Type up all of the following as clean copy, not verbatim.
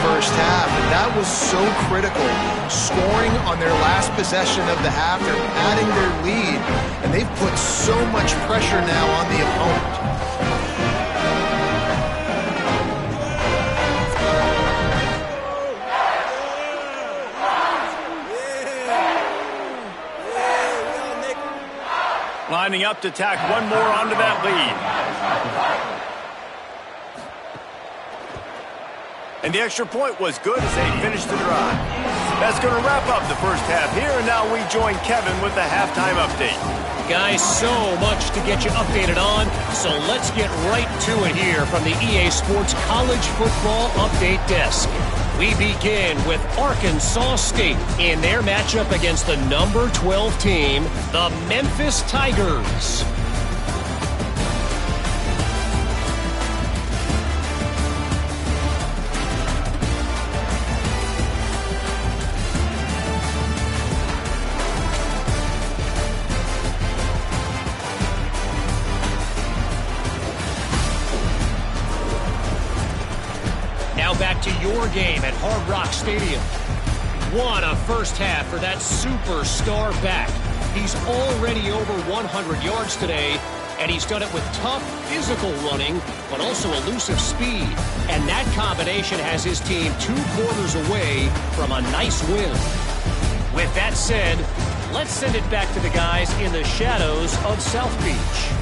first half, and that was so critical. Scoring on their last possession of the half, they're adding their lead, and they've put so much pressure now on the opponent. Lining up to tack one more onto that lead. And the extra point was good as they finished the drive. That's going to wrap up the first half here, and now we join Kevin with the halftime update. Guys, so much to get you updated on, so let's get right to it here from the EA Sports College Football Update Desk. We begin with Arkansas State in their matchup against the number 12 team, the Memphis Tigers. Back to your game at Hard Rock Stadium. What a first half for that superstar back. He's already over 100 yards today, and he's done it with tough physical running, but also elusive speed. And that combination has his team 2 quarters away from a nice win. With that said, let's send it back to the guys in the shadows of South Beach.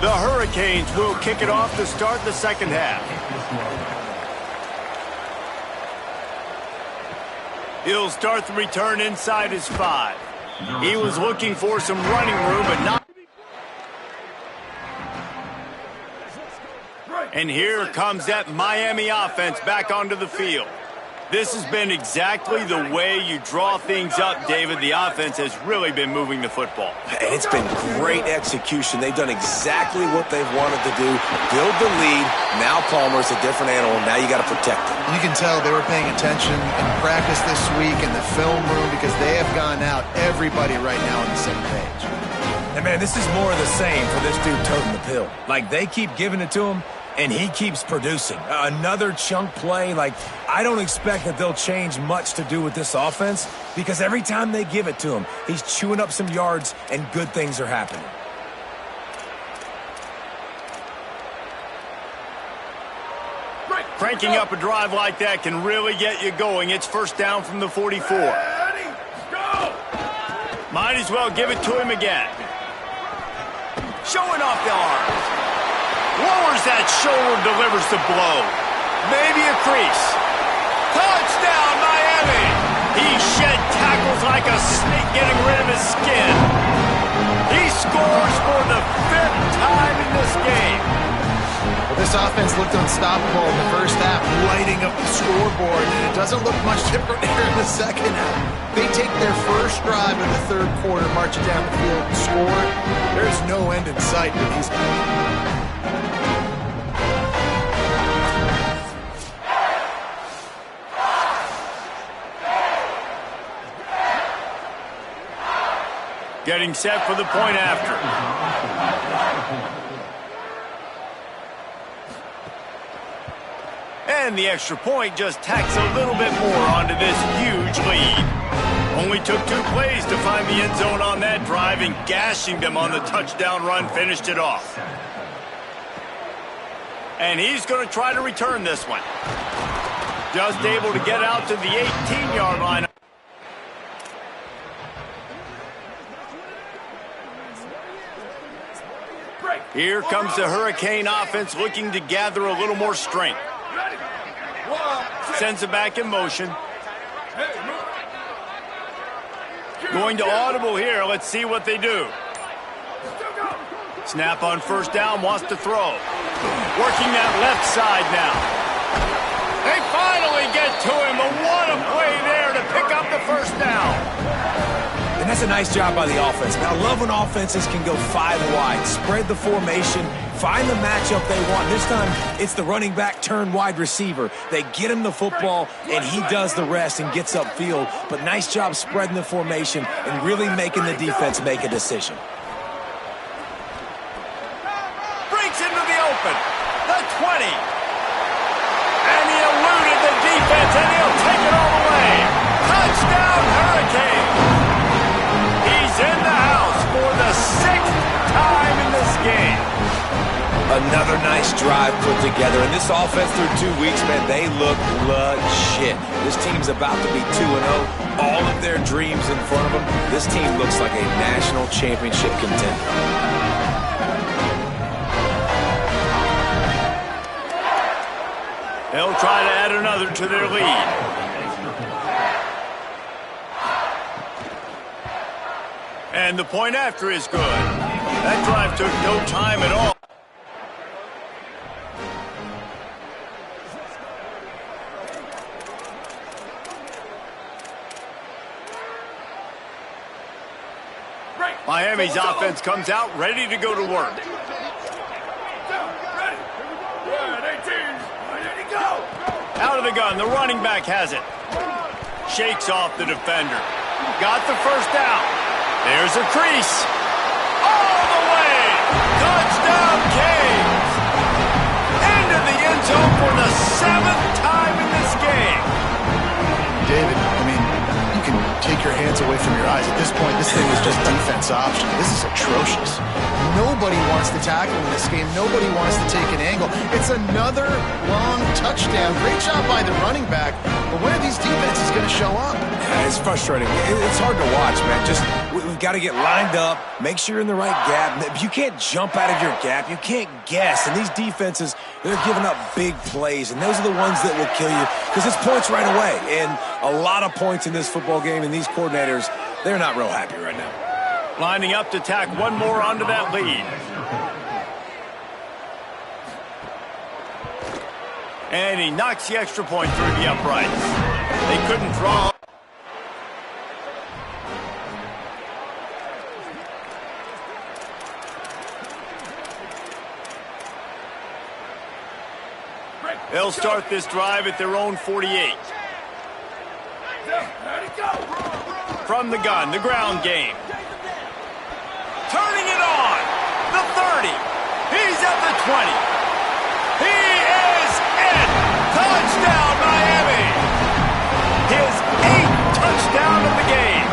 The Hurricanes will kick it off to start the second half. He'll start the return inside his 5. He was looking for some running room, but not. And here comes that Miami offense back onto the field. This has been exactly the way you draw things up, David. The offense has really been moving the football. And it's been great execution. They've done exactly what they've wanted to do. Build the lead. Now Palmer's a different animal. Now you got to protect him. You can tell they were paying attention in practice this week in the film room because they have gone out everybody right now on the same page. And, man, this is more of the same for this dude toting the pill. Like, they keep giving it to him, and he keeps producing. Another chunk play. Like, I don't expect that they'll change much to do with this offense because every time they give it to him, he's chewing up some yards and good things are happening. Cranking up a drive like that can really get you going. It's first down from the 44. Might as well give it to him again. Showing off the arms. Lowers that shoulder, delivers the blow. Maybe a crease. Touchdown, Miami! He shed tackles like a snake getting rid of his skin. He scores for the 5th time in this game. Well, this offense looked unstoppable in the first half, lighting up the scoreboard, and it doesn't look much different here in the second half. They take their first drive in the third quarter, march it down the field, and score. There's no end in sight for these guys. Getting set for the point after. And the extra point just tacks a little bit more onto this huge lead. Only took 2 plays to find the end zone on that drive, and gashing them on the touchdown run finished it off. And he's going to try to return this one. Just able to get out to the 18-yard line. Here comes the Hurricane offense looking to gather a little more strength. Sends it back in motion. Going to audible here. Let's see what they do. Snap on first down, wants to throw. Working that left side now. They finally get to him, but what a play there to pick up the first down. And that's a nice job by the offense. And I love when offenses can go 5 wide, spread the formation, find the matchup they want. This time, it's the running back turn wide receiver. They get him the football, and he does the rest and gets upfield. But nice job spreading the formation and really making the defense make a decision. Breaks into the open. The 20. And he eluded the defense, and he'll take it all the way. Touchdown, Hurricane. He's in the house for the 6th time in this game. Another nice drive put together. And this offense through 2 weeks, man, they look legit. This team's about to be 2-0. All of their dreams in front of them. This team looks like a national championship contender. They'll try to add another to their lead. And the point after is good. That drive took no time at all. Miami's offense comes out ready to go to work. Out of the gun, the running back has it. Shakes off the defender. Got the first down. There's a crease. All the way. Touchdown, Canes. Into the end zone for the 7th time in this game. David, I mean, you can take your hands away from your eyes. At this point, this thing was just defense option. This is atrocious. Nobody wants to tackle in this game. Nobody wants to take an angle. It's another long touchdown. Great job by the running back. But when are these defenses going to show up? Yeah, it's frustrating. It's hard to watch, man. We've got to get lined up, make sure you're in the right gap. You can't jump out of your gap. You can't guess. And these defenses, they're giving up big plays, and those are the ones that will kill you because it's points right away. And a lot of points in this football game, and these coordinators, they're not real happy right now. Lining up to tack one more onto that lead. And he knocks the extra point through the uprights. They couldn't draw. They'll start this drive at their own 48. From the gun, the ground game. Turning it on. The 30. He's at the 20. He is in. Touchdown, Miami. His 8th touchdown of the game.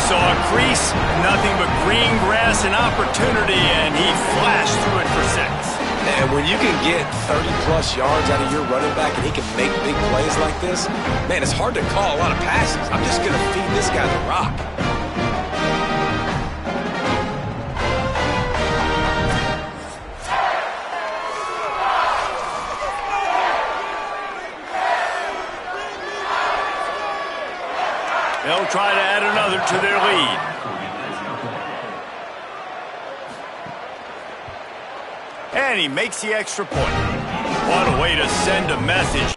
Saw a crease, nothing but green grass and opportunity, and he flashed through it for 6. And when you can get 30-plus yards out of your running back and he can make big plays like this, man, it's hard to call a lot of passes. I'm just going to feed this guy the rock. They'll try to add another to their lead. And he makes the extra point. What a way to send a message.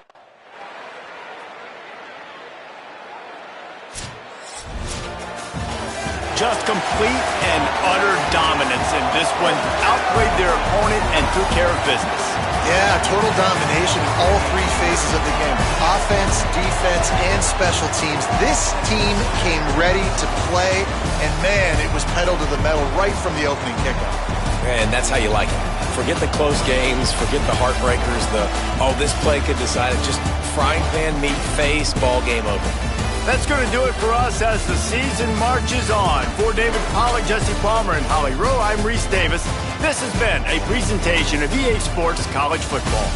Just complete and utter dominance in this one. Outplayed their opponent and took care of business. Yeah, total domination in all 3 phases of the game. Offense, defense, and special teams. This team came ready to play, and man, it was pedal to the metal right from the opening kickoff. And that's how you like it. Forget the close games, forget the heartbreakers, this play could decide it. Just frying pan, meat, face, ball game over. That's going to do it for us as the season marches on. For David Pollack, Jesse Palmer, and Holly Rowe, I'm Reese Davis. This has been a presentation of EA Sports College Football.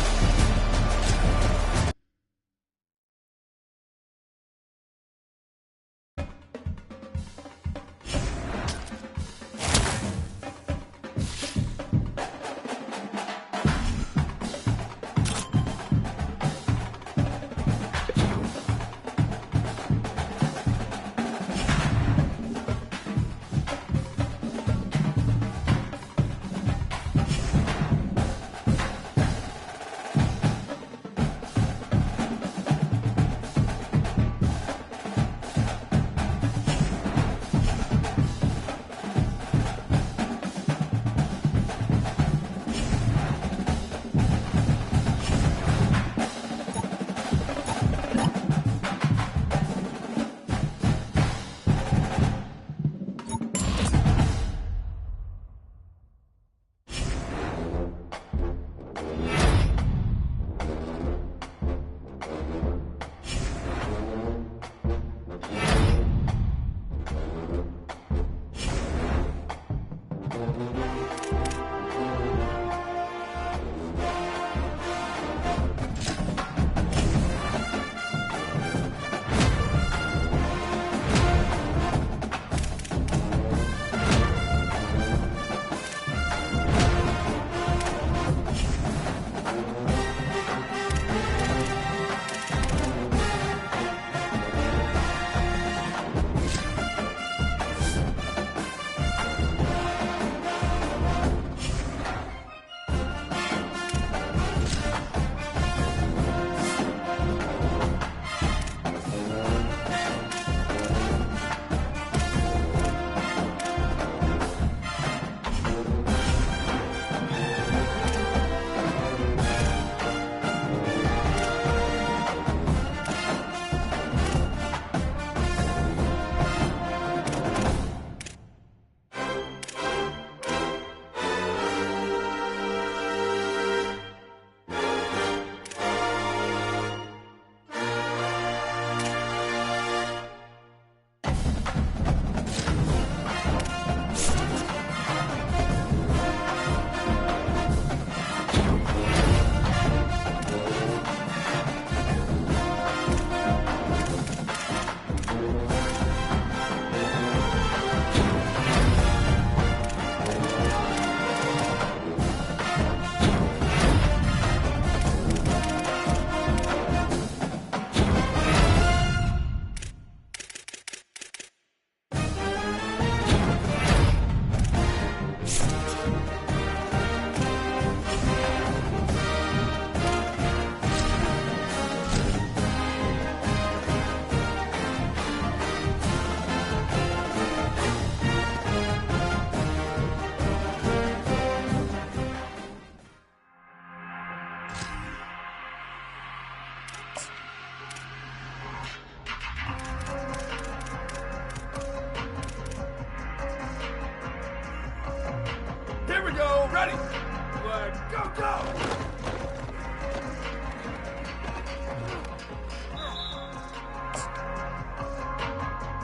Go, go!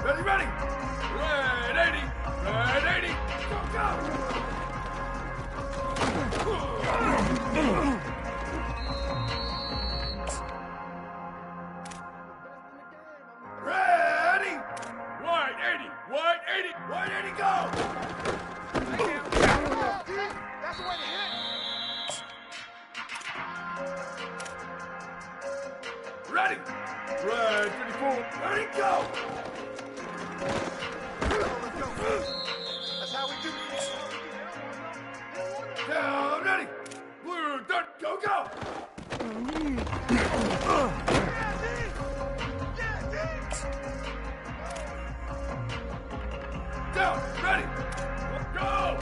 Ready, ready! Red 80! Red 80! Go, go! Ready! Wide 80! Wide 80! Wide 80, go! That's the way to hit it. Ready! Red 54! Ready, go! That's how we do it. Down, ready! Blue, dirt, go, go! Down, ready! Go!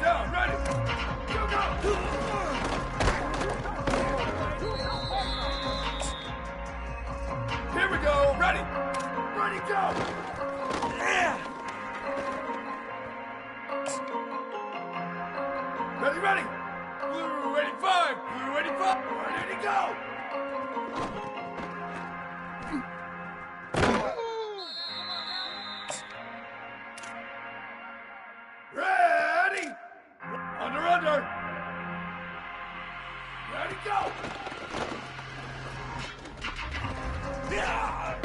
Down, ready! Go, go! Here we go, ready! Ready, go! Yeah! Ready, ready! Blue 85! Blue 85! 180, go! Ready! Under, under! Ready, go! Yeah!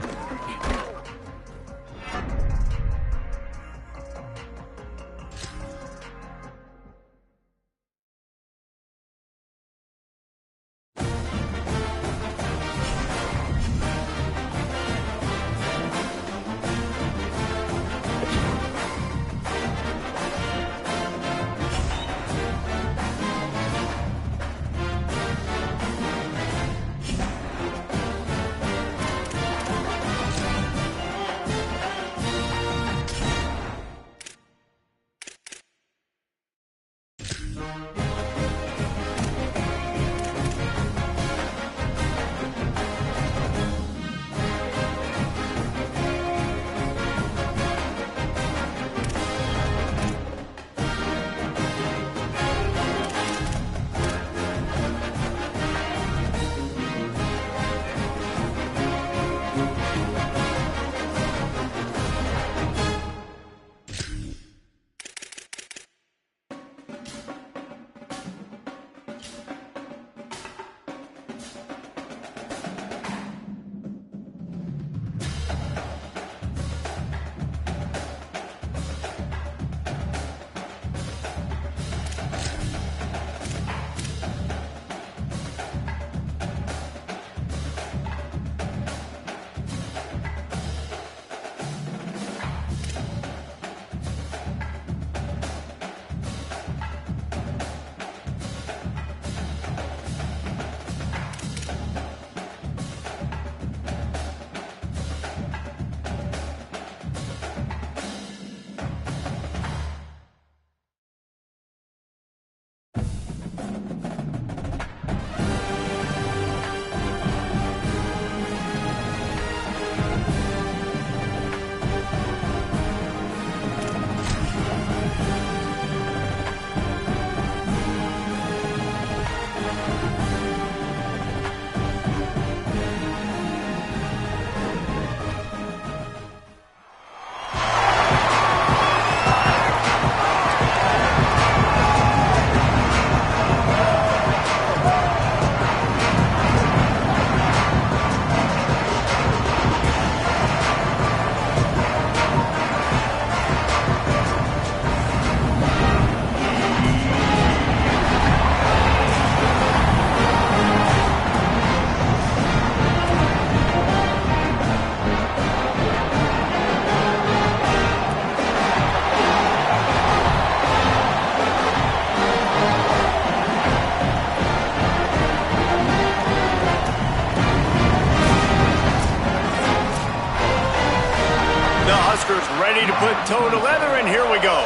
ready to put toe to leather, and here we go.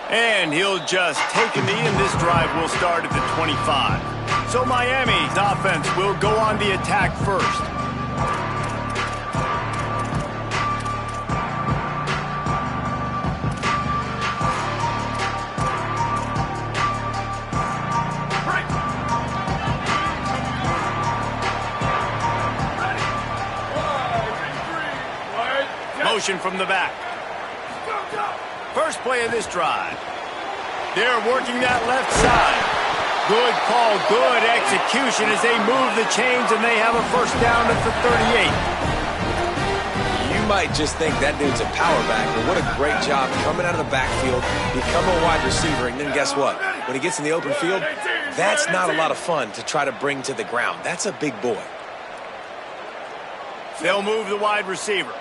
And he'll just take a knee, and this drive will start at the 25. So Miami's offense will go on the attack first. Motion from the back. First play of this drive. They're working that left side. Good call, good execution as they move the chains, and they have a first down at the 38. You might just think that dude's a power back, but what a great job coming out of the backfield, become a wide receiver, and then guess what? When he gets in the open field, that's not a lot of fun to try to bring to the ground. That's a big boy. They'll move the wide receiver.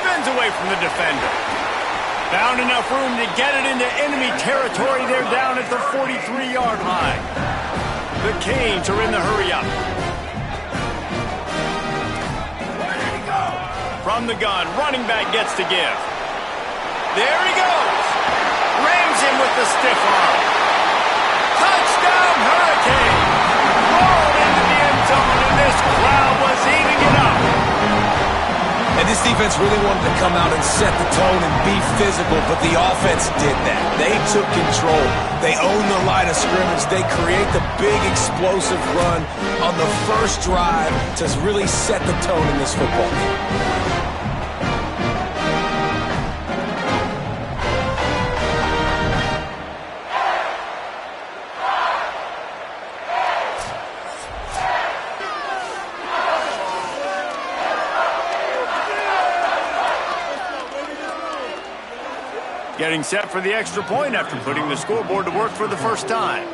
Spins away from the defender. Found enough room to get it into enemy territory. They're down at the 43-yard line. The Canes are in the hurry-up. From the gun, running back gets to give. There he goes. Rams him with the stiff arm. Touchdown, Hurricane. Rolled into the end zone, and this crowd was eating it up. And this defense really wanted to come out and set the tone and be physical, but the offense did that. They took control. They owned the line of scrimmage. They create the big explosive run on the first drive to really set the tone in this football game. Getting set for the extra point after putting the scoreboard to work for the first time.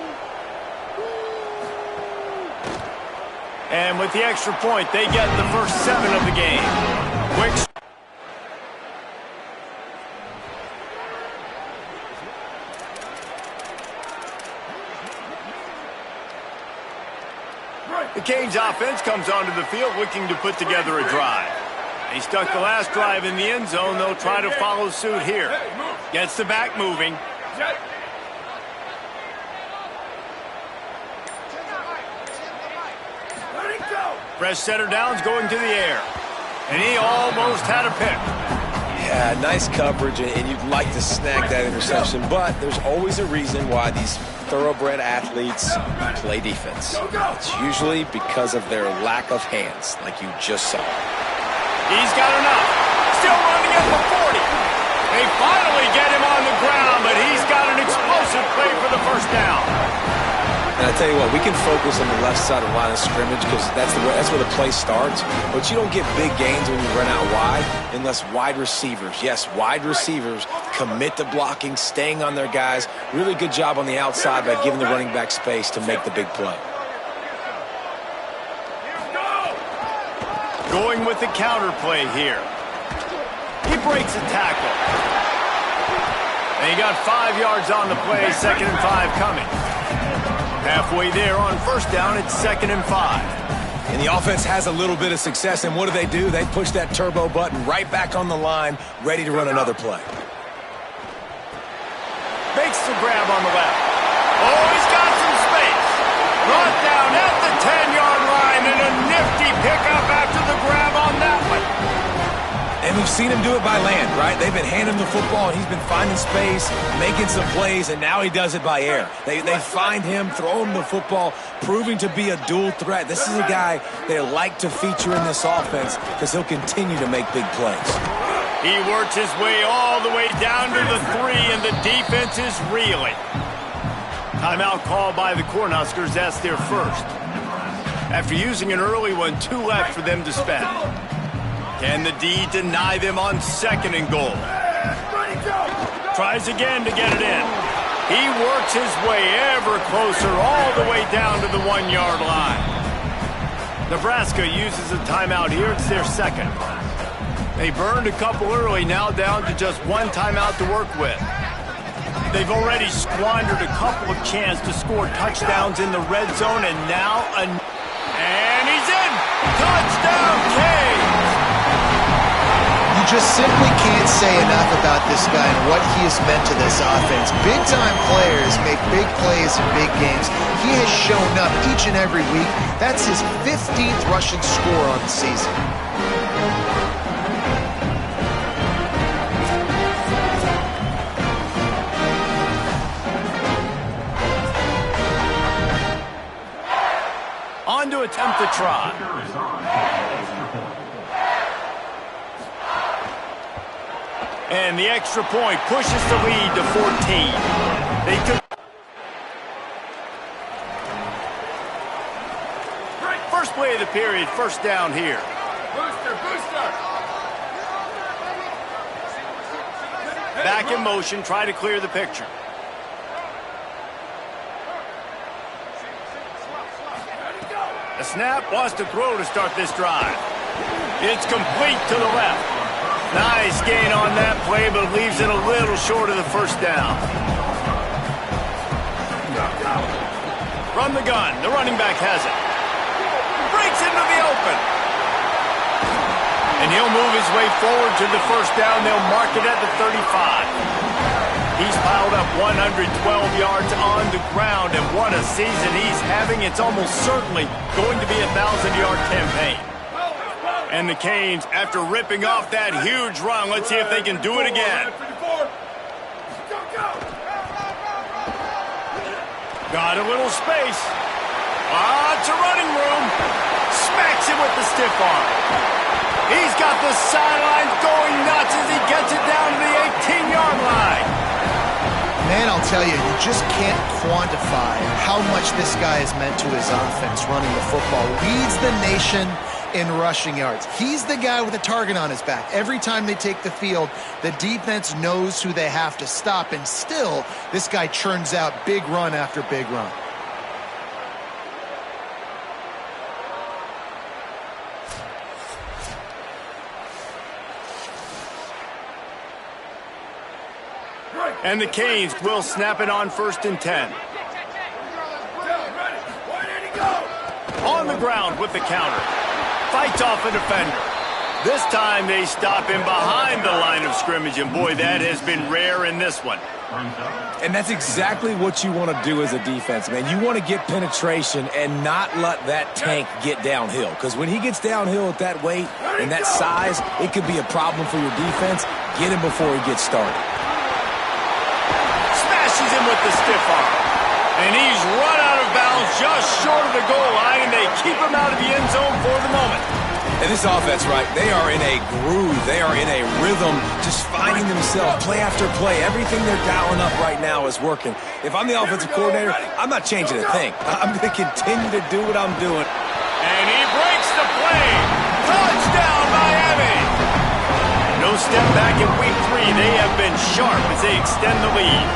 And with the extra point, they get the first 7 of the game. Quick. The Canes offense comes onto the field looking to put together a drive. They stuck the last drive in the end zone. They'll try to follow suit here. Gets the back moving. Fresh setter downs going to the air. And he almost had a pick. Yeah, nice coverage, and you'd like to snag that interception, but there's always a reason why these thoroughbred athletes play defense. It's usually because of their lack of hands, like you just saw. He's got enough. Still running at the 40. They finally get him on the ground, but he's got an explosive play for the first down. And I tell you what, we can focus on the left side of the line of scrimmage because that's where the play starts. But you don't get big gains when you run out wide unless wide receivers, yes, wide receivers commit to blocking, staying on their guys. Really good job on the outside by giving the running back space to make the big play. Going with the counter play here. He breaks a tackle. And he got 5 yards on the play, 2nd and 5 coming. Halfway there on first down, it's 2nd and 5. And the offense has a little bit of success, and what do? They push that turbo button right back on the line, ready to run another play. Makes the grab on the left. Oh, he's got some space. Brought down at the 10-yard line, and a nifty pickup after the grab on that one. And we've seen him do it by land, right? They've been handing him the football, and he's been finding space, making some plays, and now he does it by air. They find him, throw him the football, proving to be a dual threat. This is a guy they like to feature in this offense because he'll continue to make big plays. He works his way all the way down to the 3, and the defense is reeling. Timeout called by the Cornhuskers. That's their first. After using an early one, 2 left for them to spend. Can the D deny them on 2nd and goal? Tries again to get it in. He works his way ever closer all the way down to the 1-yard line. Nebraska uses a timeout here. It's their 2nd. They burned a couple early, now down to just 1 timeout to work with. They've already squandered a couple of chances to score touchdowns in the red zone, and now and he's in! Touchdown, Canes! You just simply can't say enough about this guy and what he has meant to this offense. Big-time players make big plays in big games. He has shown up each and every week. That's his 15th rushing score on the season. On to attempt the try. And the extra point pushes the lead to 14. They took first play of the period, first down here. Booster. Back in motion, try to clear the picture. The snap wants to throw to start this drive. It's complete to the left. Nice gain on that play, but leaves it a little short of the first down. From the gun, the running back has it. Breaks into the open. And he'll move his way forward to the first down. They'll mark it at the 35. He's piled up 112 yards on the ground, and what a season he's having. It's almost certainly going to be a 1,000-yard campaign. And the Canes, after ripping off that huge run, let's see if they can do it again. Got a little space. Lots of running room. Smacks it with the stiff arm. He's got the sidelines going nuts as he gets it down to the 18-yard line. Man, I'll tell you just can't quantify how much this guy has meant to his offense running the football. Leads the nation in rushing yards. He's the guy with a target on his back. Every time they take the field, the defense knows who they have to stop, and still, this guy churns out big run after big run. And the Canes will snap it on 1st and 10. On the ground with the counter. Fights off a defender. This time they stop him behind the line of scrimmage, and boy, that has been rare in this one. And that's exactly what you want to do as a defense, man. You want to get penetration and not let that tank get downhill. Because when he gets downhill at that weight and that size, it could be a problem for your defense. Get him before he gets started. Smashes him with the stiff arm. And he's run out of bounds just short of the goal line, and they keep him out of the end zone for the moment. And this offense, right, they are in a groove. They are in a rhythm, just finding themselves play after play. Everything they're dialing up right now is working. If I'm the offensive coordinator, I'm not changing a thing. I'm going to continue to do what I'm doing. And he breaks the play. Touchdown, Miami. No step back in week 3. They have been sharp as they extend the lead.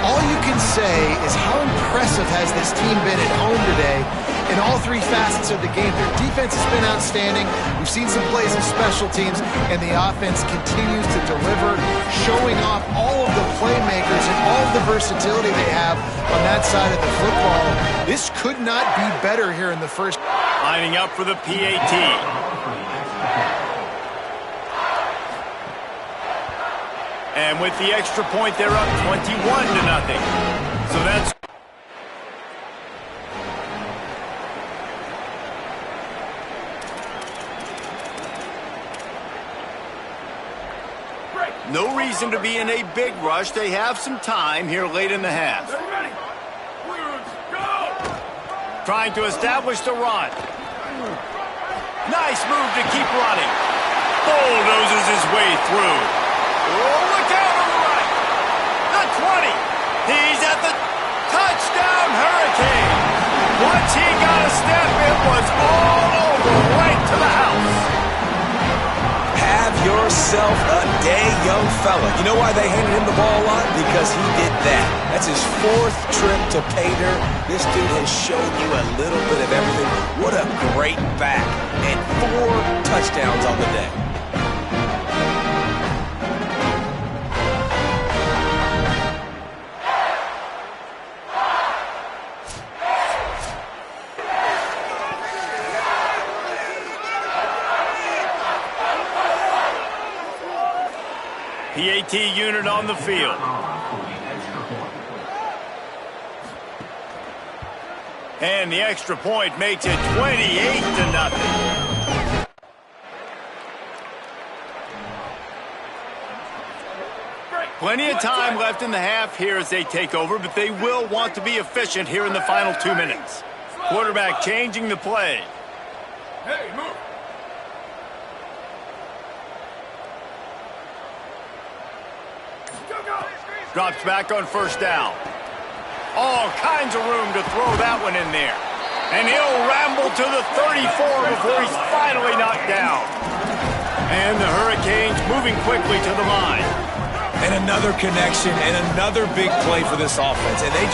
All you can say is how impressive has this team been at home today in all 3 facets of the game. Their defense has been outstanding. We've seen some plays of special teams, and the offense continues to deliver, showing off all of the playmakers and all of the versatility they have on that side of the football. This could not be better here in the first. Lining up for the PAT. And with the extra point, they're up 21-0. So that's... No reason to be in a big rush. They have some time here late in the half. Trying to establish the run. Nice move to keep running. Bulldozes his way through. Oh, look out on the right. The 20. He's at the touchdown Hurricane. Once he got a step, it was all over, right to the house. Have yourself a day, young fella. You know why they handed him the ball a lot? Because he did that. That's his 4th trip to pay dirt. This dude has shown you a little bit of everything. What a great back. And 4 touchdowns on the day. PAT unit on the field. And the extra point makes it 28-0. Plenty of time left in the half here as they take over, but they will want to be efficient here in the final 2 minutes. Quarterback changing the play. Hey, move. Drops back on first down. All kinds of room to throw that one in there. And he'll ramble to the 34 before he's finally knocked down. And the Hurricanes moving quickly to the line. And another connection and another big play for this offense. And they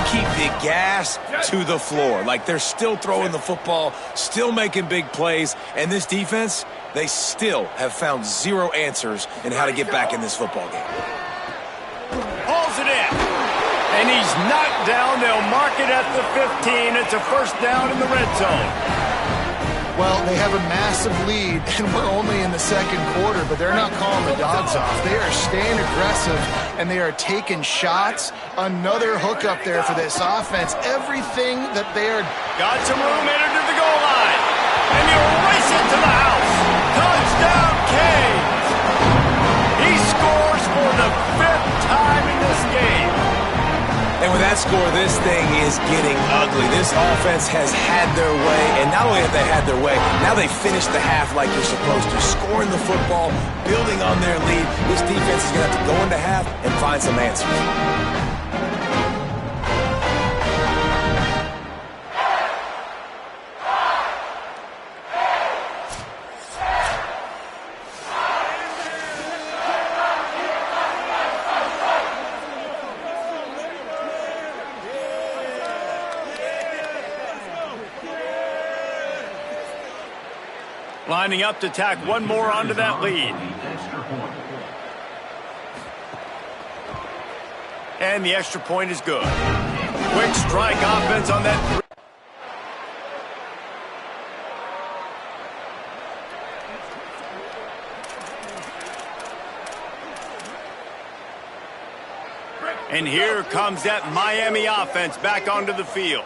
keep the gas to the floor. Like they're still throwing the football, still making big plays. And this defense, they still have found zero answers in how to get back in this football game. Hauls it in. And he's knocked down. They'll mark it at the 15. It's a first down in the red zone. Well, they have a massive lead, and we're only in the second quarter, but they're not calling the dogs off. They are staying aggressive, and they are taking shots. Another hook up there for this offense. Everything that they are... Got some room headed to the goal line. And he'll race it to the house. Touchdown, Canes. He scores for the 5th time in this game. And with that score, this thing is getting ugly. This offense has had their way, and not only have they had their way, now they finished the half like they're supposed to, scoring the football, building on their lead. This defense is going to have to go into half and find some answers. Lining up to tack one more onto that lead. And the extra point is good. Quick strike offense on that. And here comes that Miami offense back onto the field.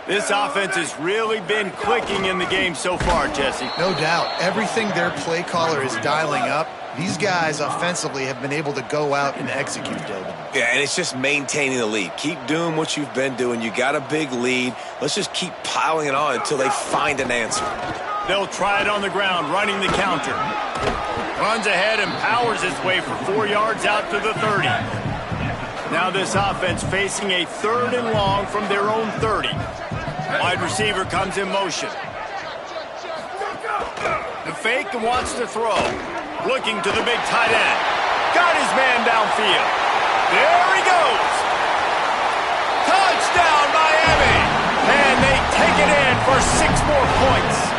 This offense has really been clicking in the game so far, Jesse. No doubt. Everything their play caller is dialing up, these guys offensively have been able to go out and execute, Dillon. Yeah, and it's just maintaining the lead. Keep doing what you've been doing. You got a big lead. Let's just keep piling it on until they find an answer. They'll try it on the ground, running the counter. Runs ahead and powers his way for 4 yards out to the 30. Now this offense facing a 3rd and long from their own 30. Wide receiver comes in motion. The fake and wants to throw. Looking to the big tight end. Got his man downfield. There he goes. Touchdown, Miami. And they take it in for 6 more points.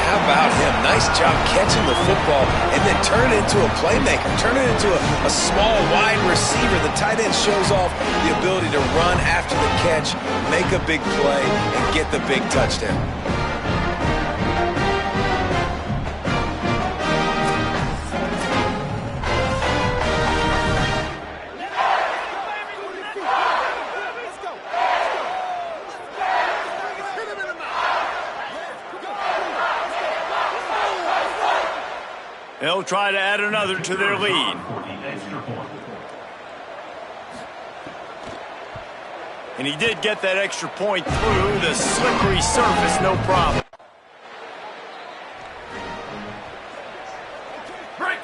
How about him? Nice job catching the football and then turn it into a playmaker. Turn it into a small wide receiver. The tight end shows off the ability to run after the catch, make a big play, and get the big touchdown. They'll try to add another to their lead. And he did get that extra point through the slippery surface, no problem.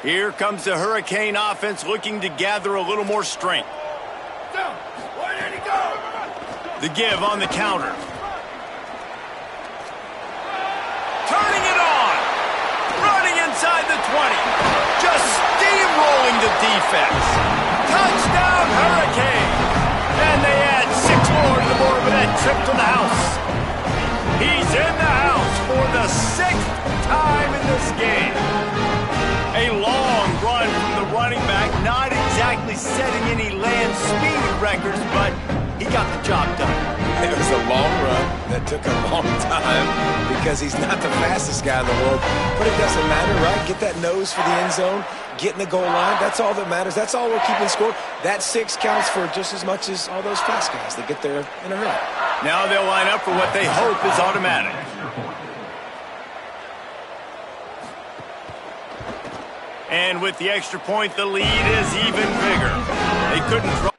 Here comes the Hurricane offense looking to gather a little more strength. The give on the counter. Turning it on. Running inside the 20. Just steamrolling the defense. Touchdown, Hurricane. And they add 6 more to the board with that trip to the house. He's in the house for the 6th time in this game. A long run from the running back, not exactly setting any land speed records, but he got the job done. It was a long run that took a long time because he's not the fastest guy in the world. But it doesn't matter, right? Get that nose for the end zone, get in the goal line. That's all that matters. That's all we're keeping score. That 6 counts for just as much as all those fast guys that get there in a hurry. Now they'll line up for what they hope is automatic. And with the extra point, the lead is even bigger. They couldn't draw.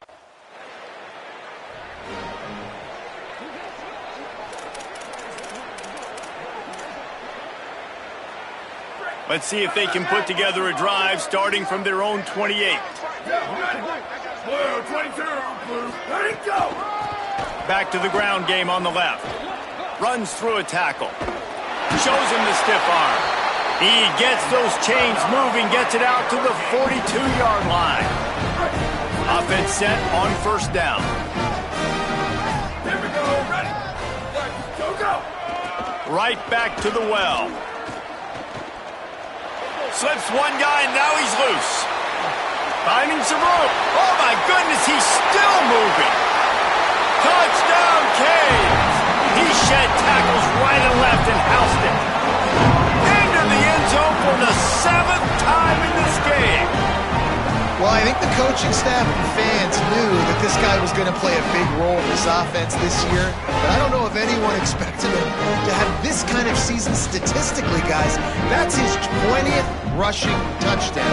Let's see if they can put together a drive starting from their own 28. Back to the ground game on the left. Runs through a tackle. Shows him the stiff arm. He gets those chains moving, gets it out to the 42-yard line. Offense set on first down. Here we go, ready. Go. Right back to the well. Slips one guy, and now he's loose. Finding some room. Oh, my goodness, he's still moving. Touchdown, Canes. He shed tackles right and left and housed it. Into the end zone for the 7th time in this game. Well, I think the coaching staff and fans knew that this guy was going to play a big role in this offense this year. But I don't know if anyone expected him to have this kind of season statistically, guys. That's his 20th rushing touchdown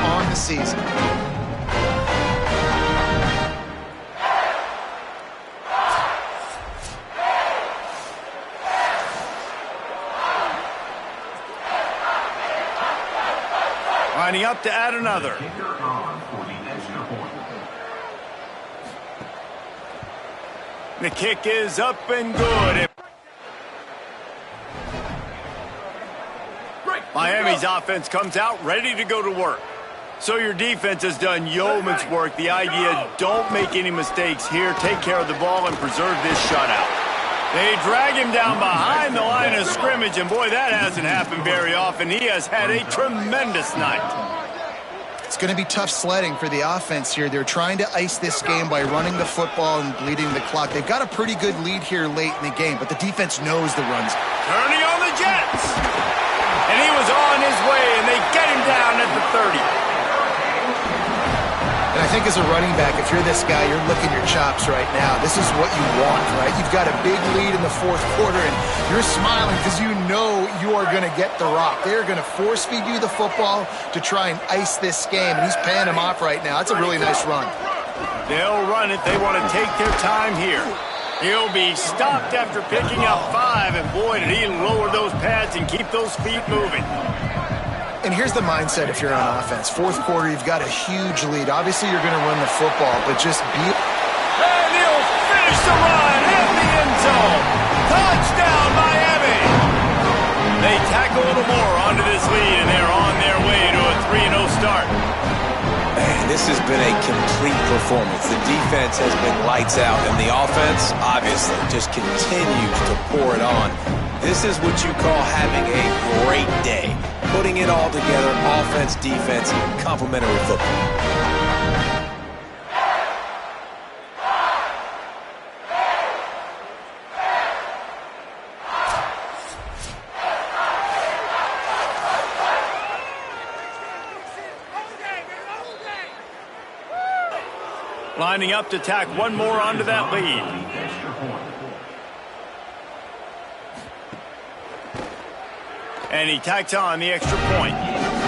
on the season. Lining up to add another. The kick is up and good. Miami's offense comes out ready to go to work. So your defense has done yeoman's work. The idea, don't make any mistakes here. Take care of the ball and preserve this shutout. They drag him down behind the line of scrimmage, and boy, that hasn't happened very often. He has had a tremendous night. It's going to be tough sledding for the offense here. They're trying to ice this game by running the football and bleeding the clock. They've got a pretty good lead here late in the game, but the defense knows the runs. Turning on the Jets. And he was on his way, and they get him down at the 30. And I think as a running back, if you're this guy, you're licking your chops right now. This is what you want, right? You've got a big lead in the 4th quarter, and you're smiling because you know you are going to get the rock. They're going to force-feed you the football to try and ice this game, and he's paying him off right now. That's a really nice run. They'll run it. They want to take their time here. He'll be stopped after picking up 5, and boy, did he lower those pads and keep those feet moving. And here's the mindset if you're on offense. 4th quarter, you've got a huge lead. Obviously, you're going to run the football, but just be... And he'll finish the run in the end zone. Touchdown, Miami! They tack a little more onto this lead, and they're on their way to a 3-0 start. Man, this has been a complete performance. The defense has been lights out, and the offense, obviously, just continues to pour it on. This is what you call having a great day. Putting it all together, offense, defense, complementary football. Lining up to tack one more onto that lead. And he tacks on the extra point.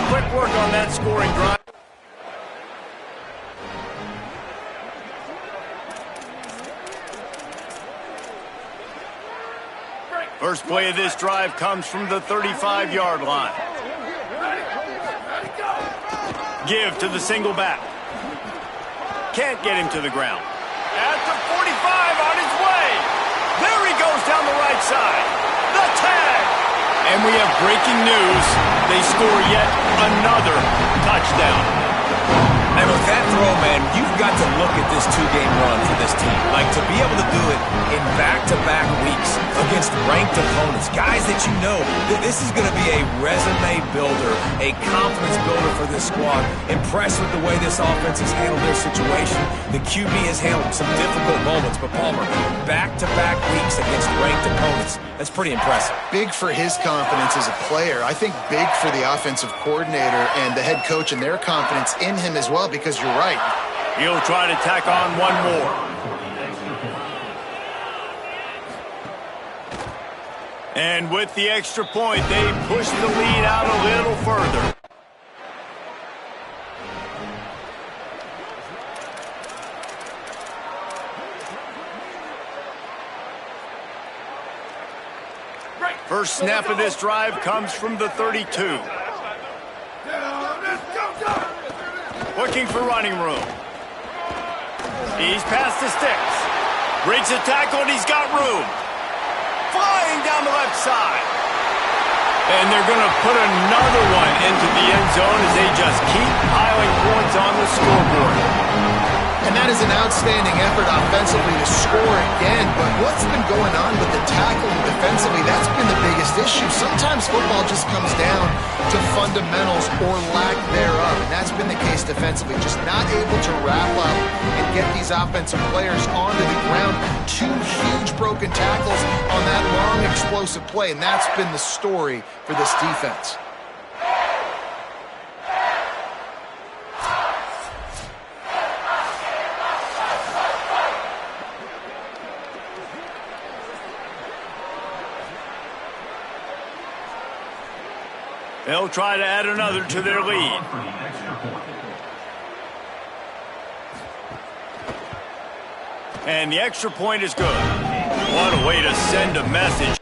Quick work on that scoring drive. First play of this drive comes from the 35-yard line. Give to the single back. Can't get him to the ground. At the 45 on his way. There he goes down the right side. The tag. And we have breaking news. They score yet another touchdown. And with that throw, man, you've got got to look at this two-game run for this team. Like, to be able to do it in back-to-back weeks against ranked opponents, guys that you know, this is going to be a resume builder, a confidence builder for this squad. Impressed with the way this offense has handled their situation. The QB has handled some difficult moments, but Palmer, back-to-back weeks against ranked opponents, that's pretty impressive. Big for his confidence as a player. I think big for the offensive coordinator and the head coach and their confidence in him as well, because you're right. He'll try to tack on one more. And with the extra point, they push the lead out a little further. First snap of this drive comes from the 32. Looking for running room. He's past the sticks. Breaks the tackle, and he's got room. Flying down the left side. And they're going to put another one into the end zone as they just keep piling points on the scoreboard. And that is an outstanding effort offensively to score again. But what's been going on with the tackling defensively, that's been the biggest issue. Sometimes football just comes down to fundamentals or lack thereof. And that's been the case defensively. Just not able to wrap up and get these offensive players onto the ground. Two huge broken tackles on that long explosive play. And that's been the story for this defense. They'll try to add another to their lead. And the extra point is good. What a way to send a message.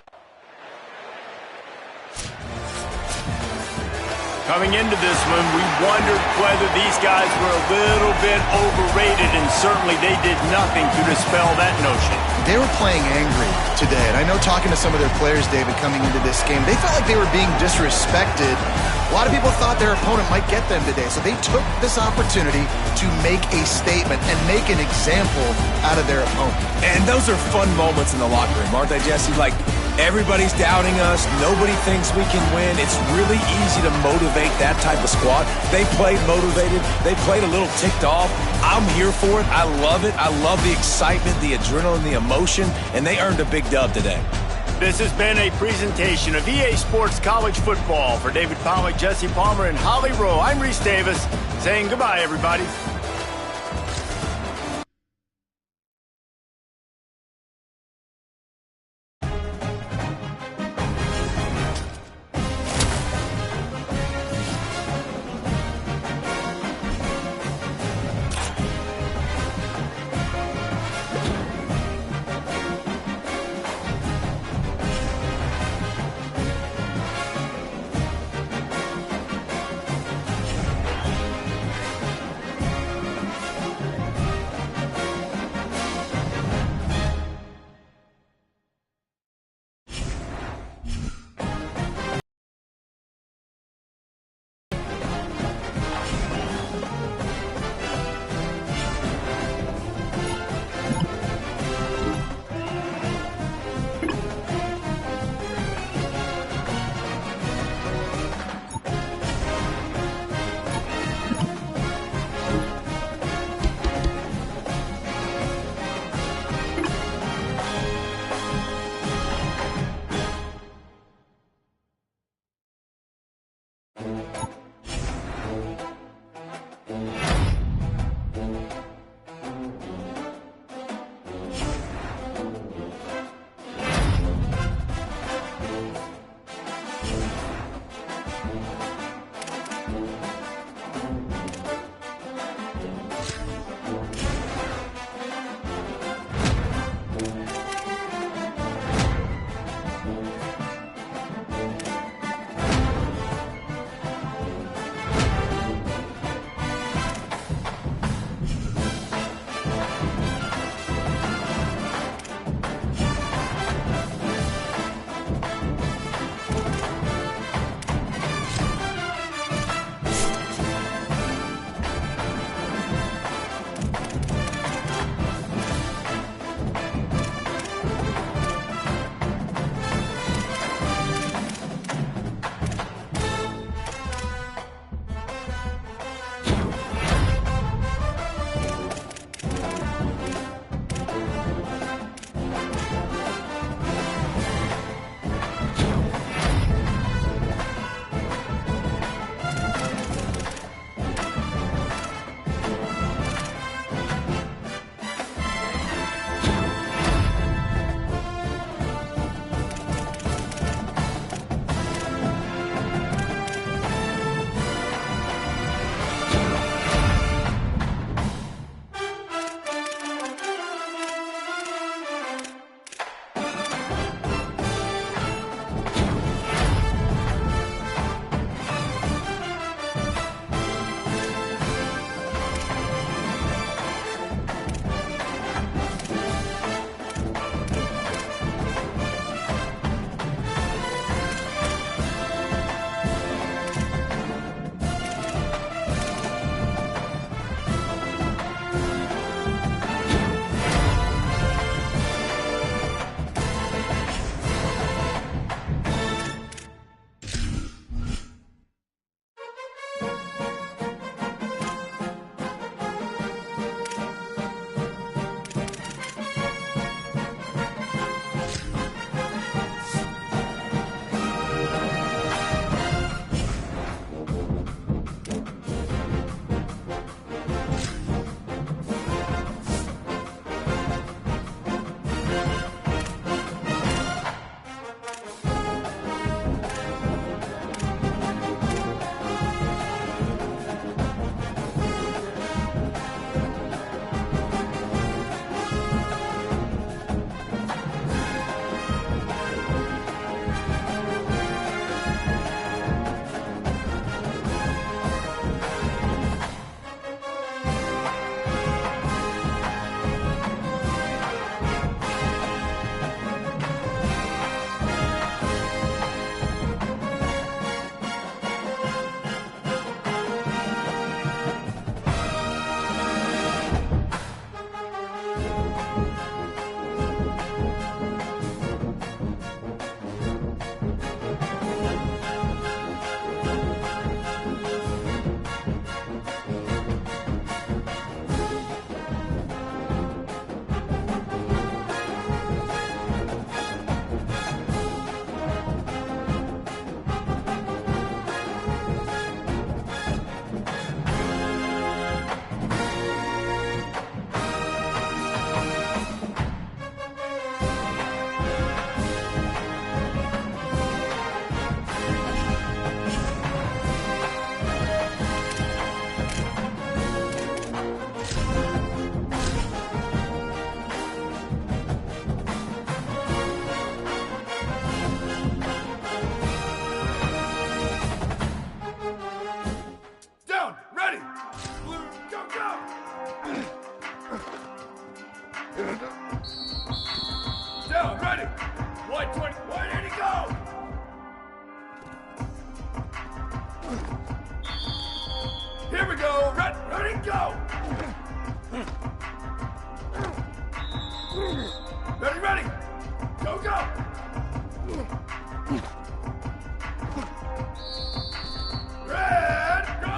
Coming into this one, we wondered whether these guys were a little bit overrated, and certainly they did nothing to dispel that notion. They were playing angry today, and I know talking to some of their players, David, coming into this game, they felt like they were being disrespected. A lot of people thought their opponent might get them today, so they took this opportunity to make a statement and make an example out of their opponent. And those are fun moments in the locker room, aren't they, Jesse? Like, everybody's doubting us. Nobody thinks we can win. It's really easy to motivate that type of squad. They played motivated. They played a little ticked off. I'm here for it. I love it. I love the excitement, the adrenaline, the emotion, and they earned a big dub today. This has been a presentation of EA Sports College Football. For David Pollack, Jesse Palmer, and Holly Rowe, I'm Reese Davis, saying goodbye, everybody. Down, ready. 120. Where did he go? Here we go. Ready, go. Ready. Go. Red, go.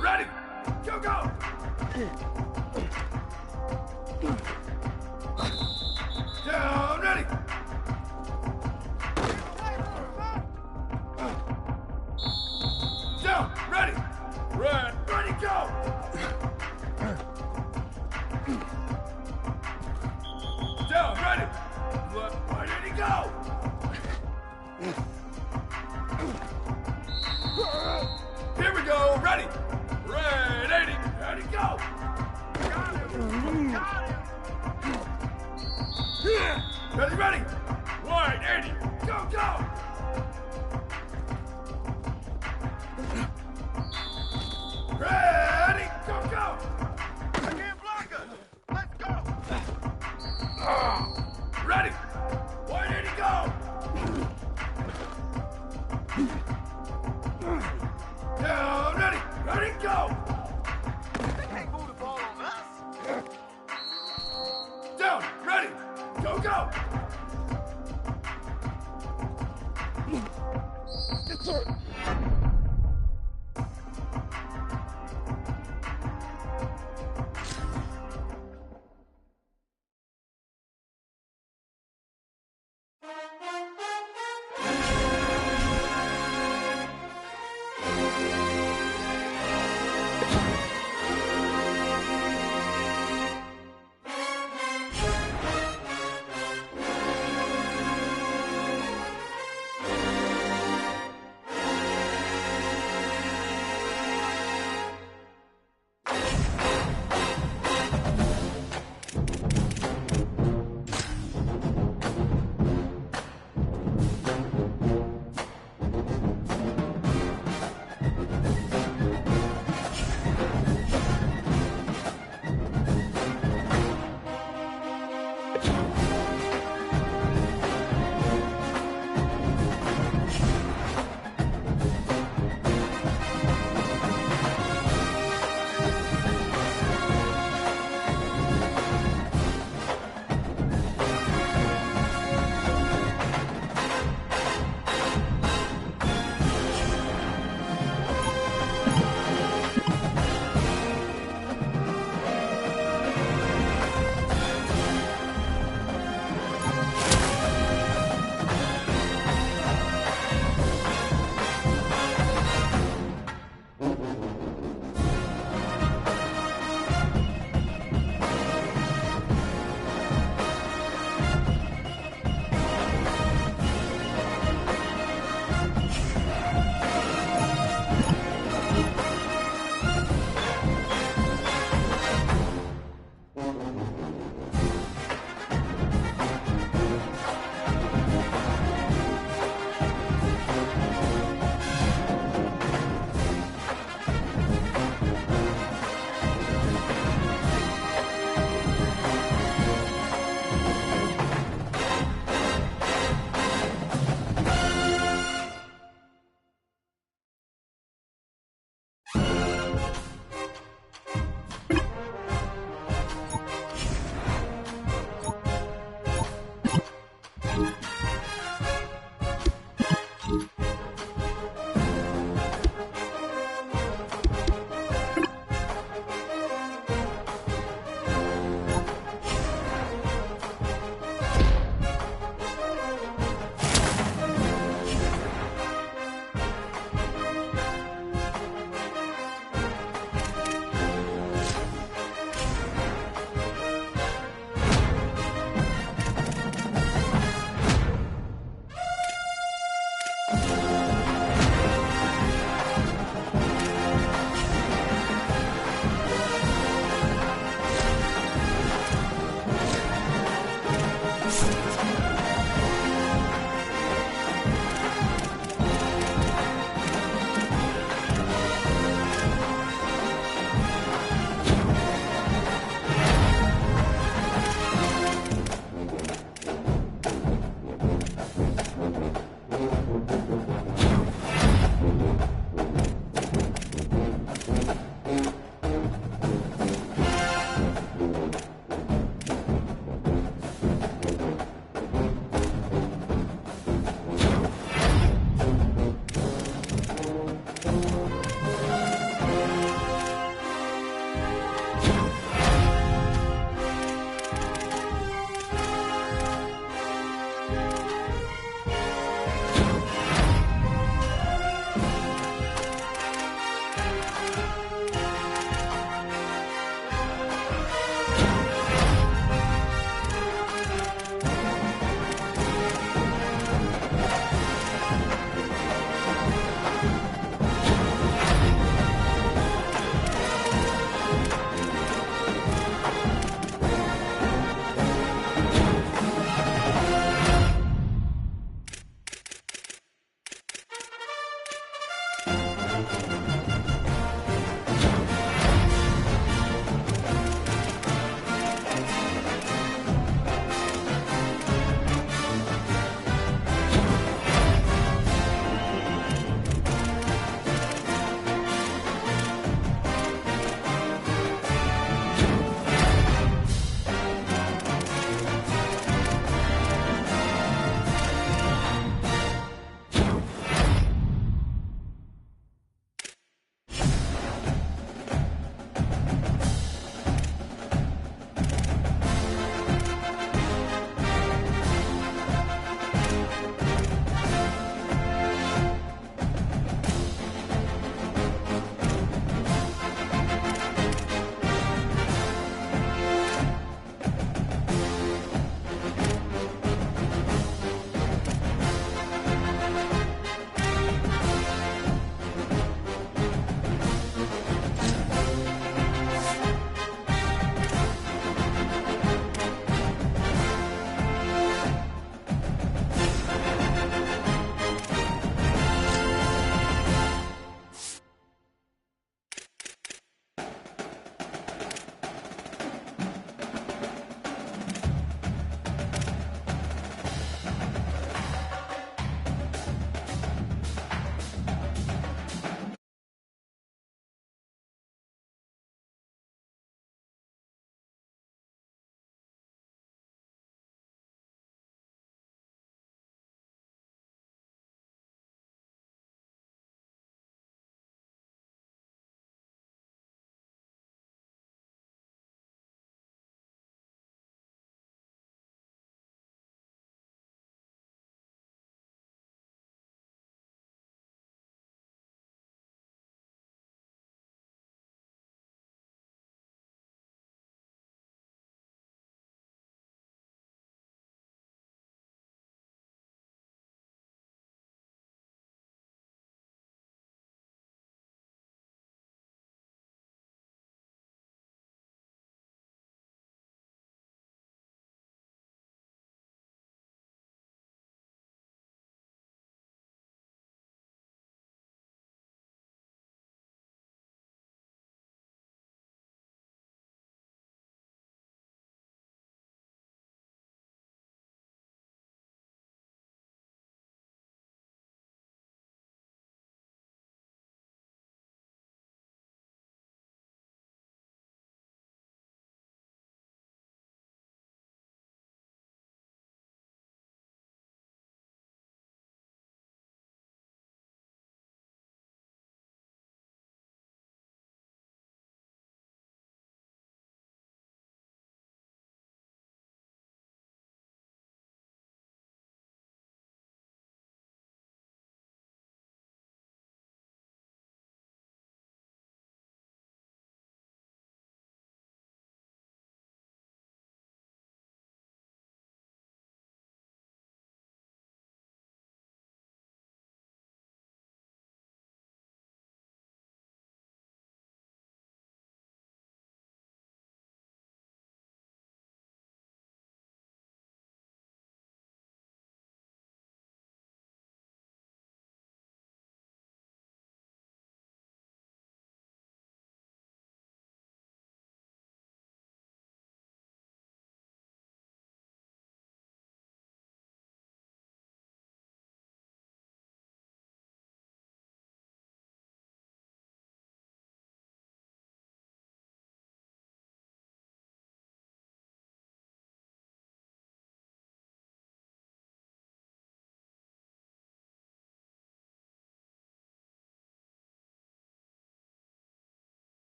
Ready. Go. Down, ready. Down, ready. Red, ready, go. Down, ready. Left, where did he go? Here we go, ready. Red, 80, ready, go. Got him. Ready. White, 80, go. Ready, go. I can't block us. Let's go. Ready. White, 80, go. Down, ready, go. They can't move the ball on us. Down, ready, go. Yes, sir.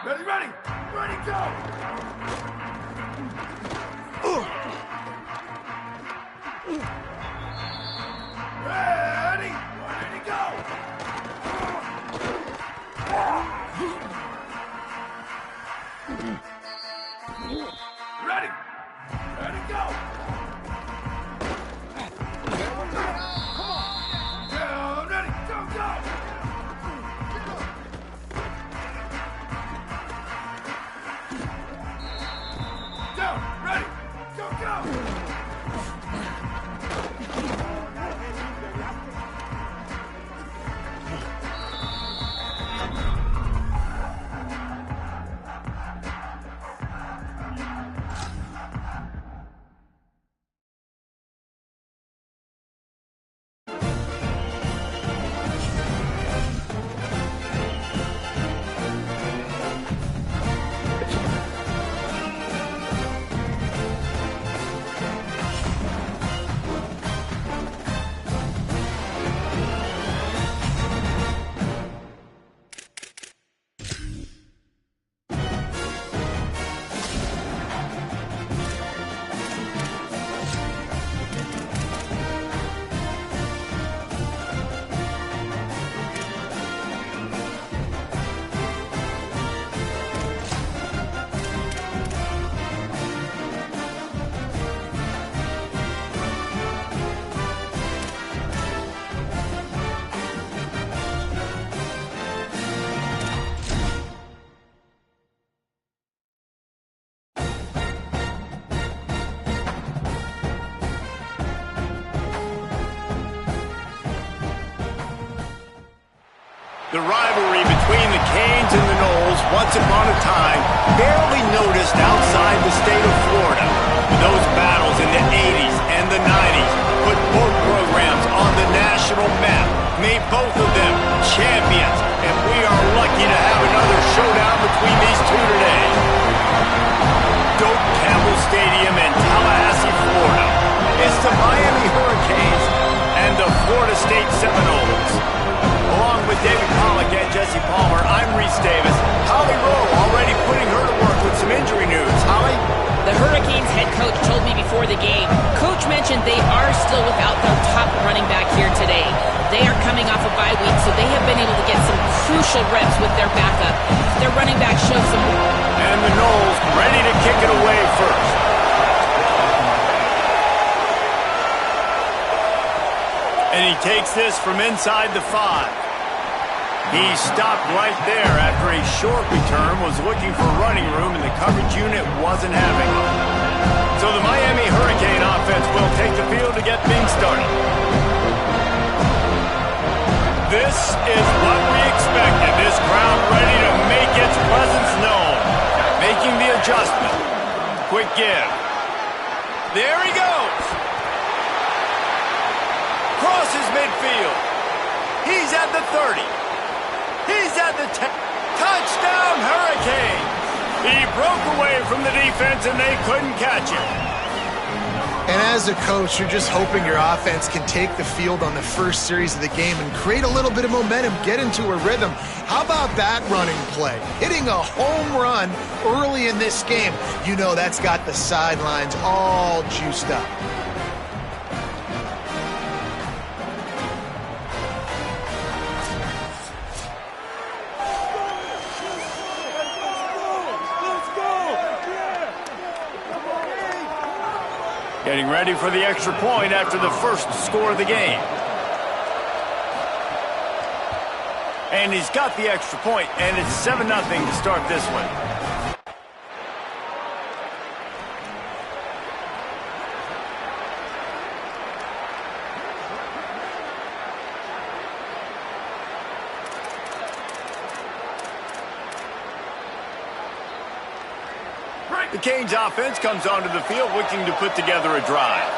Ready, ready! Ready, go! Ready! Ready, go! Ready! Ready, go! Down, ready, go, go! Down, ready, go, go! The rivalry between the Canes and the Noles, once upon a time, barely noticed outside the state of Florida. Those battles in the 80s and the 90s put both programs on the national map, made both of them champions, and we are lucky to have another showdown between these two today. Doak Campbell Stadium in Tallahassee, Florida. It's the Miami Hurricanes and the Florida State Seminoles. Along with David Pollack and Jesse Palmer, I'm Reese Davis. Holly Rowe already putting her to work with some injury news. Holly? The Hurricanes head coach told me before the game, Coach mentioned they are still without their top running back here today. They are coming off a bye week, so they have been able to get some crucial reps with their backup. Their running back shows some... And the Noles ready to kick it away first. And he takes this from inside the 5. He stopped right there after a short return, was looking for running room, and the coverage unit wasn't having it. So the Miami Hurricane offense will take the field to get things started. This is what we expected. This crowd ready to make its presence known. Making the adjustment. Quick give. There he goes. Crosses midfield. He's at the 30. He's at the 10. Touchdown, Hurricanes! He broke away from the defense and they couldn't catch him. And as a coach, you're just hoping your offense can take the field on the first series of the game and create a little bit of momentum, get into a rhythm. How about that running play? Hitting a home run early in this game. You know that's got the sidelines all juiced up. Getting ready for the extra point after the first score of the game. And he's got the extra point, and it's 7-0 to start this one. The Canes offense comes onto the field looking to put together a drive.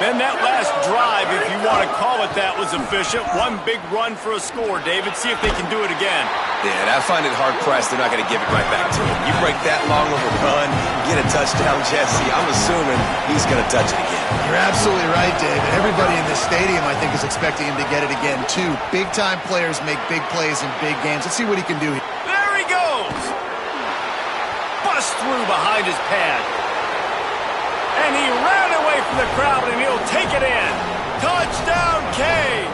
Man, that last drive, if you want to call it that, was efficient. One big run for a score, David. See if they can do it again. Yeah, and I find it hard-pressed they're not going to give it right back to him. You break that long of a run, get a touchdown, Jesse, I'm assuming he's going to touch it again. You're absolutely right, David. Everybody in this stadium, I think, is expecting him to get it again, too. Big-time players make big plays in big games. Let's see what he can do here. There he goes! Bust through behind his pad. And he ran away from the crowd, and he'll take it in. Touchdown, Canes!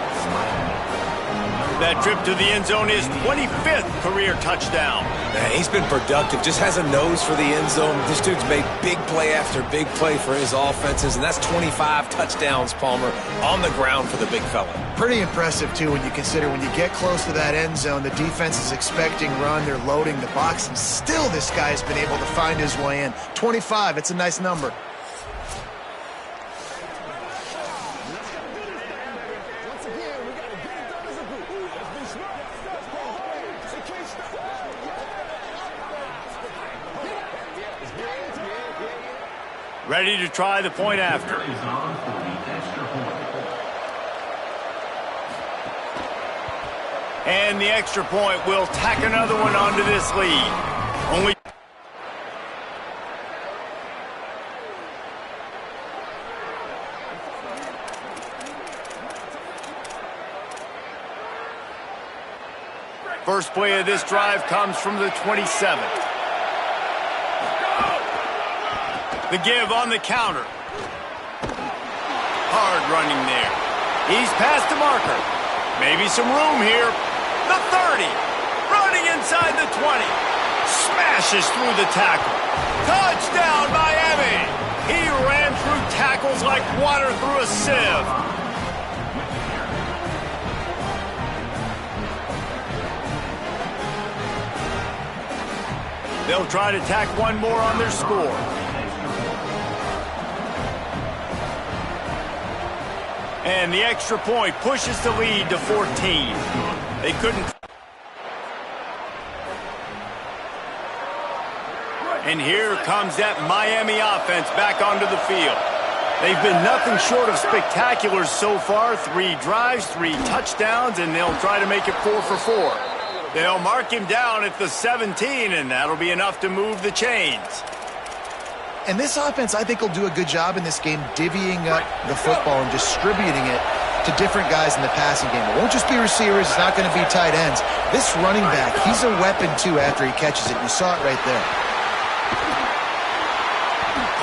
That trip to the end zone is 25th career touchdown. Man, he's been productive, just has a nose for the end zone. This dude's made big play after big play for his offenses, and that's 25 touchdowns, Palmer, on the ground for the big fella. Pretty impressive, too, when you consider when you get close to that end zone, the defense is expecting run, they're loading the box, and still this guy's been able to find his way in. 25, it's a nice number. Ready to try the point after. And the extra point will tack another one onto this lead. Only first play of this drive comes from the 27. The give on the counter. Hard running there. He's past the marker. Maybe some room here. The 30. Running inside the 20. Smashes through the tackle. Touchdown, Miami. He ran through tackles like water through a sieve. They'll try to tack one more on their score. And the extra point pushes the lead to 14. They couldn't. And here comes that Miami offense back onto the field. They've been nothing short of spectacular so far. 3 drives, 3 touchdowns, and they'll try to make it 4 for 4. They'll mark him down at the 17, and that'll be enough to move the chains. And this offense, I think, will do a good job in this game divvying up the football and distributing it to different guys in the passing game. It won't just be receivers. It's not going to be tight ends. This running back, he's a weapon, too, after he catches it. You saw it right there.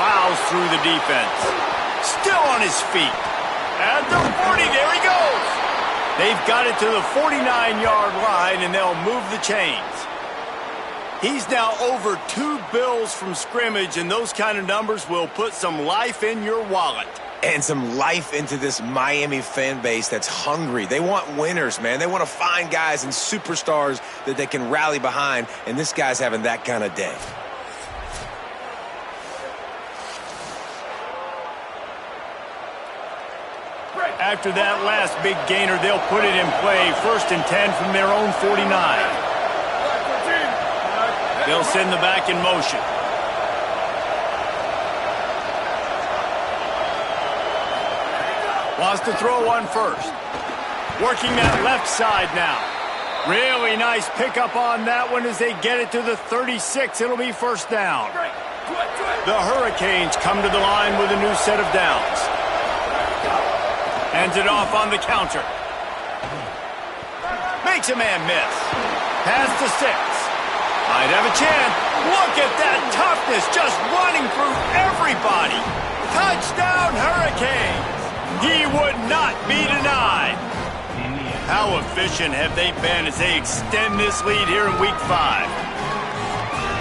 Plows through the defense. Still on his feet. At the 40, there he goes. They've got it to the 49-yard line, and they'll move the chains. He's now over 2 bills from scrimmage, and those kind of numbers will put some life in your wallet. And some life into this Miami fan base that's hungry. They want winners, man. They want to find guys and superstars that they can rally behind, and this guy's having that kind of day. After that last big gainer, they'll put it in play. 1st and 10 from their own 49. They'll send the back in motion. Wants to throw one first. Working that left side now. Really nice pickup on that one as they get it to the 36. It'll be 1st down. The Hurricanes come to the line with a new set of downs. Hands it off on the counter. Makes a man miss. Pass to 6. Might have a chance. Look at that toughness just running through everybody. Touchdown, Hurricanes. He would not be denied. How efficient have they been as they extend this lead here in Week 5?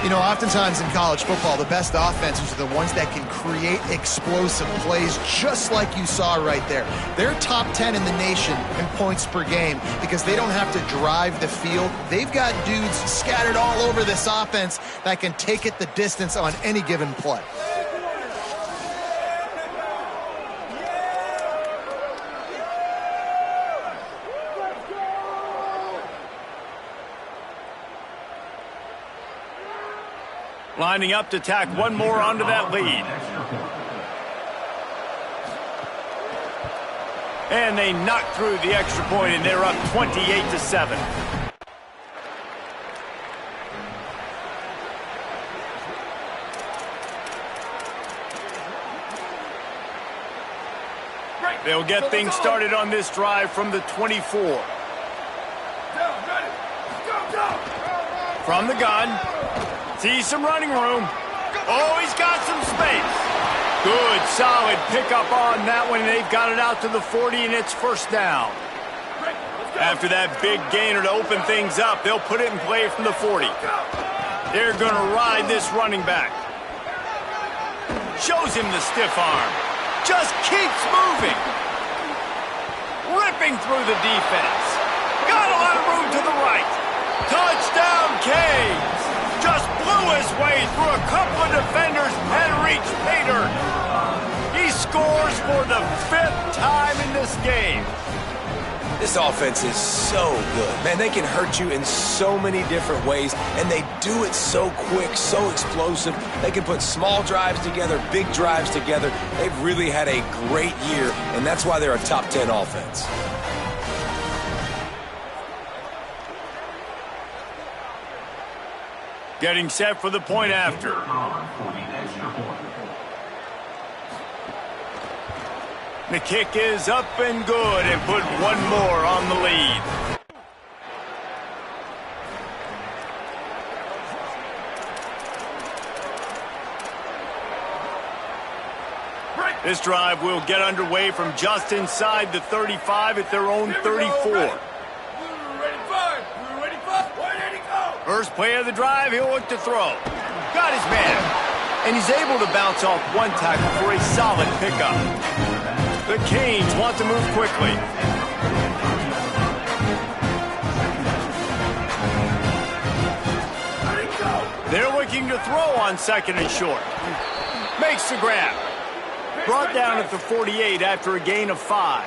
You know, oftentimes in college football, the best offenses are the ones that can create explosive plays just like you saw right there. They're top 10 in the nation in points per game because they don't have to drive the field. They've got dudes scattered all over this offense that can take it the distance on any given play. Lining up to tack one more onto that lead. And they knocked through the extra point, and they're up 28-7. They'll get things started on this drive from the 24. From the gun. Sees some running room. Oh, he's got some space. Good, solid pickup on that one. They've got it out to the 40, and it's first down. After that big gainer to open things up, they'll put it in play from the 40. They're going to ride this running back. Shows him the stiff arm. Just keeps moving. Ripping through the defense. Got a lot of room to the right. Touchdown, Canes. Just blew his way through a couple of defenders and reached pay dirt. He scores for the 5th time in this game. This offense is so good. Man, they can hurt you in so many different ways, and they do it so quick, so explosive. They can put small drives together, big drives together. They've really had a great year, and that's why they're a top 10 offense. Getting set for the point after. The kick is up and good, and put one more on the lead. This drive will get underway from just inside the 35 at their own 34. First play of the drive, he'll look to throw. Got his man. And he's able to bounce off one tackle for a solid pickup. The Canes want to move quickly. They're looking to throw on second and short. Makes the grab. Brought down at the 48 after a gain of 5.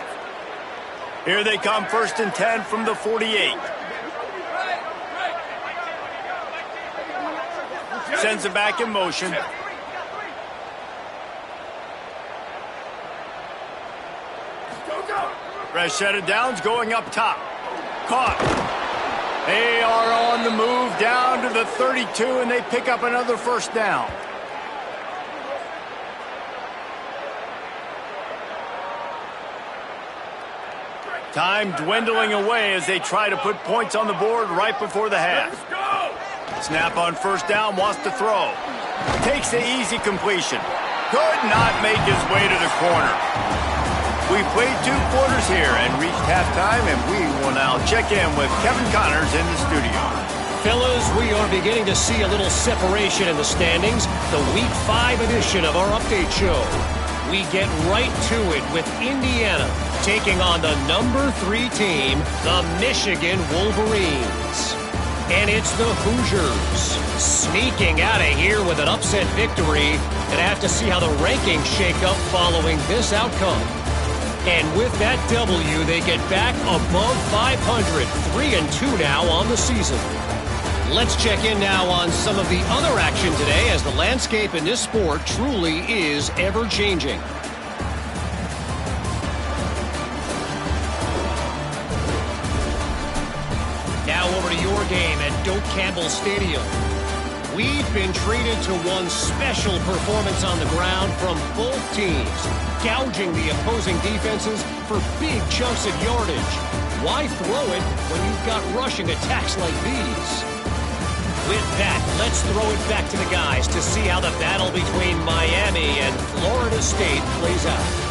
Here they come, 1st and 10 from the 48. Sends it back in motion. Fresh set of downs going up top. Caught. They are on the move down to the 32, and they pick up another first down. Time dwindling away as they try to put points on the board right before the half. Snap on first down, wants to throw. Takes the easy completion. Could not make his way to the corner. We played 2 quarters here and reached halftime, and we will now check in with Kevin Connors in the studio. Fellas, we are beginning to see a little separation in the standings. The Week 5 edition of our update show. We get right to it with Indiana taking on the number 3 team, the Michigan Wolverines. And it's the Hoosiers sneaking out of here with an upset victory. And have to see how the rankings shake up following this outcome. And with that W, they get back above 500, 3-2 now on the season. Let's check in now on some of the other action today, as the landscape in this sport truly is ever-changing. Now over to your game at Doak Campbell Stadium. We've been treated to one special performance on the ground from both teams, gouging the opposing defenses for big chunks of yardage. Why throw it when you've got rushing attacks like these? With that, let's throw it back to the guys to see how the battle between Miami and Florida State plays out.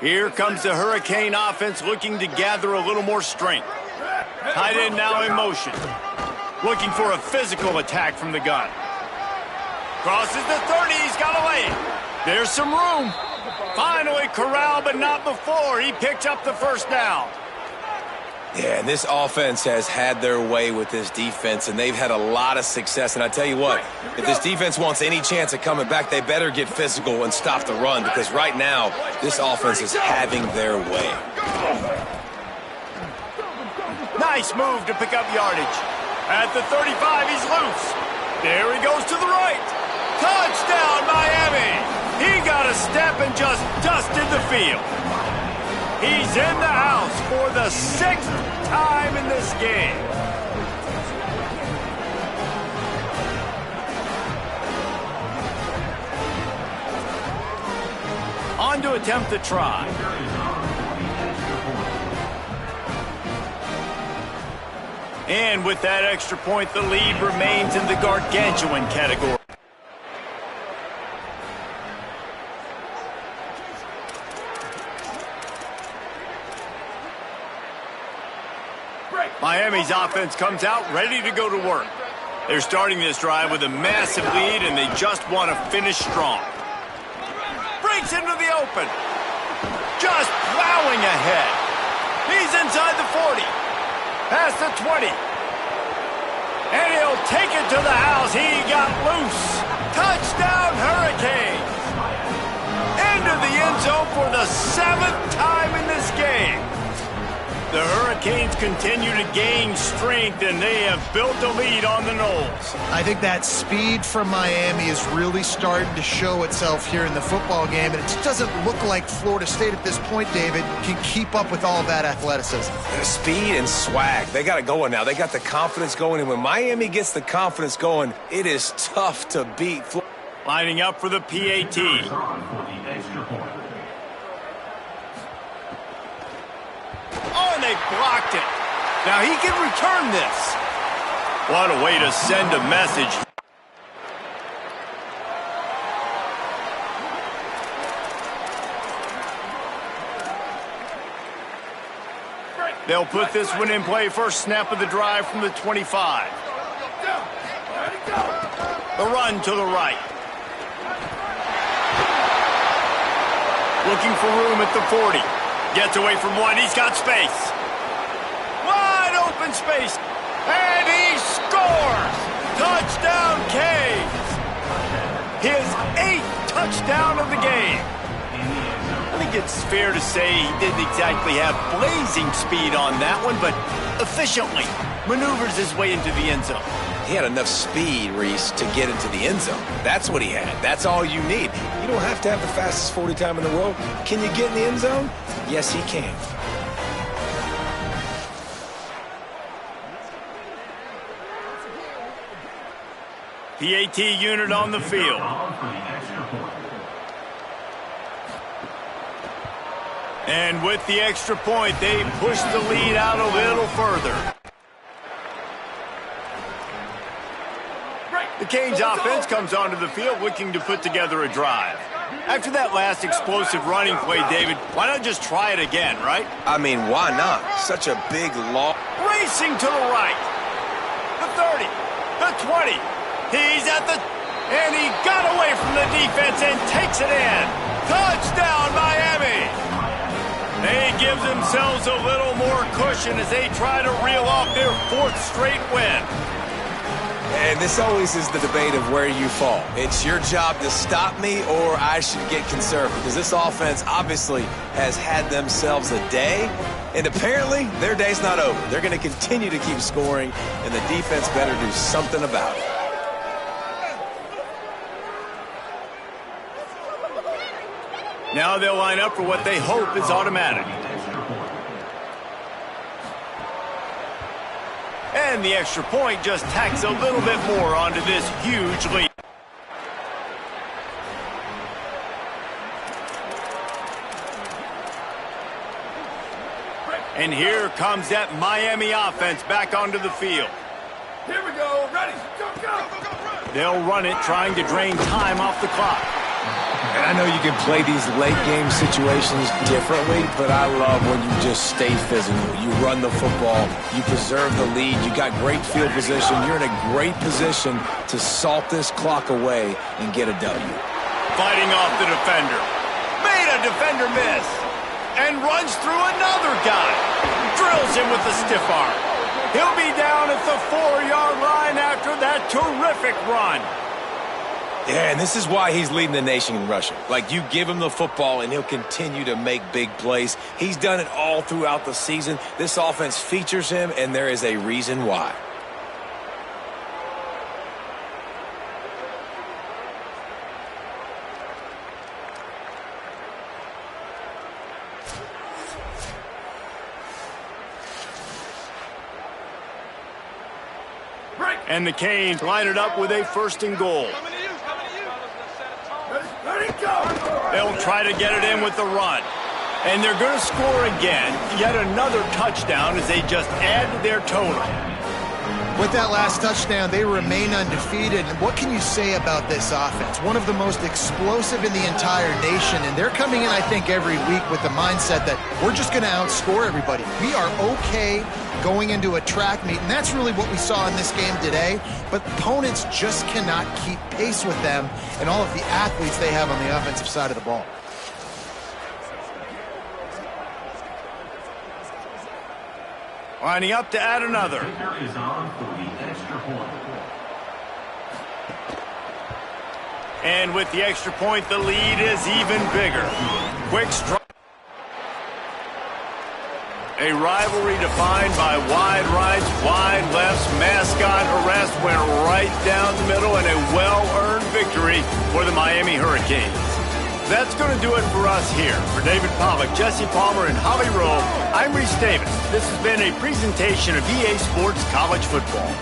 Here comes the Hurricane offense looking to gather a little more strength. Tight end now in motion. Looking for a physical attack from the gun. Crosses the 30, he's got a lane. There's some room. Finally corralled, but not before. He picked up the first down. Yeah, and this offense has had their way with this defense, and they've had a lot of success. And I tell you what, if this defense wants any chance of coming back, they better get physical and stop the run, because right now, this offense is having their way. Nice move to pick up yardage. At the 35, he's loose. There he goes to the right. Touchdown, Miami! He got a step and just dusted the field. He's in the house for the 6th time in this game. On to attempt the try. And with that extra point, the lead remains in the gargantuan category. Miami's offense comes out ready to go to work. They're starting this drive with a massive lead, and they just want to finish strong. Breaks into the open. Just plowing ahead. He's inside the 40. Past the 20. And he'll take it to the house. He got loose. Touchdown, Hurricanes. Into the end zone for the 7th time in this game. The Hurricanes continue to gain strength, and they have built a lead on the Noles. I think that speed from Miami is really starting to show itself here in the football game, and it just doesn't look like Florida State at this point, David, can keep up with all that athleticism. Speed and swag, they got it going now. They got the confidence going, and when Miami gets the confidence going, it is tough to beat. Lining up for the PAT. Oh, and they blocked it. Now he can return this. What a way to send a message. They'll put this one in play. First snap of the drive from the 25. The run to the right. Looking for room at the 40. Gets away from one. He's got space. Wide open space. And he scores! Touchdown, Canes! His 8th touchdown of the game. I think it's fair to say he didn't exactly have blazing speed on that one, but efficiently maneuvers his way into the end zone. He had enough speed, Reese, to get into the end zone. That's what he had. That's all you need. You don't have to have the fastest 40 time in the world. Can you get in the end zone? Yes, he can. PAT unit on the field. And with the extra point, they push the lead out a little further. The Canes offense comes onto the field looking to put together a drive. After that last explosive running play, David, why not just try it again, right? I mean, why not? Such a big long... Racing to the right. The 30. The 20. He's at the... And he got away from the defense and takes it in. Touchdown, Miami. They give themselves a little more cushion as they try to reel off their 4th straight win. And this always is the debate of where you fall. It's your job to stop me, or I should get conservative, because this offense obviously has had themselves a day, and apparently their day's not over. They're going to continue to keep scoring, and the defense better do something about it. Now they'll line up for what they hope is automatic. And the extra point just tacks a little bit more onto this huge lead. And here comes that Miami offense back onto the field. Here we go. Ready. Go, go. They'll run it, trying to drain time off the clock. And I know you can play these late-game situations differently, but I love when you just stay physical. You run the football. You preserve the lead. You got great field position. You're in a great position to salt this clock away and get a W. Fighting off the defender. Made a defender miss. And runs through another guy. Drills him with the stiff arm. He'll be down at the 4-yard line after that terrific run. Yeah, and this is why he's leading the nation in rushing. Like, you give him the football, and he'll continue to make big plays. He's done it all throughout the season. This offense features him, and there is a reason why. And the Canes line it up with a 1st and goal. They'll try to get it in with the run. And they're going to score again. Yet another touchdown as they just add to their total. With that last touchdown, they remain undefeated. And what can you say about this offense? One of the most explosive in the entire nation. And they're coming in, I think, every week with the mindset that we're just going to outscore everybody. We are okay going into a track meet. And that's really what we saw in this game today. But opponents just cannot keep pace with them and all of the athletes they have on the offensive side of the ball. Lining up to add another. And with the extra point, the lead is even bigger. Quick strike. A rivalry defined by wide rights, wide lefts, mascot arrest went right down the middle, and a well-earned victory for the Miami Hurricanes. That's going to do it for us here. For David Pollack, Jesse Palmer, and Holly Rowe, I'm Reese Davis. This has been a presentation of EA Sports College Football.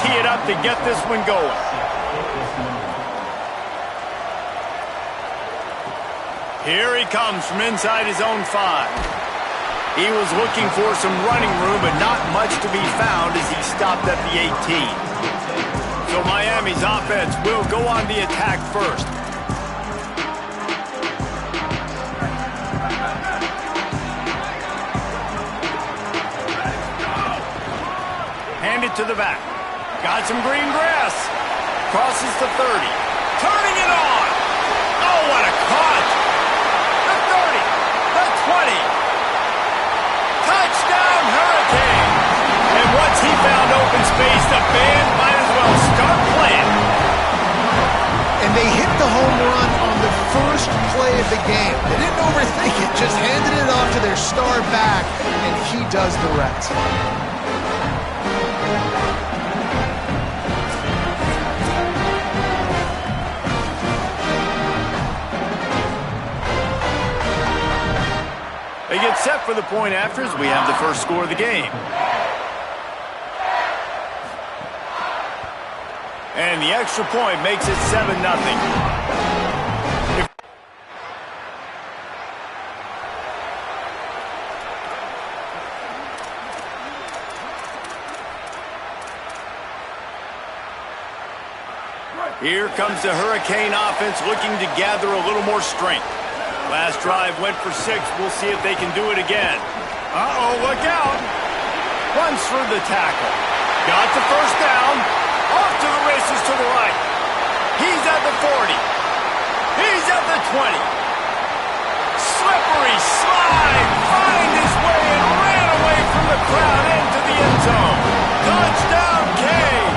tee it up to get this one going. Here he comes from inside his own 5. He was looking for some running room, but not much to be found as he stopped at the 18. So Miami's offense will go on the attack first. Hand it to the back. Got some green grass. Crosses the 30. Turning it on. Oh, what a cut. The 30. The 20. Touchdown, Hurricane! And once he found open space, the band might as well start playing. And they hit the home run on the first play of the game. They didn't overthink it, just handed it off to their star back, and he does the rest. They get set for the point afters. We have the first score of the game. And the extra point makes it 7-0. Here comes the Hurricane offense looking to gather a little more strength. Last drive went for 6. We'll see if they can do it again. Uh-oh, look out. Runs through the tackle. Got the first down. Off to the races to the right. He's at the 40. He's at the 20. Slippery slide. Find his way and ran away from the crowd into the end zone. Touchdown, Canes.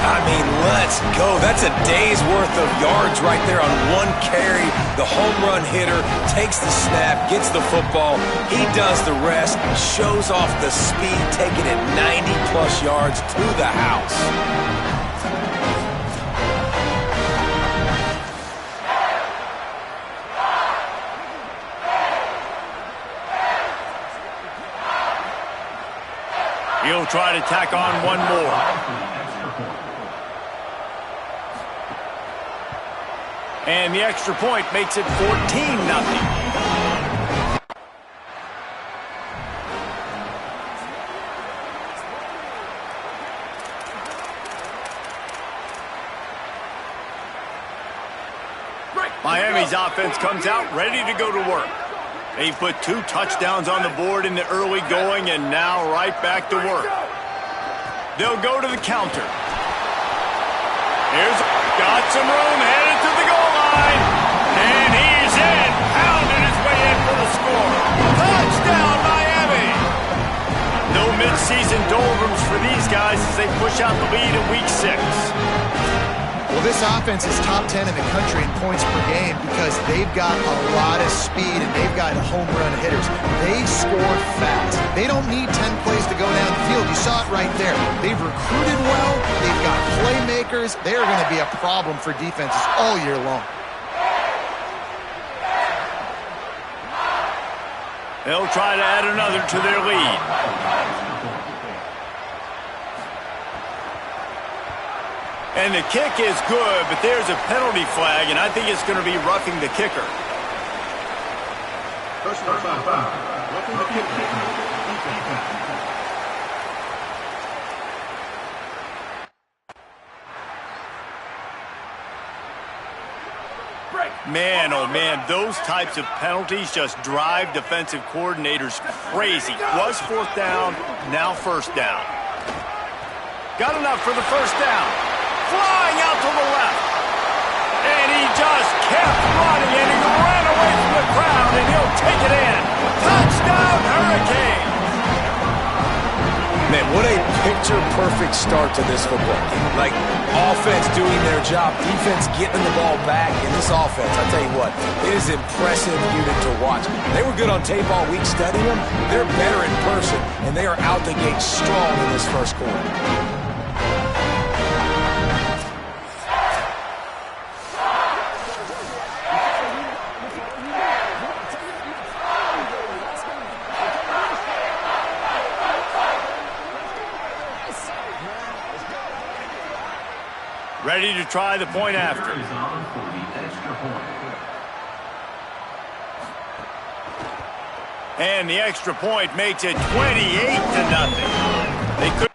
I mean, let's go. That's a day's worth of yards right there on one carry. The home run hitter takes the snap, gets the football. He does the rest, shows off the speed, taking it 90-plus yards to the house. He'll try to tack on one more. And the extra point makes it 14-0. Miami's offense comes out ready to go to work. They put 2 touchdowns on the board in the early going and now right back to work. They'll go to the counter. Got some room, headed to the goal line. And he's in, pounding his way in for the score. Touchdown, Miami! No midseason doldrums for these guys as they push out the lead in Week 6. Well, this offense is top 10 in the country in points per game because they've got a lot of speed and they've got home run hitters. They score fast. They don't need 10 plays to go down the field. You saw it right there. They've recruited well. They've got playmakers. They're going to be a problem for defenses all year long. They'll try to add another to their lead. And the kick is good, but there's a penalty flag, and I think it's going to be roughing the kicker. Personal foul. Roughing the kicker. Man, oh man, those types of penalties just drive defensive coordinators crazy. Was 4th down, now 1st down. Got enough for the 1st down. Flying out to the left. And he just kept running, and he ran away from the crowd, and he'll take it in. Touchdown, Hurricane! Man, what a picture-perfect start to this football game. Like, offense doing their job, defense getting the ball back, and this offense, I tell you what, it is an impressive unit to watch. They were good on tape all week studying them. They're better in person, and they are out the gate strong in this first quarter. Ready to try the point after. Is on for the extra point. And the extra point makes it 28-0. They could.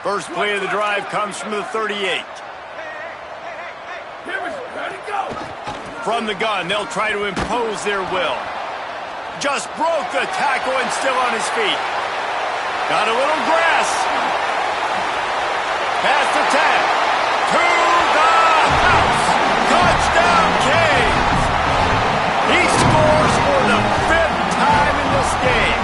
First play of the drive comes from the 38. From the gun, they'll try to impose their will. Just broke the tackle and still on his feet. Got a little grass. Pass the tag. To the house. Touchdown, Canes. He scores for the 5th time in this game.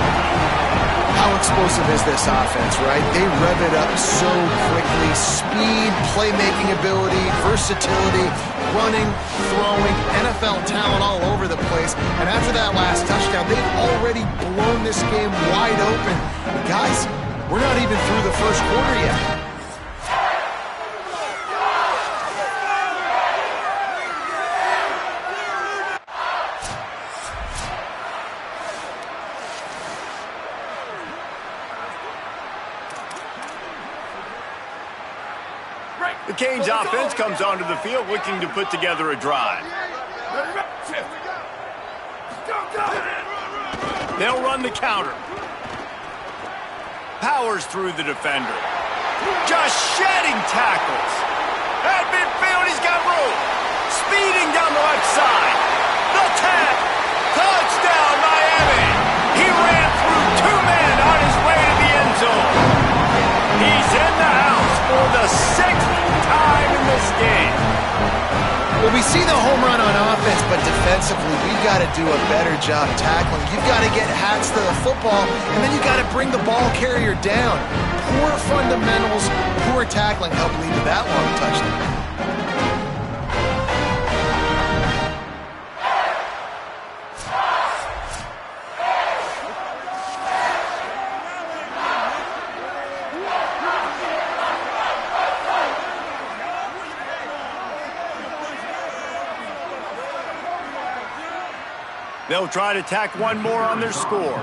How explosive is this offense, right? They rev it up so quickly. Speed, playmaking ability, versatility, running, throwing, NFL talent all over the place. And after that last touchdown, they've already blown this game wide open. Guys, we're not even through the first quarter yet. The Canes offense comes onto the field looking to put together a drive. They'll run the counter. Powers through the defender. Just shedding tackles. At midfield, he's got room. Speeding down the left side. The tap. Touchdown, Miami. He ran through 2 men on his way to the end zone. He's in the house for the 6th time in this game. Well, we see the home run on offense, but defensively, we've got to do a better job tackling. You've got to get hats to the football, and then you've got to bring the ball carrier down. Poor fundamentals, poor tackling help lead to that long touchdown. They'll try to tack one more on their score.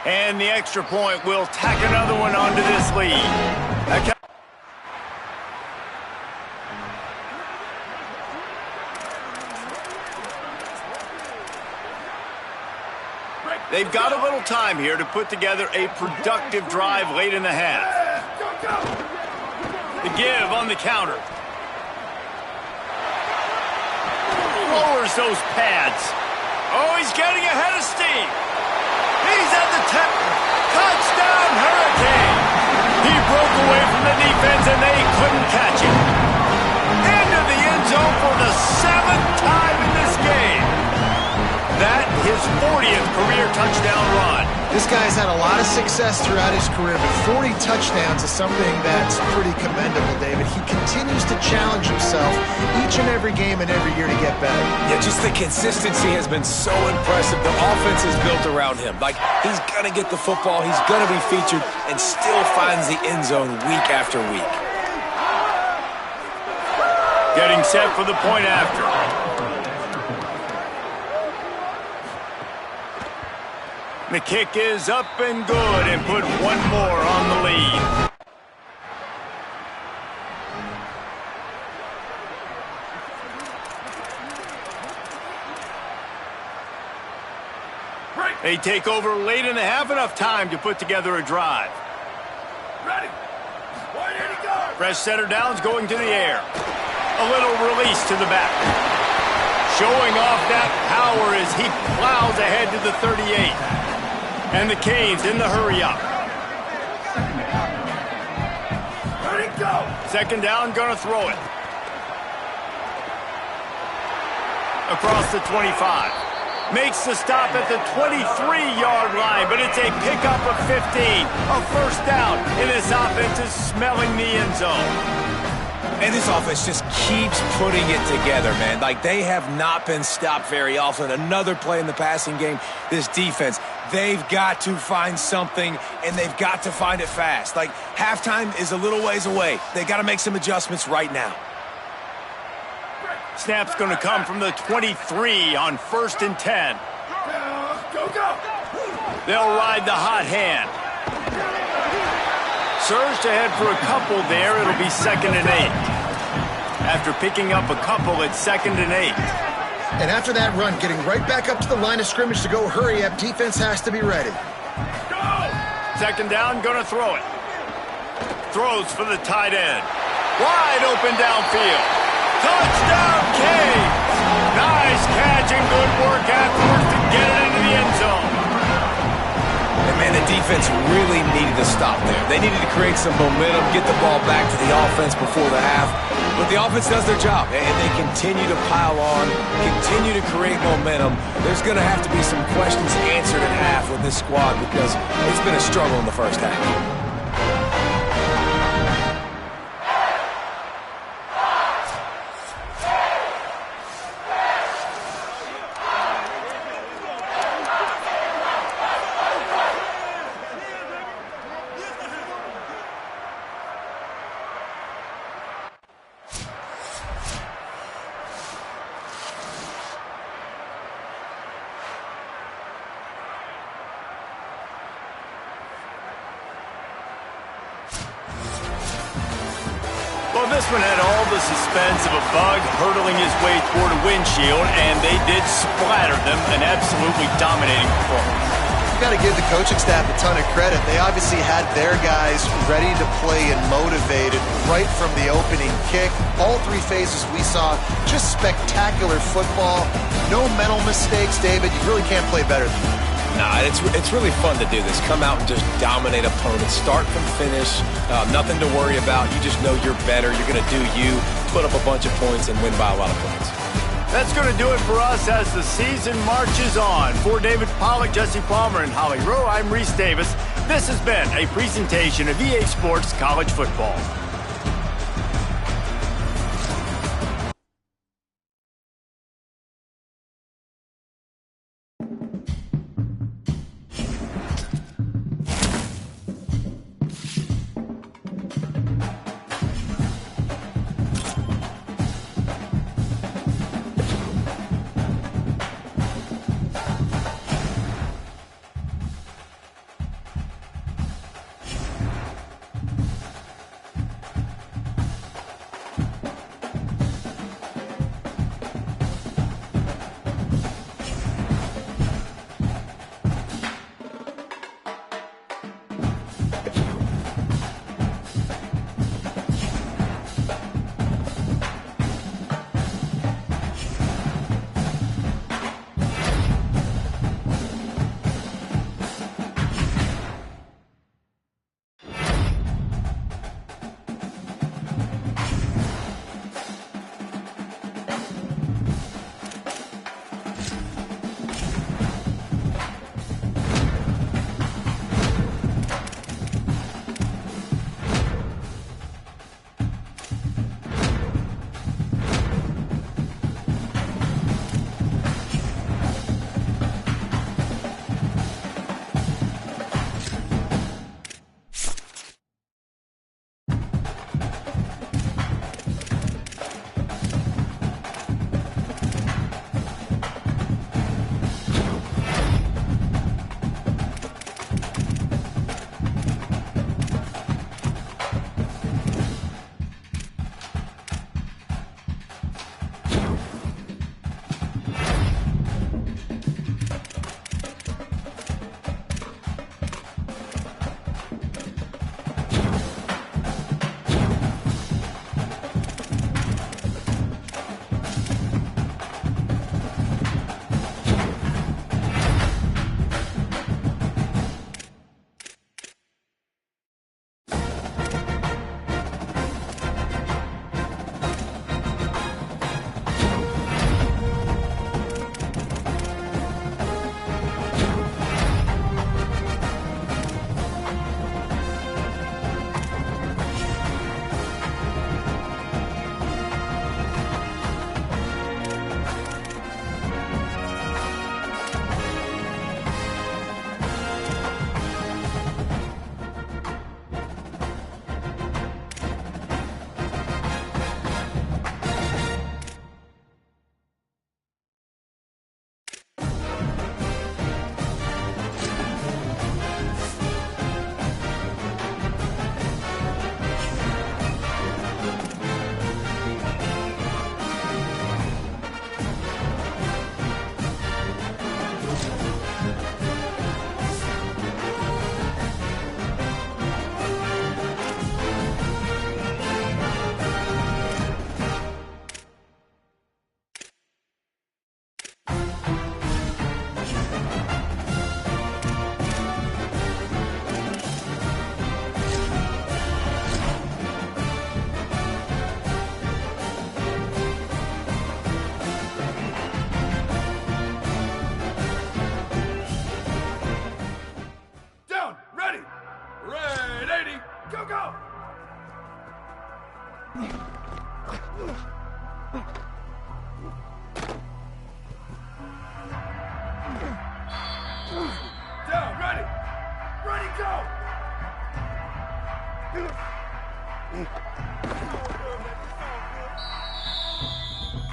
And the extra point will tack another one onto this lead. They've got a little time here to put together a productive drive late in the half. The give on the counter. Lowers those pads. Oh, he's getting ahead of steam. He's at the 10. Touchdown, Hurricane. He broke away from the defense and they couldn't catch him. Into the end zone for the 7th time in this game. That his 40th career touchdown run. This guy's had a lot of success throughout his career, but 40 touchdowns is something that's pretty commendable, David. He continues to challenge himself each and every game and every year to get better. Yeah, just the consistency has been so impressive. The offense is built around him. Like, he's going to get the football, he's going to be featured, and still finds the end zone week after week. Getting set for the point after. The kick is up and good and put one more on the lead. They take over late in the half, enough time to put together a drive. Ready. Fresh center downs going to the air. A little release to the back. Showing off that power as he plows ahead to the 38. And the Canes in the hurry-up. Second down, gonna throw it. Across the 25. Makes the stop at the 23-yard line, but it's a pickup of 15. A first down, and this offense is smelling the end zone. And this offense just keeps putting it together, man. Like, they have not been stopped very often. Another play in the passing game. This defense, they've got to find something, and they've got to find it fast. Like, halftime is a little ways away. They got to make some adjustments right now. Snap's going to come from the 23 on 1st and 10. Go. They'll ride the hot hand. Surged ahead for a couple there. It'll be 2nd and 8. After picking up a couple, it's 2nd and 8. And after that run, getting right back up to the line of scrimmage to go hurry up, defense has to be ready. Go! 2nd down, going to throw it. Throws for the tight end. Wide open downfield. Touchdown, Canes! Nice catch and good work afterwards to get it into the end zone. And man, the defense really needed to stop there. They needed to create some momentum, get the ball back to the offense before the half. But the offense does their job, and they continue to pile on, continue to create momentum. There's going to have to be some questions answered at half with this squad because it's been a struggle in the first half. Well, this one had all the suspense of a bug hurtling his way toward a windshield, and they did splatter them, an absolutely dominating performance. You got to give the coaching staff a ton of credit. They obviously had their guys ready to play and motivated right from the opening kick. All 3 phases we saw, just spectacular football. No mental mistakes, David. You really can't play better than that. Nah, it's really fun to do this. Come out and just dominate opponents. Start from finish. Nothing to worry about. You just know you're better. You're going to do you, put up a bunch of points, and win by a lot of points. That's going to do it for us as the season marches on. For David Pollack, Jesse Palmer, and Holly Rowe, I'm Reese Davis. This has been a presentation of EA Sports College Football. Down, ready! Ready, go!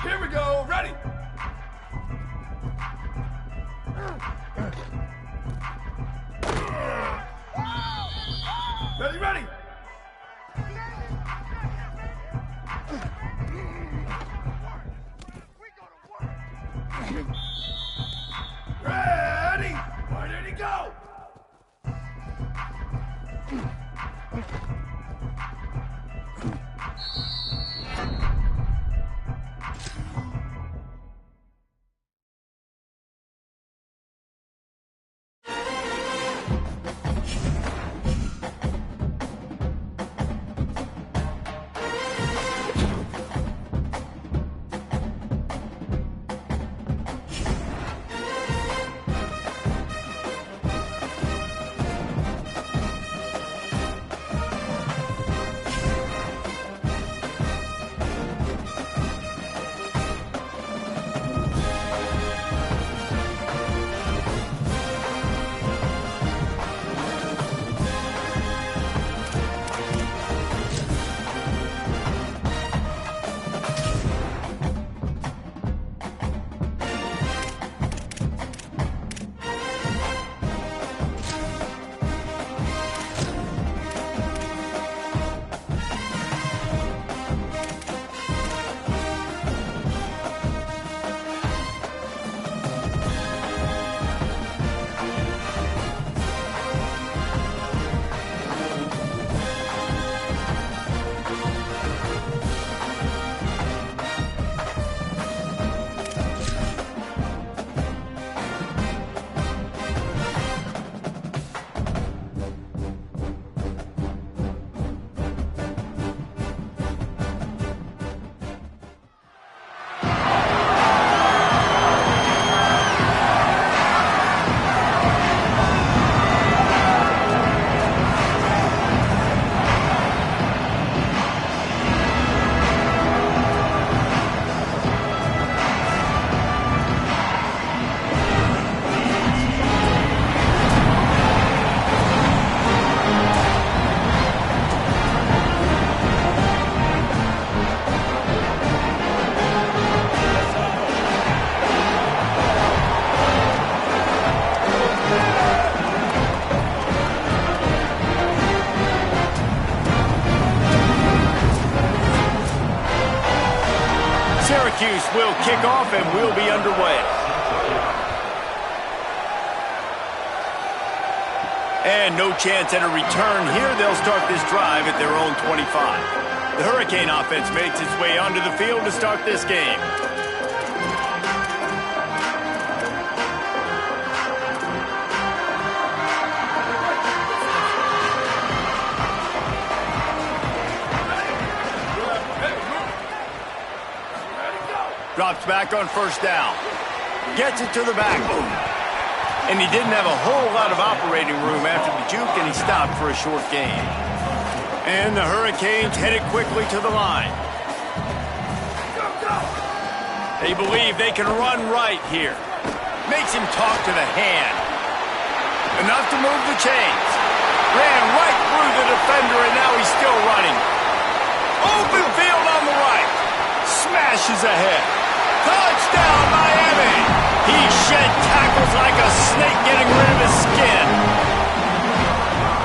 Here we go, ready! Ready, ready! Ready! Where did he go? Syracuse will kick off and we'll be underway. And no chance at a return here. They'll start this drive at their own 25. The Hurricane offense makes its way onto the field to start this game. Drops back on first down. Gets it to the backbone. And he didn't have a whole lot of operating room after the juke, and he stopped for a short gain. And the Hurricanes headed quickly to the line. They believe they can run right here. Makes him talk to the hand. Enough to move the chains. Ran right through the defender, and now he's still running. Open field on the right. Smashes ahead. Touchdown, Miami! He shed tackles like a snake getting rid of his skin.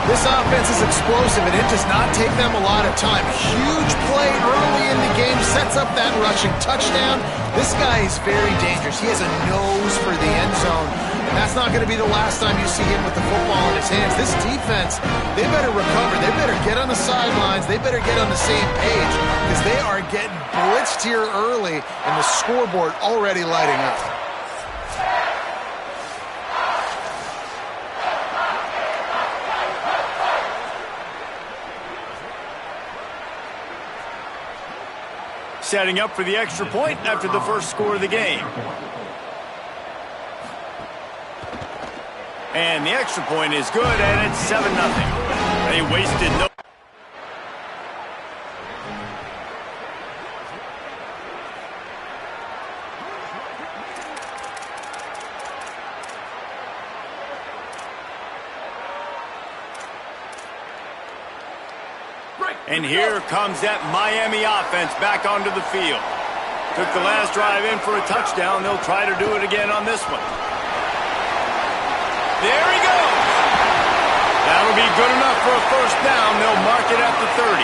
This offense is explosive, and it does not take them a lot of time. Huge play early in the game sets up that rushing touchdown. This guy is very dangerous. He has a nose for the end zone, and that's not going to be the last time you see him with the football in his hands. This defense, they better recover. They better get on the sidelines. They better get on the same page because they are getting blitzed here early, and the scoreboard already lighting up. Setting up for the extra point after the first score of the game. And the extra point is good, and it's 7-0. They wasted no... And here comes that Miami offense back onto the field. Took the last drive in for a touchdown. They'll try to do it again on this one. There he goes. That'll be good enough for a first down. They'll mark it at the 30.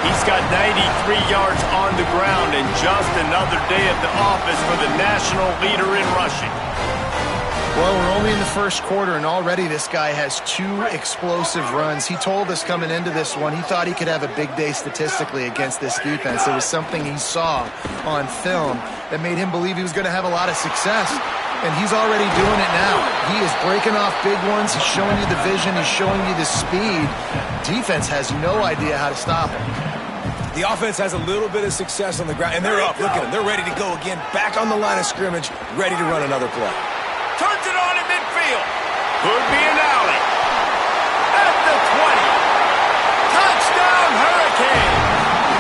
He's got 93 yards on the ground and just another day at the office for the national leader in rushing. Well, we're only in the first quarter, and already this guy has 2 explosive runs. He told us coming into this one he thought he could have a big day statistically against this defense. It was something he saw on film that made him believe he was going to have a lot of success, and he's already doing it now. He is breaking off big ones. He's showing you the vision. He's showing you the speed. Defense has no idea how to stop him. The offense has a little bit of success on the ground, and they're up. Look at them. They're ready to go again, back on the line of scrimmage, ready to run another play. Turns it on in midfield. Could be an alley. At the 20. Touchdown, Hurricane.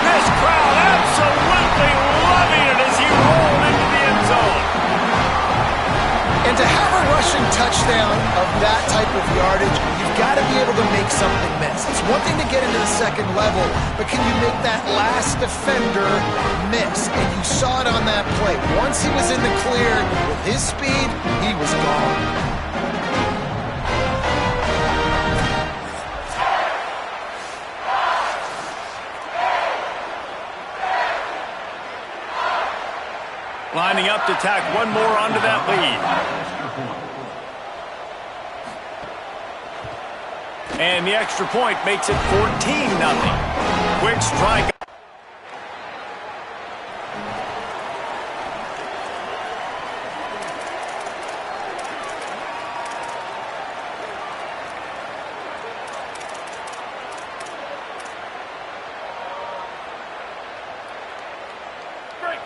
This crowd absolutely loving it as he rolled into the end zone. And to have a rushing touchdown of that type of yardage, you've got to be able to make something miss. It's one thing to get into the second level, but can you make that last defender miss? And you saw it on that play. Once he was in the clear with his speed, he was gone. Lining up to tack one more onto that lead. And the extra point makes it 14-0. Quick strike.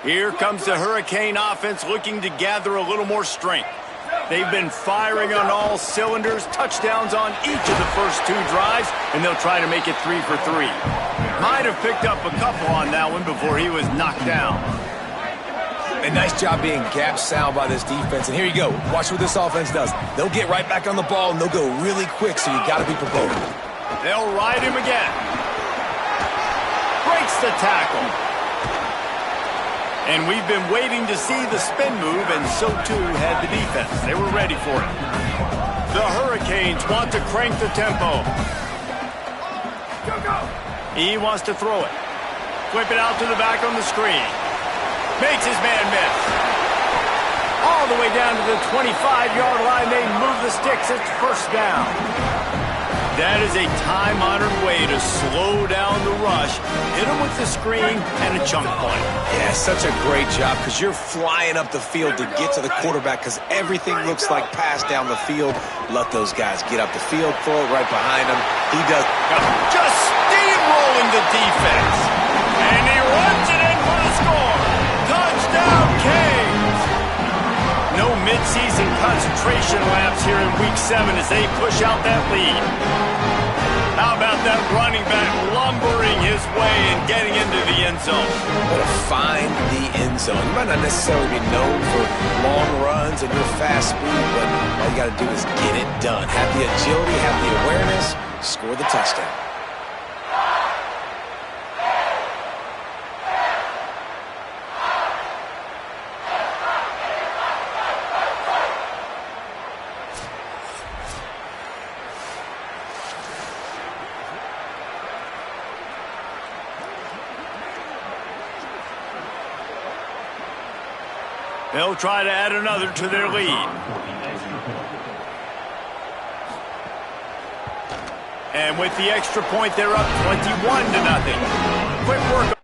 Here comes the Hurricane offense looking to gather a little more strength. They've been firing on all cylinders, touchdowns on each of the first 2 drives, and they'll try to make it 3 for 3. Might have picked up a couple on that one before he was knocked down. A nice job being gap sound by this defense. And here you go. Watch what this offense does. They'll get right back on the ball, and they'll go really quick, so you got to be prepared. They'll ride him again. Breaks the tackle. And we've been waiting to see the spin move, and so too had the defense. They were ready for it. The Hurricanes want to crank the tempo. He wants to throw it. Flip it out to the back on the screen. Makes his man miss. All the way down to the 25-yard line. They move the sticks. It's first down. That is a time-honored way to slow down the rush, hit them with the screen, and a chunk play. Yeah, such a great job because you're flying up the field to get to the quarterback because everything looks like pass down the field. Let those guys get up the field, throw it right behind him. He does. Just steamrolling the defense. And he runs it in for the score. Touchdown, Canes. No midseason concentration laps here in Week 7 as they push out that lead. How about that running back lumbering his way and getting into the end zone? But to find the end zone. You might not necessarily be known for long runs and your fast speed, but all you got to do is get it done. Have the agility, have the awareness, score the touchdown. They'll try to add another to their lead. And with the extra point, they're up 21-0. Quick work.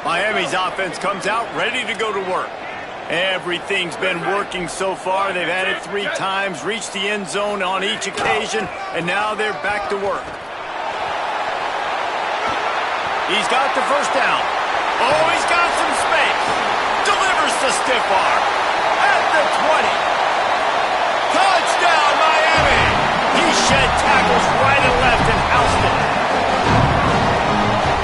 Miami's offense comes out ready to go to work. Everything's been working so far. They've had it 3 times, reached the end zone on each occasion, and now they're back to work. He's got the first down. Oh, he's got some space. Delivers to stiff arm. At the 20. Touchdown, Miami. He shed tackles right and left and housed it.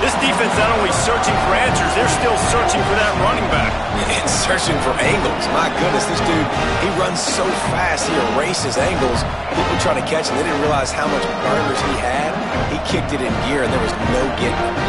This defense not only searching for answers, they're still searching for that running back. And searching for angles. My goodness, this dude, he runs so fast, he erases angles. People trying to catch him, they didn't realize how much burners he had. He kicked it in gear, and there was no getting it.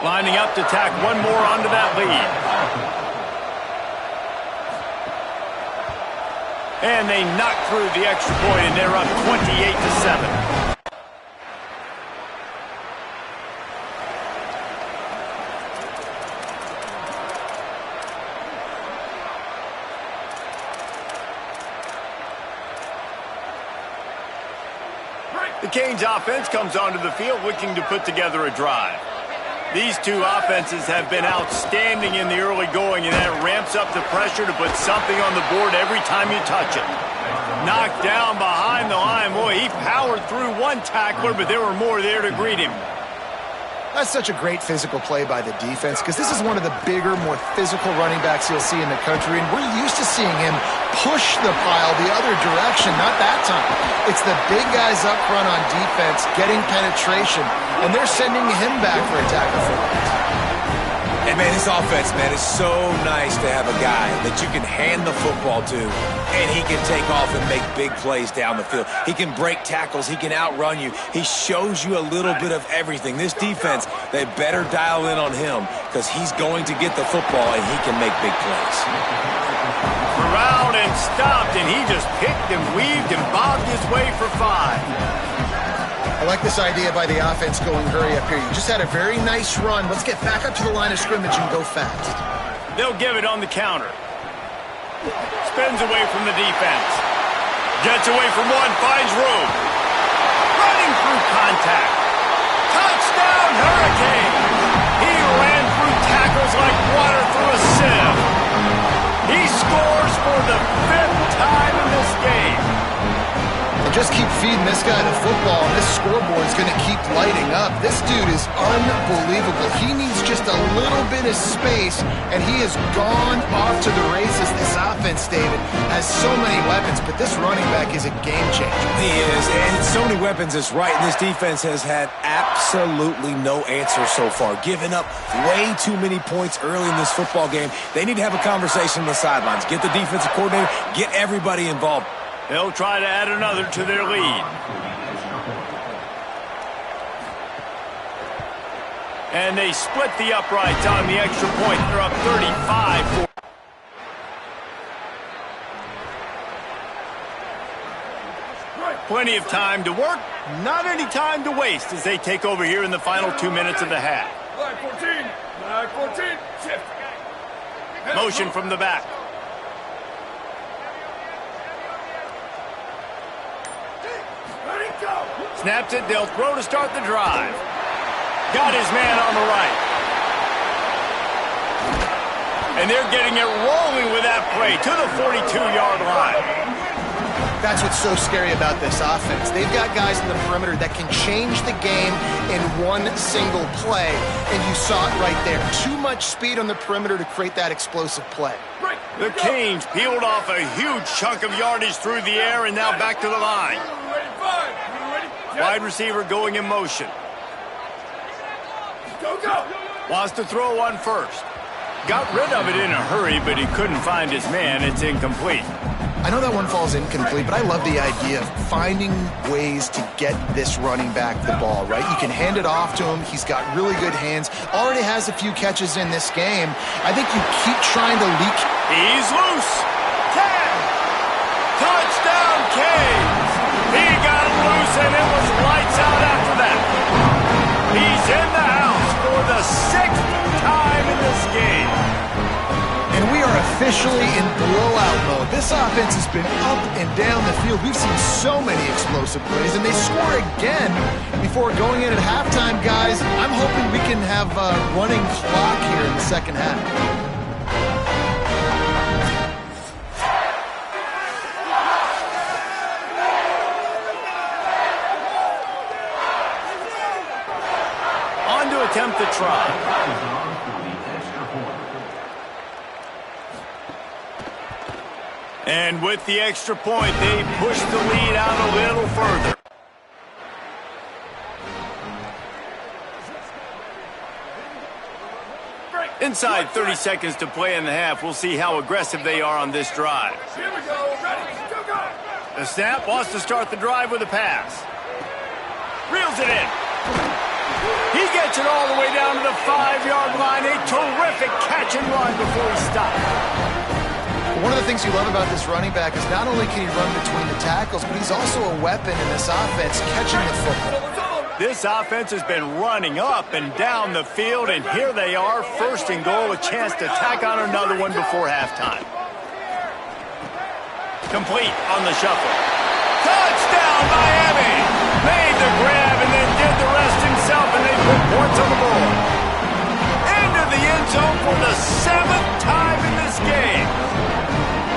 Lining up to tack one more onto that lead. And they knock through the extra point, and they're up 28-7. The Canes offense comes onto the field looking to put together a drive. These two offenses have been outstanding in the early going, and that ramps up the pressure to put something on the board every time you touch it. Knocked down behind the line. Boy, he powered through one tackler, but there were more there to greet him. That's such a great physical play by the defense because this is one of the bigger, more physical running backs you'll see in the country, and we're used to seeing him push the pile the other direction. Not that time. It's the big guys up front on defense getting penetration, and they're sending him back for a tackle for loss. And, man, this offense, man, is so nice to have a guy that you can hand the football to, and he can take off and make big plays down the field. He can break tackles. He can outrun you. He shows you a little bit of everything. This defense, they better dial in on him because he's going to get the football, and he can make big plays. Corralled and stopped, and he just picked and weaved and bobbed his way for 5. I like this idea by the offense going hurry up here. You just had a very nice run. Let's get back up to the line of scrimmage and go fast. They'll give it on the counter. Spins away from the defense. Gets away from one, finds room. Running through contact. Touchdown, Hurricanes! He ran through tackles like water through a sieve. He scores for the 5th time in this game. And just keep feeding this guy the football, and this scoreboard is going to keep lighting up. This dude is unbelievable. He needs just a little bit of space, and he has gone off to the races. This offense, David, has so many weapons, but this running back is a game changer. He is, and so many weapons is right, and this defense has had absolutely no answer so far, giving up way too many points early in this football game. They need to have a conversation on the sidelines, get the defensive coordinator, get everybody involved. They'll try to add another to their lead. And they split the uprights on the extra point. They're up 35-4. Plenty of time to work, not any time to waste as they take over here in the final 2 minutes of the half. Line 14, shift. Motion from the back. Snaps it, they'll throw to start the drive. Got his man on the right. And they're getting it rolling with that play to the 42-yard line. That's what's so scary about this offense. They've got guys in the perimeter that can change the game in one single play, and you saw it right there. Too much speed on the perimeter to create that explosive play. The Canes peeled off a huge chunk of yardage through the air, and now back to the line. Wide receiver going in motion. Wants to throw one first. Got rid of it in a hurry, but he couldn't find his man. It's incomplete. I know that one falls incomplete, but I love the idea of finding ways to get this running back the ball, right? You can hand it off to him. He's got really good hands. Already has a few catches in this game. I think you keep trying to leak. He's loose. 10. Touchdown, Canes. He got loose, and it was lights out after that. He's in the house for the 6th time in this game. And we are officially in blowout mode. This offense has been up and down the field. We've seen so many explosive plays, and they score again before going in at halftime, guys. I'm hoping we can have a running clock here in the second half. On to attempt the try. And with the extra point, they push the lead out a little further. Inside 30 seconds to play in the half, we'll see how aggressive they are on this drive. Here we go. Ready. Go. The snap wants to start the drive with a pass. Reels it in. He gets it all the way down to the 5-yard line. A terrific catch and run before he stops. One of the things you love about this running back is not only can he run between the tackles, but he's also a weapon in this offense catching the football. This offense has been running up and down the field, and here they are, first and goal, a chance to tack on another one before halftime. Complete on the shuffle. Touchdown, Miami! Made the grab and then did the rest himself, and they put points on the board. Into the end zone for the 7th time in this game.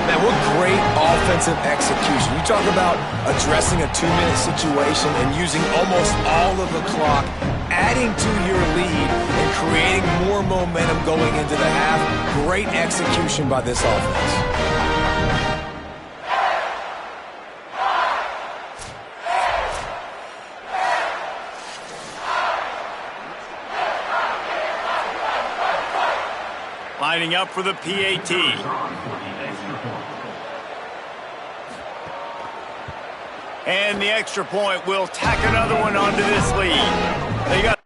Man, what great offensive execution. You talk about addressing a 2-minute situation and using almost all of the clock, adding to your lead and creating more momentum going into the half. Great execution by this offense. Lining up for the PAT. And the extra point will tack another one onto this lead. They got.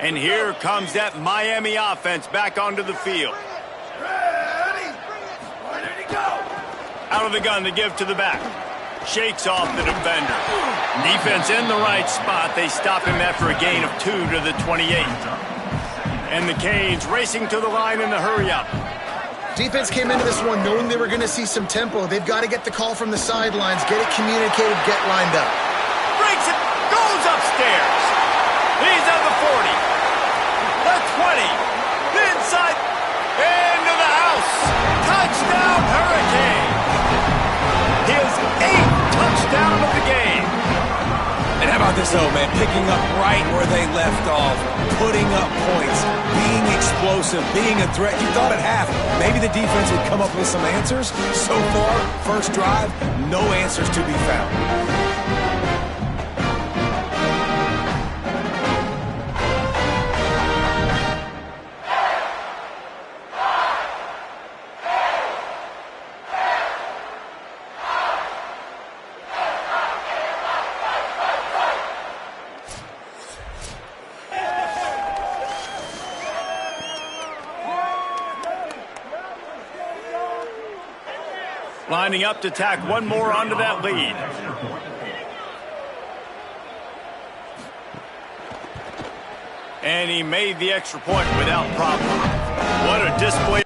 And here comes that Miami offense back onto the field. Out of the gun to give to the back. Shakes off the defender. Defense in the right spot. They stop him after a gain of 2 to the 28. And the Canes racing to the line in the hurry-up. Defense came into this one knowing they were going to see some tempo. They've got to get the call from the sidelines, get it communicated, get lined up. Breaks it, goes upstairs. He's at the 40. The 20. Inside. Into the house. Touchdown, Hurricane. His 8th touchdown of the game. And how about this, though, man? Picking up right where they left off, putting up points, being explosive, being a threat. You thought at half maybe the defense would come up with some answers. So far, first drive, no answers to be found. Lining up to tack one more onto that lead. And he made the extra point without problem. What a display.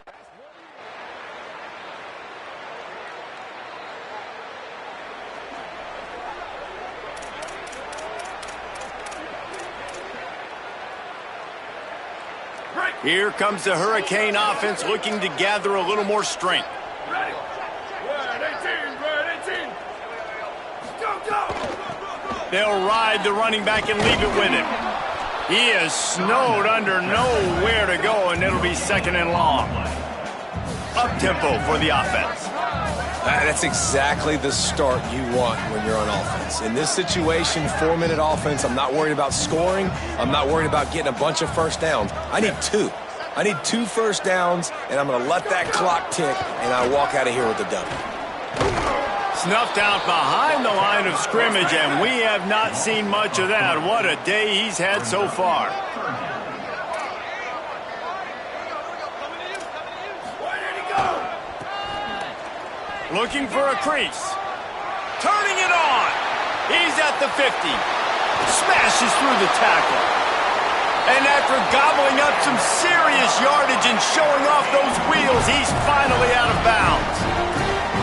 Here comes the Hurricane offense looking to gather a little more strength. They'll ride the running back and leave it with him. He is snowed under, nowhere to go, and it'll be 2nd and long. Up-tempo for the offense. That's exactly the start you want when you're on offense. In this situation, 4-minute offense, I'm not worried about scoring. I'm not worried about getting a bunch of first downs. I need 2. I need 2 first downs, and I'm going to let that clock tick, and I walk out of here with the W. Snuffed out behind the line of scrimmage, and we have not seen much of that. What a day he's had so far. Looking for a crease. Turning it on. He's at the 50. Smashes through the tackle. And after gobbling up some serious yardage and showing off those wheels, he's finally out of bounds.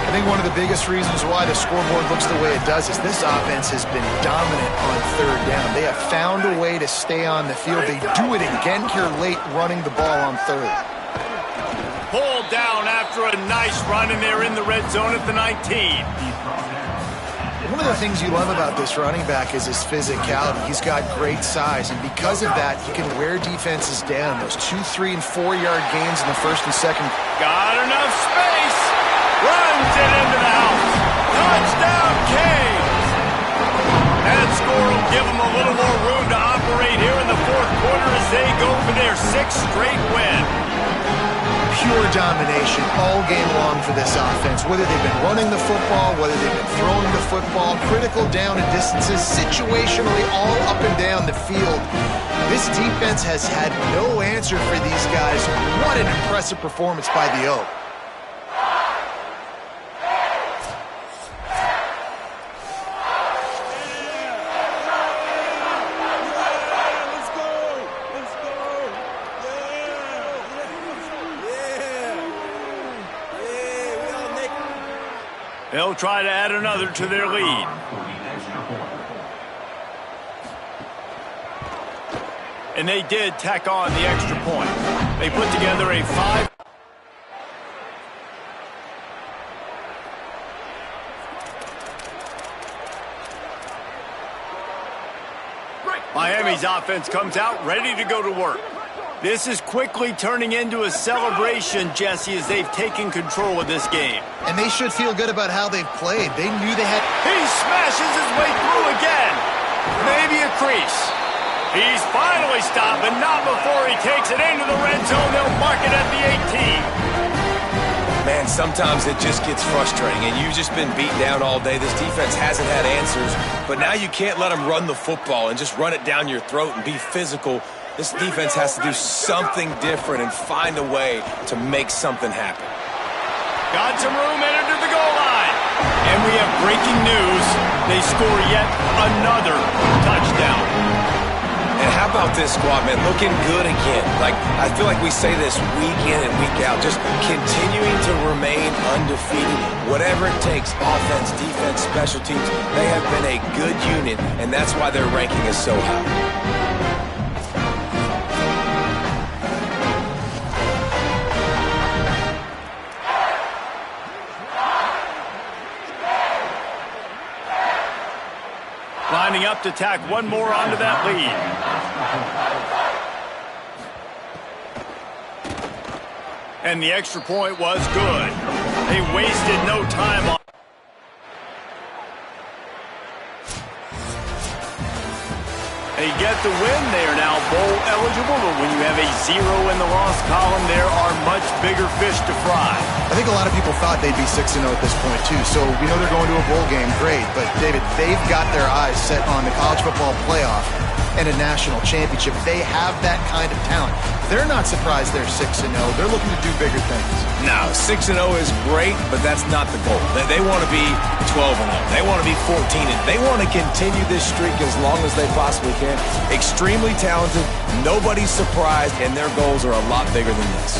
I think one of the biggest reasons why the scoreboard looks the way it does is this offense has been dominant on 3rd down. They have found a way to stay on the field. They do it again here late running the ball on 3rd. Pulled down after a nice run, and they're in the red zone at the 19. One of the things you love about this running back is his physicality. He's got great size, and because of that, he can wear defenses down. Those 2, 3, and 4-yard gains in the first and second. Got enough space. Runs it into the house. Touchdown, Canes. That score will give them a little more room to operate here in the fourth quarter as they go for their 6th straight win. Pure domination all game long for this offense. Whether they've been running the football, whether they've been throwing the football, critical down and distances, situationally all up and down the field. This defense has had no answer for these guys. What an impressive performance by the Oak. They'll try to add another to their lead. And they did tack on the extra point. They put together a 5. Miami's offense comes out ready to go to work. This is quickly turning into a celebration, Jesse, as they've taken control of this game. And they should feel good about how they've played. They knew they had... He smashes his way through again. Maybe a crease. He's finally stopped, but not before he takes it into the red zone. They'll mark it at the 18. Man, sometimes it just gets frustrating, and you've just been beat down all day. This defense hasn't had answers, but now you can't let them run the football and just run it down your throat and be physical. This defense has to do something different and find a way to make something happen. Got some room, entered to the goal line. And we have breaking news. They score yet another touchdown. And how about this squad, man? Looking good again. Like, I feel like we say this week in and week out. Just continuing to remain undefeated. Whatever it takes, offense, defense, special teams. They have been a good unit, and that's why their ranking is so high. Lining up to tack one more onto that lead. And the extra point was good. They wasted no time on. They get the win. They are now bowl eligible, but when you have a 0 in the loss column, there are much bigger fish to fry. I think a lot of people thought they'd be 6-0 at this point, too. So we know they're going to a bowl game. Great. But, David, they've got their eyes set on the college football playoff and a national championship. They have that kind of talent. They're not surprised they're 6-0. They're looking to do bigger things. No, 6-0 is great, but that's not the goal. They want to be 12-0. They want to be 14-0. They want to continue this streak as long as they possibly can. Extremely talented. Nobody's surprised, and their goals are a lot bigger than this.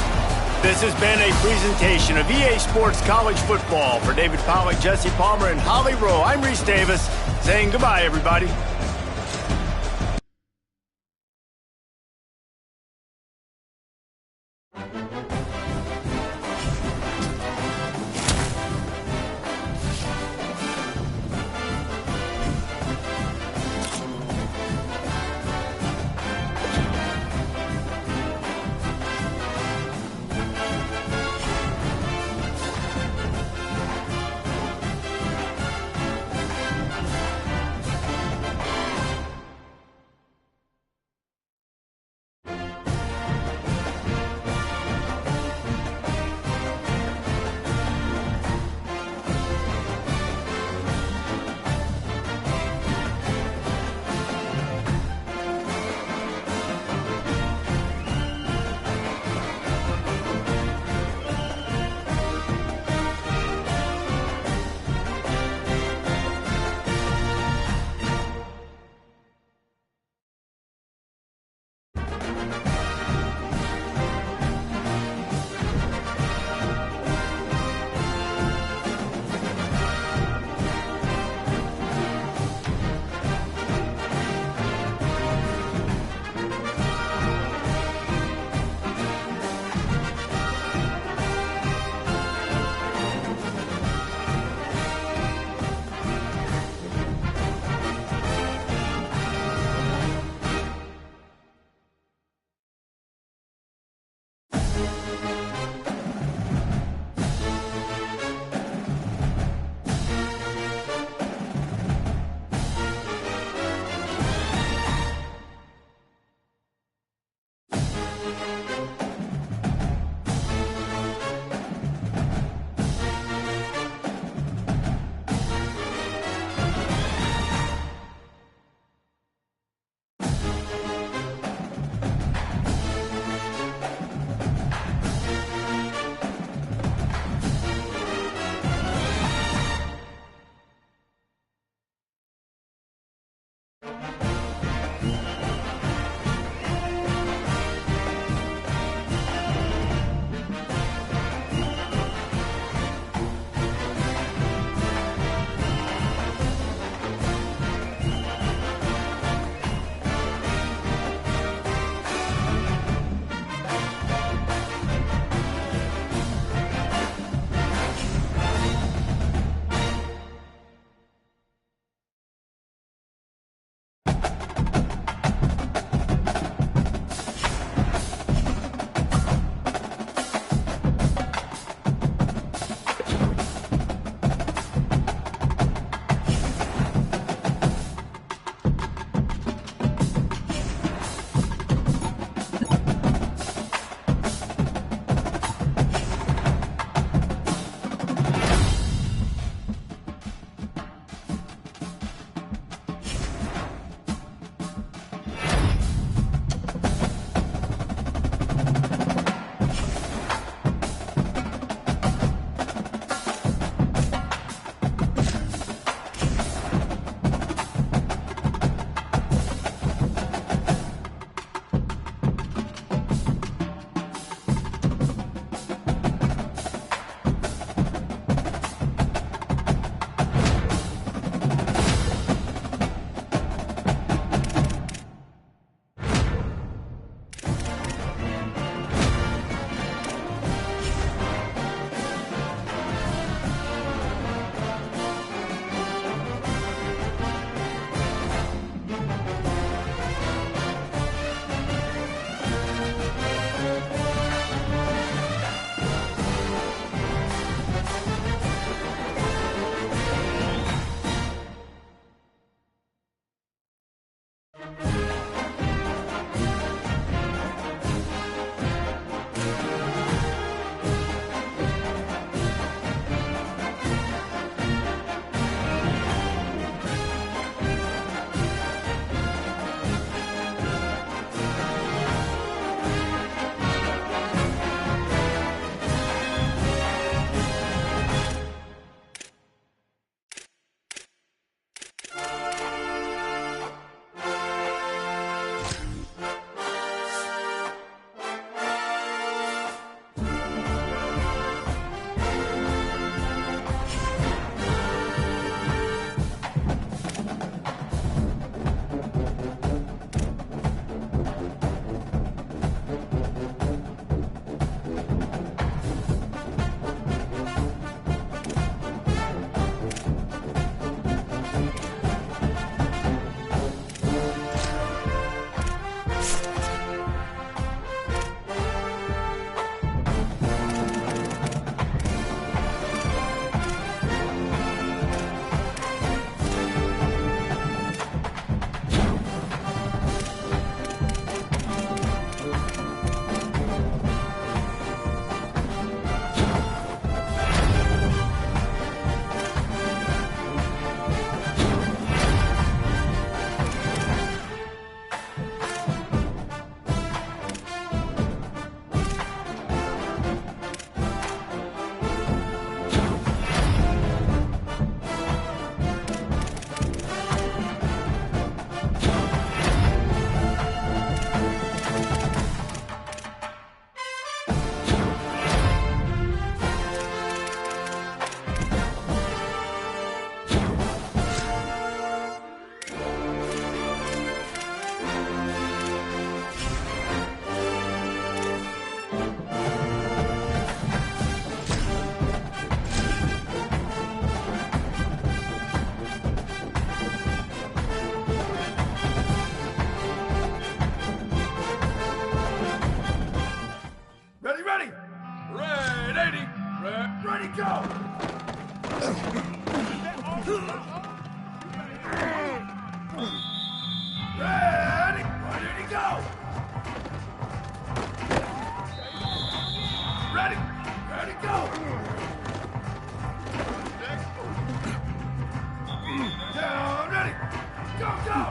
This has been a presentation of EA Sports College Football. For David Pollack, Jesse Palmer, and Holly Rowe, I'm Reese Davis, saying goodbye, everybody. Ready? Where did he go? Ready? Ready, go! Down, ready! Go, go!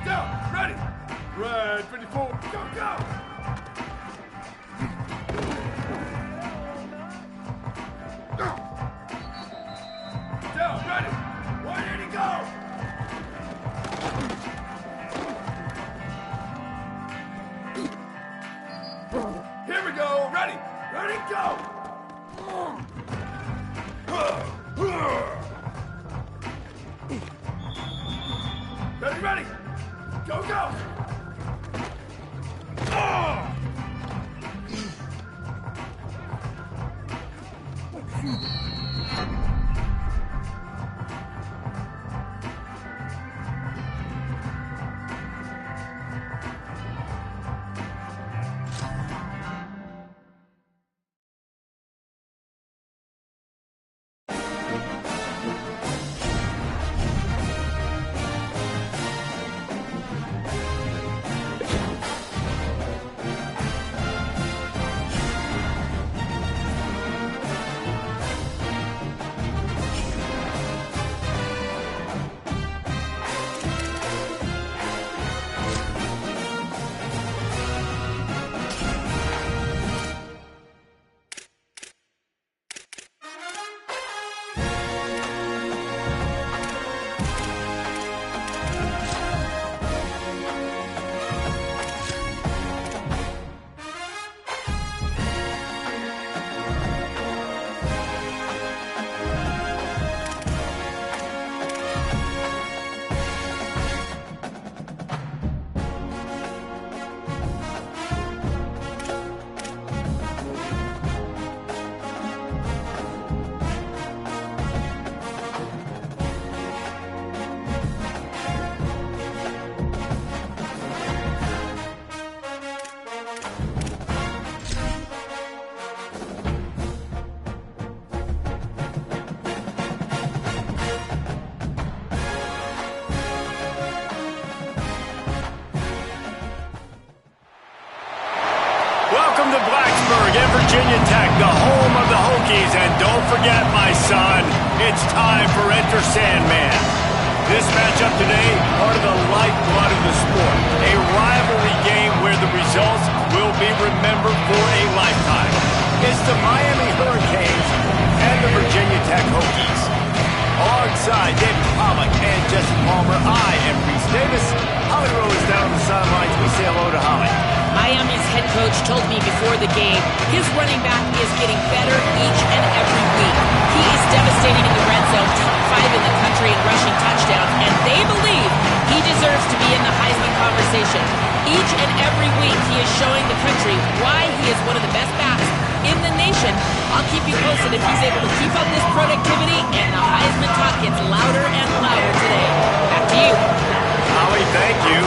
Down, ready! Red 54, go, go! Down, ready! Where did he go? Here we go! Ready! Ready, go! Ready, ready! Go, go! Welcome to Blacksburg and Virginia Tech, the home of the Hokies. And don't forget, my son, it's time for Enter Sandman. This matchup today, part of the lifeblood of the sport. A rivalry game where the results will be remembered for a lifetime. It's the Miami Hurricanes and the Virginia Tech Hokies. Alongside David Pollack and Jesse Palmer, I am Reese Davis. Holly Rowe is down on the sidelines. We say hello to Holly. Miami's head coach told me before the game his running back is getting better each and every week. He is devastating in the red zone, top 5 in the country in rushing touchdowns, and they believe he deserves to be in the Heisman conversation. Each and every week he is showing the country why he is one of the best backs in the nation. I'll keep you posted if he's able to keep up this productivity, and the Heisman talk gets louder and louder today. Back to you. Holly, thank you.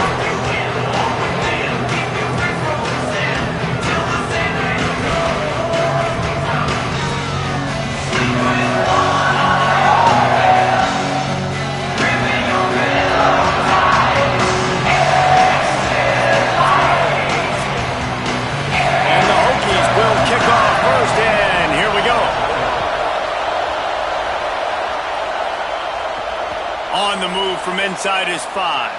On the move from inside his 5.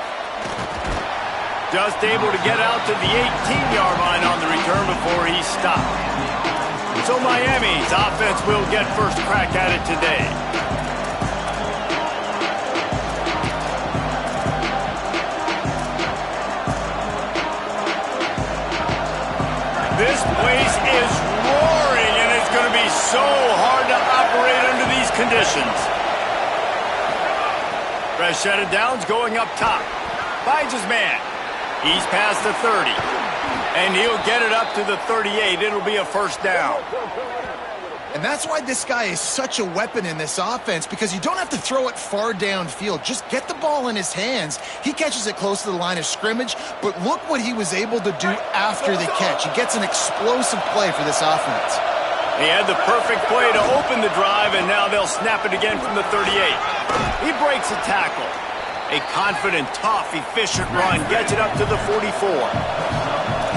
Just able to get out to the 18-yard line on the return before he stopped. So Miami's offense will get first crack at it today. This place is roaring, and it's going to be so hard to operate under these conditions. Rashad Downs going up top. Finds his man. He's past the 30. And he'll get it up to the 38. It'll be a first down. And that's why this guy is such a weapon in this offense, because you don't have to throw it far downfield. Just get the ball in his hands. He catches it close to the line of scrimmage, but look what he was able to do after the catch. He gets an explosive play for this offense. He had the perfect play to open the drive, and now they'll snap it again from the 38. He breaks a tackle. A confident, tough, efficient run gets it up to the 44.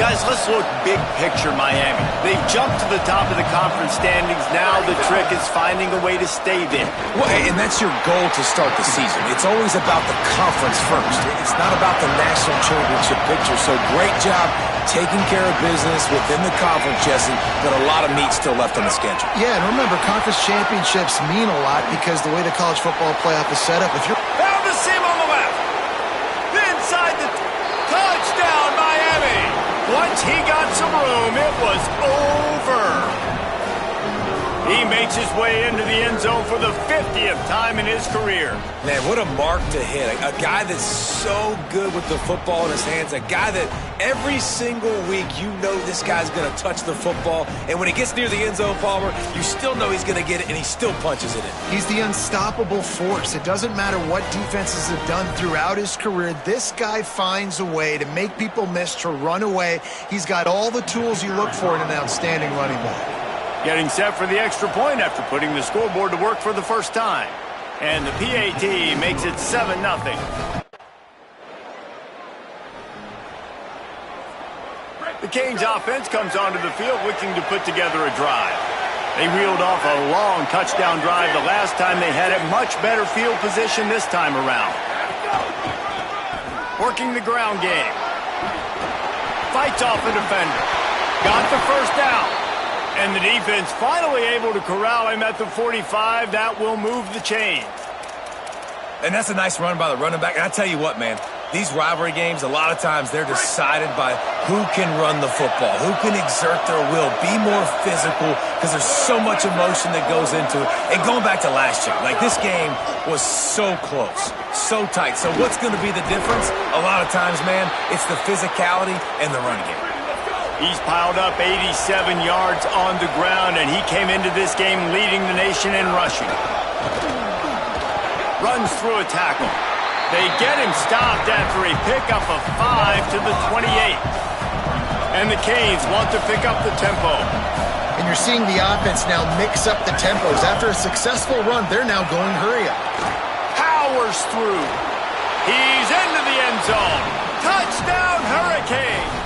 Guys, let's look big picture Miami. They've jumped to the top of the conference standings. Now the trick is finding a way to stay there. Well, and that's your goal to start the season. It's always about the conference first. It's not about the national championship picture. So great job taking care of business within the conference, Jesse, but a lot of meat still left on the schedule. Yeah, and remember, conference championships mean a lot because the way the college football playoff is set up, if you're... Found the seam on the left. Inside the touchdown, Miami. Once he got some room, it was over. He makes his way into the end zone for the 50th time in his career. Man, what a mark to hit. A guy that's so good with the football in his hands. A guy that every single week you know this guy's going to touch the football. And when he gets near the end zone, Palmer, you still know he's going to get it, and he still punches it in. He's the unstoppable force. It doesn't matter what defenses have done throughout his career. This guy finds a way to make people miss, to run away. He's got all the tools you look for in an outstanding running back. Getting set for the extra point after putting the scoreboard to work for the first time. And the PAT makes it 7-0. The Canes offense comes onto the field looking to put together a drive. They reeled off a long touchdown drive the last time they had it. Much better field position this time around. Working the ground game. Fights off a defender. Got the first down. And the defense finally able to corral him at the 45. That will move the chain. And that's a nice run by the running back. And I tell you what, man, these rivalry games, a lot of times they're decided by who can run the football, who can exert their will, be more physical, because there's so much emotion that goes into it. And going back to last year, like this game was so close, so tight. So what's going to be the difference? A lot of times, man, it's the physicality and the running game. He's piled up 87 yards on the ground, and he came into this game leading the nation in rushing. Runs through a tackle. They get him stopped after a pickup of 5 to the 28. And the Canes want to pick up the tempo. And you're seeing the offense now mix up the tempos. After a successful run, they're now going hurry up. Powers through. He's into the end zone. Touchdown, Hurricanes.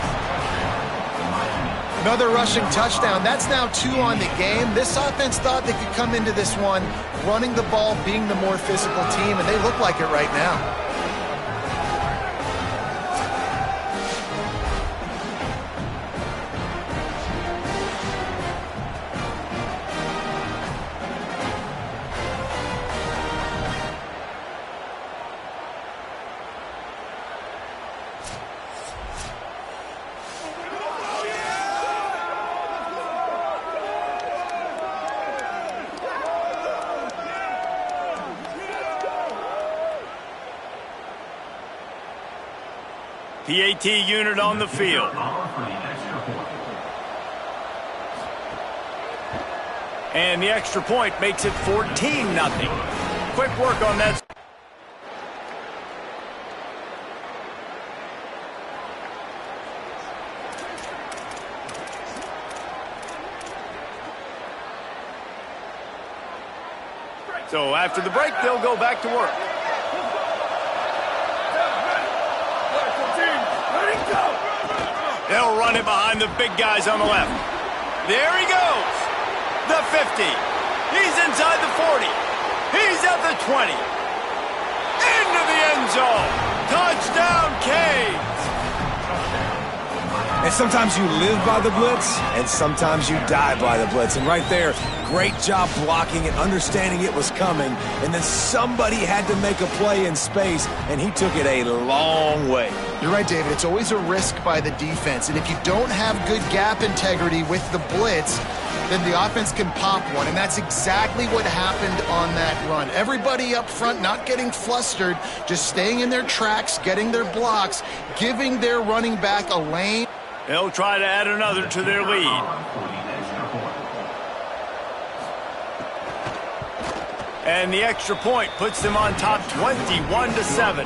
Another rushing touchdown. That's now 2 on the game. This offense thought they could come into this one running the ball, being the more physical team, and they look like it right now. PAT unit on the field. And the extra point makes it 14-0. Quick work on that. So after the break, they'll go back to work. They'll run it behind the big guys on the left. There he goes. The 50. He's inside the 40. He's at the 20. Into the end zone. Touchdown, Canes. And sometimes you live by the blitz, and sometimes you die by the blitz. And right there, great job blocking it, understanding it was coming. And then somebody had to make a play in space, and he took it a long way. You're right, David. It's always a risk by the defense. And if you don't have good gap integrity with the blitz, then the offense can pop one. And that's exactly what happened on that run. Everybody up front not getting flustered, just staying in their tracks, getting their blocks, giving their running back a lane. They'll try to add another to their lead. And the extra point puts them on top 21-7.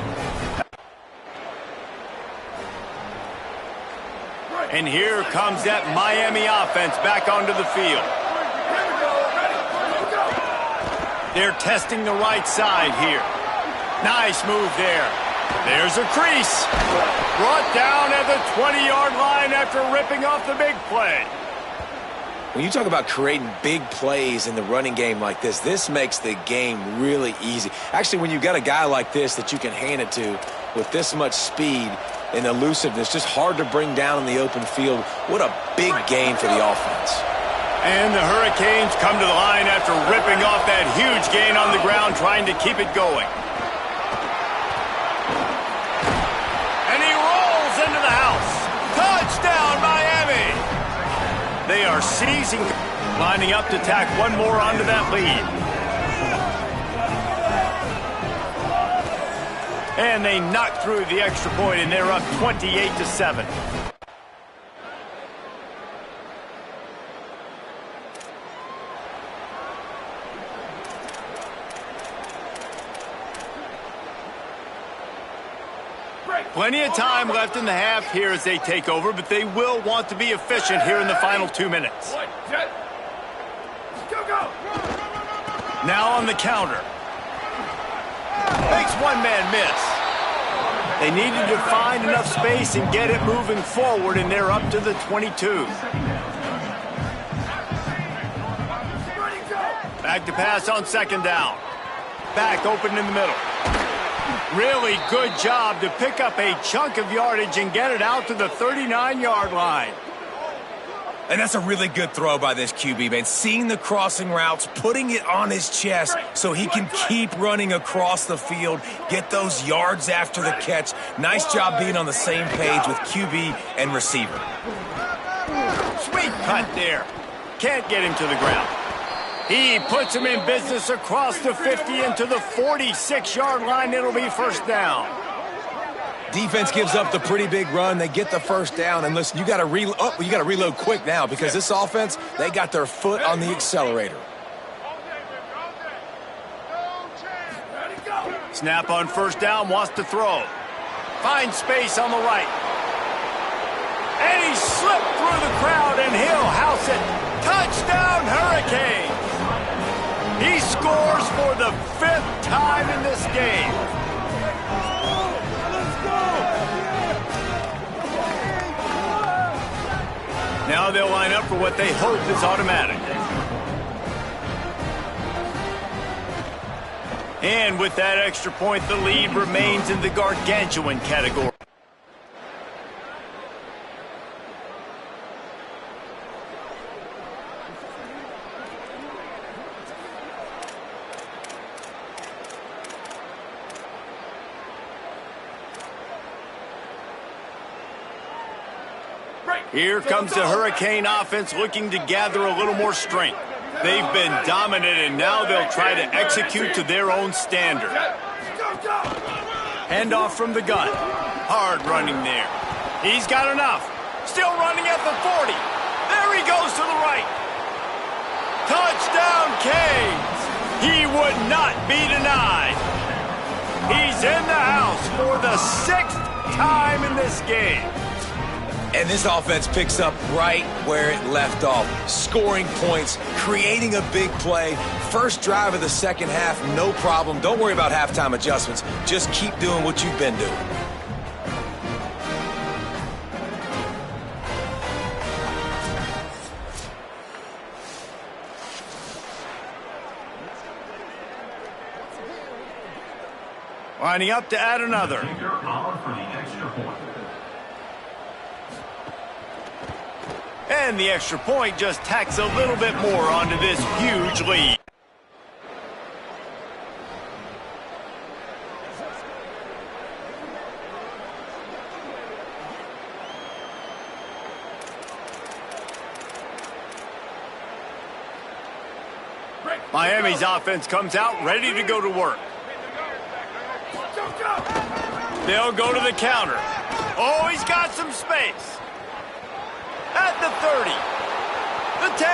And here comes that Miami offense back onto the field. They're testing the right side here. Nice move there. There's a crease. Brought down at the 20-yard line after ripping off the big play. When you talk about creating big plays in the running game like this makes the game really easy. Actually, when you've got a guy like this that you can hand it to with this much speed and elusiveness, just hard to bring down in the open field, what a big gain for the offense. And the Hurricanes come to the line after ripping off that huge gain on the ground, trying to keep it going. And he rolls into the house. Touchdown, Miami! They are seizing, lining up to tack one more onto that lead. And they knock through the extra point, and they're up 28-7. Plenty of time left in the half here as they take over, but they will want to be efficient here in the final 2 minutes. Now on the counter. Makes one man miss. They needed to find enough space and get it moving forward, and they're up to the 22. Back to pass on second down. Back open in the middle. Really good job to pick up a chunk of yardage and get it out to the 39-yard line. And that's a really good throw by this QB, man. Seeing the crossing routes, putting it on his chest so he can keep running across the field, get those yards after the catch. Nice job being on the same page with QB and receiver. Sweet cut there. Can't get him to the ground. He puts him in business across the 50 into the 46-yard line. It'll be first down. Defense gives up the pretty big run. They get the first down. And listen, you got to reload quick now because this offense, they got their foot on the accelerator. Snap on first down, wants to throw. Finds space on the right. And he slipped through the crowd, and he'll house it. Touchdown, Hurricanes! He scores for the 5th time in this game. Now they'll line up for what they hope is automatic. And with that extra point, the lead remains in the gargantuan category. Here comes the Hurricane offense looking to gather a little more strength. They've been dominant, and now they'll try to execute to their own standard. Handoff from the gun. Hard running there. He's got enough. Still running at the 40. There he goes to the right. Touchdown, Canes. He would not be denied. He's in the house for the 6th time in this game. And this offense picks up right where it left off. Scoring points, creating a big play. First drive of the second half, no problem. Don't worry about halftime adjustments. Just keep doing what you've been doing. Lining up to add another. And the extra point just tacks a little bit more onto this huge lead. Miami's offense comes out ready to go to work. They'll go to the counter. Oh, he's got some space. At the 30, the 10,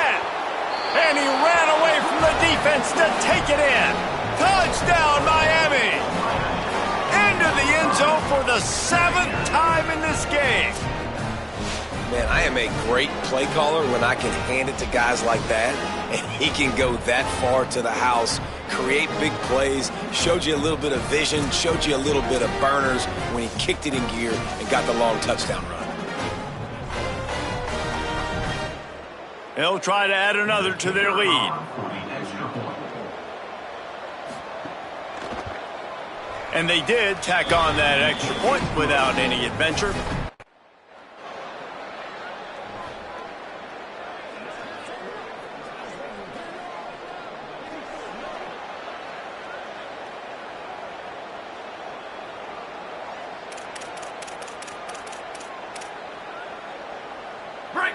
and he ran away from the defense to take it in. Touchdown, Miami! Into the end zone for the 7th time in this game. Man, I am a great play caller when I can hand it to guys like that, and he can go that far to the house, create big plays, showed you a little bit of vision, showed you a little bit of burners when he kicked it in gear and got the long touchdown run. They'll try to add another to their lead. And they did tack on that extra point without any adventure.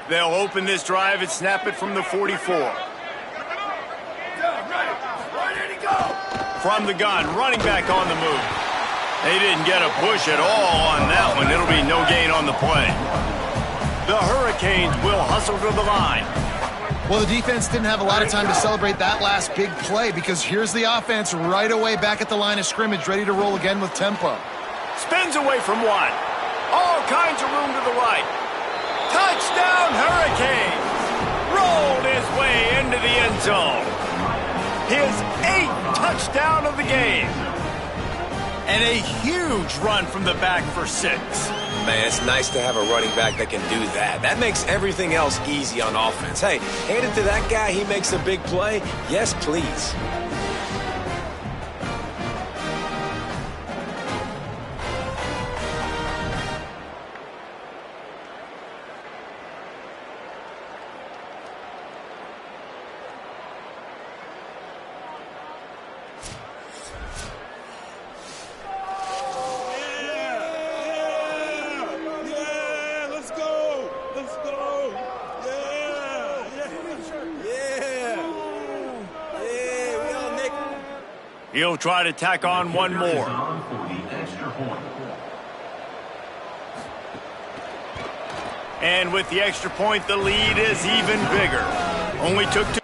They'll open this drive and snap it from the 44. From the gun, running back on the move. They didn't get a push at all on that one. It'll be no gain on the play. The Hurricanes will hustle to the line. Well, the defense didn't have a lot of time to celebrate that last big play because here's the offense right away back at the line of scrimmage, ready to roll again with tempo. Spins away from one. All kinds of room to the right. Touchdown, Hurricanes! Rolled his way into the end zone. His 8th touchdown of the game. And a huge run from the back for 6. Man, it's nice to have a running back that can do that. That makes everything else easy on offense. Hey, hand it to that guy, he makes a big play. Yes, please. He'll try to tack on one more. And with the extra point, the lead is even bigger. Only took 2.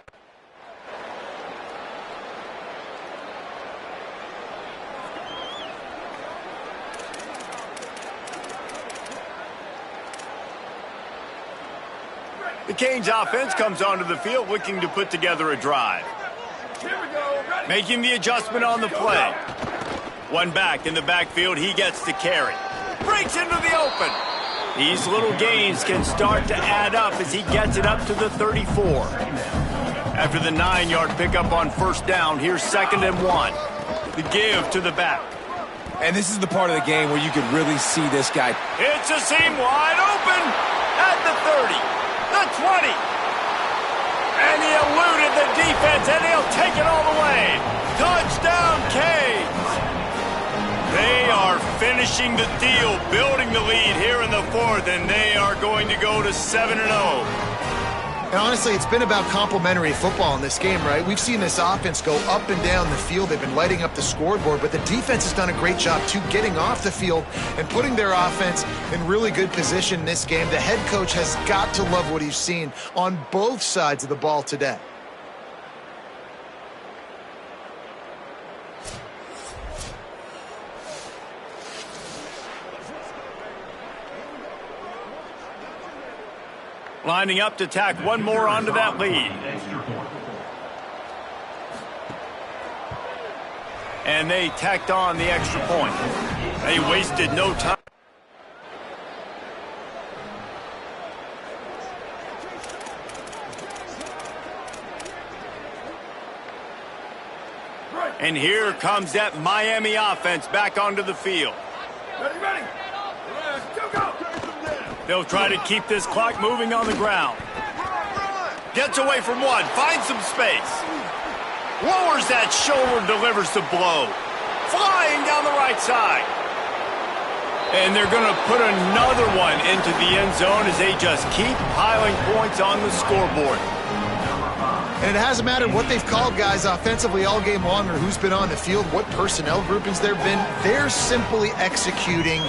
The Canes offense comes onto the field looking to put together a drive. Making the adjustment on the play. One back in the backfield, he gets to carry. Breaks into the open. These little gains can start to add up as he gets it up to the 34. After the 9-yard pickup on first down, here's 2nd and 1. The give to the back. And this is the part of the game where you could really see this guy. It's a seam wide open at the 30, the 20. And he eluded the defense, and he'll take it all the way. Touchdown, Canes. They are finishing the deal, building the lead here in the 4th, and they are going to go to 7-0. And honestly, it's been about complementary football in this game, right? We've seen this offense go up and down the field. They've been lighting up the scoreboard, but the defense has done a great job, too, getting off the field and putting their offense in really good position in this game. The head coach has got to love what he's seen on both sides of the ball today. Lining up to tack one more onto that lead. And they tacked on the extra point. They wasted no time. And here comes that Miami offense back onto the field. Ready. Go. They'll try to keep this clock moving on the ground. Gets away from one, finds some space. Lowers that shoulder, delivers the blow. Flying down the right side. And they're going to put another one into the end zone as they just keep piling points on the scoreboard. And it hasn't mattered what they've called guys offensively all game long or who's been on the field, what personnel groupings there have been. They're simply executing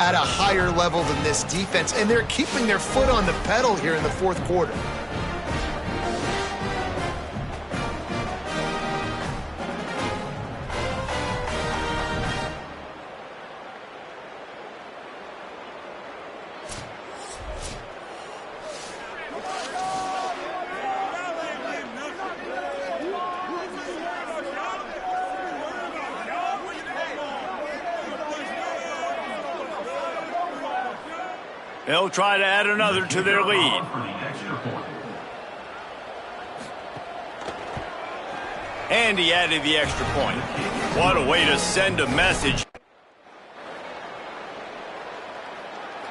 at a higher level than this defense, and they're keeping their foot on the pedal here in the 4th quarter. They'll try to add another to their lead. For the extra point. And he added the extra point. What a way to send a message.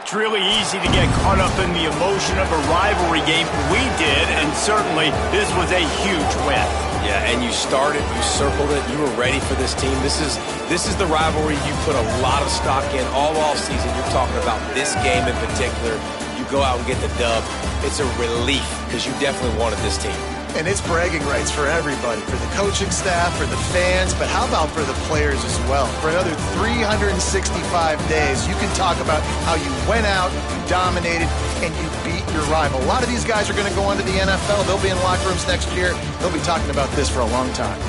It's really easy to get caught up in the emotion of a rivalry game. We did, and certainly this was a huge win. Yeah, and you started, you circled it, you were ready for this team. This is the rivalry you put a lot of stock in all offseason. You're talking about this game in particular. You go out and get the dub. It's a relief because you definitely wanted this team. And it's bragging rights for everybody, for the coaching staff, for the fans, but how about for the players as well? For another 365 days, you can talk about how you went out, you dominated, and you beat your rival. A lot of these guys are going to go on to the NFL. They'll be in locker rooms next year. They'll be talking about this for a long time.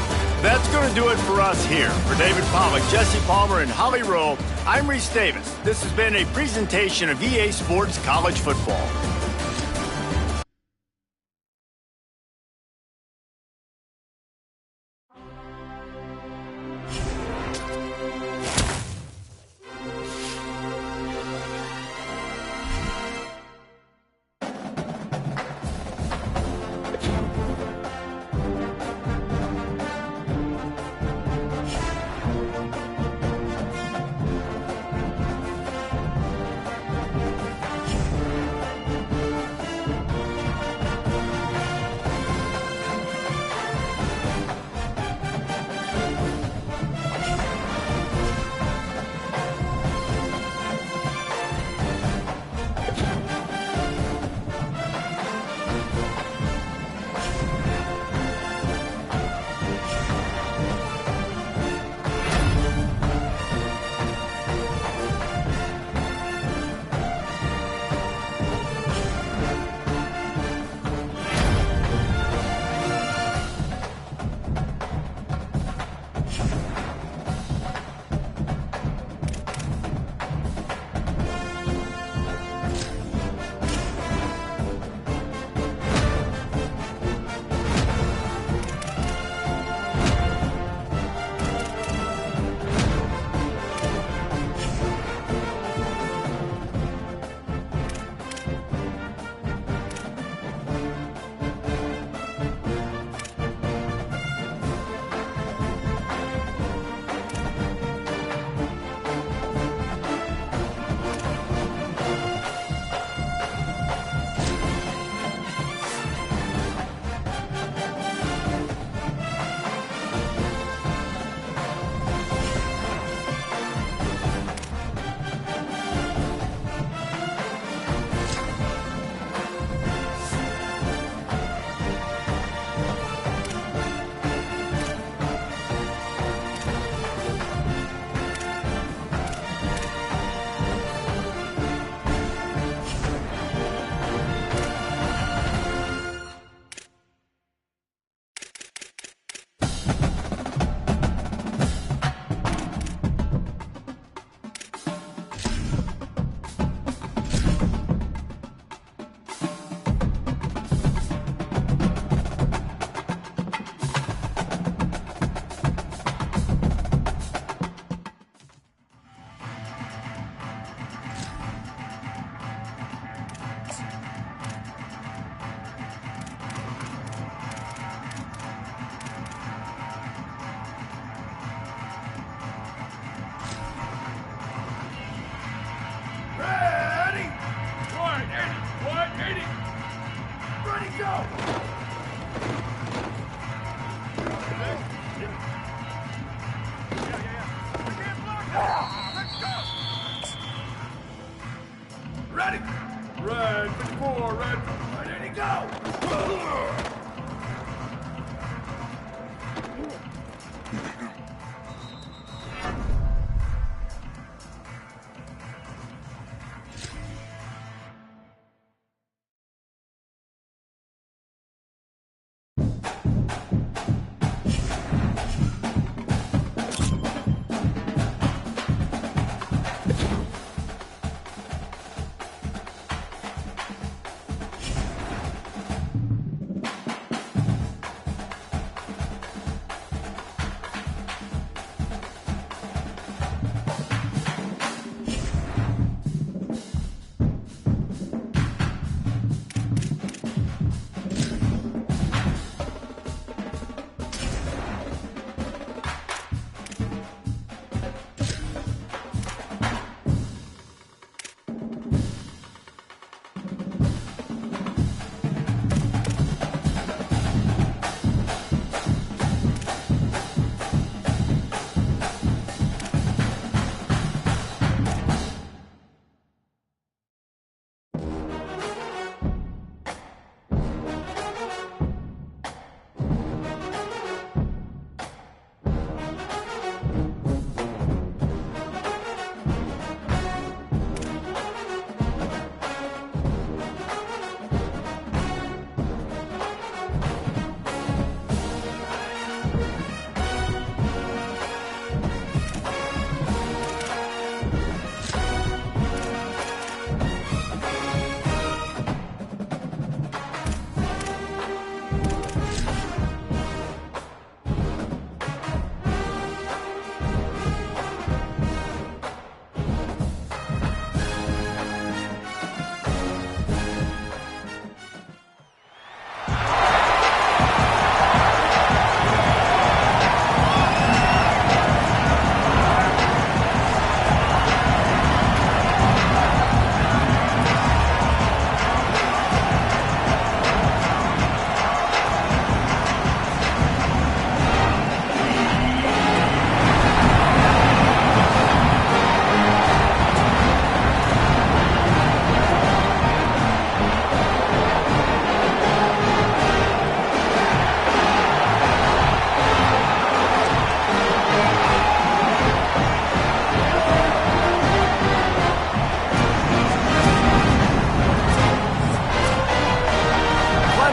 That's going to do it for us here. For David Pollack, Jesse Palmer, and Holly Rowe, I'm Reese Davis. This has been a presentation of EA Sports College Football.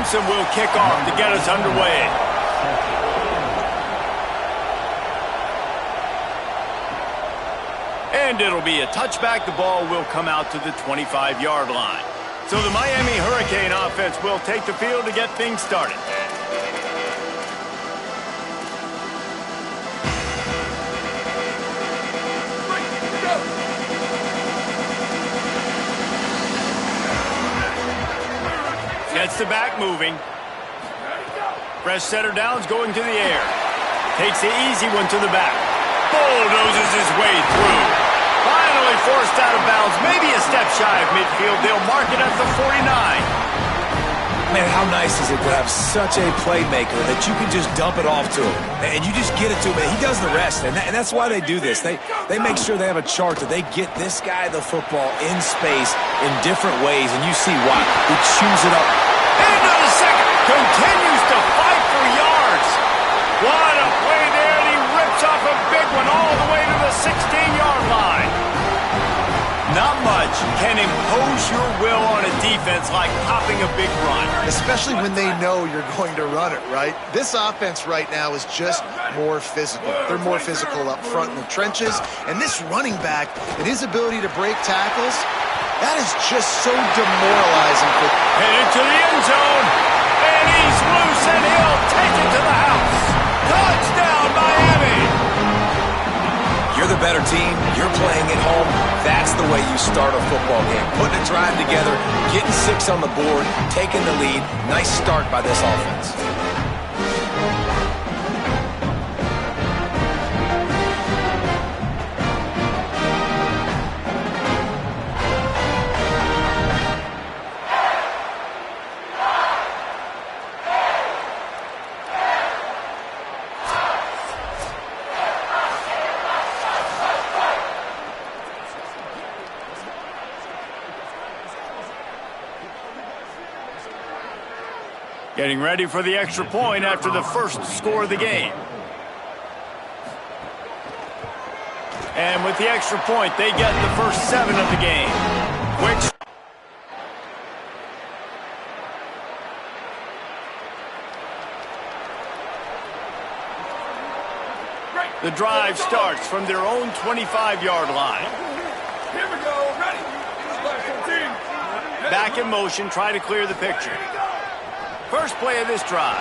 Simpson will kick off to get us underway. And it'll be a touchback. The ball will come out to the 25-yard line. So the Miami Hurricane offense will take the field to get things started. Gets the back moving. Fresh setter downs going to the air. Takes the easy one to the back. Bulldozes his way through. Finally forced out of bounds. Maybe a step shy of midfield. They'll mark it at the 49. Man, how nice is it to have such a playmaker that you can just dump it off to him, and you just get it to him, and he does the rest, and that's why they do this. They make sure they have a chart that they get this guy the football in space in different ways, and you see why. He chews it up. Into the second. Continues to fight for yards. What a play there, and he rips off a big one all the way to the 16-yard line. Not much can impose your will on a defense like popping a big run. Especially when they know you're going to run it, right? This offense right now is just more physical. They're more physical up front in the trenches. And this running back and his ability to break tackles, that is just so demoralizing. Headed to the end zone. And he's loose, and he'll take it to the house. Touchdown, Miami! You're the better team. You're playing at home. That's the way you start a football game. Putting a drive together, getting 6 on the board, taking the lead. Nice start by this offense. Getting ready for the extra point after the first score of the game. And with the extra point, they get the first 7 of the game. Quick. The drive starts from their own 25-yard line. Here we go, ready. Back in motion, try to clear the picture. First play of this drive.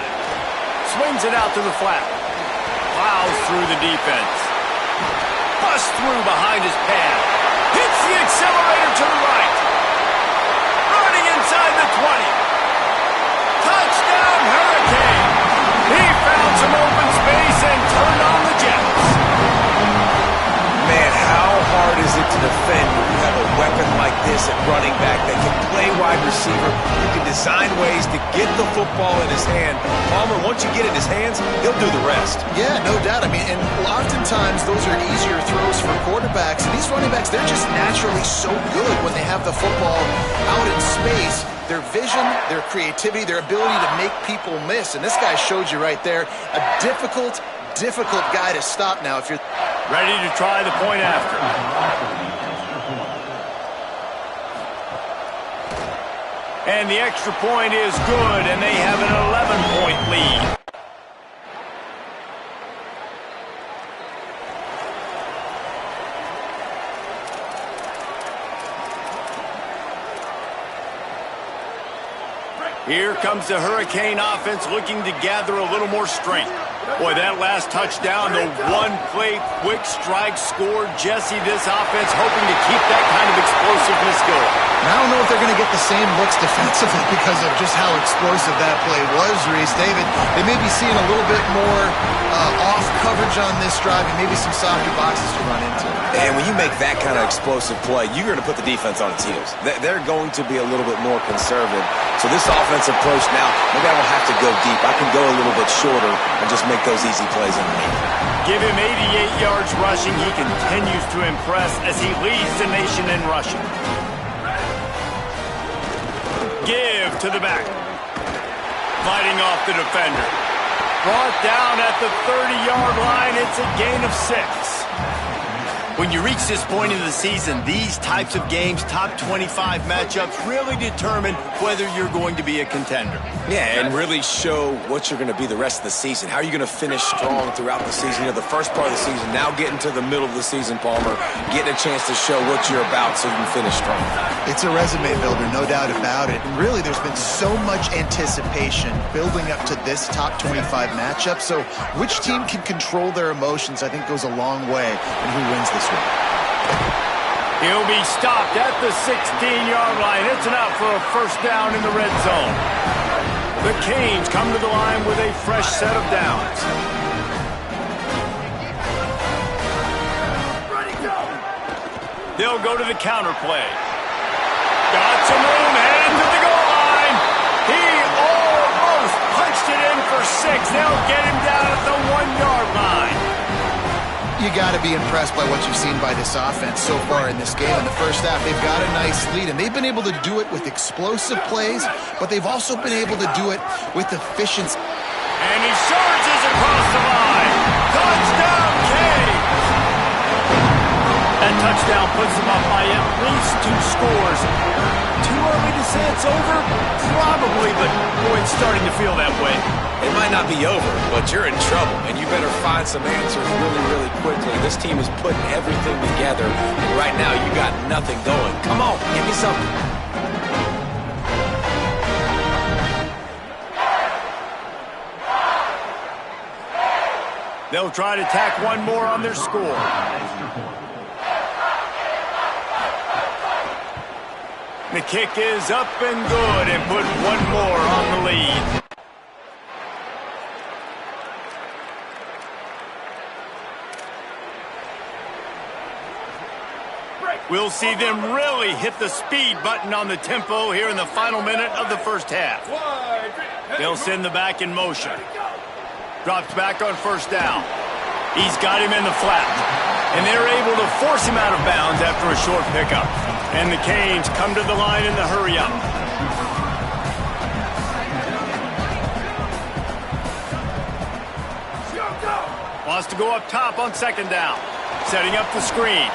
Swings it out to the flat. Plows through the defense. Busts through behind his pad. Hits the accelerator to the right. Running inside the 20. Touchdown, Hurricane. He found some open space and turned on the Jets. Man, how hard is it to defend when you have a weapon like this at running back that can play wide receiver? You can design ways to get the football in his hand. Palmer, once you get it in his hands, he'll do the rest. Yeah, no doubt. I mean, and oftentimes those are easier throws for quarterbacks. And these running backs, they're just naturally so good when they have the football out in space. Their vision, their creativity, their ability to make people miss. And this guy showed you right there, a difficult guy to stop now if you're ready to try the point after. And the extra point is good, and they have an 11-point lead. Here comes the Hurricane offense looking to gather a little more strength. Boy, that last touchdown, the one-play quick strike score. Jesse, this offense hoping to keep that kind of explosiveness going. And I don't know if they're going to get the same looks defensively because of just how explosive that play was, Reese. David, they may be seeing a little bit more off coverage on this drive and maybe some softer boxes to run into. And when you make that kind of explosive play, you're going to put the defense on its heels. They're going to be a little bit more conservative. So this offensive approach now, maybe I won't have to go deep. I can go a little bit shorter and just make those easy plays underneath. Give him 88 yards rushing. He continues to impress as he leads the nation in rushing. Give to the back. Fighting off the defender. Brought down at the 30-yard line. It's a gain of 6. When you reach this point in the season, these types of games, top 25 matchups, really determine whether you're going to be a contender. Yeah, and really show what you're going to be the rest of the season. How are you going to finish strong throughout the season? You know, the first part of the season, now getting to the middle of the season, Palmer, getting a chance to show what you're about so you can finish strong. It's a resume builder, no doubt about it. And really, there's been so much anticipation building up to this top 25 matchup. So which team can control their emotions, I think, goes a long way in who wins this one. He'll be stopped at the 16-yard line. It's enough for a first down in the red zone. The Canes come to the line with a fresh set of downs. They'll go to the counter play. Got some room, heading to the goal line. He almost punched it in for 6. They'll get him down at the 1-yard line. You got to be impressed by what you've seen by this offense so far in this game. In the first half, they've got a nice lead, and they've been able to do it with explosive plays, but they've also been able to do it with efficiency. And he surges across the line. Touchdown, Canes! That touchdown puts them up by at least 2 scores. Too early to say it's over? Probably, but boy, it's starting to feel that way. It might not be over, but you're in trouble, and you better find some answers really, really quickly. This team is putting everything together, and right now you got nothing going. Come on, give me something. They'll try to tack one more on their score. The kick is up and good, and put one more on the lead. We'll see them really hit the speed button on the tempo here in the final minute of the first half. They'll send the back in motion. Drops back on first down. He's got him in the flat. And they're able to force him out of bounds after a short pickup. And the Canes come to the line in the hurry-up. Wants to go up top on second down. Setting up the screen.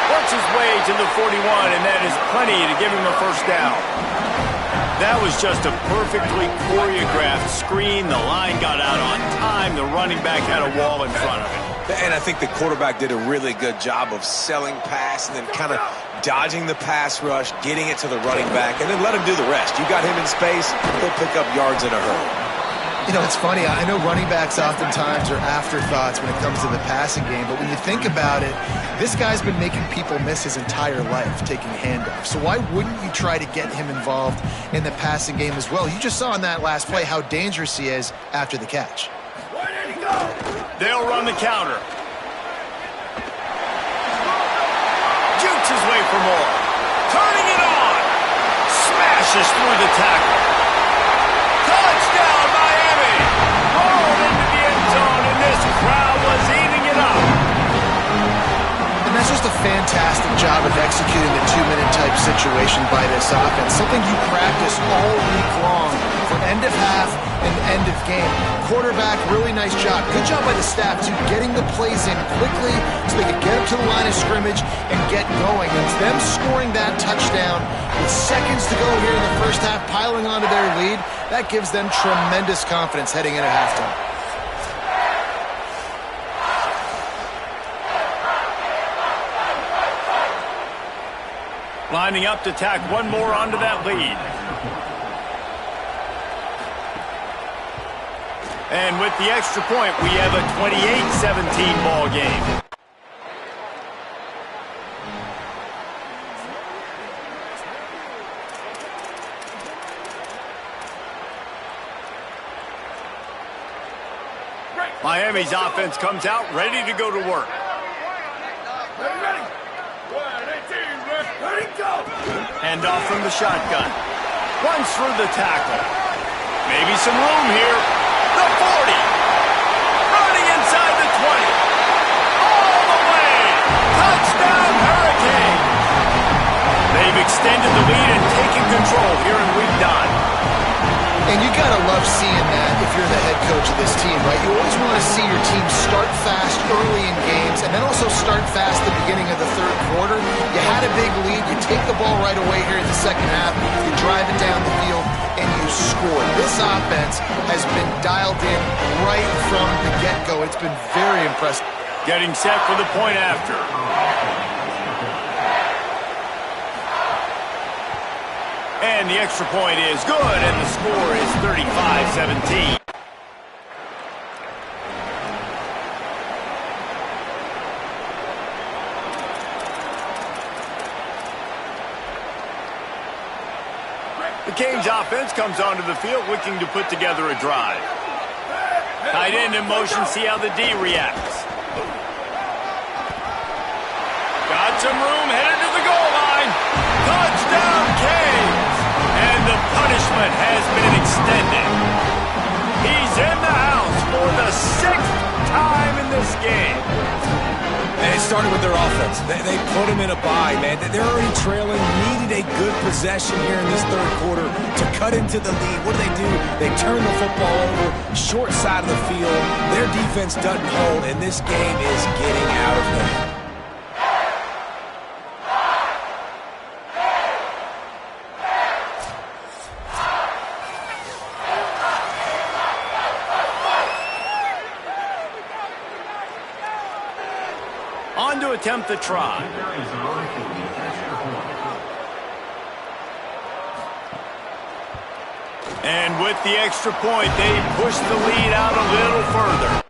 Works his way to the 41, and that is plenty to give him a first down. That was just a perfectly choreographed screen. The line got out on time. The running back had a wall in front of him. And I think the quarterback did a really good job of selling pass and then kind of dodging the pass rush, getting it to the running back, and then let him do the rest. You got him in space, he'll pick up yards in a hurry. You know, it's funny. I know running backs oftentimes are afterthoughts when it comes to the passing game, but when you think about it, this guy's been making people miss his entire life taking handoffs. So why wouldn't you try to get him involved in the passing game as well? You just saw in that last play how dangerous he is after the catch. They'll run the counter. Jukes his way for more. Turning it on. Smashes through the tackle. Touchdown, Miami! Rolled into the end zone, and this crowd was eating it up. And that's just a fantastic job of executing the two-minute type situation by this offense. Something you practice all week long for end of half and end of game. Quarterback, really nice job. Good job by the staff, too, getting the plays in quickly so they could get up to the line of scrimmage and get going. And them scoring that touchdown with seconds to go here in the first half, piling onto their lead, that gives them tremendous confidence heading into halftime. Lining up to tack one more onto that lead. And with the extra point, we have a 28-17 ball game. Miami's offense comes out ready to go to work. Ready. 1-18, ready, go. Hand off from the shotgun. Runs through the tackle. Maybe some room here. The 40. Running inside the 20. All the way. Touchdown, Hurricane. They've extended the lead and taken control here in week 9. And you got to love seeing that if you're the head coach of this team, right? You always want to see your team start fast early in games and then also start fast at the beginning of the third quarter. You had a big lead. You take the ball right away here in the second half. You drive it down the field, and you score. This offense has been dialed in right from the get-go. It's been very impressive. Getting set for the point after. And the extra point is good, and the score is 35-17. The Canes offense comes onto the field looking to put together a drive. Tight end in motion, see how the D reacts. Got some room, headed to the goal line. Touchdown, Canes! And the punishment has been extended. He's in the house for the 6th time in this game. And it started with their offense. They put them in a bye, man. They're already trailing, needed a good possession here in this third quarter to cut into the lead. What do? They turn the football over, short side of the field. Their defense doesn't hold, and this game is getting out of hand. On to attempt the try. And with the extra point, they push the lead out a little further.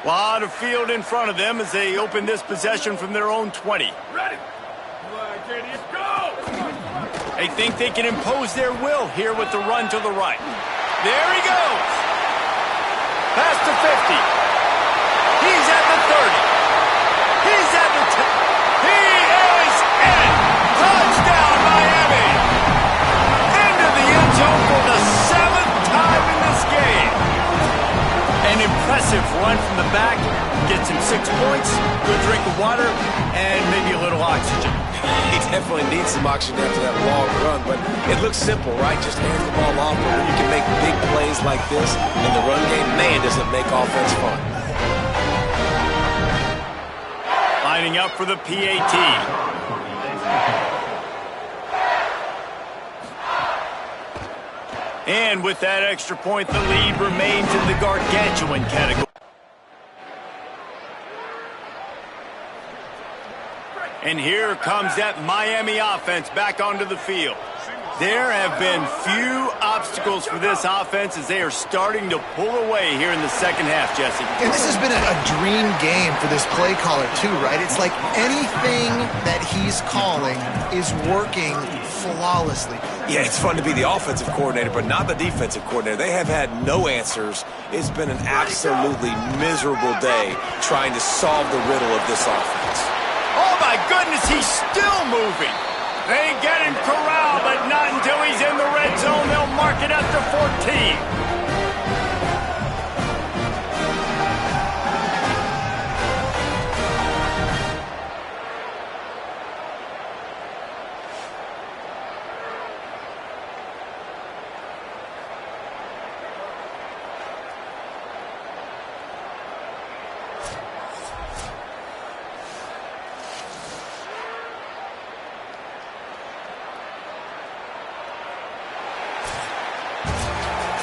A lot of field in front of them as they open this possession from their own 20. Ready? Go! They think they can impose their will here with the run to the right. There he goes. Past the 50. He's at the 30. He's at the 10. He is in. Touchdown, Miami. Into the end zone for the 7th time in this game. An impressive run from the back. Gets him 6 points, good drink of water, and maybe a little oxygen. He definitely needs some oxygen after that long run, but it looks simple, right? Just hand the ball off, but when you can make big plays like this in the run game, man, does it make offense fun. Lining up for the PAT. And with that extra point, the lead remains in the gargantuan category. And here comes that Miami offense back onto the field. There have been few obstacles for this offense as they are starting to pull away here in the second half, Jesse. And this has been a dream game for this play caller, too, right? It's like anything that he's calling is working flawlessly. Yeah, it's fun to be the offensive coordinator, but not the defensive coordinator. They have had no answers. It's been an absolutely miserable day trying to solve the riddle of this offense. Oh, my goodness, he's still moving. They get him corralled, but not until he's in the red zone. They'll mark it up to 14.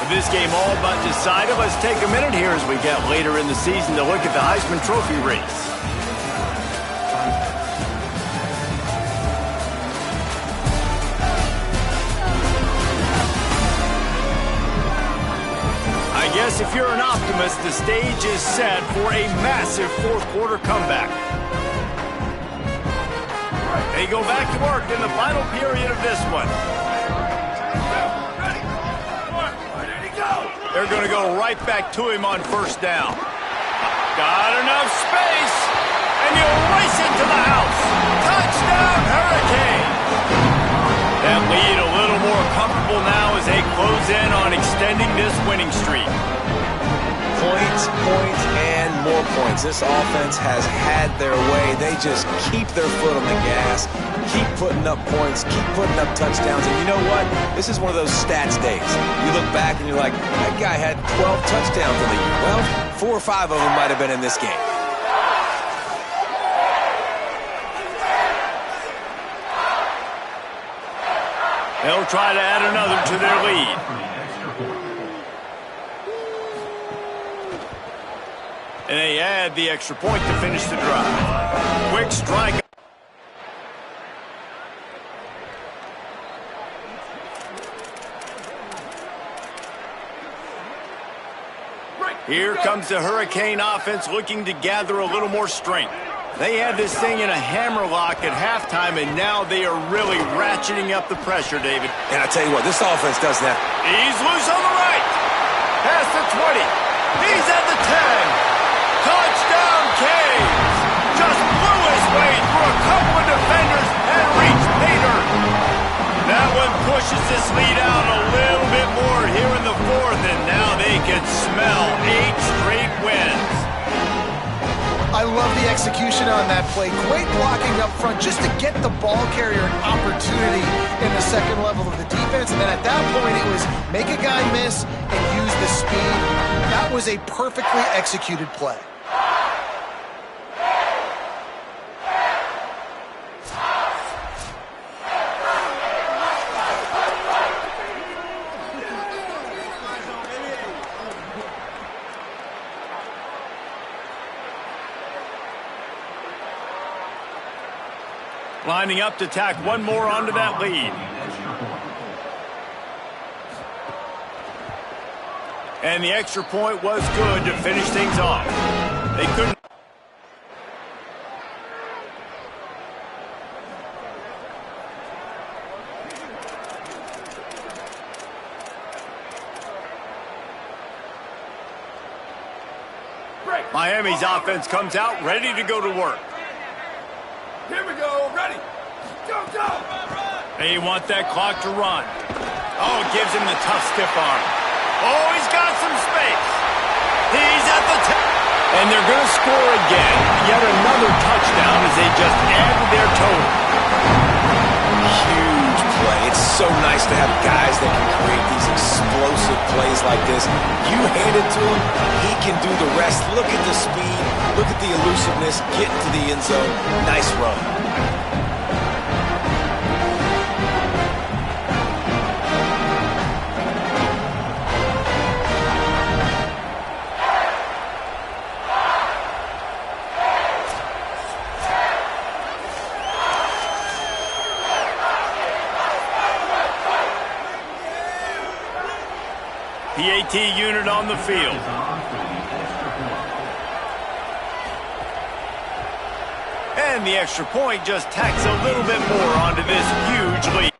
This game all but decided. Let's take a minute here as we get later in the season to look at the Heisman Trophy race. I guess if you're an optimist, the stage is set for a massive fourth quarter comeback. They go back to work in the final period of this one. They're going to go right back to him on first down. Got enough space, and he'll race into the house. Touchdown, Hurricane! That lead a little more comfortable now as they close in on extending this winning streak. Points, and more points. This offense has had their way. They just keep their foot on the gas, keep putting up points, keep putting up touchdowns. And you know what? This is one of those stats days. You look back and you're like, that guy had 12 touchdowns in the year. Well, 4 or 5 of them might have been in this game. They'll try to add another to their lead. And they add the extra point to finish the drive. Quick strike. Here comes the Hurricane offense looking to gather a little more strength. They had this thing in a hammerlock at halftime, and now they are really ratcheting up the pressure, David. And I tell you what, this offense doesn't have... He's loose on the right. Past the 20. He's at the 10. Touchdown, Canes! Just blew his way through a couple of defenders and reached Pater. That one pushes this lead out a little bit more here in the 4th, and now they can smell 8 straight wins. I love the execution on that play. Great blocking up front just to get the ball carrier an opportunity in the second level of the defense. And then at that point, it was make a guy miss and use the speed. That was a perfectly executed play. Lining up to tack one more onto that lead. And the extra point was good to finish things off. They couldn't. Miami's offense comes out ready to go to work. Here we go, ready. Go, go. They want that clock to run. Oh, it gives him the tough stiff arm. Oh, he's got some space. He's at the top. And they're going to score again. Yet another touchdown as they just add to their total. Huge play. It's so nice to have guys that can create these explosive plays like this. You hand it to him, he can do the rest. Look at the speed. Look at the elusiveness. Get into the end zone. Nice run. PAT unit on the field. And the extra point just tacks a little bit more onto this huge lead.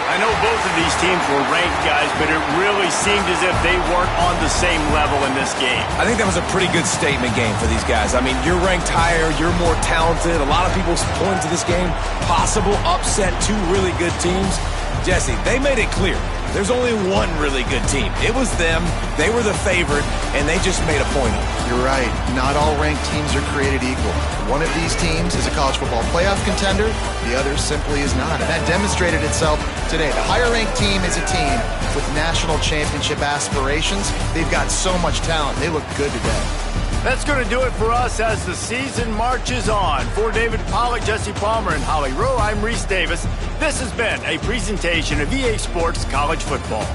I know both of these teams were ranked, guys, but it really seemed as if they weren't on the same level in this game. I think that was a pretty good statement game for these guys. I mean, you're ranked higher, you're more talented. A lot of people point to this game, possible upset, 2 really good teams. Jesse, they made it clear. There's only one really good team. It was them. They were the favorite, and they just made a point of it. You're right. Not all ranked teams are created equal. One of these teams is a college football playoff contender. The other simply is not. And that demonstrated itself today. The higher-ranked team is a team with national championship aspirations. They've got so much talent. They look good today. That's going to do it for us as the season marches on. For David Pollack, Jesse Palmer, and Holly Rowe, I'm Reese Davis. This has been a presentation of EA Sports College Football.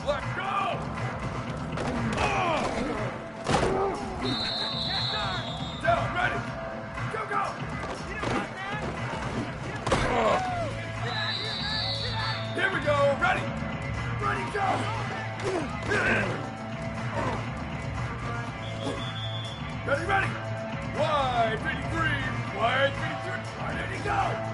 Let's go! Down, ready! Go, go! Here we go, ready! Ready, go! Ready, ready! Wide, 53! Wide, 53! Wide, 80, go!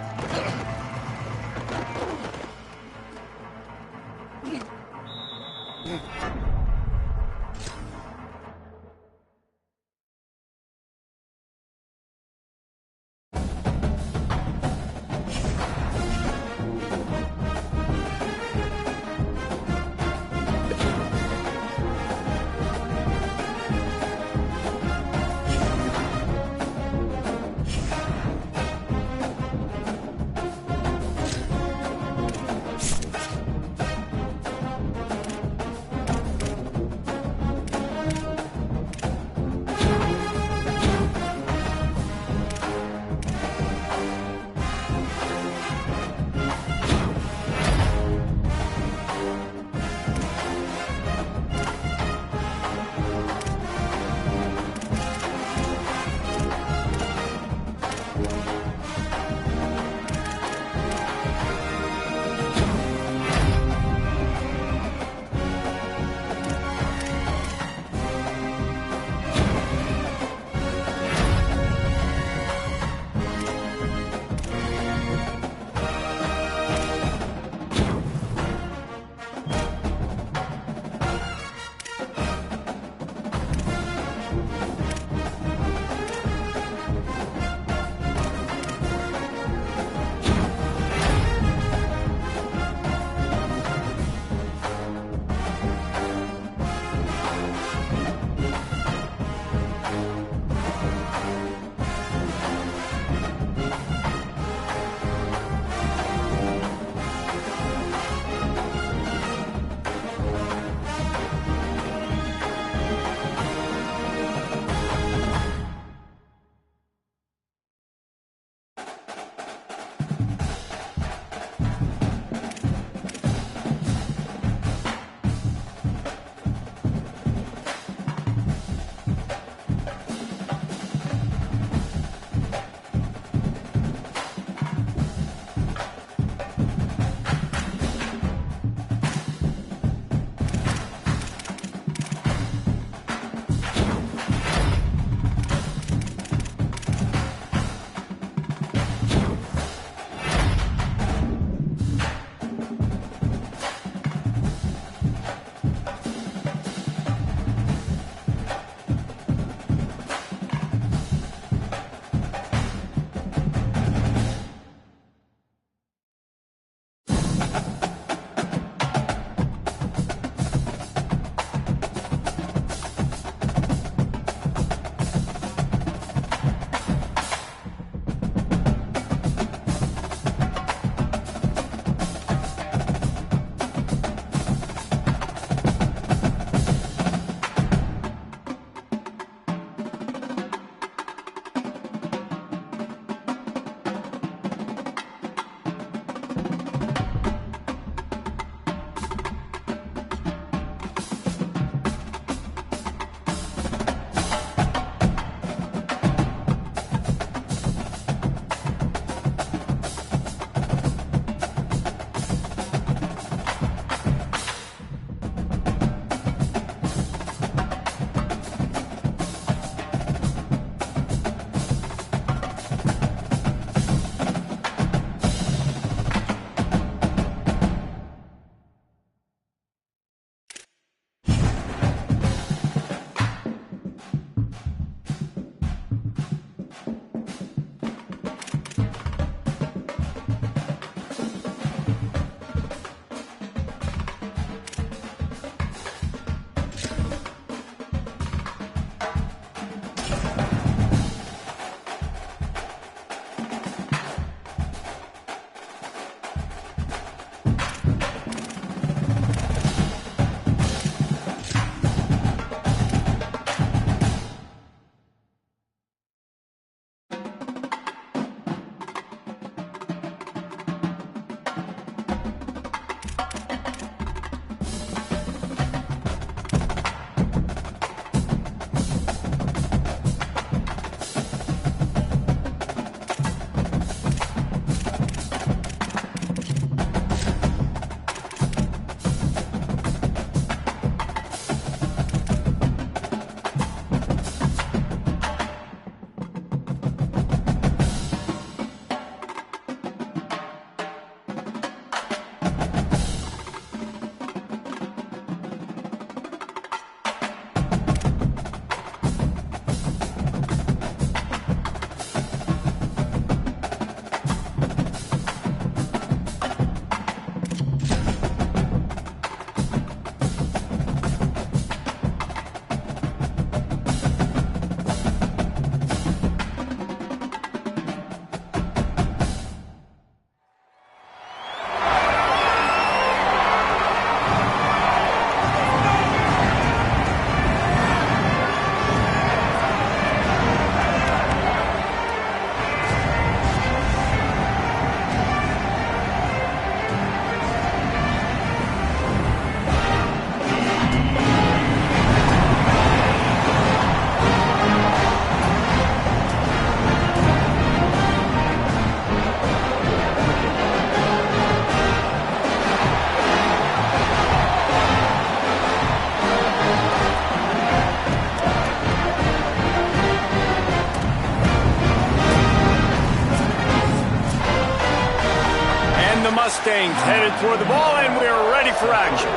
Mustangs headed toward the ball, and we're ready for action.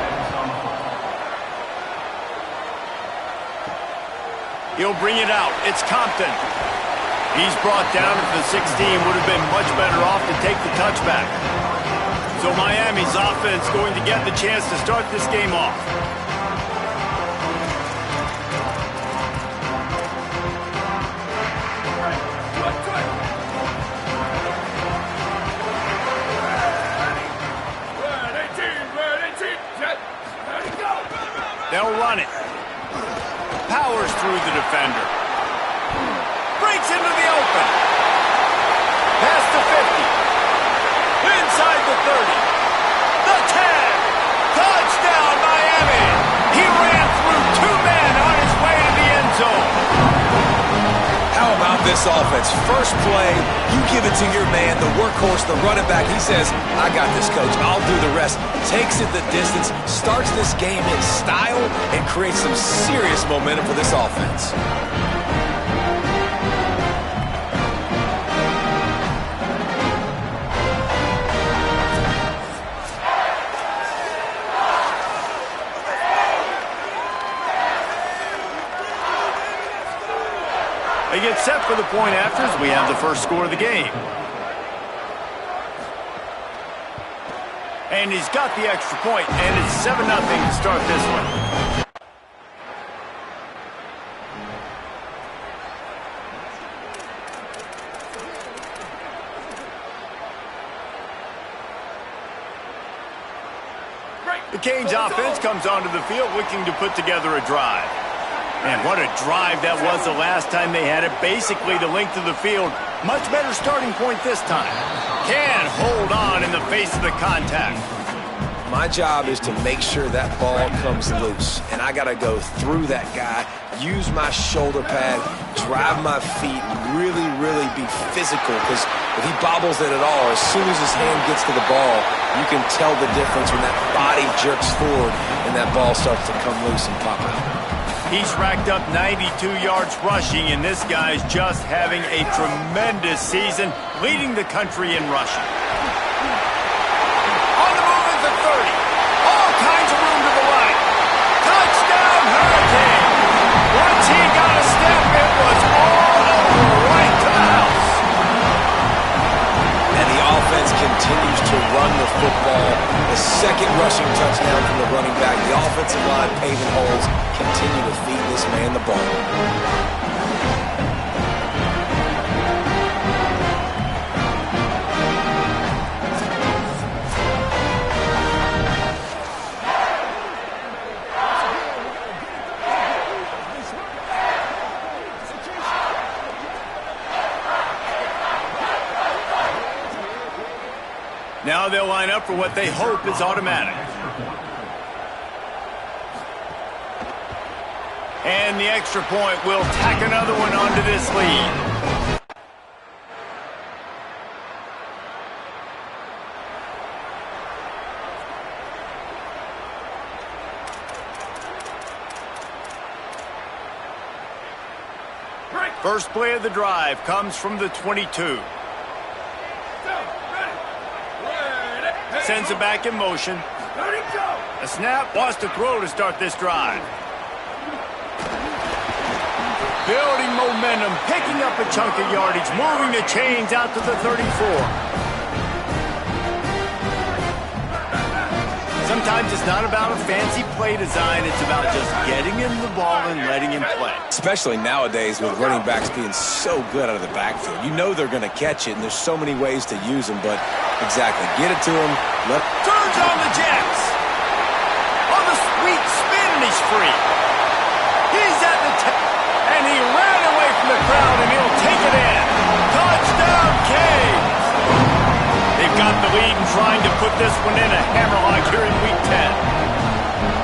He'll bring it out. It's Compton. He's brought down at the 16. Would have been much better off to take the touchback. So Miami's offense going to get the chance to start this game off. They'll run it. Powers through the defender. Breaks into the open. Past the 50. Inside the 30. The 10. Touchdown, Miami. He ran through two men on his way to the end zone. How about this offense? First play, you give it to your man, the workhorse, the running back. He says, I got this, coach. I'll do the rest. Takes it the distance, starts this game in style, and creates some serious momentum for this offense. They get set for the point after as we have the first score of the game. And he's got the extra point, and it's 7-0 to start this one. The Canes offense comes onto the field looking to put together a drive. And what a drive that was the last time they had it. Basically the length of the field. Much better starting point this time. Can hold on in the face of the contact. My job is to make sure that ball comes loose. And I got to go through that guy, use my shoulder pad, drive my feet, really, really be physical. Because if he bobbles it at all, as soon as his hand gets to the ball, you can tell the difference when that body jerks forward and that ball starts to come loose and pop out. He's racked up 92 yards rushing, and this guy's just having a tremendous season, leading the country in rushing. On the move at the 30. All kinds of room to the right. Touchdown, Hurricane! Once he got a step, it was all over, right to the house. And the offense continues to run the football. The second rushing touchdown from the running back. The offensive line paving holes. Continue to feed this man the ball. Now they'll line up for what they hope is automatic. And the extra point will tack another one onto this lead. First play of the drive comes from the 22. Sends it back in motion. A snap, wants to throw to start this drive. Building momentum, picking up a chunk of yardage, moving the chains out to the 34. Sometimes it's not about a fancy play design, it's about just getting him the ball and letting him play. Especially nowadays with running backs being so good out of the backfield. You know they're going to catch it, and there's so many ways to use them, but exactly, get it to him. Turns on the Jets. On the sweet spin, and he's free. He's at the and he ran away from the crowd, and he'll take it in. Touchdown, Canes! They've got the lead and trying to put this one in a hammerlock here in Week 10.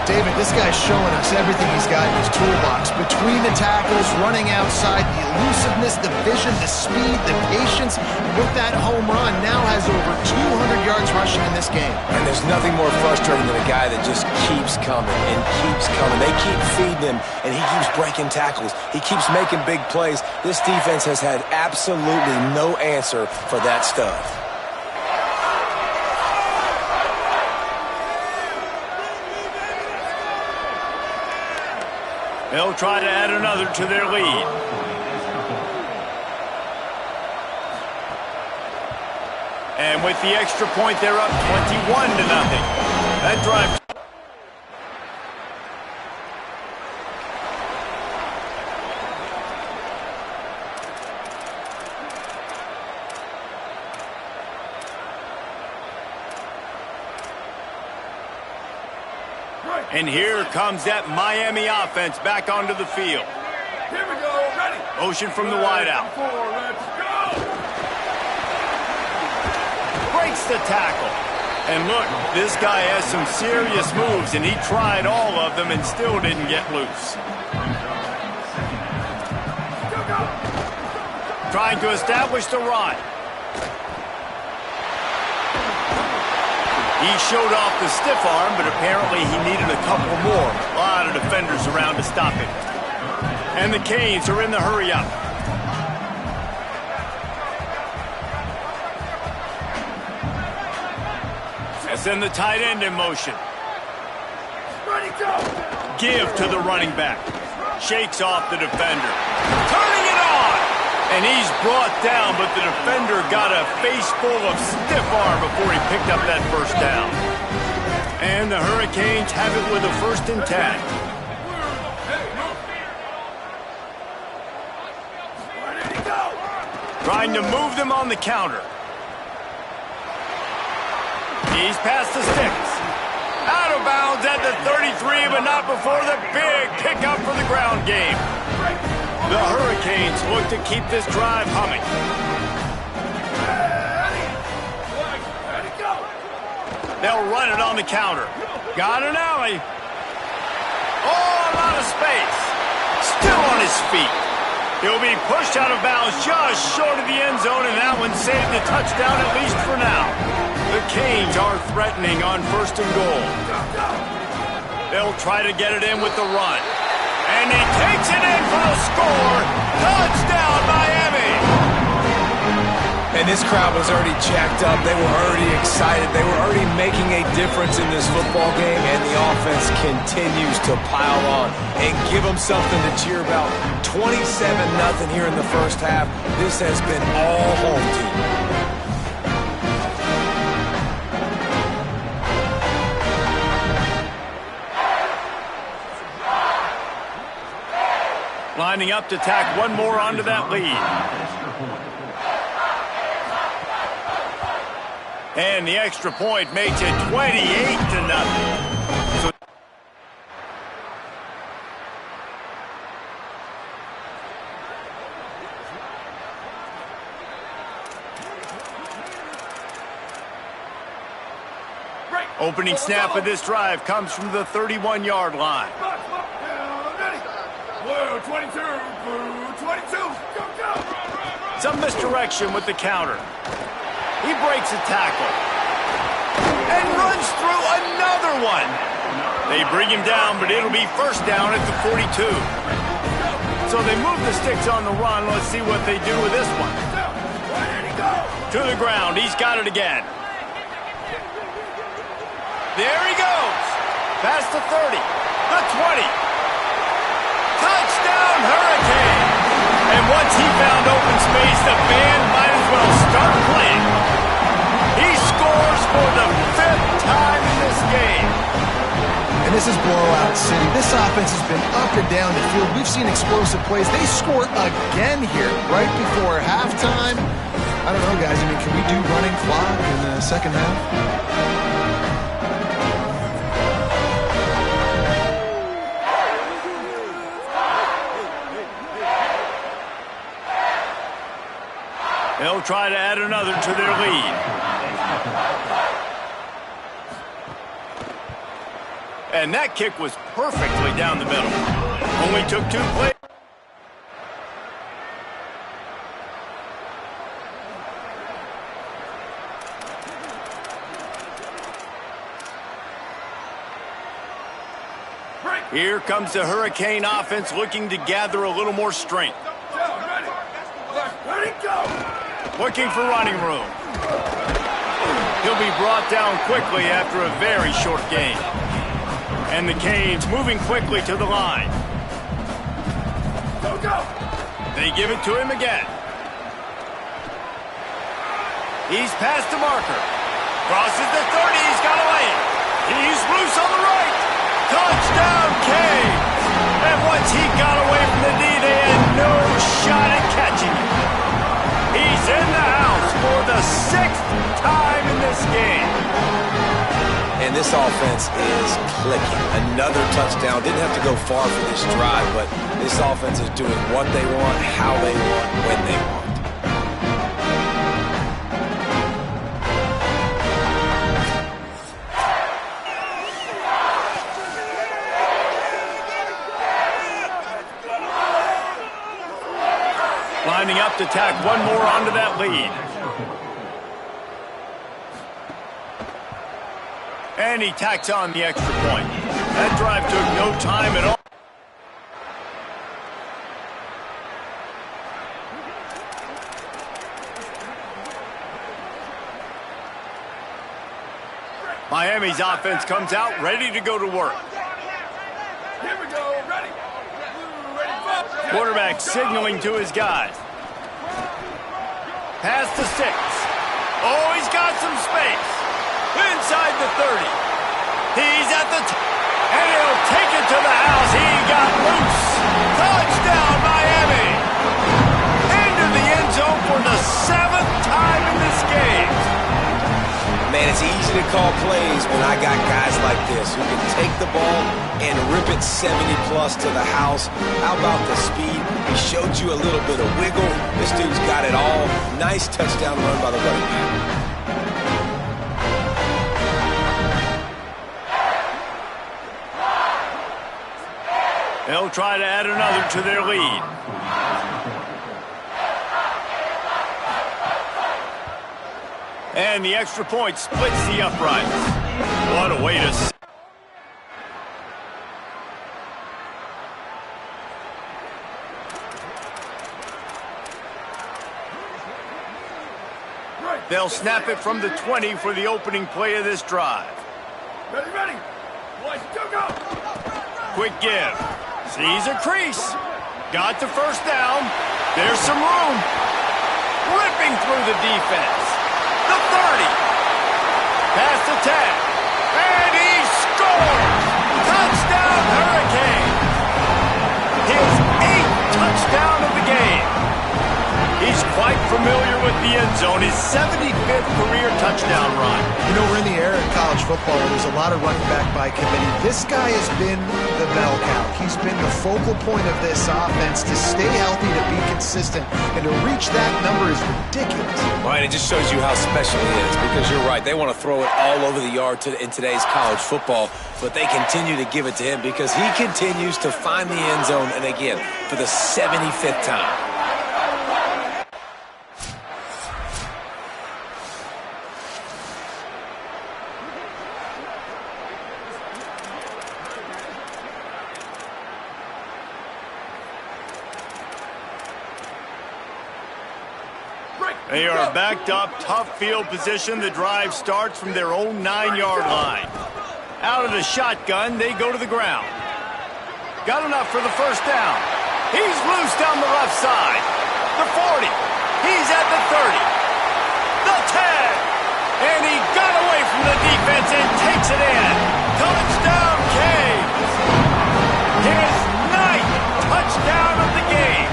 David, this guy's showing us everything he's got in his toolbox. Between the tackles, running outside, the elusiveness, the vision, the speed, the patience. And with that home run, now has over 200 yards rushing in this game. And there's nothing more frustrating than a guy that just keeps coming and keeps coming. They keep feeding him, and he keeps breaking tackles. He keeps making big plays. This defense has had absolutely no answer for that stuff. They'll try to add another to their lead. And with the extra point, they're up 21-0. That drive. And here comes that Miami offense back onto the field. Here we go, ready. Motion from the wideout. Let's go. Breaks the tackle. And look, this guy has some serious moves, and he tried all of them and still didn't get loose. Trying to establish the run. He showed off the stiff arm, but apparently he needed a couple more. A lot of defenders around to stop him. And the Canes are in the hurry-up. And send the tight end in motion. Ready, go. Give to the running back. Shakes off the defender. Turning it on! And he's brought down, but the defender got a face full of stiff arm before he picked up that first down. And the Hurricanes have it with a 1st and 10. Trying to move them on the counter. He's past the sticks. Out of bounds at the 33, but not before the big pickup for the ground game. The Hurricanes look to keep this drive humming. They'll run it on the counter. Got an alley. Oh, a lot of space. Still on his feet. He'll be pushed out of bounds just short of the end zone, and that one saved the touchdown, at least for now. The Canes are threatening on 1st and goal. They'll try to get it in with the run. And he takes it in for the score. Touchdown, Miami! And this crowd was already jacked up. They were already excited. They were already making a difference in this football game, and the offense continues to pile on and give them something to cheer about. 27-0 here in the first half. This has been all home team. Lining up to tack one more onto that lead. And the extra point makes it 28-0. So opening snap of this drive comes from the 31-yard line. Blue 22, blue 22, go, go! Some misdirection with the counter. He breaks a tackle. And runs through another one. They bring him down, but it'll be 1st down at the 42. So they move the sticks on the run. Let's see what they do with this one. Where did he go? To the ground. He's got it again. There he goes. Past the 30. The 20. Touchdown, Hurricane! And once he found open space, the band might as well start playing. He scores for the 5th time in this game. And this is blowout city. This offense has been up and down the field. We've seen explosive plays. They score again here right before halftime. I don't know, guys. I mean, can we do running clock in the second half? They'll try to add another to their lead. And that kick was perfectly down the middle. Only took 2 plays. Here comes the Hurricane offense looking to gather a little more strength. Ready, go! Looking for running room. He'll be brought down quickly after a very short game. And the Canes moving quickly to the line. Go, go! They give it to him again. He's past the marker. Crosses the 30. He's got away. He's loose on the right. Touchdown, Canes. And once he got away from the knee, they had no shot at catching him. He's in the house for the 6th time in this game. And this offense is clicking. Another touchdown. Didn't have to go far for this drive, but this offense is doing what they want, how they want, when they want. Lining up to tack one more onto that lead. And he tacks on the extra point. That drive took no time at all. Miami's offense comes out ready to go to work. Here we go, ready. Ready, go. Quarterback signaling to his guys. Pass to 6. Oh, he's got some space. Inside the 30. He's at the and he'll take it to the house. He got loose. Touchdown, Miami. Into the end zone for the 7th time in this game. Man, it's easy to call plays when I got guys like this who can take the ball and rip it 70-plus to the house. How about the speed? He showed you a little bit of wiggle. This dude's got it all. Nice touchdown run by the running back. They'll try to add another to their lead. And the extra point splits the uprights. What a way to... They'll snap it from the 20 for the opening play of this drive. Ready, ready. 1, 2, go. Quick give. Sees a crease. Got the first down. There's some room. Ripping through the defense. The 30. Past the 10. And he scores! Touchdown, Hurricane! His 8th touchdown of the game. He's quite familiar with the end zone. His 75th career touchdown run. You know, we're in the era of college football where there's a lot of running back by committee. This guy has been the bell cow. He's been the focal point of this offense. To stay healthy, to be consistent, and to reach that number is ridiculous. Right, it just shows you how special he is, because you're right. They want to throw it all over the yard in today's college football, but they continue to give it to him because he continues to find the end zone, and again, for the 75th time. They are backed up, tough field position. The drive starts from their own 9-yard line. Out of the shotgun, they go to the ground. Got enough for the first down. He's loose down the left side. The 40. He's at the 30. The 10. And he got away from the defense and takes it in. Touchdown, Canes. His 9th touchdown of the game.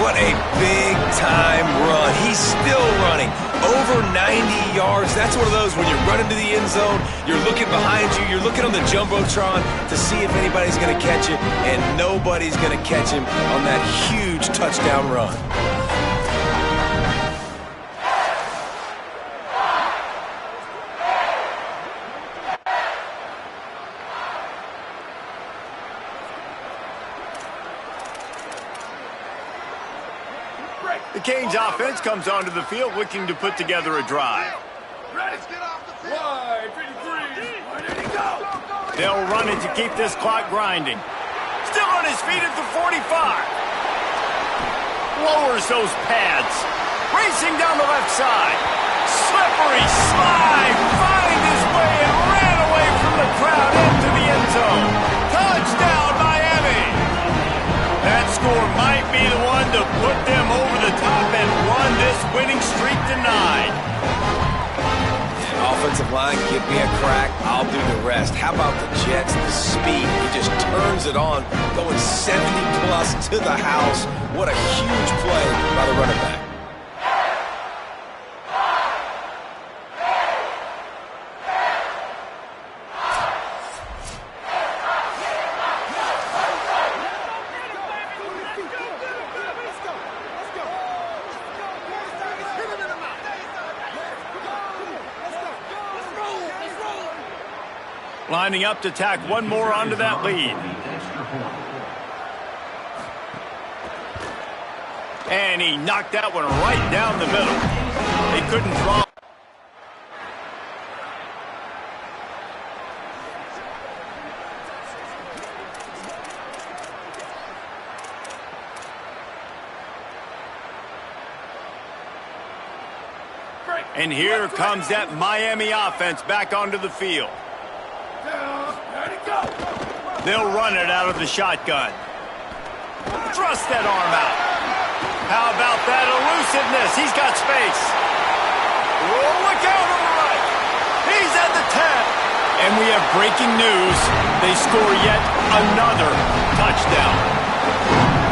What a big-time run. He's still running. Over 90 yards. That's one of those when you're running to the end zone, you're looking behind you, you're looking on the Jumbotron to see if anybody's going to catch it, and nobody's going to catch him on that huge touchdown run. The Canes offense comes onto the field looking to put together a drive. Ready, get off the field. 1, 53. Ready, go. They'll run it to keep this clock grinding. Still on his feet at the 45. Lowers those pads. Racing down the left side. Slippery slide. Find his way and ran away from the crowd into the end zone. Touchdown, Miami. That's this winning streak denied. Offensive line, give me a crack, I'll do the rest. How about the Jets, the speed? He just turns it on, going 70-plus to the house. What a huge play by the running back. Lining up to tack one more onto that lead. And he knocked that one right down the middle. He couldn't draw. And here comes that Miami offense back onto the field. They'll run it out of the shotgun. Thrust that arm out. How about that elusiveness? He's got space. Oh, look out on the right. He's at the 10. And we have breaking news. They score yet another touchdown.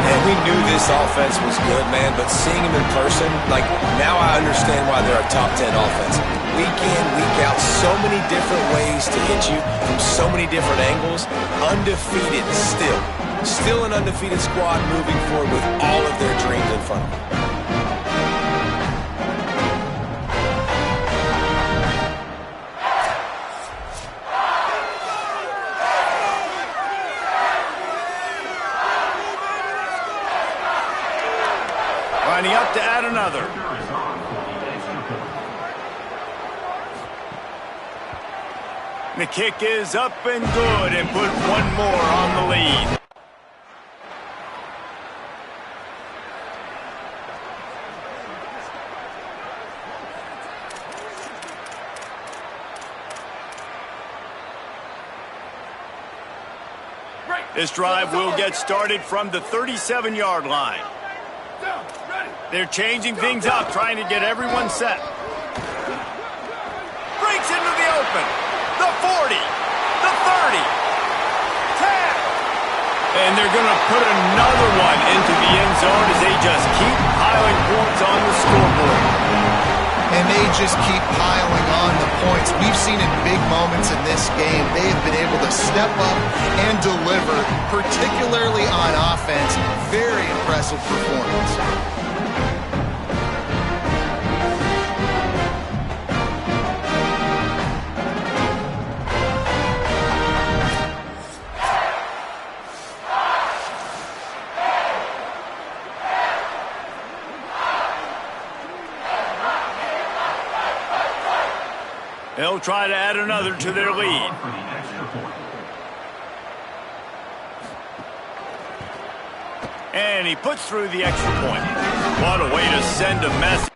And we knew this offense was good, man, but seeing them in person, like, now I understand why they're a top 10 offense. Week in, week out, so many different ways to hit you from so many different angles. Undefeated still. Still an undefeated squad moving forward with all of their dreams in front of them. Lining up to add another. The kick is up and good and put one more on the lead. This drive will get started from the 37-yard line. They're changing things up, trying to get everyone set. Breaks into the open. The 40, the 30, 10. And they're going to put another one into the end zone as they just keep piling points on the scoreboard. And they just keep piling on the points. We've seen in big moments in this game, they have been able to step up and deliver, particularly on offense. Very impressive performance. They'll try to add another to their lead. And he puts through the extra point. What a way to send a message.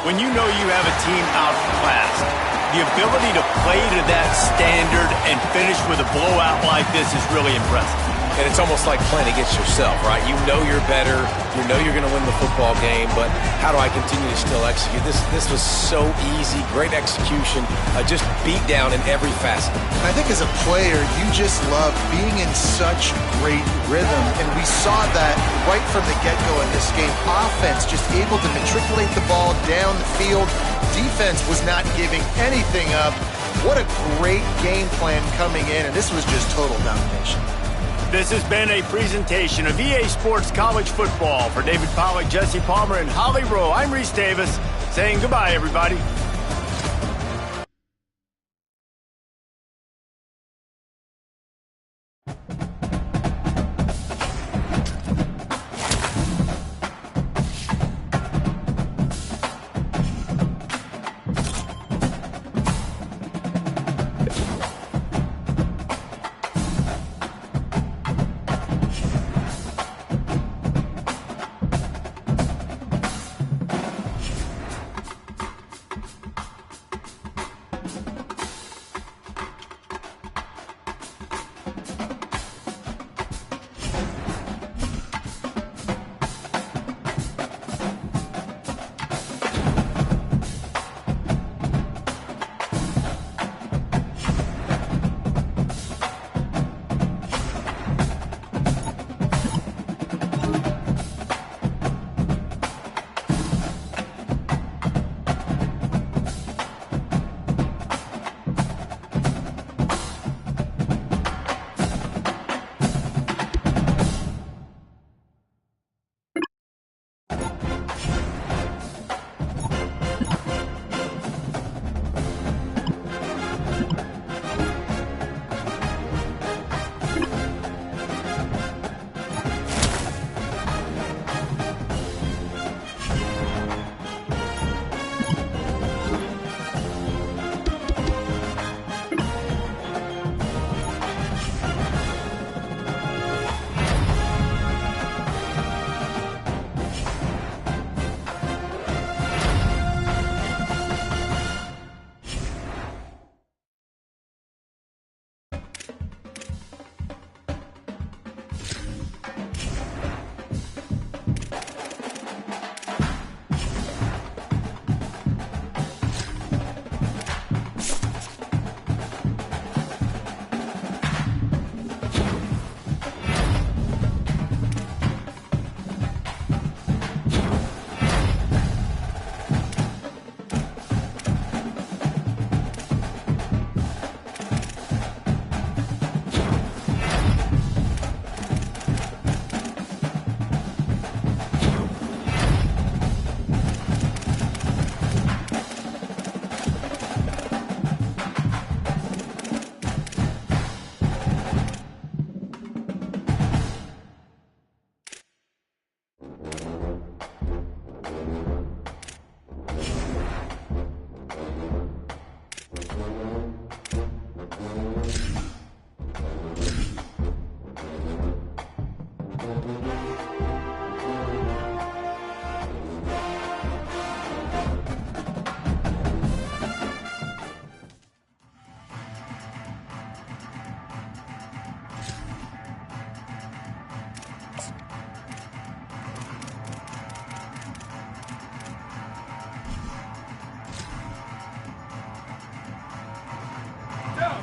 When you know you have a team outclassed, the ability to play to that standard and finish with a blowout like this is really impressive. And it's almost like playing against yourself, right? You know you're better. You know you're going to win the football game, but how do I continue to still execute? This was so easy. Great execution. Just beat down in every facet. I think as a player, you just love being in such great rhythm, and we saw that right from the get-go in this game. Offense just able to matriculate the ball down the field. Defense was not giving anything up. What a great game plan coming in, and this was just total domination. This has been a presentation of EA Sports College Football. For David Pollack, Jesse Palmer, and Holly Rowe, I'm Reese Davis, saying goodbye, everybody.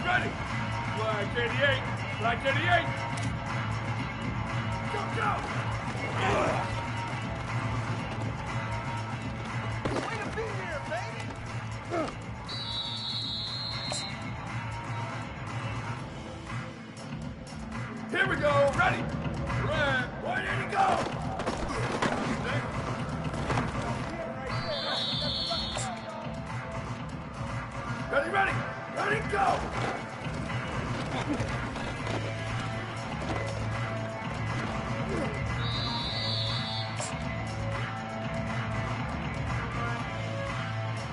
ready. Flag 88. Flag 88. Go, go. Way to be here, baby. Here we go. Ready. Red. Why did he go? Ready, ready. Ready, go.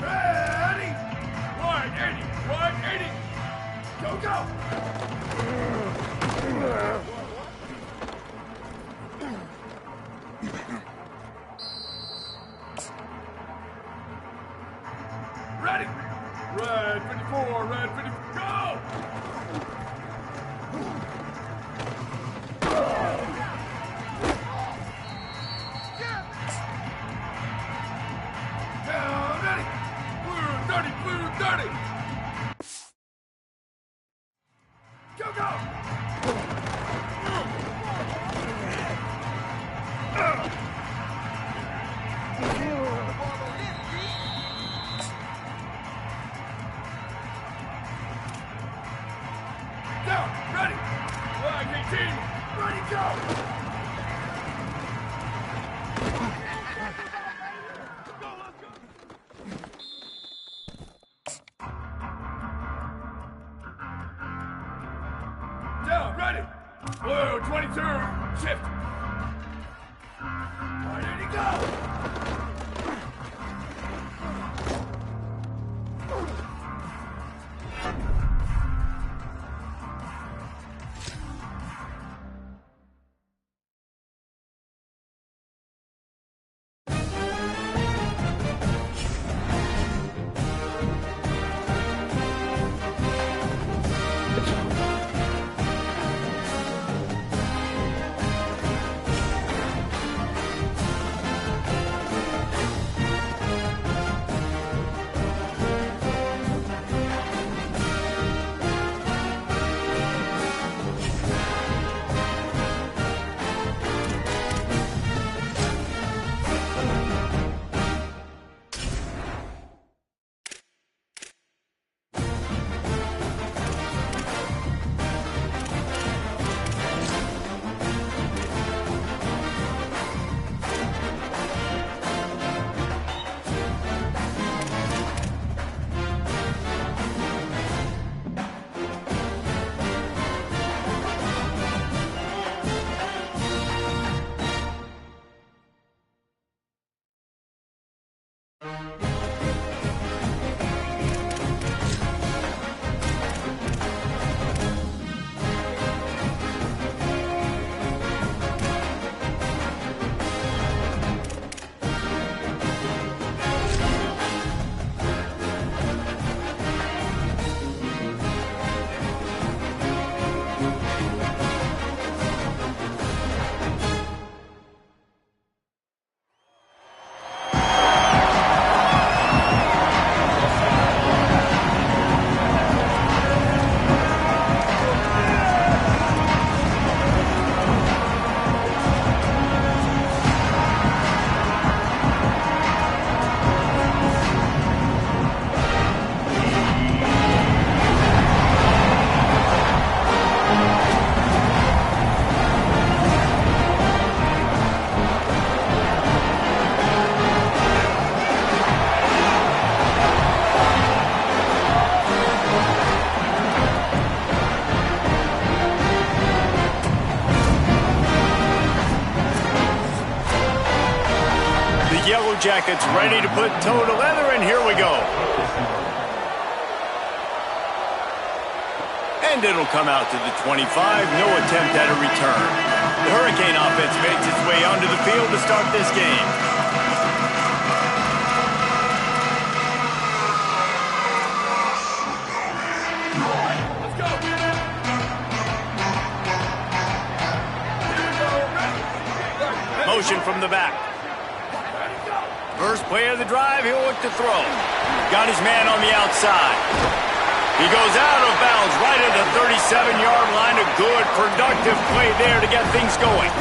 Ready! 180! 180! Go, go! Ready! Red 54, red 50, go! Down, ready! Blue 30, blue 30! Go, go! Down, ready! Flag 18, ready, go! Down, ready! Blue 22, shift! Ready to go! Yellow Jackets ready to put toe to leather, and here we go. And it'll come out to the 25. No attempt at a return. The Hurricane offense makes its way onto the field to start this game. Let's go! Motion from the back. First play of the drive, he'll look to throw. Got his man on the outside. He goes out of bounds right at the 37-yard line. A good, productive play there to get things going.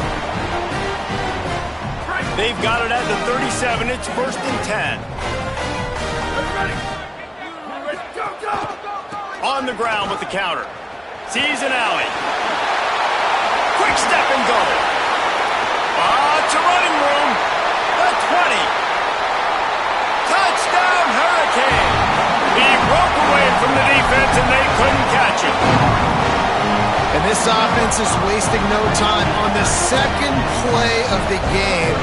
They've got it at the 37. It's 1st and 10. On the ground with the counter. Sees an alley. Quick step and go. It's a running room. The 20. Touchdown, Hurricane. He broke away from the defense and they couldn't catch him. And this offense is wasting no time. On the second play of the game,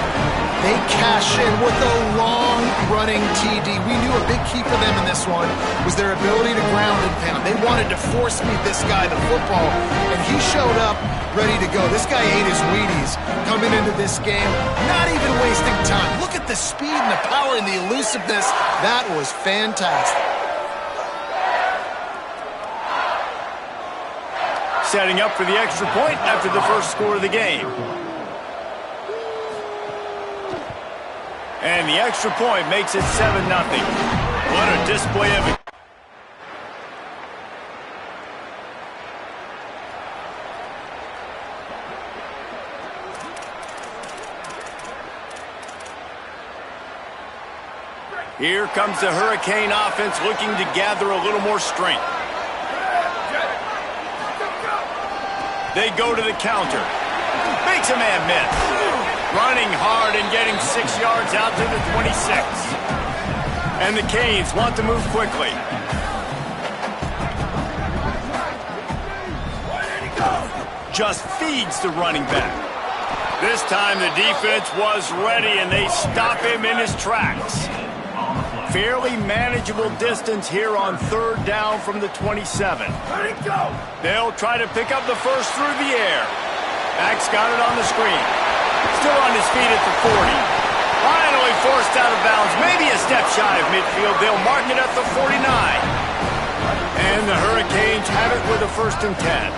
they cash in with a long running TD. We knew a big key for them in this one was their ability to ground and pound. They wanted to force feed this guy the football, and he showed up ready to go. This guy ate his Wheaties coming into this game, not even wasting time. Look at the speed and the power and the elusiveness. That was fantastic. Setting up for the extra point after the first score of the game. And the extra point makes it 7-0. What a display of it. Here comes the Hurricane offense looking to gather a little more strength. They go to the counter. Makes a man miss. Running hard and getting 6 yards out to the 26. And the Canes want to move quickly. Just feeds the running back. This time the defense was ready and they stop him in his tracks. Fairly manageable distance here on 3rd down from the 27. They'll try to pick up the first through the air. Max got it on the screen. Still on his feet at the 40. Finally forced out of bounds. Maybe a step shy of midfield. They'll mark it at the 49. And the Hurricanes have it with a 1st and 10.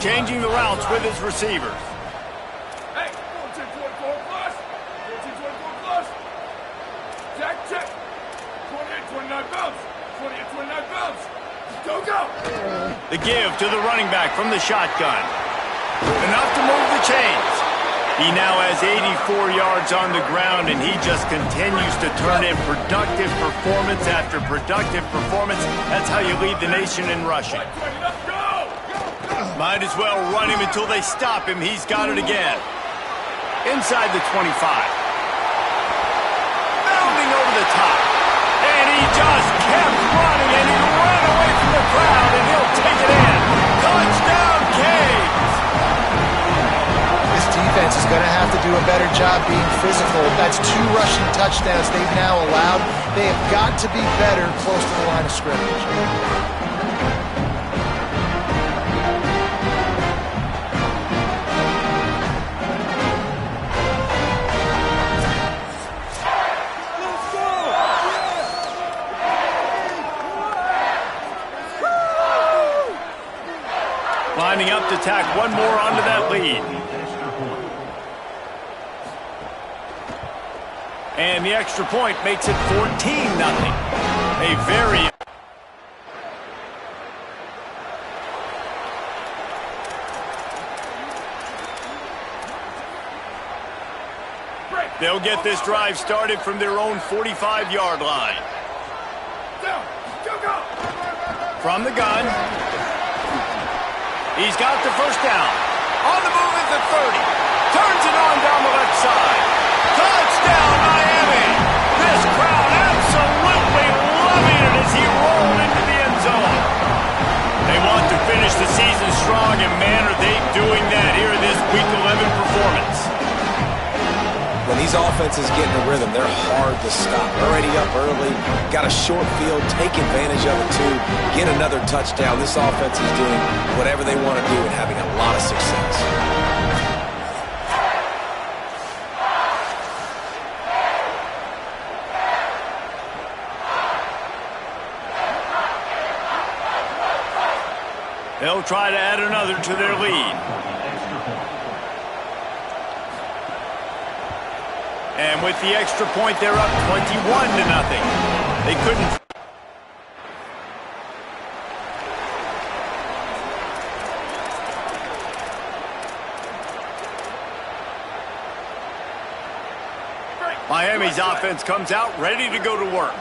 Changing the routes with his receivers. Hey, 14-24 plus. 14-24 plus. Check. 28-29 bounce. 28-29 bounce. Go. The give to the running back from the shotgun. Enough to move the chains. He now has 84 yards on the ground, and he just continues to turn in productive performance after productive performance. That's how you lead the nation in rushing. Might as well run him until they stop him. He's got it again. Inside the 25. Bounding over the top. And he just kept running, and he ran away from the crowd, and he'll take it in. Touchdown, Canes! This defense is going to have to do a better job being physical. That's 2 rushing touchdowns they've now allowed. They have got to be better close to the line of scrimmage. Lining up to tack one more onto that lead. And the extra point makes it 14-0. A very... They'll get this drive started from their own 45-yard line. From the gun. He's got the first down. On the move at the 30. Turns it on down the left side. Touchdown, Miami! This crowd absolutely loving it as he rolled into the end zone. They want to finish the season strong, and man, are they doing that here in this Week 11 performance. When these offenses get in a rhythm, they're hard to stop. Already up early, got a short field, take advantage of it too, get another touchdown. This offense is doing whatever they want to do and having a lot of success. They'll try to add another to their lead. And with the extra point, they're up 21-0. They couldn't. Miami's offense comes out ready to go to work.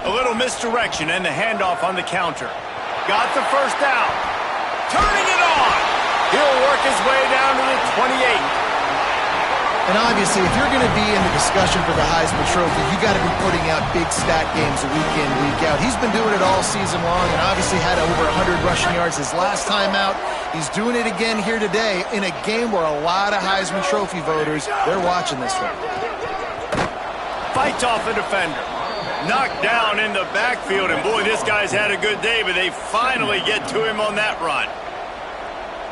A little misdirection and the handoff on the counter. Got the first down. Turning it on. He'll work his way down to the 28. And obviously, if you're going to be in the discussion for the Heisman Trophy, you got to be putting out big stat games week in, week out. He's been doing it all season long and obviously had over 100 rushing yards his last time out. He's doing it again here today in a game where a lot of Heisman Trophy voters, they're watching this one. Fights off a defender. Knocked down in the backfield, and boy, this guy's had a good day, but they finally get to him on that run.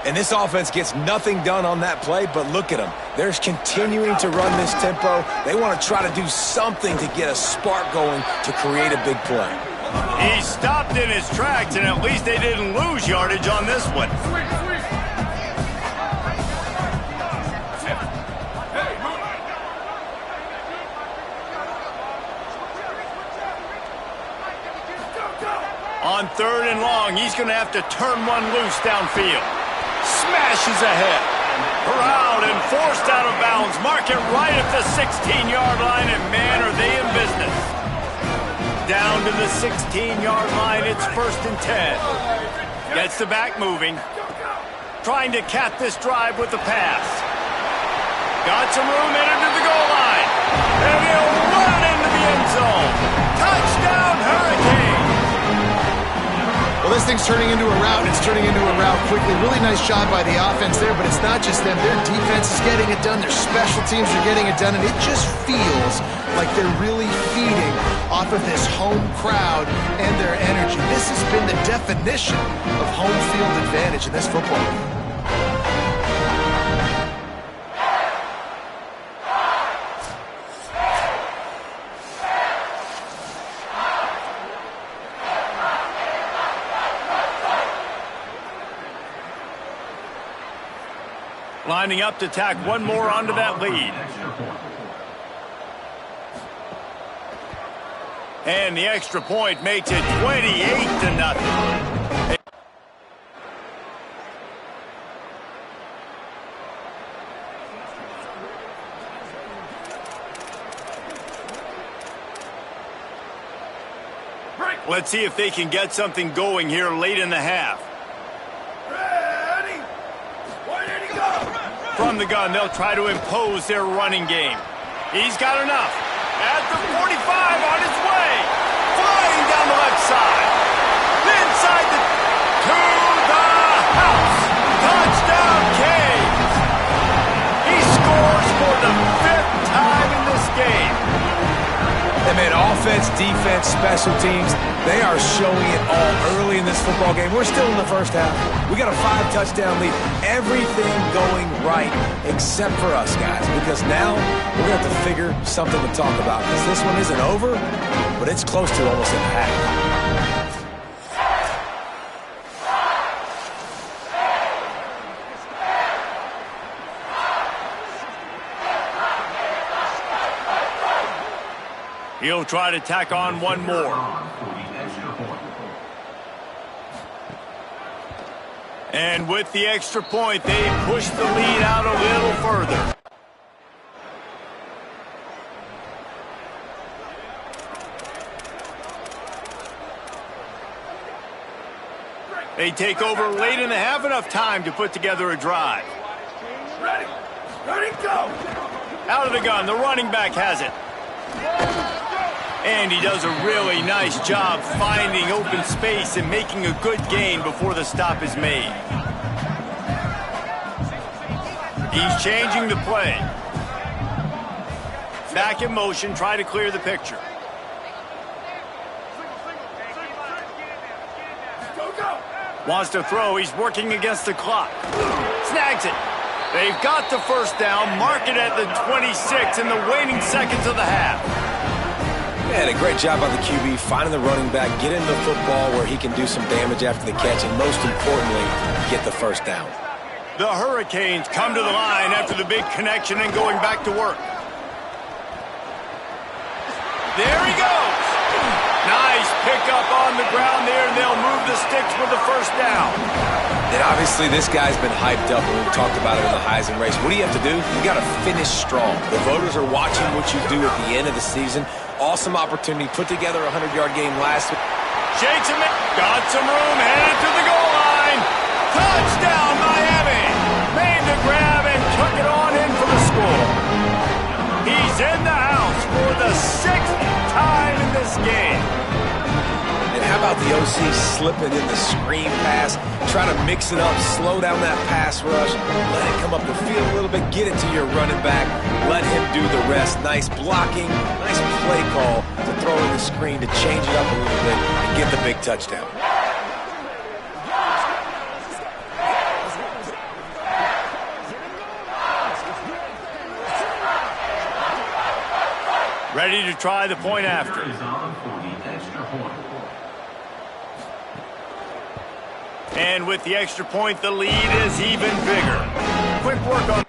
And this offense gets nothing done on that play, but look at them. They're continuing to run this tempo. They want to try to do something to get a spark going to create a big play. He stopped in his tracks, and at least they didn't lose yardage on this one. On 3rd and long, he's going to have to turn one loose downfield. Smashes ahead. Corralled and forced out of bounds. Mark it right at the 16-yard line, and man, are they in business. Down to the 16-yard line, it's 1st and 10. Gets the back moving. Trying to cap this drive with the pass. Got some room into the goal line. And he'll run into the end zone. Touchdown, Hurricane. Well, this thing's turning into a route, and it's turning into a route quickly. Really nice job by the offense there, but it's not just them. Their defense is getting it done. Their special teams are getting it done, and it just feels like they're really feeding off of this home crowd and their energy. This has been the definition of home field advantage in this football game. Lining up to tack one more onto that lead. And the extra point makes it 28-0. Let's see if they can get something going here late in the half. From the gun, they'll try to impose their running game. He's got enough. At the 45 on his way. Flying down the left side. Inside the... to the house. Touchdown, Canes. He scores for the 5th time in this game. And man, offense, defense, special teams, they are showing it all early in this football game. We're still in the first half. We got a 5-touchdown lead. Everything going right except for us, guys, because now we're going to have to figure something to talk about, because this one isn't over, but it's close to almost at half. He'll try to tack on one more. And with the extra point, they push the lead out a little further. They take over late in the half, enough time to put together a drive. Ready, go! Out of the gun, the running back has it. And he does a really nice job finding open space and making a good gain before the stop is made. He's changing the play. Back in motion, try to clear the picture. Wants to throw, he's working against the clock. Snags it. They've got the first down, mark it at the 26 in the waning seconds of the half. Man, a great job by the QB, finding the running back, get into the football where he can do some damage after the catch, and most importantly, get the first down. The Hurricanes come to the line after the big connection and going back to work. There he goes. Nice pickup up on the ground there, and they'll move the sticks for the first down. And obviously, this guy's been hyped up when we talked about it in the Heisman race. What do you have to do? You got to finish strong. The voters are watching what you do at the end of the season. Awesome opportunity. Put together a 100-yard game last week. Shakes him in. Got some room. Headed to the goal line. Touchdown, Miami. Made the grab and took it on in for the score. He's in the house for the 6th time in this game. And how about the OC slipping in the screen pass, try to mix it up, slow down that pass rush, let it come up the field a little bit, get it to your running back, let him do the rest. Nice blocking, nice play call to throw in the screen to change it up a little bit and get the big touchdown. Ready to try the point after. Is on for the extra point. And with the extra point, the lead is even bigger. Quick work on...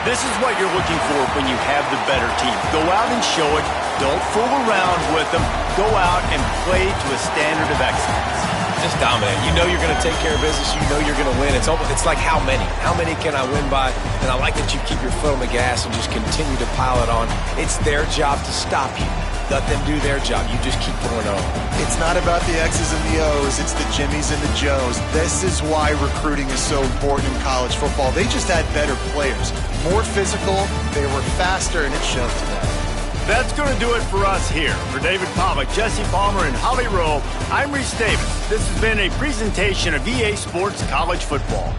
This is what you're looking for when you have the better team. Go out and show it. Don't fool around with them. Go out and play to a standard of excellence. Just dominate. You know you're going to take care of business. You know you're going to win. It's like how many? How many can I win by? And I like that you keep your foot on the gas and just continue to pile it on. It's their job to stop you. Let them do their job. You just keep going on. It's not about the X's and the O's. It's the Jimmies and the Joes. This is why recruiting is so important in college football. They just had better players. More physical, they were faster, and it showed today. That's going to do it for us here. For David Pollack, Jesse Palmer, and Holly Rowe, I'm Reese Davis. This has been a presentation of EA Sports College Football.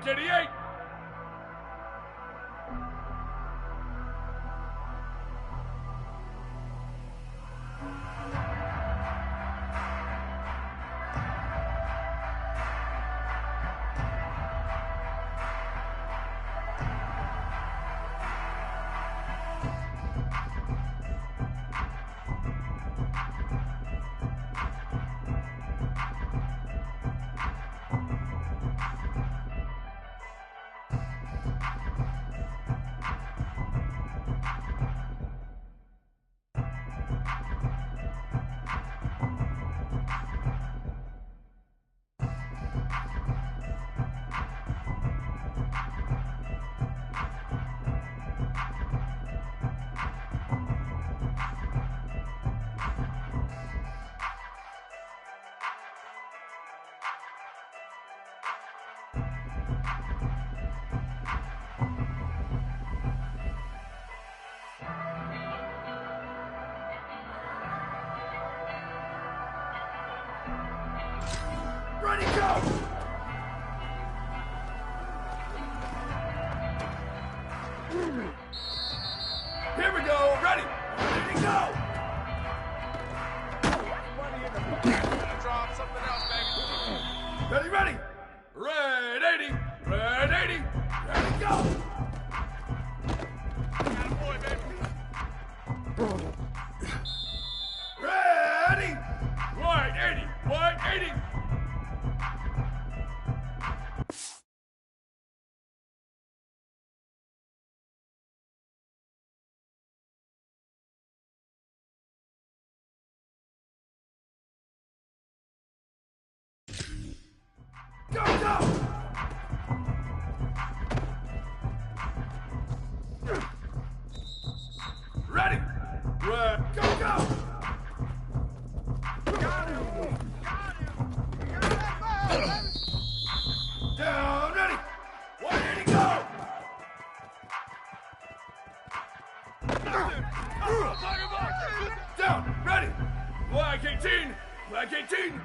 Black 88. Ready, go! Here we go, ready! Ready, go! Drop something else, baby. Ready, ready! Red 80! Red 80! Ready, go! Boy, baby. Ready! White 80! White 80! Go, go! Ready! Red, go, go! Down, ready! 180, go! Down, ready! Black 18! Black 18!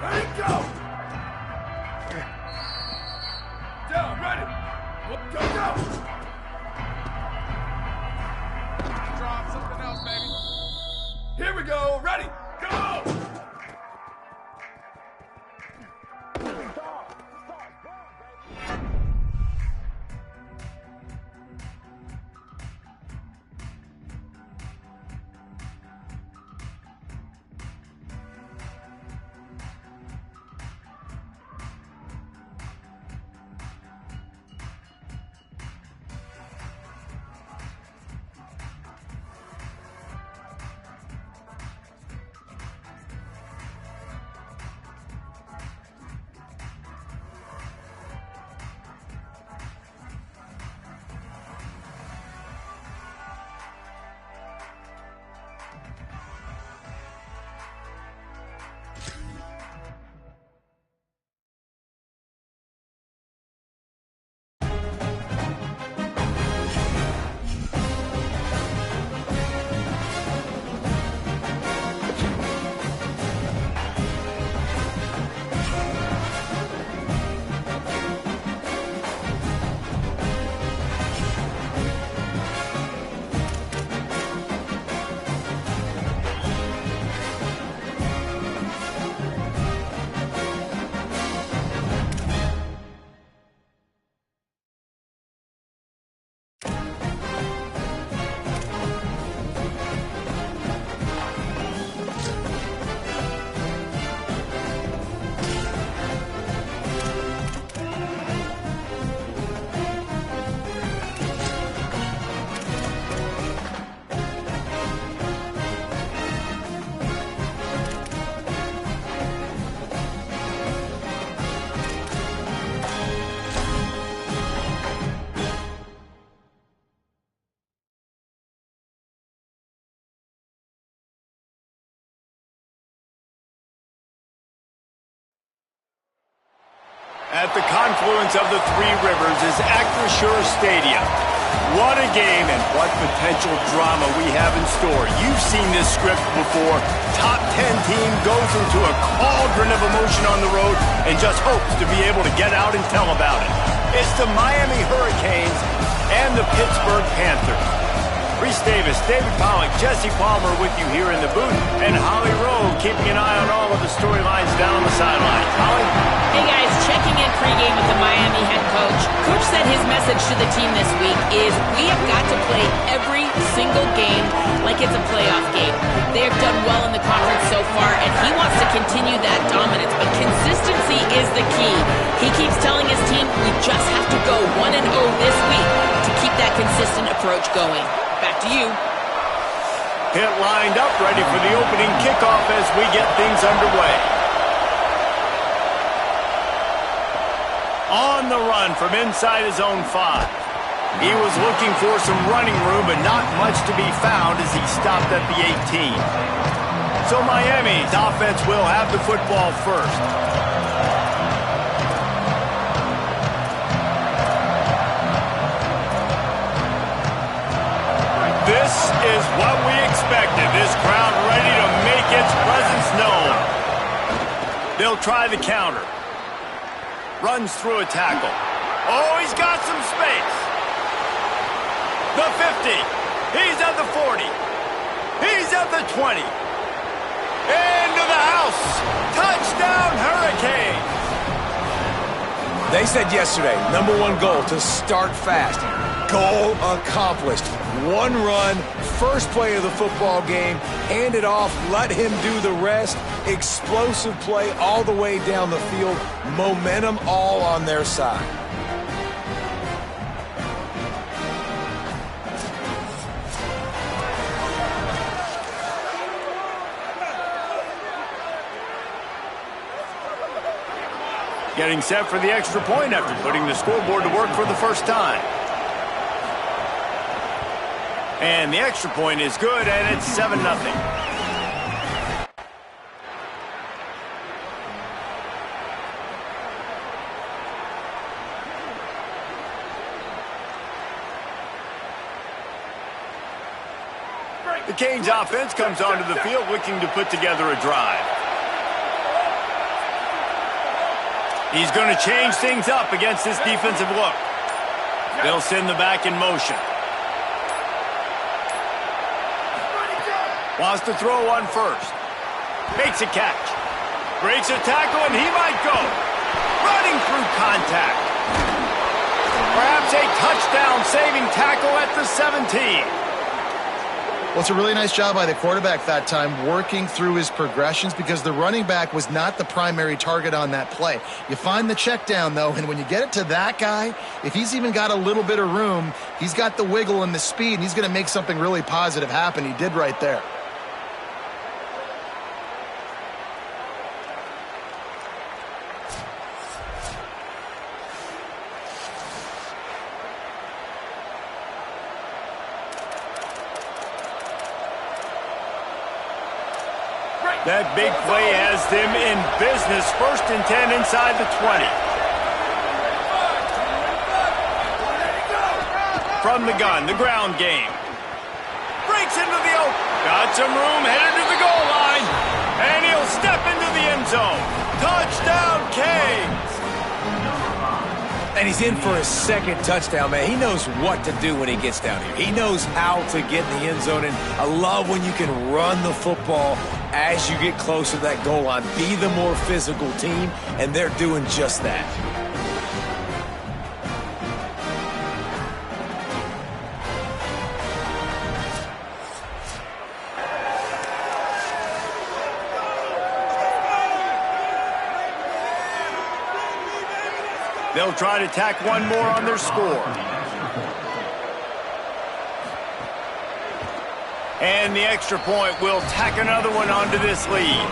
Ready, go! Down, ready! Go, go! Drop something else, baby. Here we go, ready, go! At the confluence of the Three Rivers is Acrisure Stadium. What a game and what potential drama we have in store. You've seen this script before. Top 10 team goes into a cauldron of emotion on the road and just hopes to be able to get out and tell about it. It's the Miami Hurricanes and the Pittsburgh Panthers. Reese Davis, David Pollack, Jesse Palmer with you here in the booth, and Holly Rowe keeping an eye on all of the storylines down the sidelines. Holly? Hey guys, checking in pregame with the Miami head coach. Coach said his message to the team this week is we have got to play every single game like it's a playoff game. They have done well in the conference so far, and he wants to continue that dominance, but consistency is the key. He keeps telling his team we just have to go 1-0 this week to keep that consistent approach going. Back to you. Pitt lined up, ready for the opening kickoff as we get things underway. On the run from inside his own 5. He was looking for some running room, but not much to be found as he stopped at the 18. So Miami's offense will have the football first. This is what we expected. This crowd ready to make its presence known. They'll try the counter. Runs through a tackle. Oh, he's got some space. The 50. He's at the 40. He's at the 20. Into the house. Touchdown, Hurricanes. They said yesterday, #1 goal, to start fast. Goal accomplished. One run, first play of the football game, hand it off, let him do the rest. Explosive play all the way down the field. Momentum all on their side. Getting set for the extra point after putting the scoreboard to work for the first time. And the extra point is good, and it's 7-0. The Canes offense comes onto the field looking to put together a drive. He's going to change things up against this defensive look. They'll send the back in motion. Wants to throw one first. Makes a catch. Breaks a tackle, and he might go. Running through contact. Perhaps a touchdown-saving tackle at the 17. Well, it's a really nice job by the quarterback that time, working through his progressions, because the running back was not the primary target on that play. You find the check down, though, and when you get it to that guy, if he's even got a little bit of room, he's got the wiggle and the speed, and he's going to make something really positive happen. He did right there. That big play has them in business. 1st and 10 inside the 20. From the gun, the ground game. Breaks into the open. Got some room, headed to the goal line. And he'll step into the end zone. Touchdown, Canes. And he's in for his 2nd touchdown, man. He knows what to do when he gets down here. He knows how to get in the end zone, and I love when you can run the football as you get closer to that goal line. Be the more physical team, and they're doing just that. They'll try to tack one more on their score. And the extra point will tack another one onto this lead.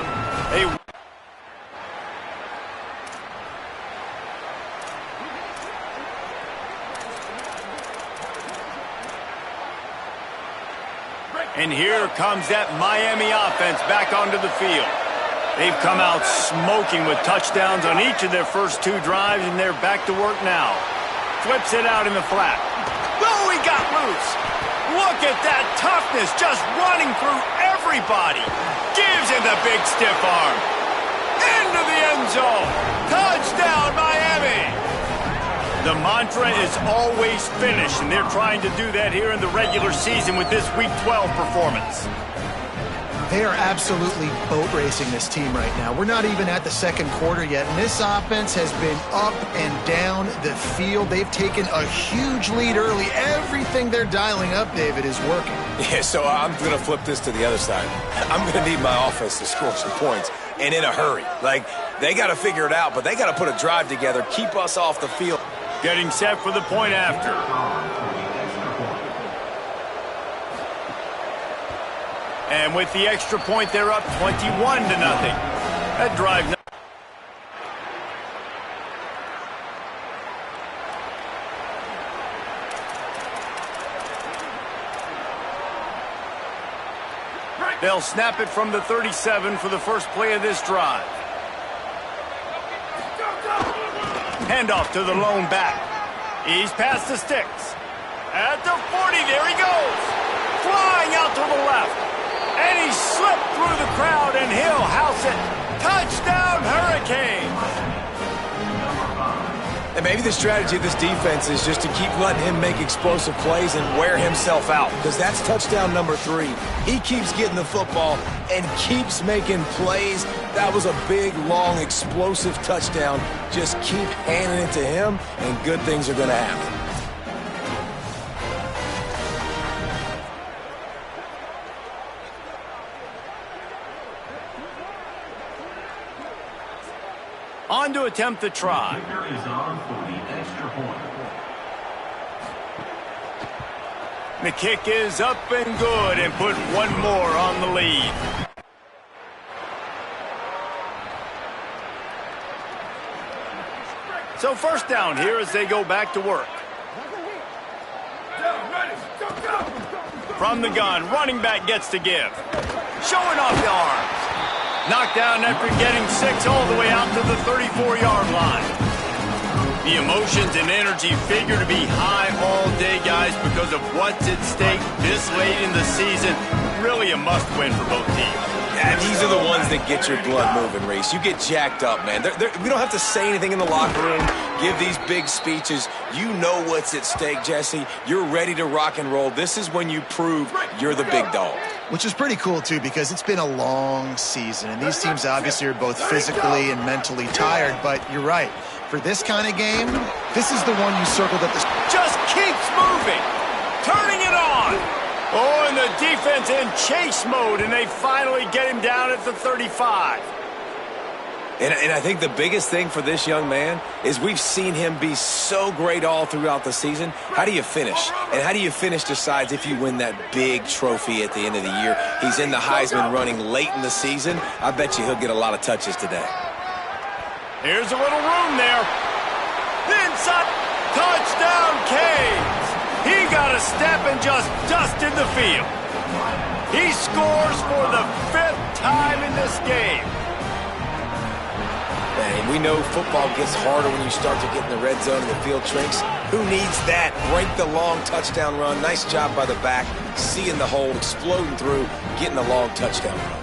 And here comes that Miami offense back onto the field. They've come out smoking with touchdowns on each of their first 2 drives, and they're back to work now. Flips it out in the flat. Oh, he got loose. Look at that toughness, just running through everybody. Gives him the big stiff arm. Into the end zone. Touchdown, Miami. The mantra is always finish, and they're trying to do that here in the regular season with this Week 12 performance. They are absolutely boat racing this team right now. We're not even at the second quarter yet, and this offense has been up and down the field. They've taken a huge lead early. Everything they're dialing up, David, is working. Yeah, so I'm going to flip this to the other side. I'm going to need my offense to score some points, and in a hurry. Like, they got to figure it out, but they got to put a drive together, keep us off the field. Getting set for the point after. And with the extra point, they're up 21-0. That drive. They'll snap it from the 37 for the first play of this drive. Handoff to the lone back. He's past the sticks. At the 40, there he goes. Flying out to the left. And he slipped through the crowd, and he'll house it. Touchdown, Hurricanes. And maybe the strategy of this defense is just to keep letting him make explosive plays and wear himself out, because that's touchdown number 3. He keeps getting the football and keeps making plays. That was a big, long, explosive touchdown. Just keep handing it to him, and good things are going to happen. On to attempt the try. Kicker is on for the extra point. The kick is up and good, and put one more on the lead. So first down here as they go back to work. From the gun, running back gets to give. Showing off the arms. Knocked down after getting 6 all the way out to the 34-yard line. The emotions and energy figure to be high all day, guys, because of what's at stake this late in the season. Really a must-win for both teams. And these are the ones that get your blood moving, Reese. You get jacked up, man. We don't have to say anything in the locker room, give these big speeches. You know what's at stake, Jesse. You're ready to rock and roll. This is when you prove you're the big dog. Which is pretty cool, too, because it's been a long season, and these teams obviously are both physically and mentally tired, but you're right. For this kind of game, this is the one you circled at the... Just keeps moving, turning it on. Oh, and the defense in chase mode, and they finally get him down at the 35. And I think the biggest thing for this young man is we've seen him be so great all throughout the season. How do you finish? And how do you finish decides if you win that big trophy at the end of the year. He's in the Heisman running late in the season. I bet you he'll get a lot of touches today. Here's a little room there. Inside. Touchdown, Canes. He got a step and just dusted the field. He scores for the 5th time in this game. And we know football gets harder when you start to get in the red zone and the field shrinks. Who needs that? Break the long touchdown run. Nice job by the back. Seeing the hole, exploding through, getting the long touchdown run.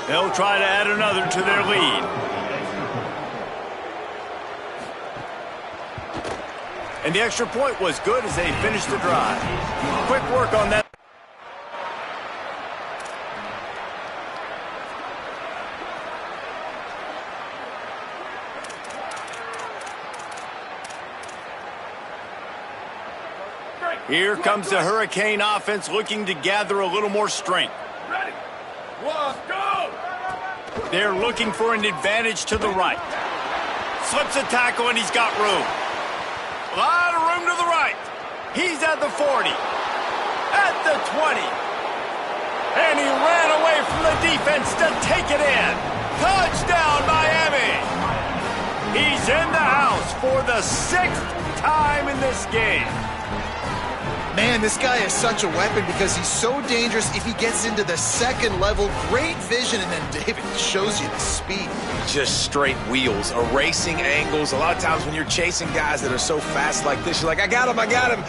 They'll try to add another to their lead. And the extra point was good as they finished the drive. Quick work on that. Here comes the Hurricane offense looking to gather a little more strength. Ready? 1, go! They're looking for an advantage to the right. Slips a tackle and he's got room. A lot of room to the right. He's at the 40. At the 20. And he ran away from the defense to take it in. Touchdown, Miami. He's in the house. the 6th time in this game. Man, this guy is such a weapon because he's so dangerous if he gets into the second level. Great vision, and then David shows you the speed. Just straight wheels, erasing angles. A lot of times when you're chasing guys that are so fast like this, you're like, I got him, I got him.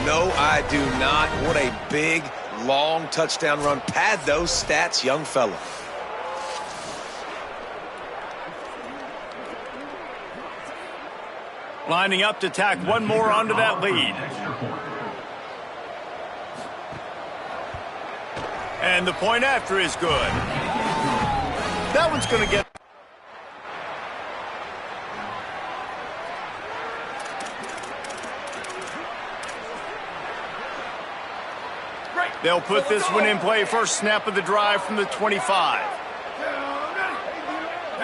No, I do not. What a big, long touchdown run. Pad those stats, young fella. Lining up to tack one more onto that lead. And the point after is good. That one's going to get... They'll put this one in play first snap of the drive from the 25.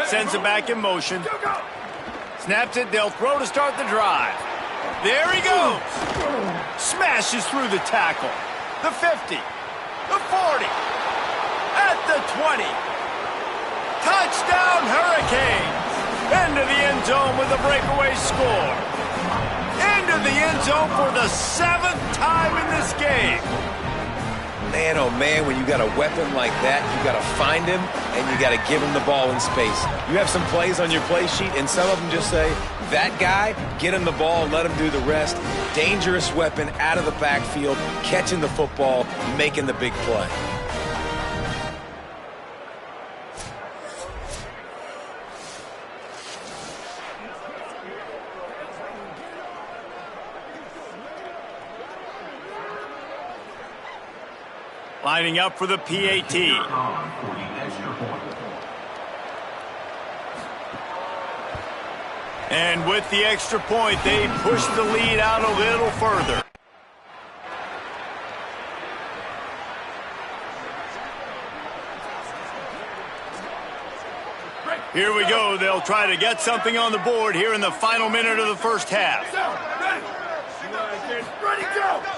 Sends it back in motion. Snaps it, they'll throw to start the drive. There he goes. Smashes through the tackle. The 50. The 40. At the 20. Touchdown Hurricanes. Into the end zone with a breakaway score. Into the end zone for the 7th time in this game. Man, oh man, when you got a weapon like that, you got to find him and you got to give him the ball in space. You have some plays on your play sheet, and some of them just say, that guy, get him the ball and let him do the rest. Dangerous weapon out of the backfield, catching the football, making the big play. Lining up for the PAT. And with the extra point, they push the lead out a little further. Here we go. They'll try to get something on the board here in the final minute of the first half.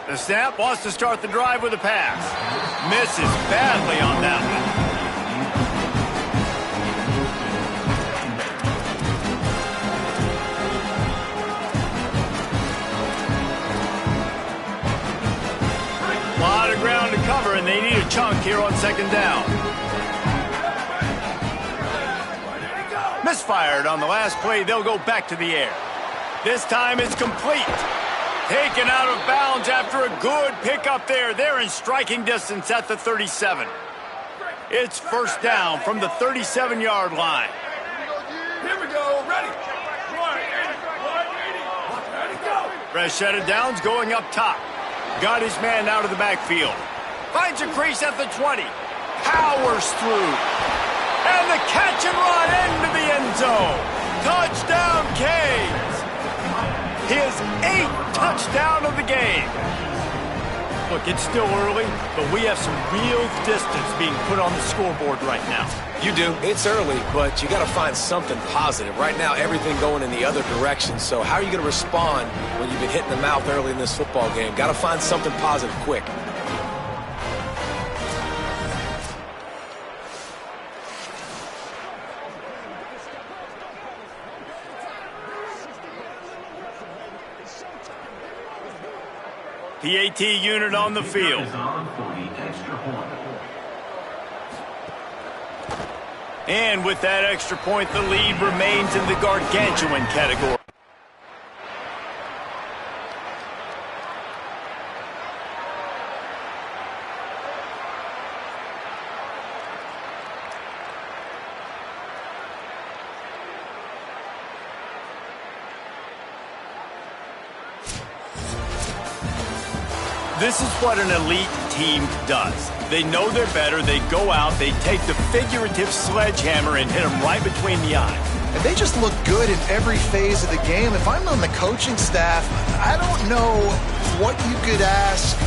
The snap wants to start the drive with a pass. Misses badly on that one. A lot of ground to cover, and they need a chunk here on second down. Misfired on the last play. They'll go back to the air. This time it's complete. Taken out of bounds after a good pickup there. They're in striking distance at the 37. It's first down from the 37-yard line. Here we go. Ready. 180. Ready, go. Rashad Downs going up top. Got his man out of the backfield. Finds a crease at the 20. Powers through. And the catch and run into the end zone. Touchdown, Canes. His 8th touchdown of the game. Look, it's still early, but we have some real distance being put on the scoreboard right now. You do. It's early, but you got to find something positive. Right now, everything going in the other direction. So how are you going to respond when you've been hit in the mouth early in this football game? Got to find something positive quick. PAT unit on the field. And with that extra point, the lead remains in the gargantuan category. This is what an elite team does. They know they're better, they go out, they take the figurative sledgehammer and hit them right between the eyes. And they just look good in every phase of the game. If I'm on the coaching staff, I don't know what you could ask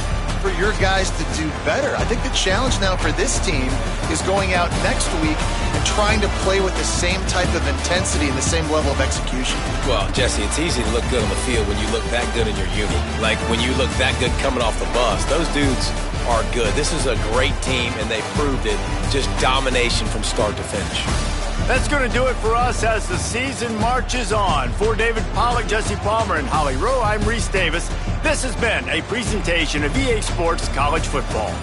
for your guys to do better. I think the challenge now for this team is going out next week and trying to play with the same type of intensity and the same level of execution. Well, Jesse, it's easy to look good on the field when you look that good in your unit. Like when you look that good coming off the bus. Those dudes are good. This is a great team, and they proved it. Just domination from start to finish. That's going to do it for us as the season marches on. For David Pollack, Jesse Palmer, and Holly Rowe, I'm Reese Davis. This has been a presentation of EA Sports College Football.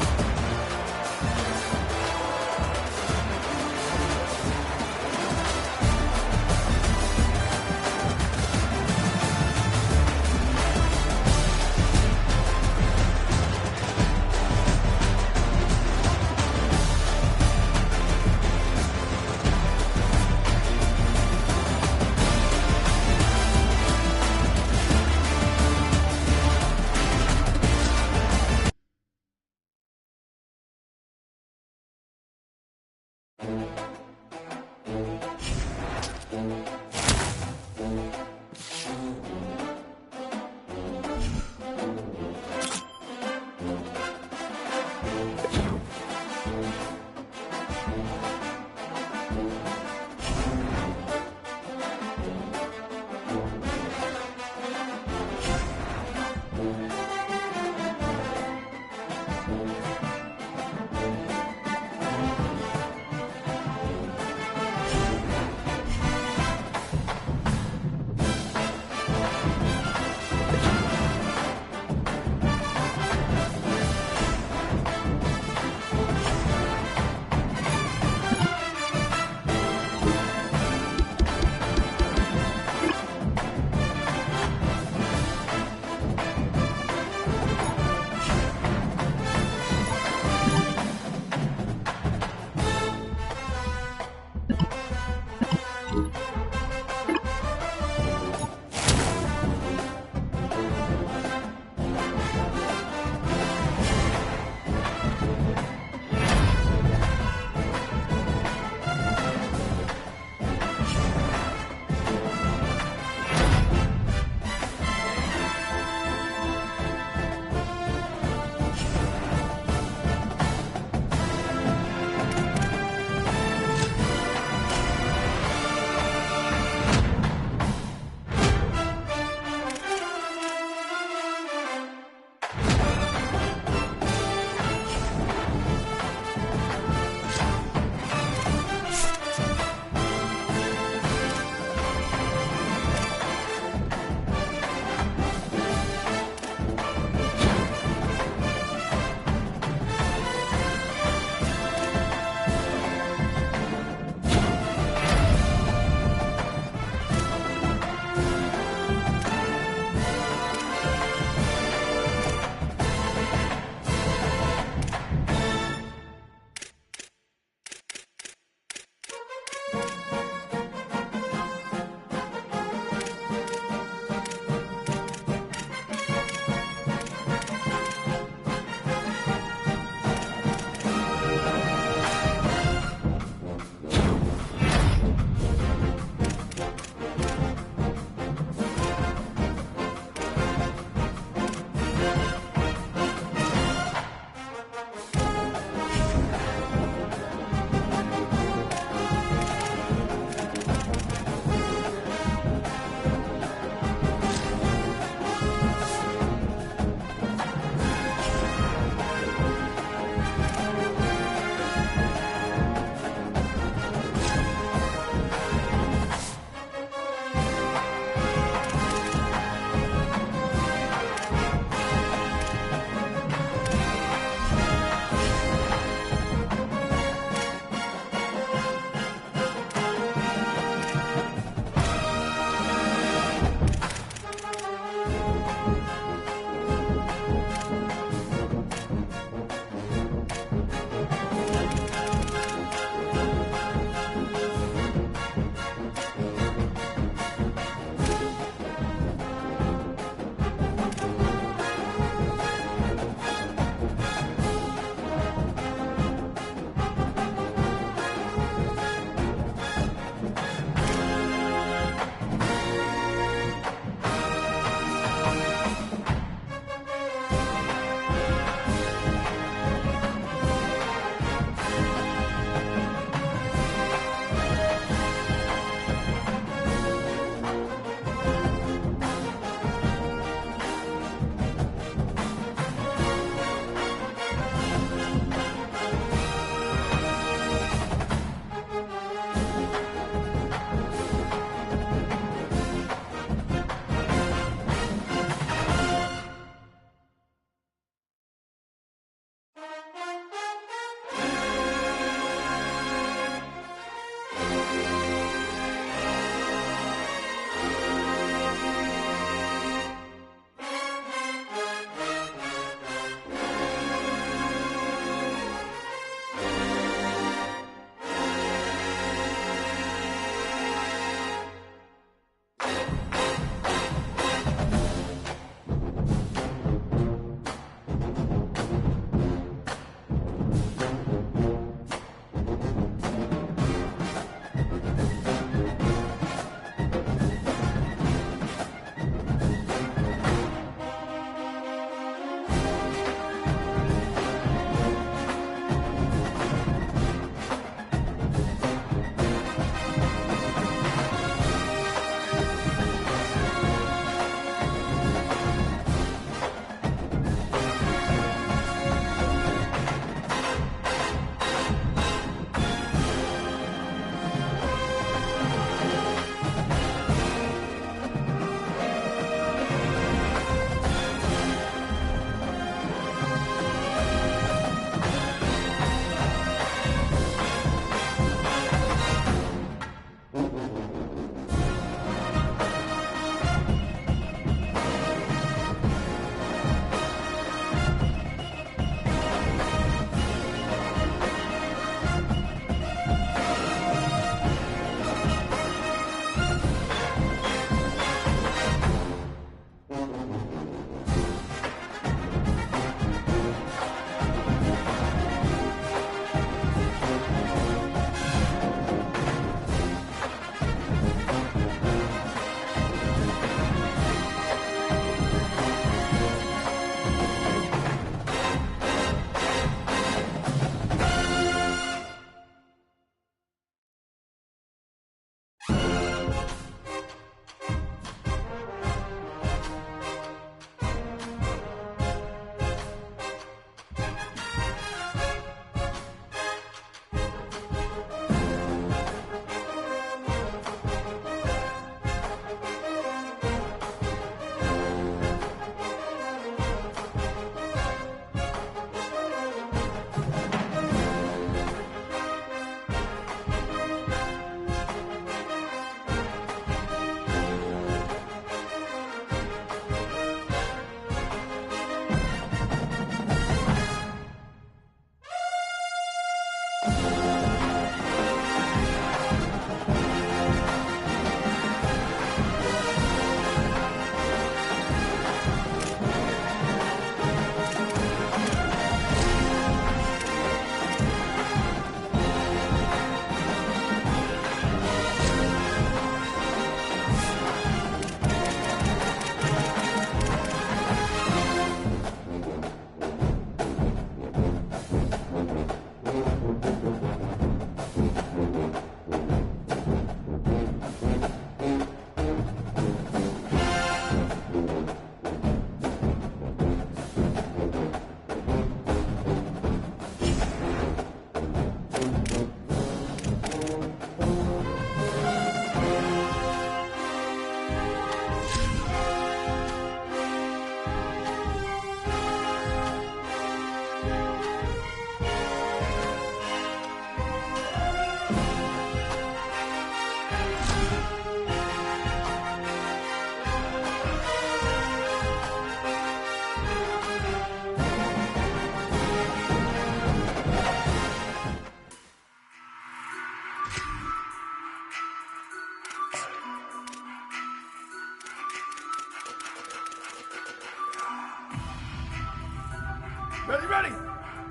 Ready, ready.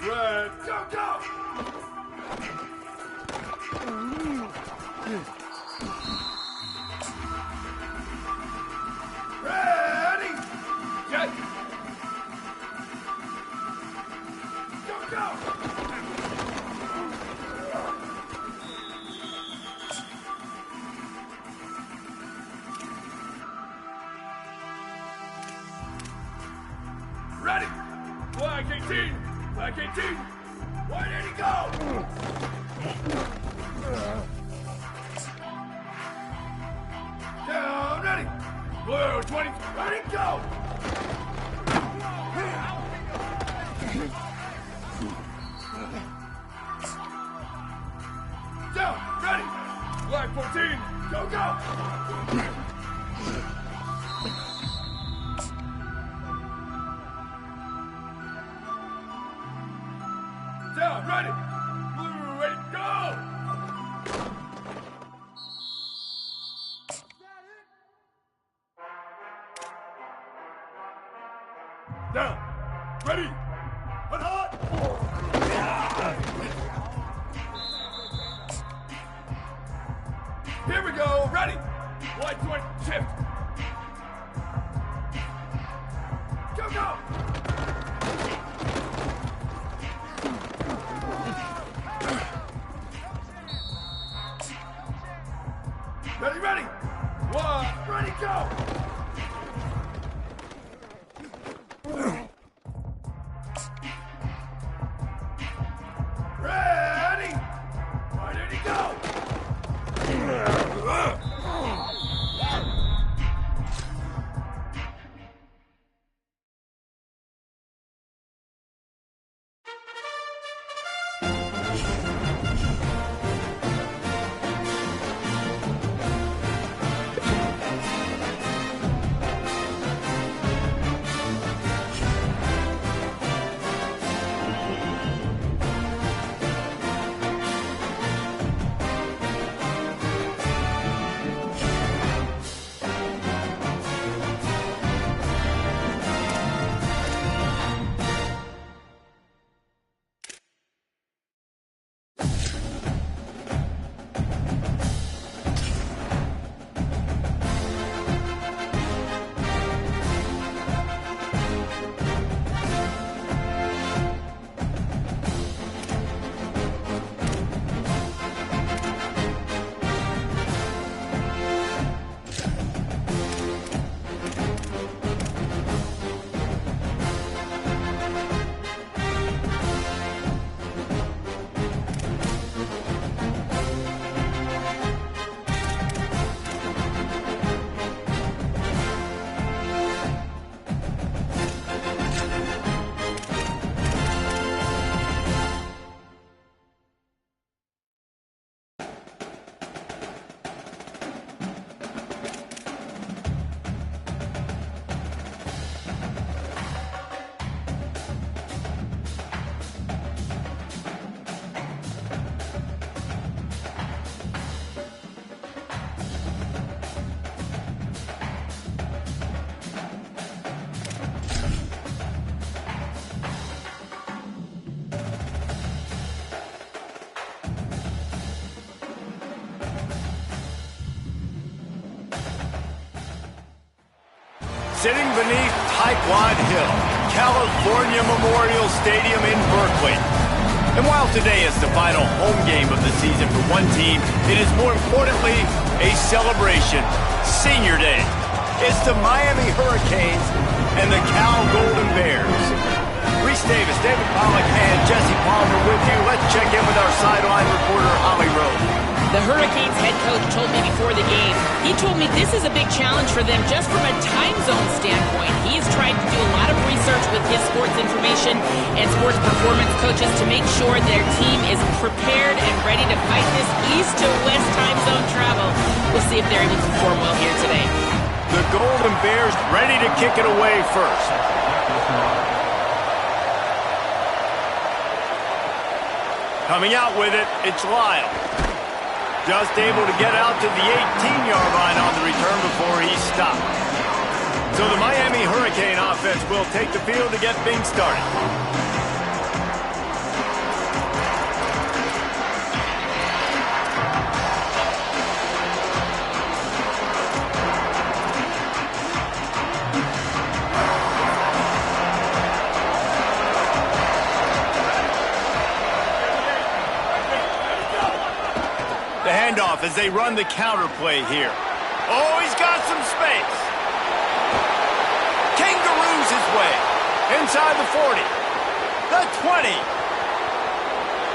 Red, go, go. Ready. Jet. Go, go. Ready. Black 18. Black 18. Where did he go? Down, ready. Blue 20. Ready, go. Down, ready. Black 14. Go, go. Down, ready. Blue, ready, go. Down, ready. Put hot. Here we go, ready. White 20, shift. Go, go. Ready, ready. One, ready, go. Ready. Where did he go? Sitting beneath Taekwon Hill, California Memorial Stadium in Berkeley. And while today is the final home game of the season for one team, it is more importantly a celebration. Senior Day. It's the Miami Hurricanes and the Cal Golden Bears. Reese Davis, David Pollack, and Jesse Palmer with you. Let's check in with our sideline reporter, Holly Rowe. The Hurricanes head coach told me before the game, he told me this is a big challenge for them just from a time zone standpoint. He's tried to do a lot of research with his sports information and sports performance coaches to make sure their team is prepared and ready to fight this east to west time zone travel. We'll see if they're able to perform well here today. The Golden Bears ready to kick it away first. Coming out with it, it's Lyle. Just able to get out to the 18-yard line on the return before he stopped. So the Miami Hurricane offense will take the field to get things started. off as they run the counter play here. Oh, he's got some space. Kangaroos his way. Inside the 40. The 20.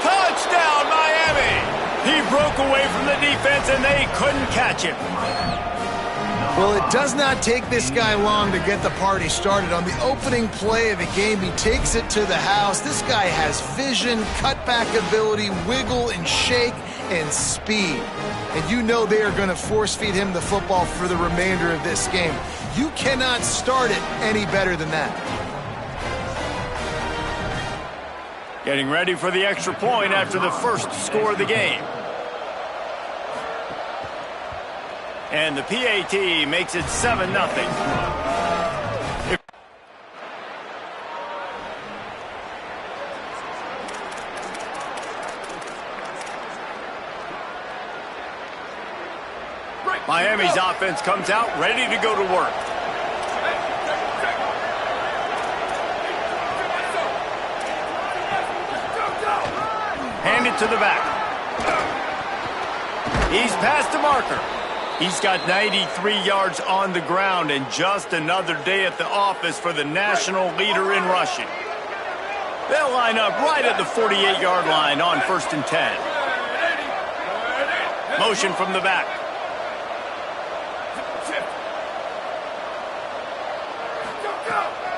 Touchdown, Miami. He broke away from the defense, and they couldn't catch him. Well, it does not take this guy long to get the party started. On the opening play of the game, he takes it to the house. This guy has vision, cutback ability, wiggle and shake, and speed. And you know they are going to force-feed him the football for the remainder of this game. You cannot start it any better than that. Getting ready for the extra point after the first score of the game. And the PAT makes it 7-0. Miami's offense comes out ready to go to work. Hand it to the back. He's past the marker. He's got 93 yards on the ground and just another day at the office for the national leader in rushing. They'll line up right at the 48-yard line on 1st and 10. Motion from the back.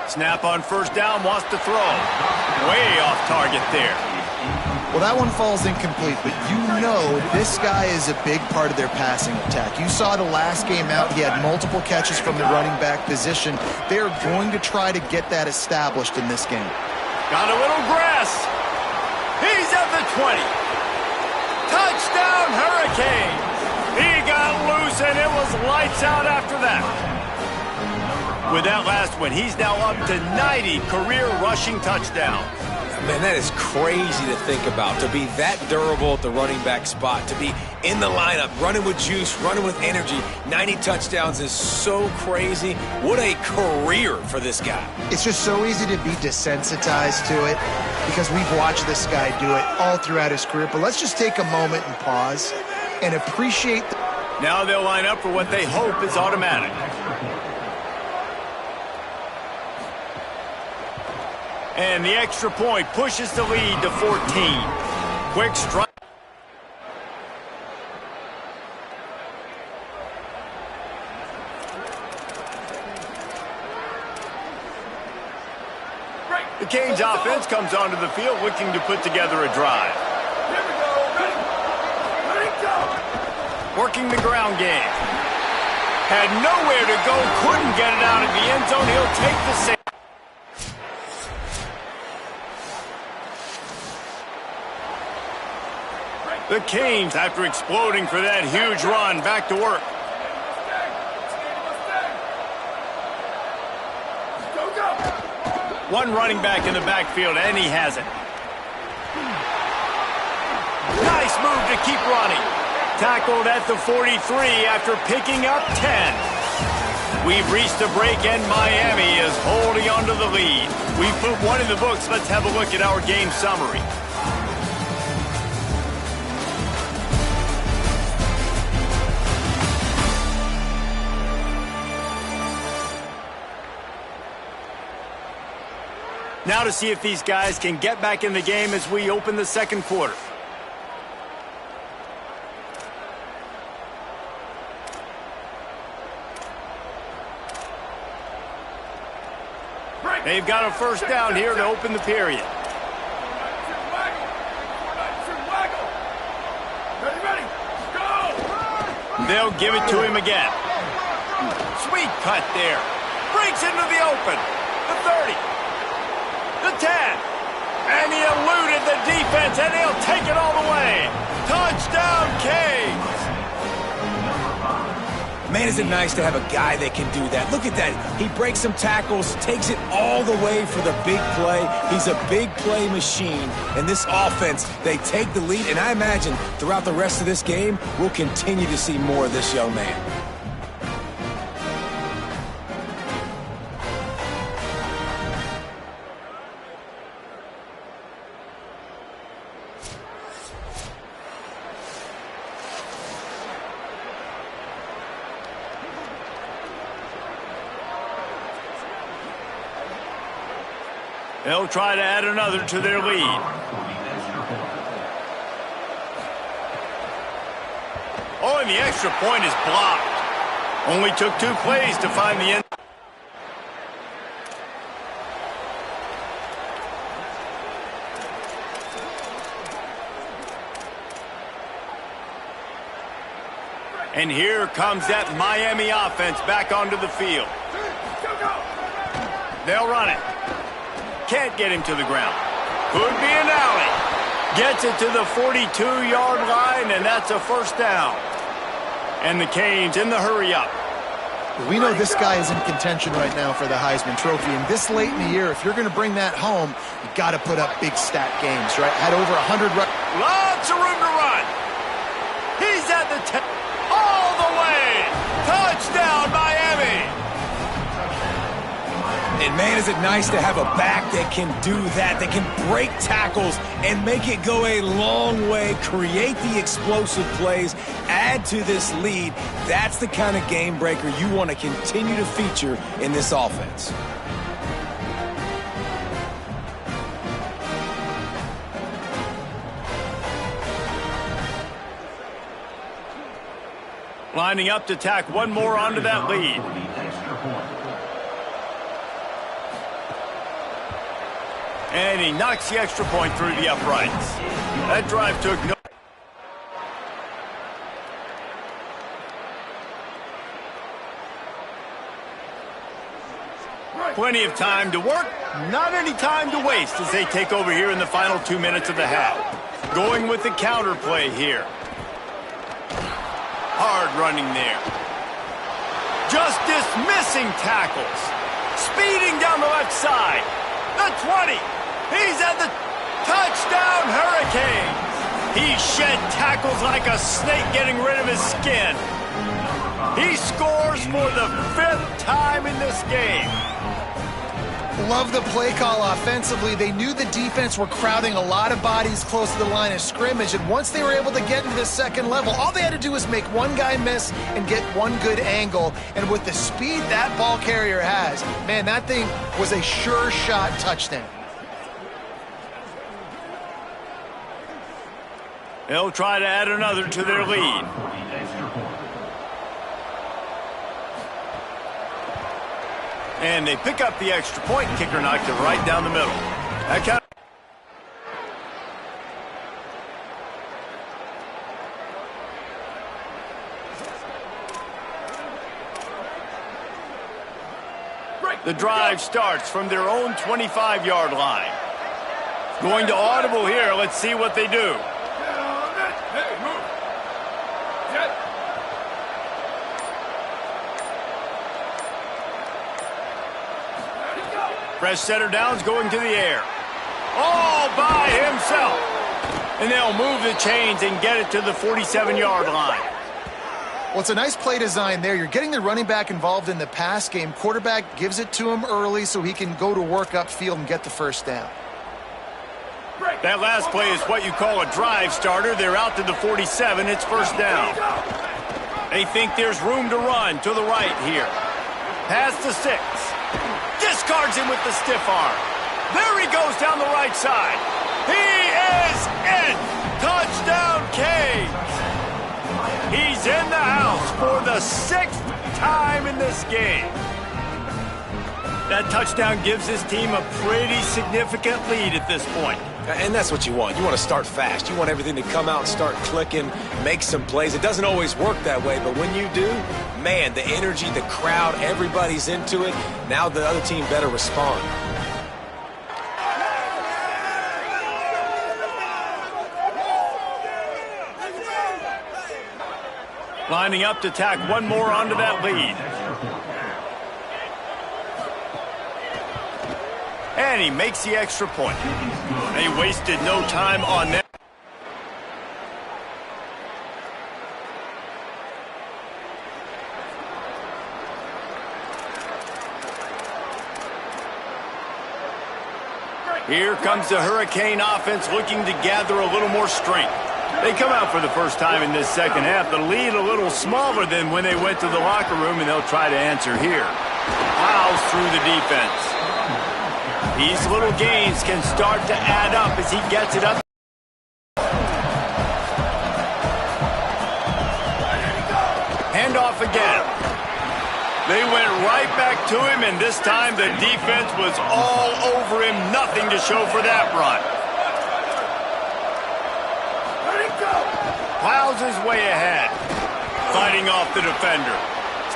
Snap on 1st down, wants to throw. Way off target there. Well, that one falls incomplete, but you know this guy is a big part of their passing attack. You saw the last game out, he had multiple catches from the running back position. They're going to try to get that established in this game. Got a little grass. He's at the 20. Touchdown, Hurricanes. He got loose, and it was lights out after that. With that last one, he's now up to 90 career rushing touchdowns. Man, that is crazy to think about, to be that durable at the running back spot, to be in the lineup, running with juice, running with energy. 90 touchdowns is so crazy. What a career for this guy. It's just so easy to be desensitized to it because we've watched this guy do it all throughout his career. But let's just take a moment and pause and appreciate. Now they'll line up for what they hope is automatic. And the extra point pushes the lead to 14. Quick strike. The Canes offense comes onto the field looking to put together a drive. Here we go. Ready, go. Working the ground game. Had nowhere to go, couldn't get it out of the end zone. He'll take the save. The Canes, after exploding for that huge run, back to work. One running back in the backfield, and he has it. Nice move to keep running. Tackled at the 43 after picking up 10. We've reached the break, and Miami is holding on to the lead. We've put one in the books. Let's have a look at our game summary. Now to see if these guys can get back in the game as we open the second quarter. They've got a first down here to open the period. They'll give it to him again. Sweet cut there. Breaks into the open. The 30. The 10. And he eluded the defense, and he'll take it all the way. Touchdown, Canes. Man, is it nice to have a guy that can do that. Look at that. He breaks some tackles, takes it all the way for the big play. He's a big play machine. And this offense, they take the lead. And I imagine throughout the rest of this game, we'll continue to see more of this young man. They'll try to add another to their lead. Oh, and the extra point is blocked. Only took 2 plays to find the end. And here comes that Miami offense back onto the field. They'll run it. Can't get him to the ground. Could be an alley. Gets it to the 42-yard line, and that's a first down. And the Canes in the hurry-up. We know this guy is in contention right now for the Heisman Trophy, and this late in the year, if you're going to bring that home, you got to put up big stat games, right? Had over 100. Lots of room to run. He's at the 10. All the way. Touchdown, Miami. And man, is it nice to have a back that can do that, that can break tackles and make it go a long way, create the explosive plays, add to this lead. That's the kind of game breaker you want to continue to feature in this offense. Lining up to tack one more onto that lead. And he knocks the extra point through the uprights. That drive took no... Plenty of time to work, not any time to waste as they take over here in the final 2 minutes of the half. Going with the counter play here. Hard running there. Just dismissing tackles. Speeding down the left side. The 20. He's at the touchdown Hurricanes. He shed tackles like a snake getting rid of his skin. He scores for the 5th time in this game. Love the play call offensively. They knew the defense were crowding a lot of bodies close to the line of scrimmage, and once they were able to get into the second level, all they had to do was make one guy miss and get one good angle. And with the speed that ball carrier has, man, that thing was a sure shot touchdown. They'll try to add another to their lead. And they pick up the extra point. Kicker knocked it right down the middle. That count. The drive starts from their own 25-yard line. Going to audible here. Let's see what they do. Fresh setter downs going to the air. All by himself. And they'll move the chains and get it to the 47-yard line. Well, it's a nice play design there. You're getting the running back involved in the pass game. Quarterback gives it to him early so he can go to work upfield and get the first down. That last play is what you call a drive starter. They're out to the 47. It's first down. They think there's room to run to the right here. Pass to 6. Discards him with the stiff arm. There he goes down the right side. He is in. Touchdown, Canes. He's in the house for the 6th time in this game. That touchdown gives his team a pretty significant lead at this point. And that's what you want. You want to start fast. You want everything to come out and start clicking, make some plays. It doesn't always work that way, but when you do, man, the energy, the crowd, everybody's into it. Now the other team better respond. Lining up to tack one more onto that lead. And he makes the extra point. They wasted no time on that. Here comes the Hurricane offense looking to gather a little more strength. They come out for the first time in this second half. The lead a little smaller than when they went to the locker room, and they'll try to answer here. Plows through the defense. These little gains can start to add up as he gets it up. Handoff again. They went right back to him, and this time the defense was all over him. Nothing to show for that run. Plows his way ahead. Fighting off the defender.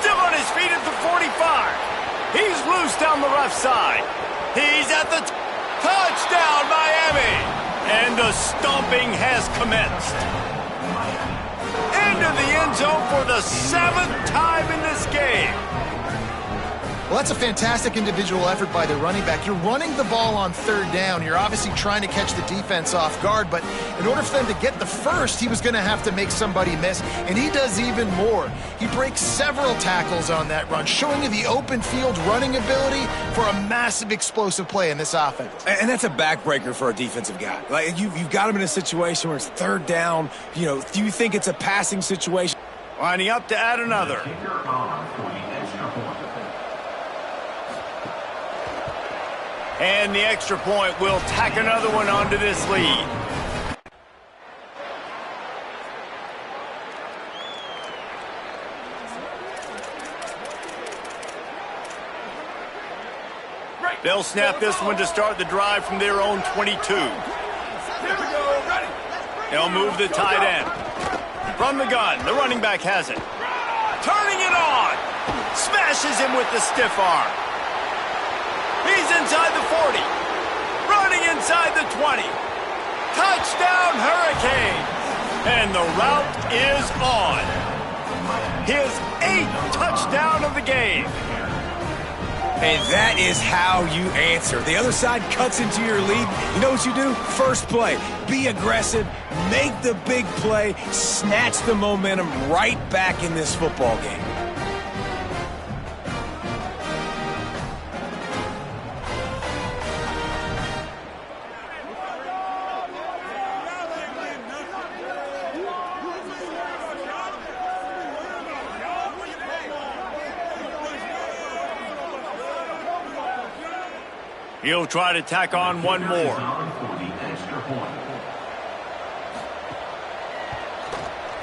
Still on his feet at the 45. He's loose down the left side. He's at the touchdown, Miami. And the stomping has commenced. Into the end zone for the 7th time in this game. Well, that's a fantastic individual effort by the running back. You're running the ball on 3rd down. You're obviously trying to catch the defense off guard, but in order for them to get the first, he was going to have to make somebody miss, and he does even more. He breaks several tackles on that run, showing you the open field running ability for a massive explosive play in this offense. And that's a backbreaker for a defensive guy. Like you've got him in a situation where it's 3rd down. You know, do you think it's a passing situation? Lining up to add another. And the extra point will tack another one onto this lead. They'll snap this one to start the drive from their own 22. They'll move the tight end. From the gun, the running back has it. Turning it on. Smashes him with the stiff arm. He's inside the 40. Running inside the 20. Touchdown, Hurricanes. And the route is on. His 8th touchdown of the game. And that is how you answer. The other side cuts into your lead. You know what you do? First play. Be aggressive. Make the big play. Snatch the momentum right back in this football game. He'll try to tack on one more.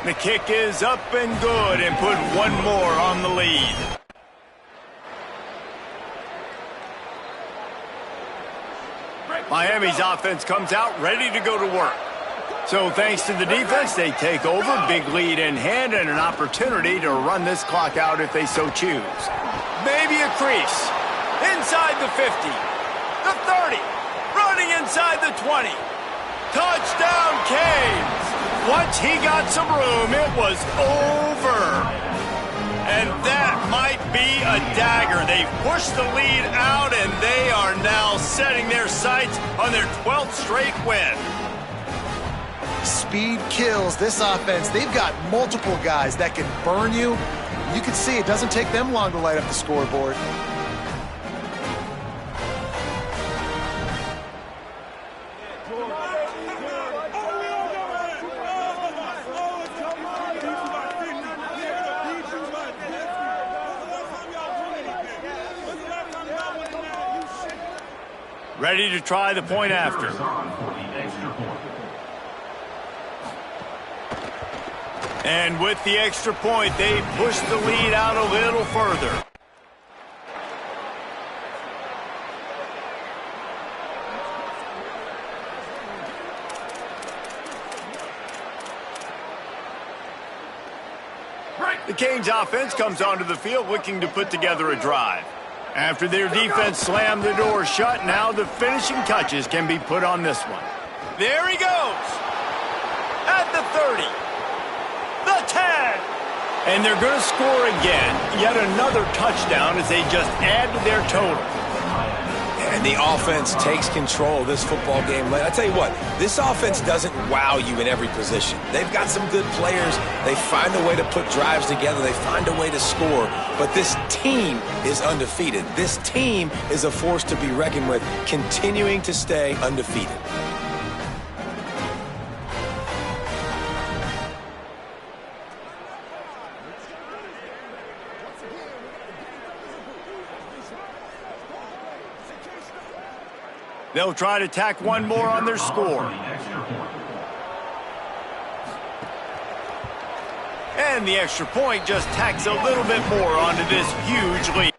The kick is up and good and put one more on the lead. Miami's offense comes out ready to go to work. So thanks to the defense, they take over, big lead in hand, and an opportunity to run this clock out if they so choose. Maybe a crease. Inside the 50. The 30, running inside the 20. Touchdown, Canes. Once he got some room, it was over. And that might be a dagger. They pushed the lead out, and they are now setting their sights on their 12th straight win. Speed kills this offense. They've got multiple guys that can burn you. You can see it doesn't take them long to light up the scoreboard. Ready to try the point after. And with the extra point, they push the lead out a little further. The Canes offense comes onto the field looking to put together a drive. After their defense slammed the door shut, now the finishing touches can be put on this one. There he goes. At the 30. The 10. And they're going to score again. Yet another touchdown as they just add to their total. And the offense takes control of this football game. I tell you what, this offense doesn't wow you in every position. They've got some good players. They find a way to put drives together. They find a way to score. But this team is undefeated. This team is a force to be reckoned with, continuing to stay undefeated. They'll try to tack one more on their score. And the extra point just tacks a little bit more onto this huge lead.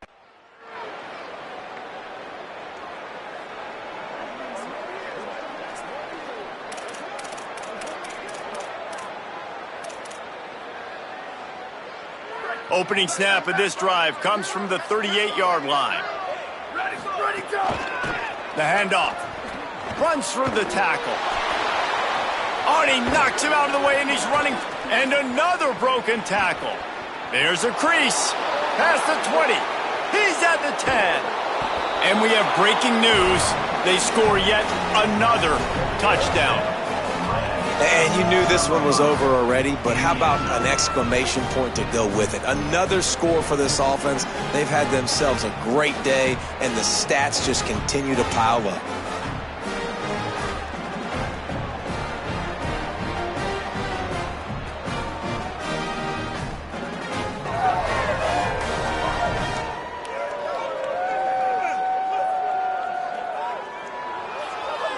Opening snap of this drive comes from the 38-yard line. Ready, go! The handoff. Runs through the tackle. Oh, and he knocks him out of the way, and he's running. And another broken tackle. There's a crease. Past the 20. He's at the 10. And we have breaking news. They score yet another touchdown. And you knew this one was over already, but how about an exclamation point to go with it? Another score for this offense. They've had themselves a great day, and the stats just continue to pile up.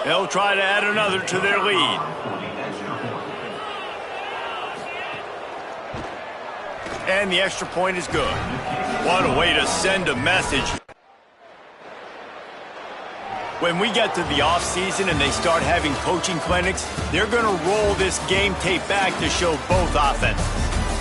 They'll try to add another to their lead. And the extra point is good. What a way to send a message. When we get to the offseason and they start having coaching clinics, they're going to roll this game tape back to show both offenses.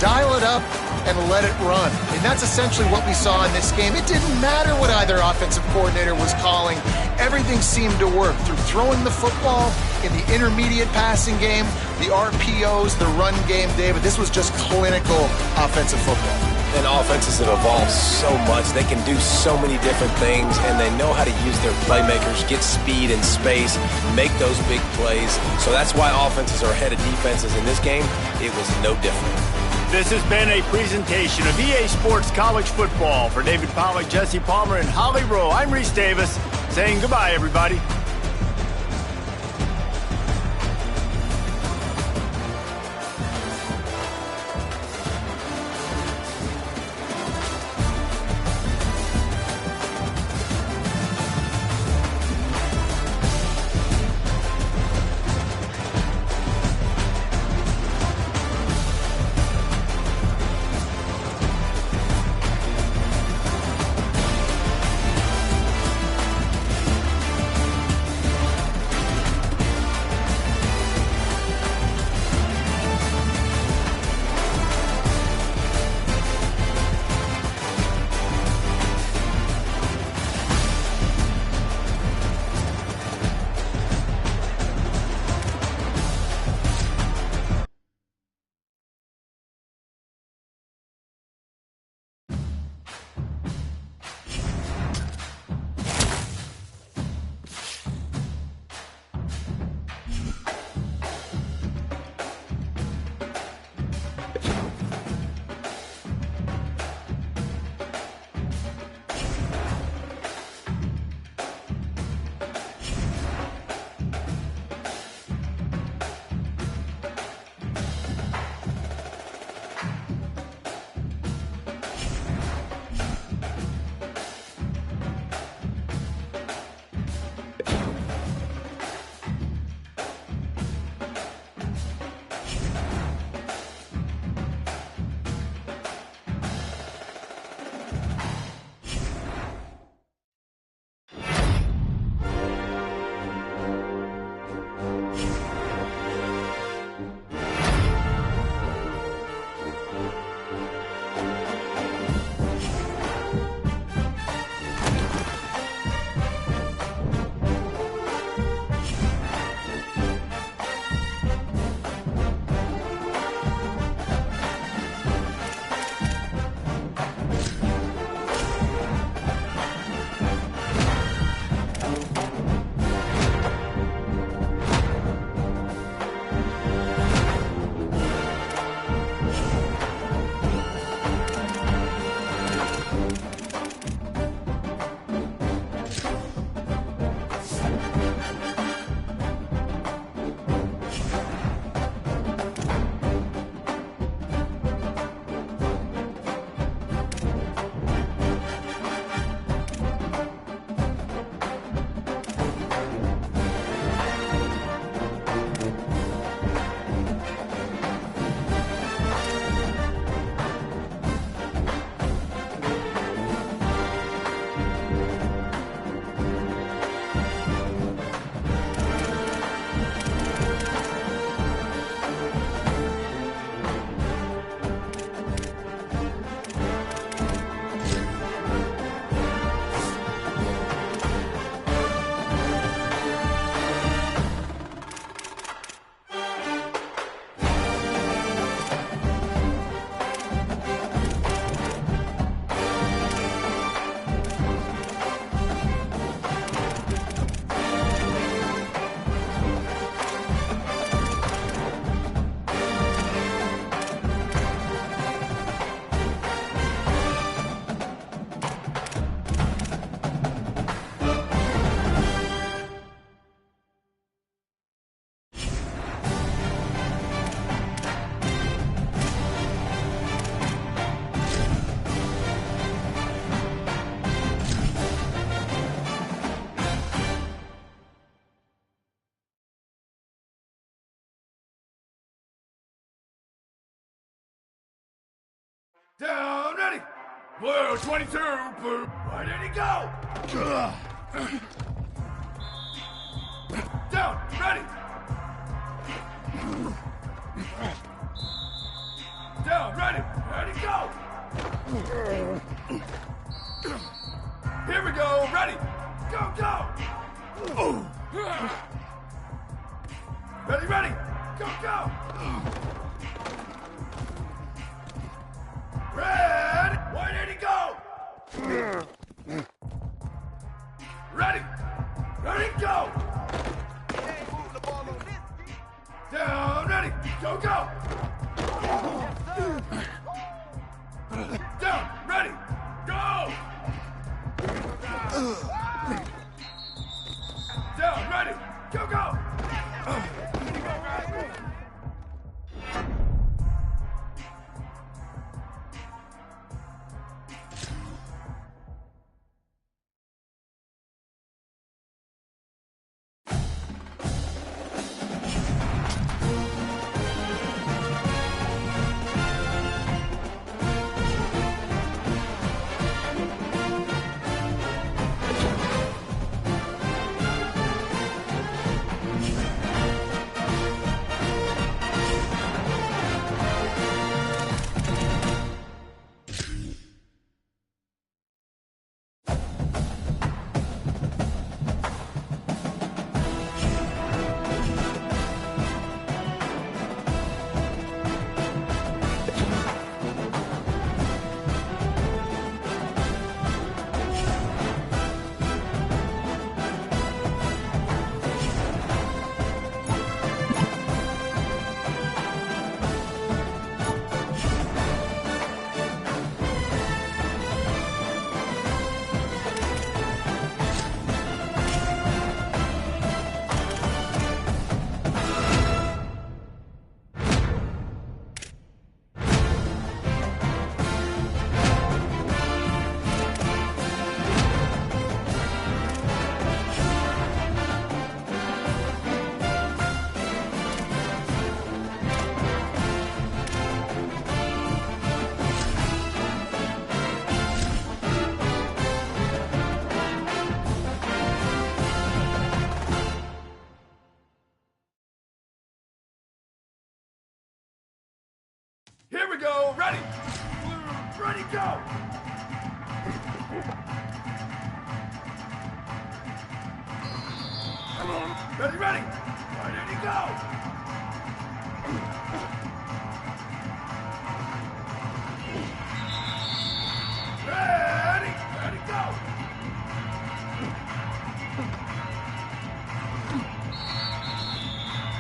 Dial it up and let it run. And that's essentially what we saw in this game. It didn't matter what either offensive coordinator was calling. Everything seemed to work through throwing the football in the intermediate passing game, the RPOs, the run game, David. This was just clinical offensive football. And offenses have evolved so much. They can do so many different things, and they know how to use their playmakers, get speed and space, make those big plays. So that's why offenses are ahead of defenses. In this game, it was no different. This has been a presentation of EA Sports College Football. For David Pollack, Jesse Palmer, and Holly Rowe, I'm Reese Davis, saying goodbye, everybody. Down, ready. Blue, 22, blue. Where did he go? Down, ready. Down, ready. Where'd he go? Here we go, ready. Go, go. Ready, ready. Go, go. Red! Where did he go? Ready! Ready, go! Down, ready! Go, go! Down, ready! Go! Down, ready! Go, go! Here we go, ready! Blue, ready, go! Ready, ready! Where did he go? Ready, ready, go!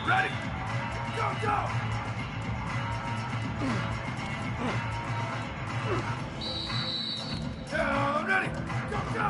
Ready, go, go! Down, ready, go, go!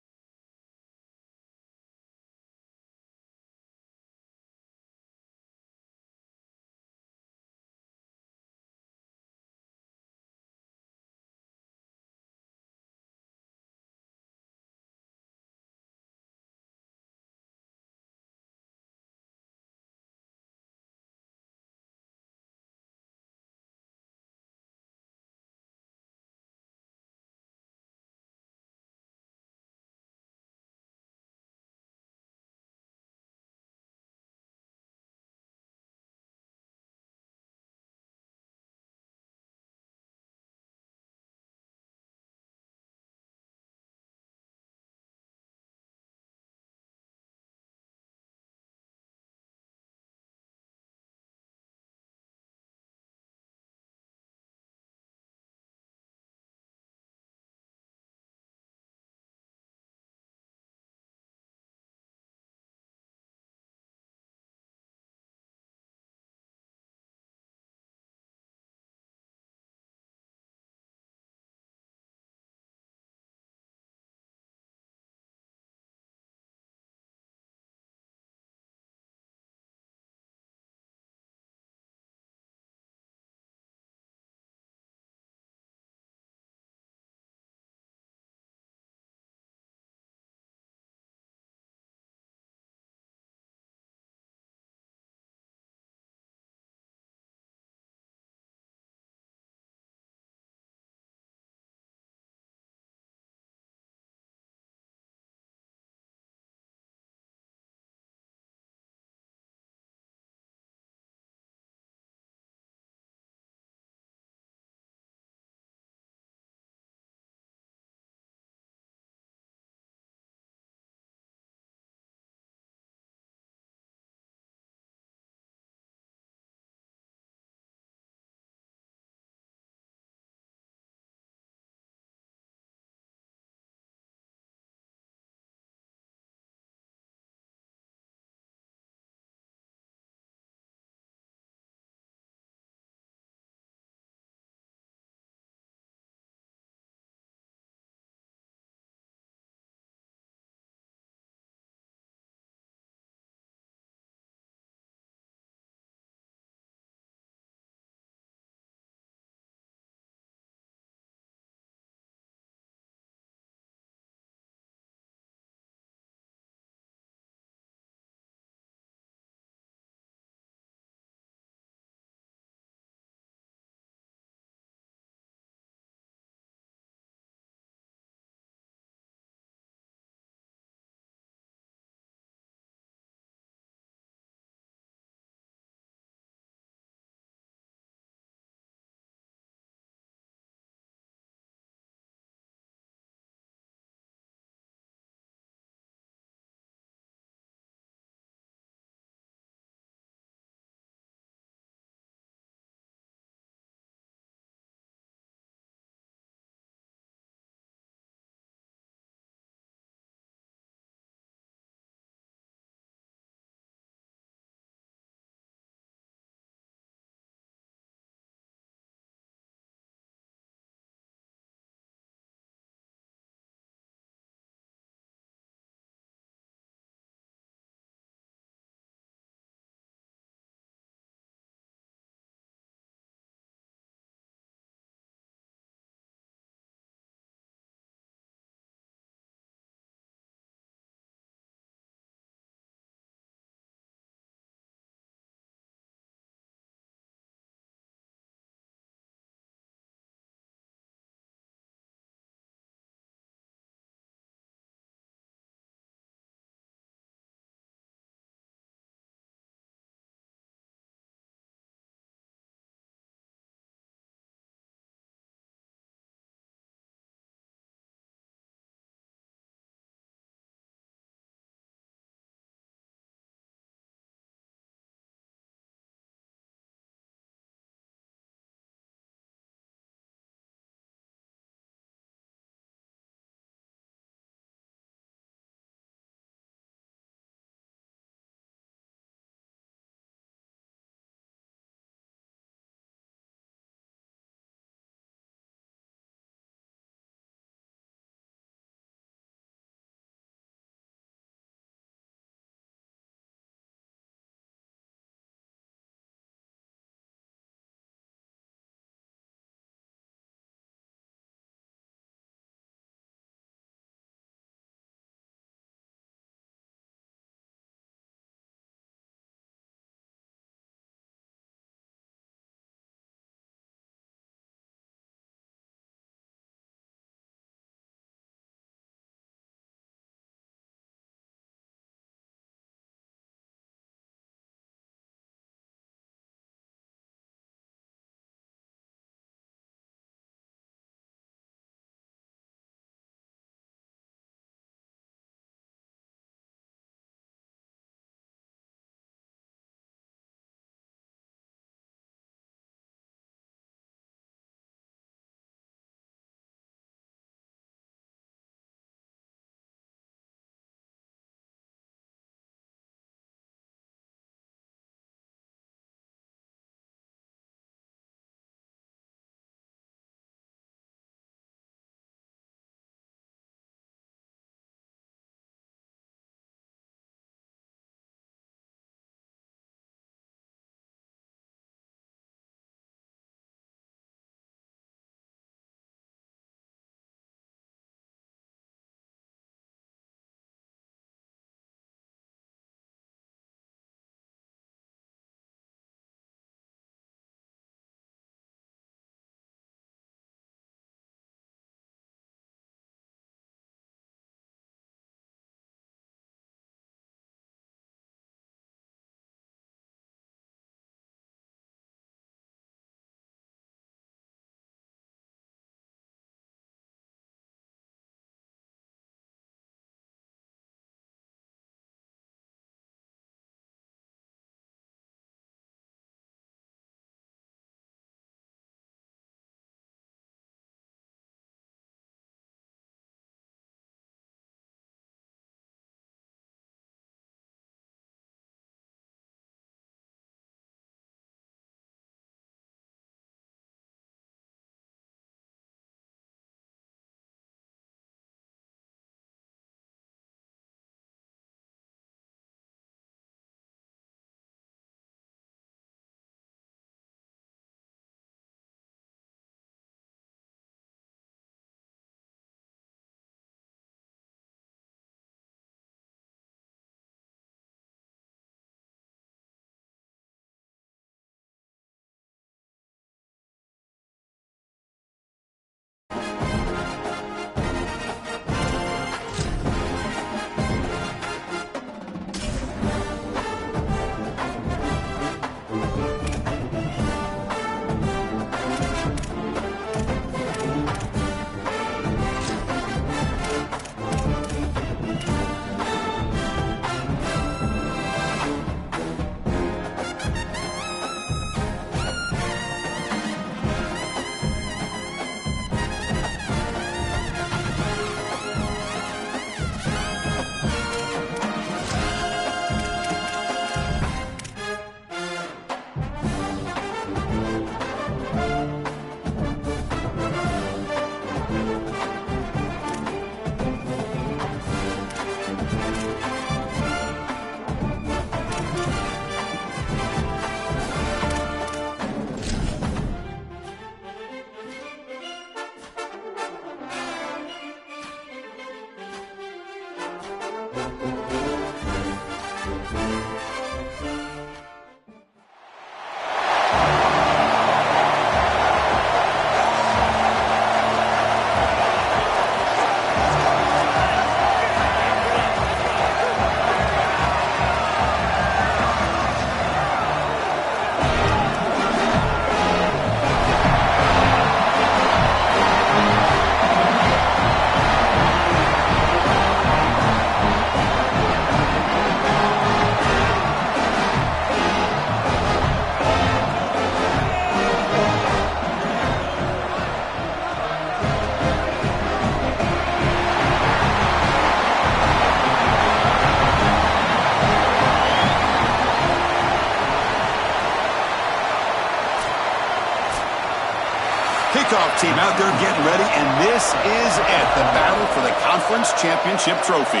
kickoff team out there getting ready, and this is it, the battle for the conference championship trophy.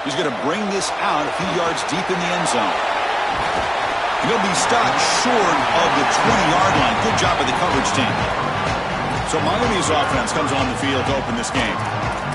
He's going to bring this out a few yards deep in the end zone. He'll be stopped short of the 20-yard line. Good job by the coverage team. So Miami's offense comes on the field to open this game.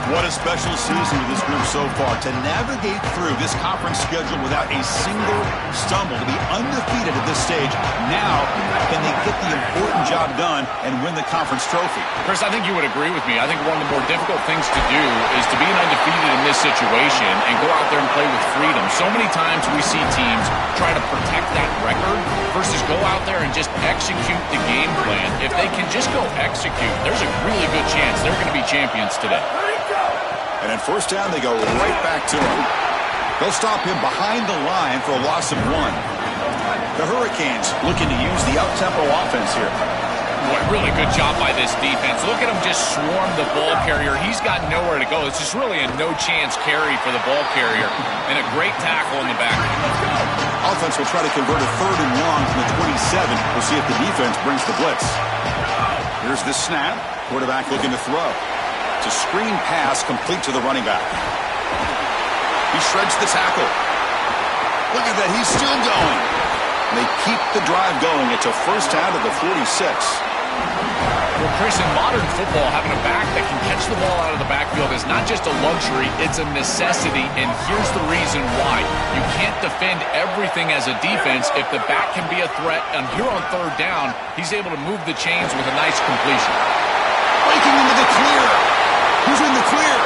What a special season for this group so far. To navigate through this conference schedule without a single stumble, to be undefeated at this stage. Now, can they get the important job done and win the conference trophy? Chris, I think you would agree with me. I think one of the more difficult things to do is to be undefeated in this situation and go out there and play with freedom. So many times we see teams try to protect that record versus go out there and just execute the game plan. If they can just go execute, there's a really good chance they're going to be champions today. And at first down, they go right back to him. They'll stop him behind the line for a loss of 1. The Hurricanes looking to use the up-tempo offense here. Boy, really good job by this defense. Look at him just swarm the ball carrier. He's got nowhere to go. It's just really a no-chance carry for the ball carrier. And a great tackle in the back. Offense will try to convert a 3rd and long from the 27. We'll see if the defense brings the blitz. Here's the snap. Quarterback looking to throw. It's a screen pass complete to the running back. He shreds the tackle. Look at that. He's still going. They keep the drive going. It's a first out of the 46. Well, Chris, in modern football, having a back that can catch the ball out of the backfield is not just a luxury, it's a necessity, and here's the reason why. You can't defend everything as a defense if the back can be a threat, and here on 3rd down, he's able to move the chains with a nice completion. Breaking into the clear. Who's in the clear?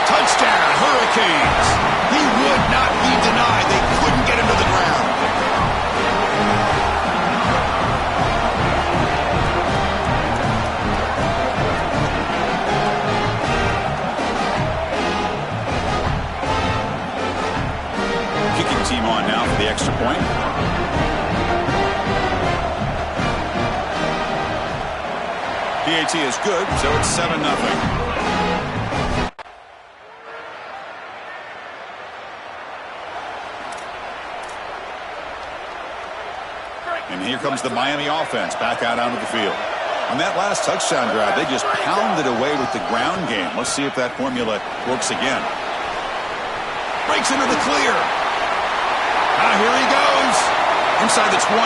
Touchdown, Hurricanes. He would not be denied. They couldn't get him to the ground. Kicking team on now for the extra point. PAT is good, so it's 7-0. And here comes the Miami offense back out onto the field. On that last touchdown drive, they just pounded away with the ground game. Let's see if that formula works again. Breaks into the clear. Here he goes. Inside the 20.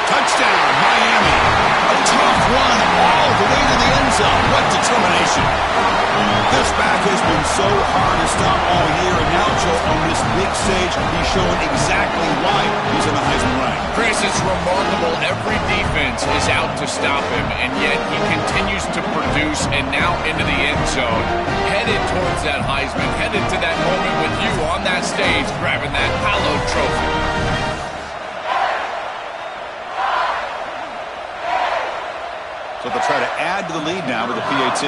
Touchdown, Miami. A tough one all the way to the end zone. What determination. This back has been so hard to stop all year, and now, Joe, on this big stage, he's showing exactly why he's in the Heisman running. Chris, it's remarkable. Every defense is out to stop him, and yet he continues to produce, and now into the end zone, headed towards that Heisman, headed to that moment with you on that stage, grabbing that hallowed trophy. So they'll try to add to the lead now with the PAT.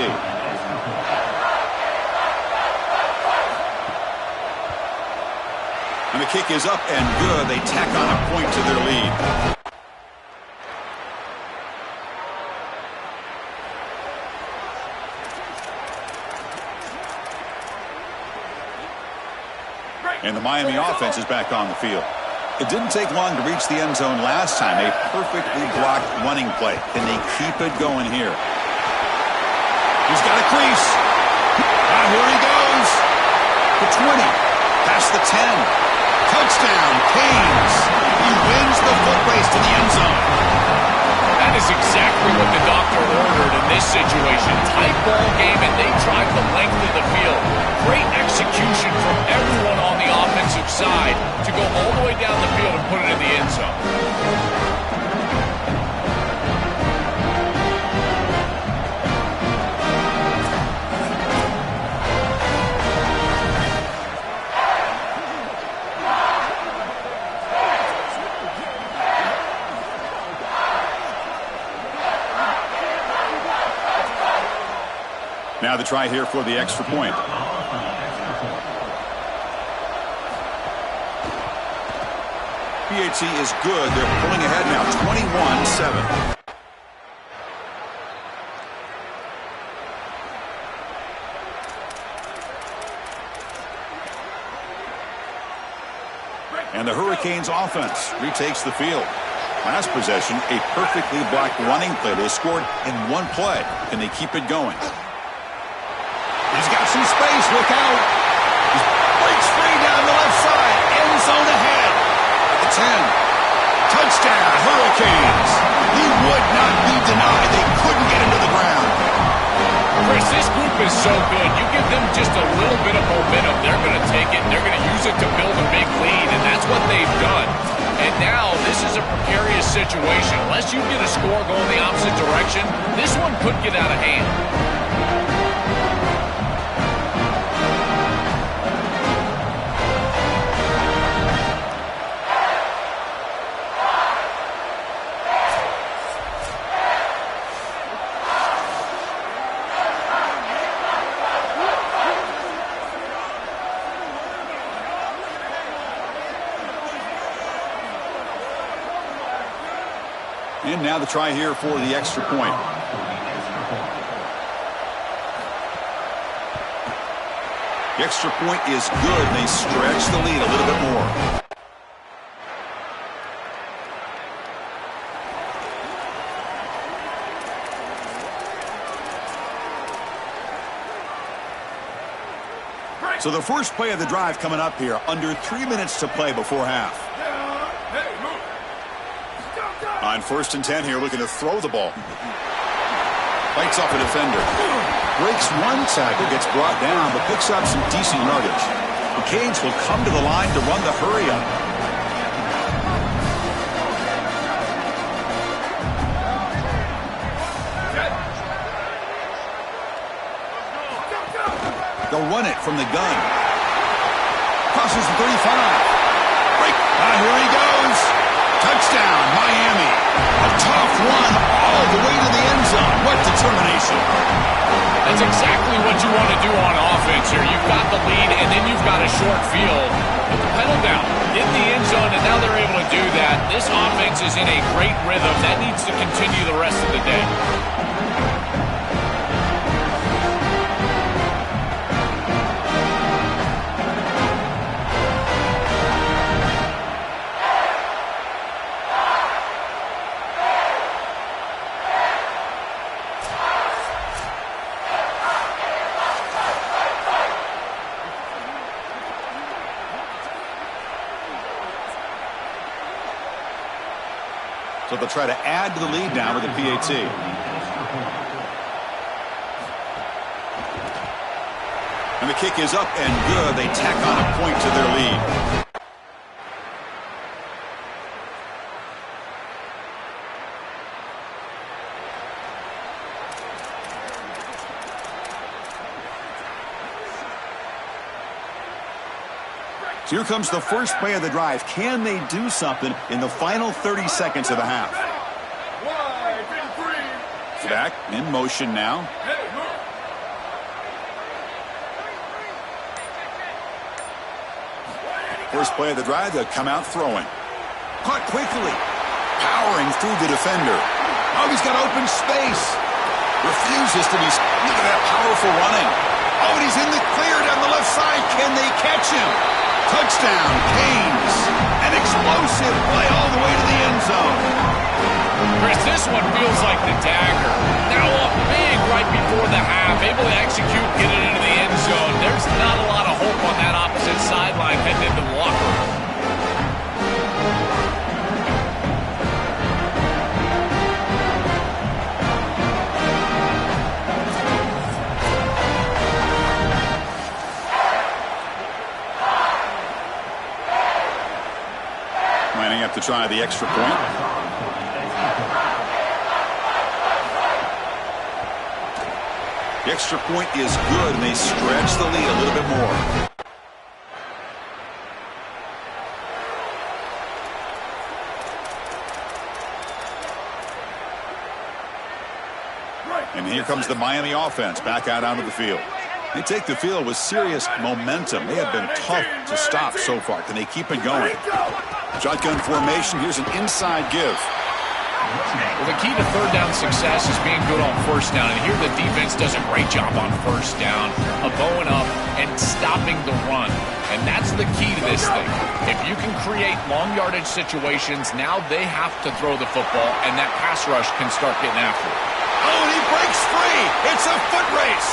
And the kick is up and good. They tack on a point to their lead. And the Miami offense is back on the field. It didn't take long to reach the end zone last time. A perfectly blocked running play. Can they keep it going here? He's got a crease. Here he goes. The 20. Past the 10. Touchdown, Canes. He wins the foot race to the end zone. That is exactly what the doctor ordered in this situation. Tight ball game, and they drive the length of the field. Great execution from everyone on the offensive side to go all the way down the field and put it in the end zone. Now the try here for the extra point. PAT is good. They're pulling ahead now, 21-7. And the Hurricanes offense retakes the field. Last possession, a perfectly blocked running play. They scored in one play. Can they keep it going? He's got some space. Look out. He breaks free down the left side. End zone ahead. At the 10. Touchdown, Hurricanes. He would not be denied. They couldn't get him to the ground. Chris, this group is so good. You give them just a little bit of momentum, they're going to take it, and they're going to use it to build a big lead, and that's what they've done. And now this is a precarious situation. Unless you get a score going the opposite direction, this one could get out of hand. And now the try here for the extra point. The extra point is good, and they stretch the lead a little bit more. So the first play of the drive coming up here, under 3 minutes to play before half. On 1st and 10 here, looking to throw the ball. Fights off a defender. Breaks one tackle, gets brought down, but picks up some decent yardage. The Canes will come to the line to run the hurry up. They'll run it from the gun. Crosses the 35. Break. Here he goes. Touchdown, Miami. A tough run all the way to the end zone. What determination. That's exactly what you want to do on offense here. You've got the lead, and then you've got a short field. Put the pedal down, in the end zone, and now they're able to do that. This offense is in a great rhythm. That needs to continue the rest of the day. So they'll try to add to the lead now with a PAT. And the kick is up and good. They tack on a point to their lead. Here comes the first play of the drive. Can they do something in the final 30 seconds of the half? Back in motion now. First play of the drive, they'll come out throwing. Caught quickly. Powering through the defender. Oh, he's got open space. Refuses to be... Look at that powerful running. Oh, and he's in the clear down the left side. Can they catch him? Touchdown, Canes. An explosive play all the way to the end zone. Chris, this one feels like the dagger. Now up big right before the half. Able to execute, get it into the end zone. There's not a lot of hope on that opposite sideline heading into the locker room. Lining up to try the extra point. The extra point is good, and they stretch the lead a little bit more. And here comes the Miami offense back out onto the field. They take the field with serious momentum. They have been tough to stop so far. Can they keep it going? Shotgun formation. Here's an inside give. Well, the key to third down success is being good on first down. And here the defense does a great job on first down of bowing up and stopping the run. And that's the key to this thing. If you can create long yardage situations, now they have to throw the football, and that pass rush can start getting after it. Oh, and he breaks free. It's a foot race.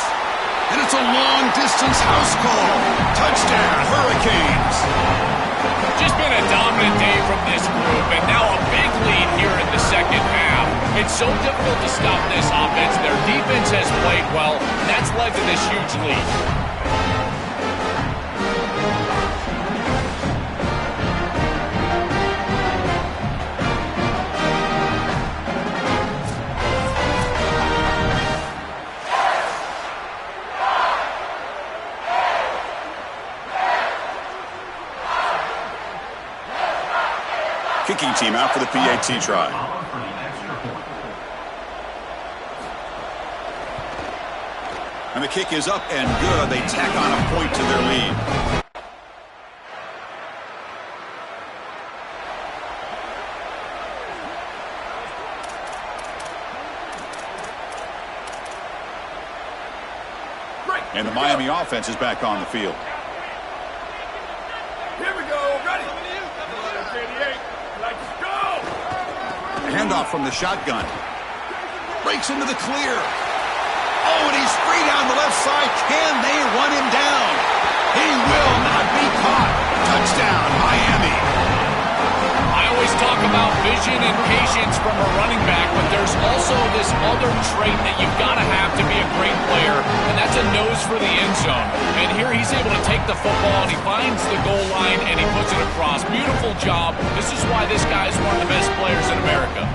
And it's a long-distance house call. Touchdown, Hurricanes. Just been a dominant day from this group, and now a big lead here in the second half. It's so difficult to stop this offense. Their defense has played well, and that's led to this huge lead. Kicking team out for the PAT try. And the kick is up and good. They tack on a point to their lead. And the Miami offense is back on the field. Here we go. Ready. Let's go. Handoff from the shotgun. Breaks into the clear. Oh, and he's free down the left side. Can they run him down? He will not be caught. Touchdown, Miami. I always talk about vision and patience from a running back, but there's also this other trait that you've got to have to be a great player, and that's a nose for the end zone. And here he's able to take the football, and he finds the goal line, and he puts it across. Beautiful job. This is why this guy is one of the best players in America.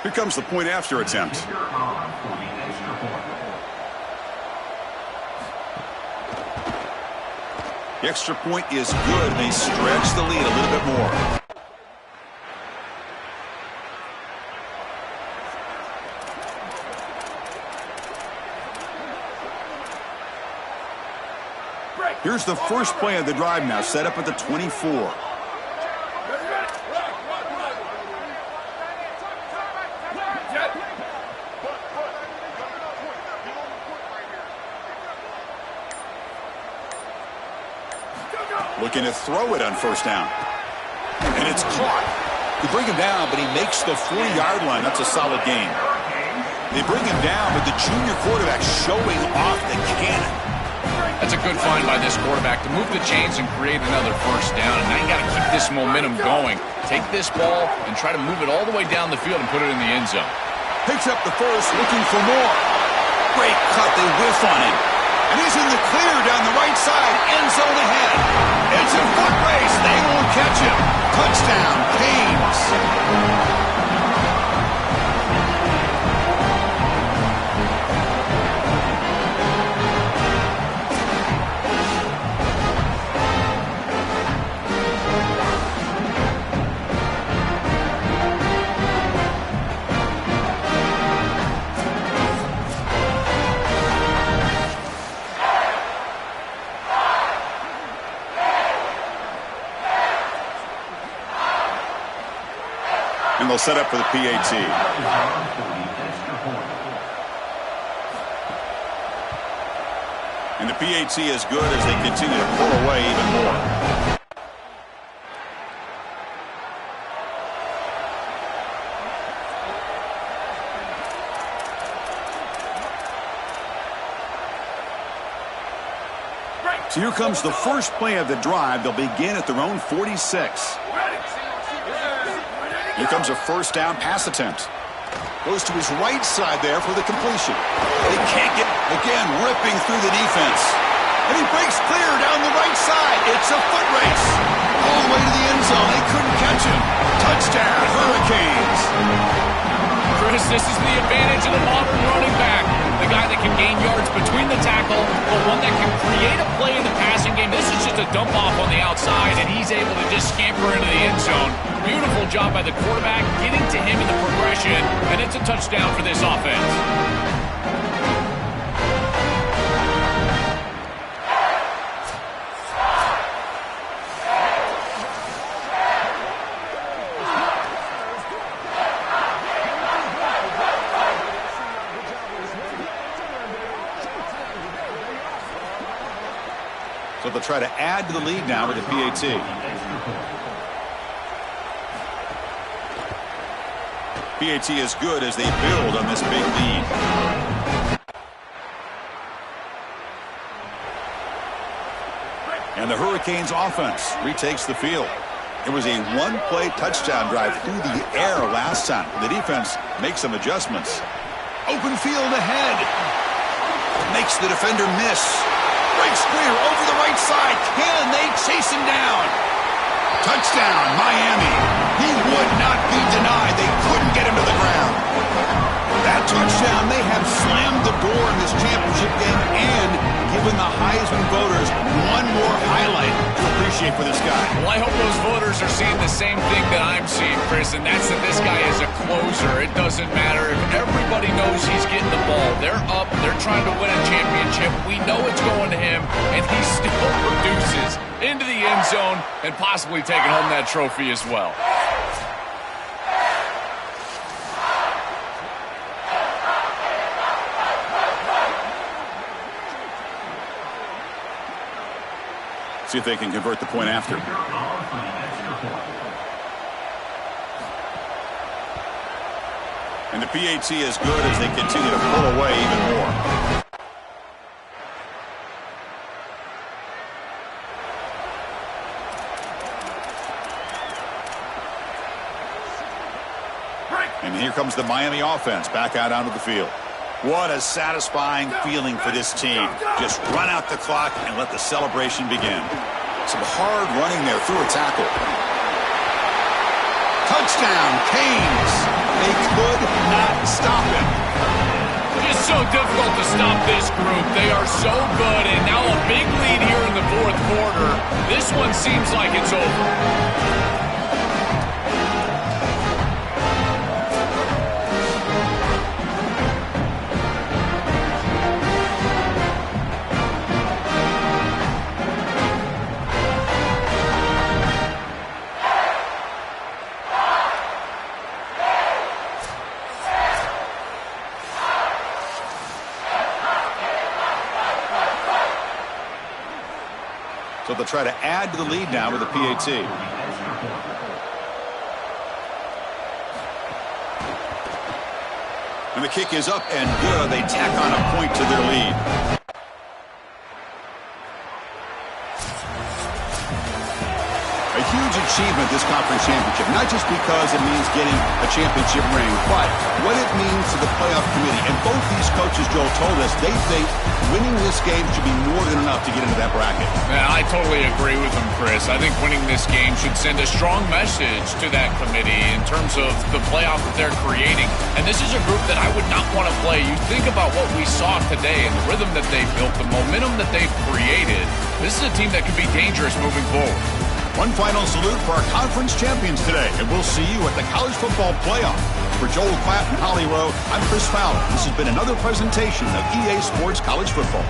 Here comes the point after attempt. The extra point is good. They stretch the lead a little bit more. Here's the first play of the drive now, set up at the 24. Looking to throw it on first down. And it's caught. They bring him down, but he makes the 40-yard line. That's a solid gain. They bring him down, but the junior quarterback showing off the cannon. That's a good find by this quarterback to move the chains and create another first down. And now you got to keep this momentum going. Take this ball and try to move it all the way down the field and put it in the end zone. Picks up the first, looking for more. Great cut. They whiff on him. And he's in the clear down the right side. End zone ahead. It's a foot race. They won't catch him. Touchdown, Canes. And they'll set up for the PAT. And the PAT is good as they continue to pull away even more. So here comes the first play of the drive. They'll begin at their own 46. Here comes a first down pass attempt. Goes to his right side there for the completion. They can't get, again, ripping through the defense. And he breaks clear down the right side. It's a foot race. All the way to the end zone. They couldn't catch him. Touchdown, Hurricanes. Chris, this is the advantage of the modern running back. The guy that can gain yards between the tackle, the one that can create a play in the passing game. This is just a dump off on the outside, and he's able to just scamper into the end zone. Beautiful job by the quarterback, getting to him in the progression, and it's a touchdown for this offense. So they'll try to add to the lead now with the PAT. PAT is good as they build on this big lead. And the Hurricanes offense retakes the field. It was a one-play touchdown drive through the air last time. The defense makes some adjustments. Open field ahead. Makes the defender miss. Breaks clear over the right side. Can they chase him down? Touchdown, Miami. He would not be denied. They couldn't get him to the ground. That touchdown may have slammed the door in this championship game and given the Heisman voters one more highlight to appreciate for this guy. Well, I hope those voters are seeing the same thing that I'm seeing, Chris, and that's that this guy is a closer. It doesn't matter if everybody knows he's getting the ball. They're up. They're trying to win a championship. We know it's going to him, and he still produces into the end zone and possibly taking home that trophy as well. See if they can convert the point after. And the PAT is good as they continue to pull away even more. And here comes the Miami offense back out onto the field. What a satisfying feeling for this team. Just run out the clock and let the celebration begin. Some hard running there through a tackle. Touchdown, Canes. They could not stop him. It's so difficult to stop this group. They are so good, and now a big lead here in the fourth quarter. This one seems like it's over. So they'll try to add to the lead now with the PAT. And the kick is up and good. They tack on a point to their lead. A huge achievement, this conference championship, not just because it means getting a championship ring, but what it means to the playoff committee. And both these coaches, Joel, told us they think winning this game should be more than enough to get into that bracket. Yeah, I totally agree with them, Chris. I think winning this game should send a strong message to that committee in terms of the playoff that they're creating. And this is a group that I would not want to play. You think about what we saw today and the rhythm that they built, the momentum that they've created. This is a team that could be dangerous moving forward. One final salute for our conference champions today, and we'll see you at the College Football Playoff. For Joel Klatt and Holly Rowe, I'm Chris Fowler. This has been another presentation of EA Sports College Football.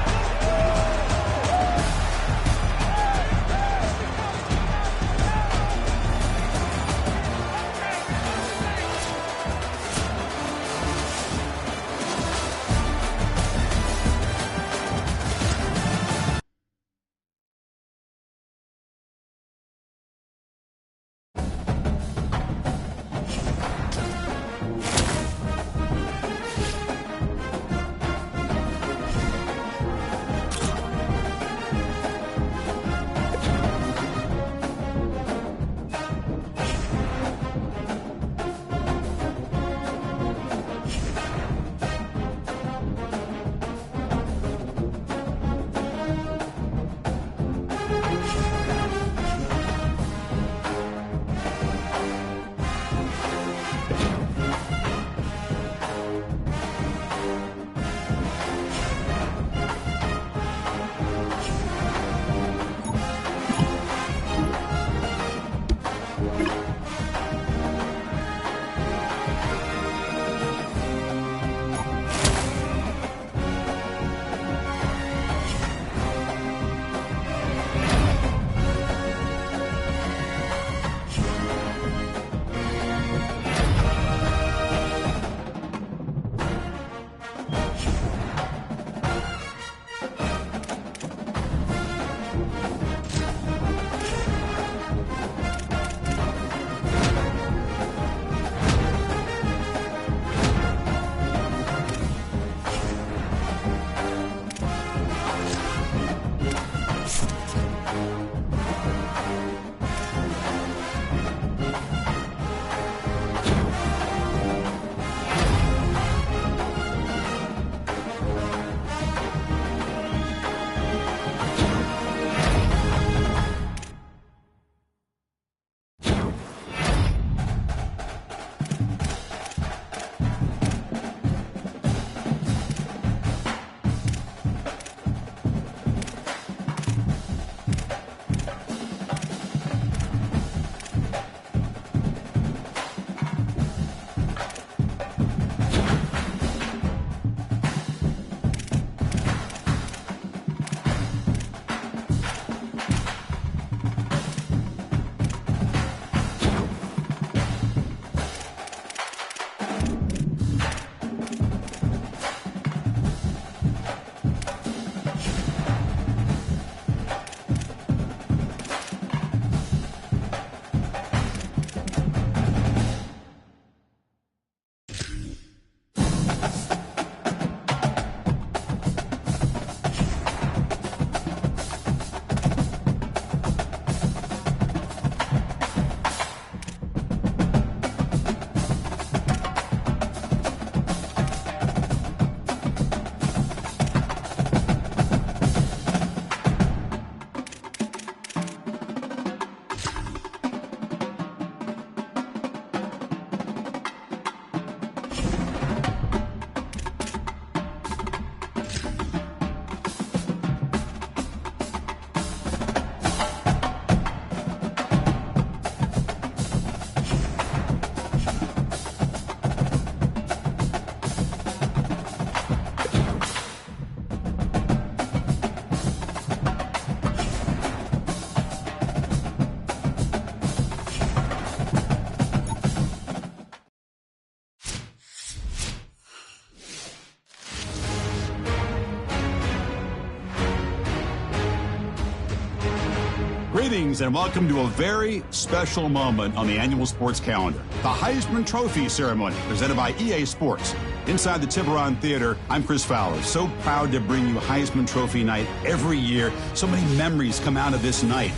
Greetings and welcome to a very special moment on the annual sports calendar. The Heisman Trophy ceremony presented by EA Sports. Inside the Tiburon Theater, I'm Chris Fowler. So proud to bring you Heisman Trophy night every year. So many memories come out of this night.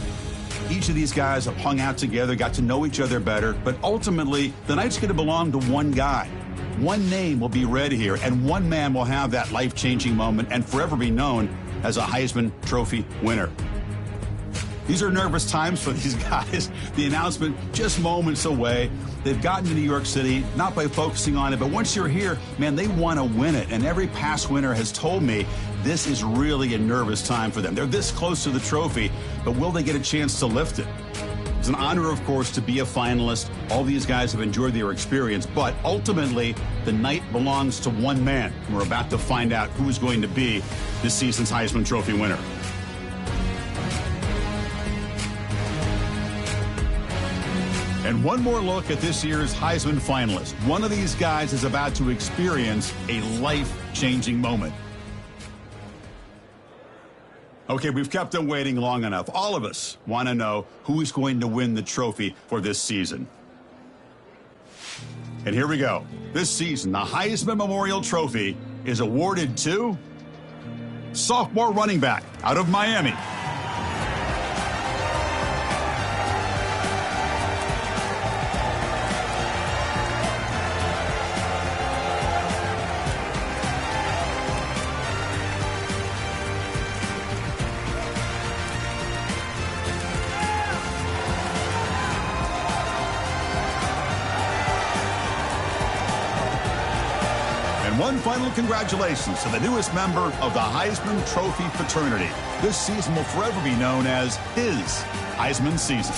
Each of these guys have hung out together, got to know each other better, but ultimately, the night's going to belong to one guy. One name will be read here, and one man will have that life-changing moment and forever be known as a Heisman Trophy winner. These are nervous times for these guys. The announcement just moments away. They've gotten to New York City, not by focusing on it, but once you're here, man, they want to win it. And every past winner has told me this is really a nervous time for them. They're this close to the trophy, but will they get a chance to lift it? It's an honor, of course, to be a finalist. All these guys have enjoyed their experience, but ultimately, the night belongs to one man. We're about to find out who is going to be this season's Heisman Trophy winner. And one more look at this year's Heisman finalist. One of these guys is about to experience a life-changing moment. Okay, we've kept them waiting long enough. All of us want to know who is going to win the trophy for this season. And here we go. This season, the Heisman Memorial Trophy is awarded to sophomore running back out of Miami. One final congratulations to the newest member of the Heisman Trophy fraternity. This season will forever be known as his Heisman season.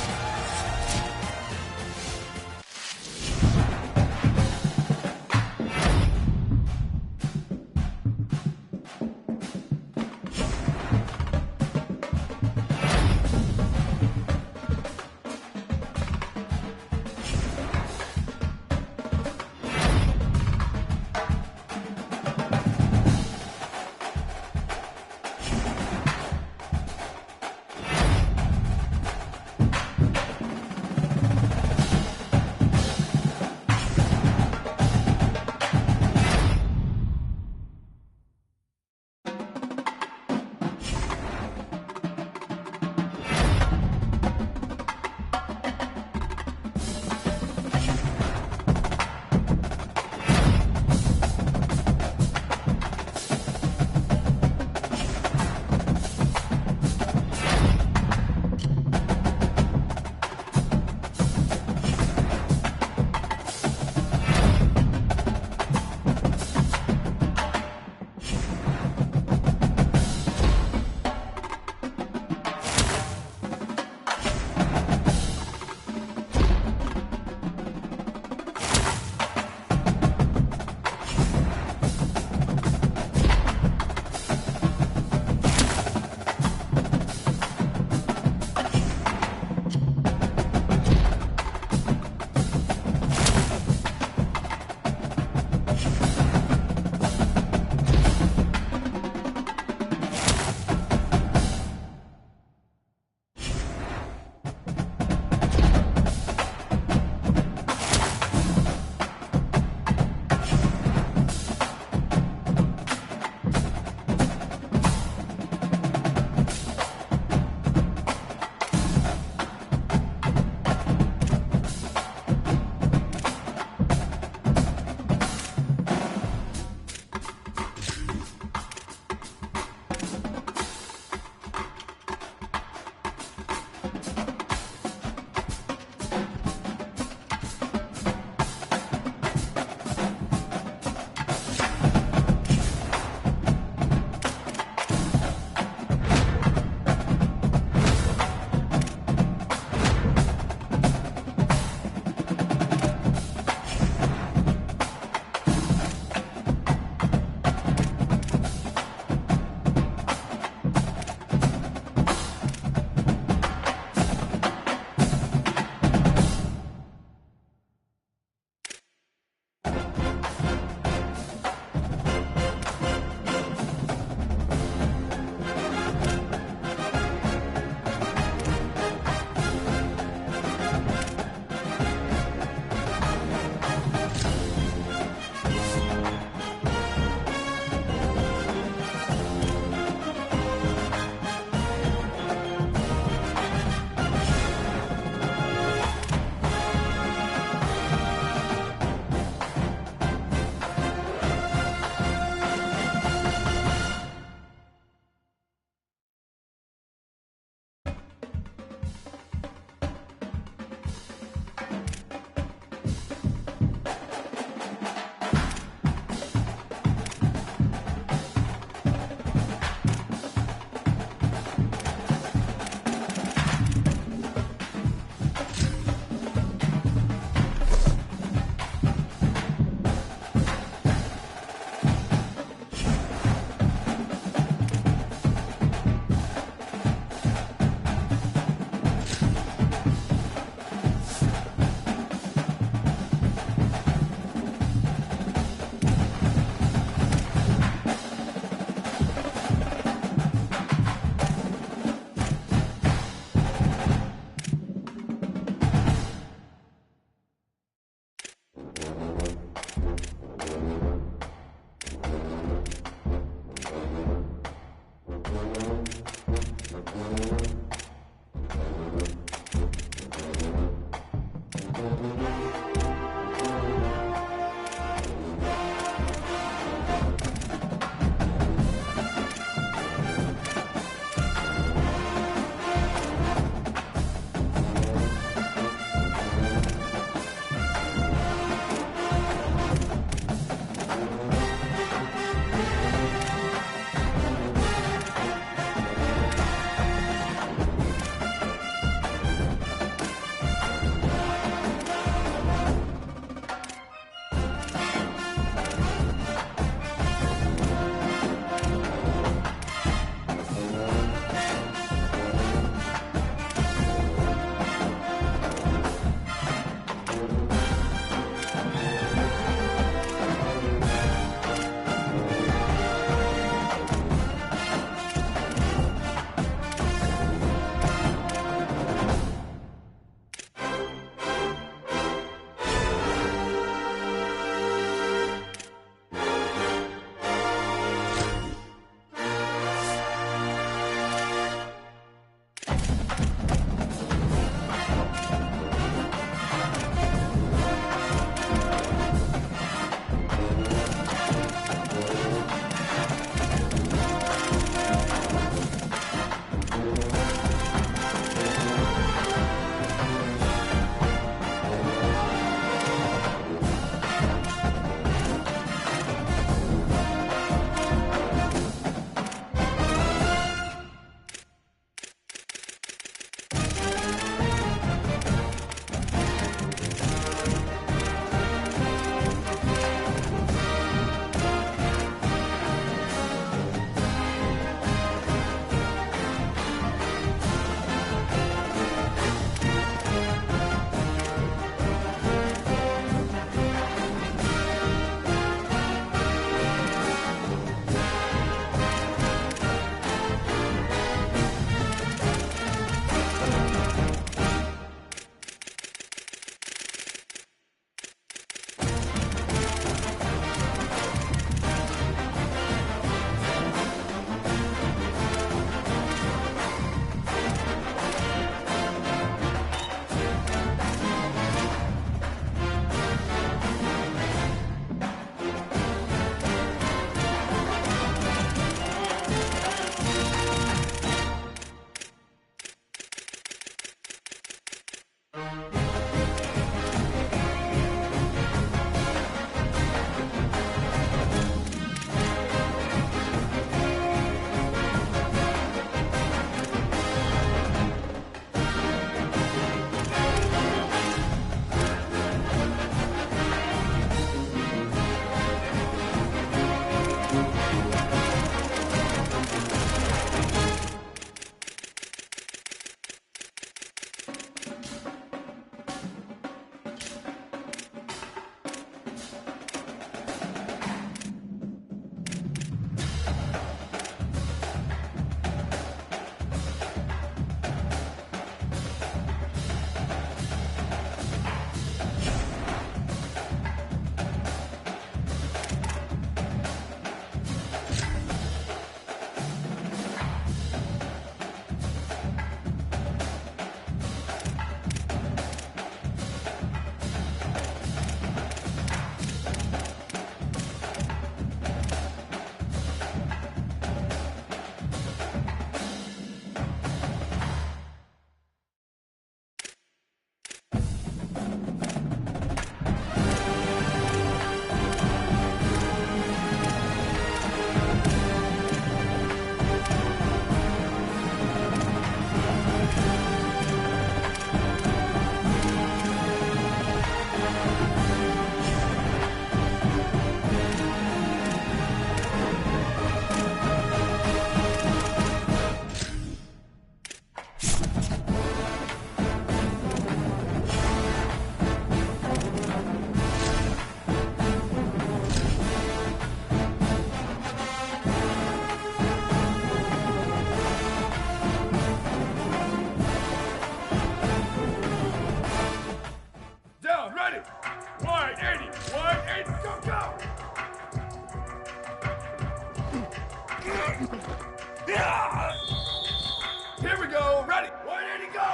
Here we go. Ready. 180, go.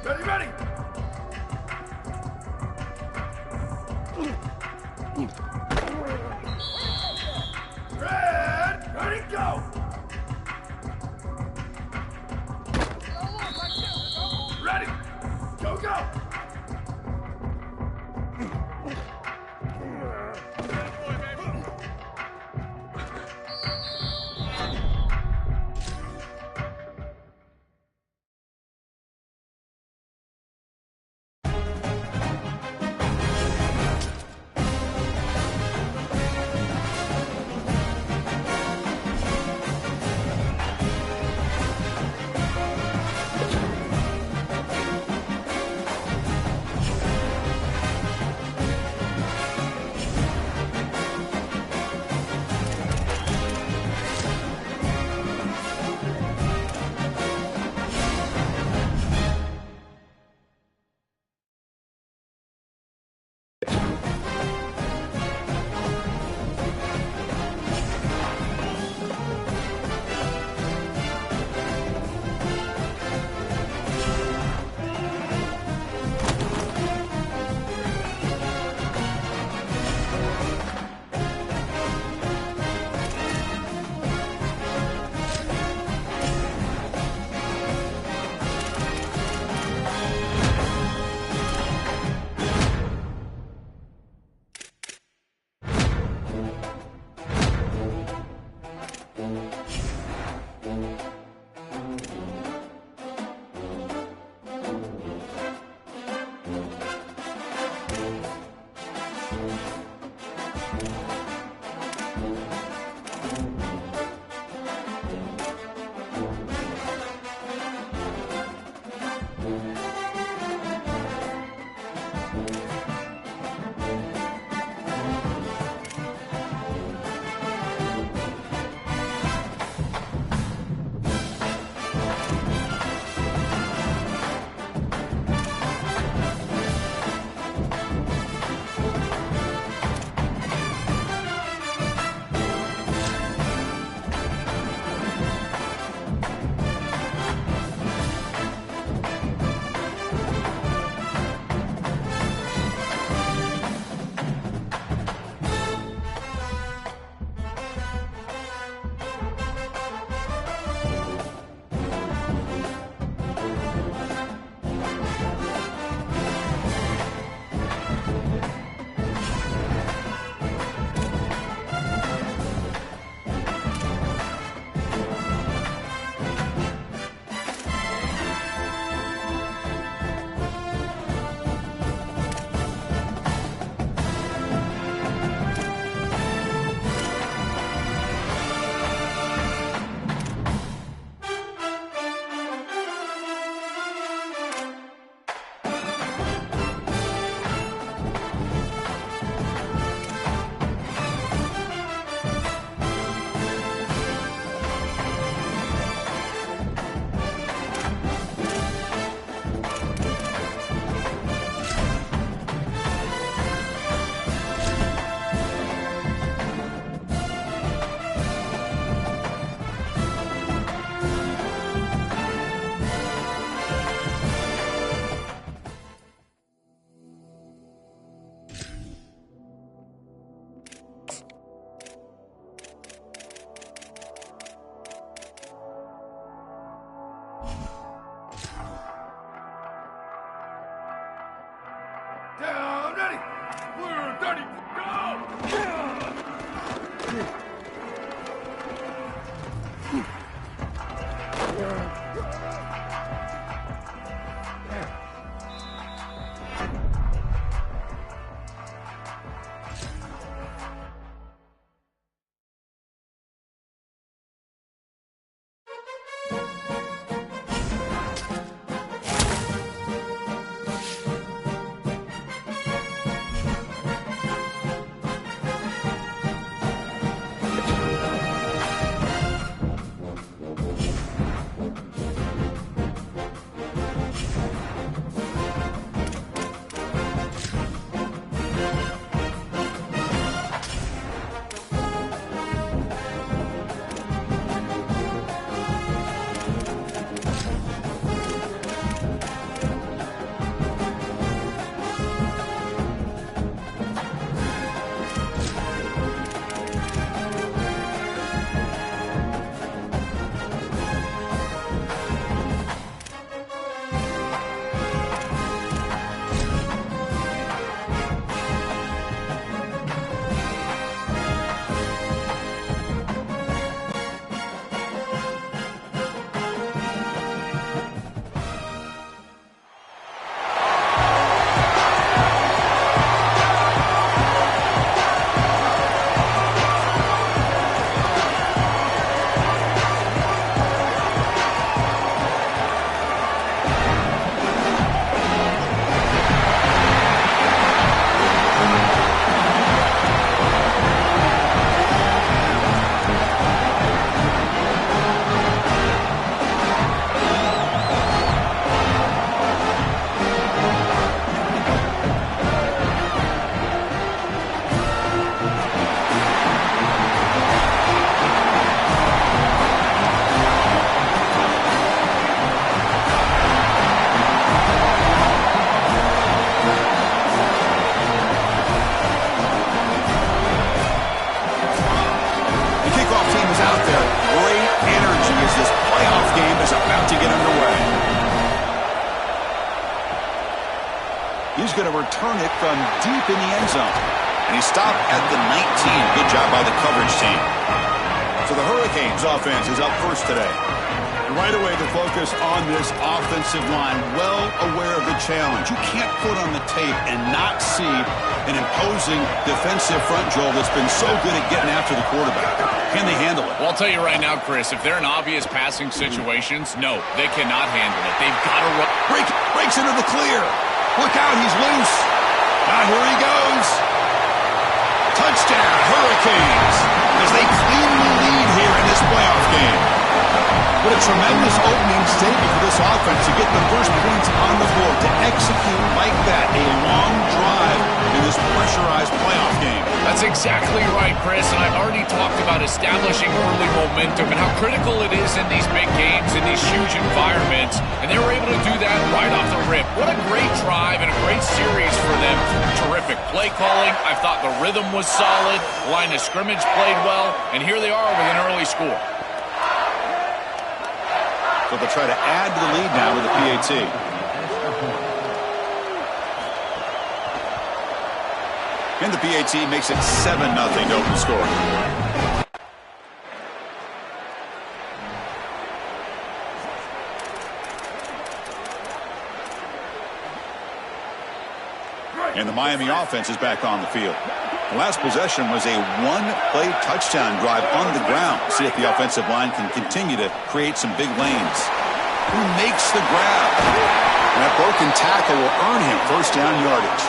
Ready, ready. Red, ready, go. Ready. Go, go. He's going to return it from deep in the end zone. And he stopped at the 19. Good job by the coverage team. So the Hurricanes offense is up first today. And right away the focus on this offensive line, well aware of the challenge. You can't put on the tape and not see an imposing defensive front, Joel, that's been so good at getting after the quarterback. Can they handle it? Well, I'll tell you right now, Chris, if they're in obvious passing situations, no, they cannot handle it. They've got to run. Breaks into the clear. Look out, he's loose. Now here he goes. Touchdown, Hurricanes, as they cleanly lead here in this playoff game. What a tremendous opening statement for this offense to get the first points on the board, to execute like that, a long drive in this pressurized playoff game. That's exactly right, Chris, and I've already talked about establishing early momentum and how critical it is in these big games, in these huge environments, and they were able to do that right off the rip. What a great drive and a great series for them. Terrific play calling. I thought the rhythm was solid, line of scrimmage played well, and here they are with an early score. So they'll try to add to the lead now with the PAT. And the PAT makes it 7-0 to open score. And the Miami offense is back on the field. The last possession was a one-play touchdown drive on the ground. See if the offensive line can continue to create some big lanes. Who makes the grab? And that broken tackle will earn him first down yardage.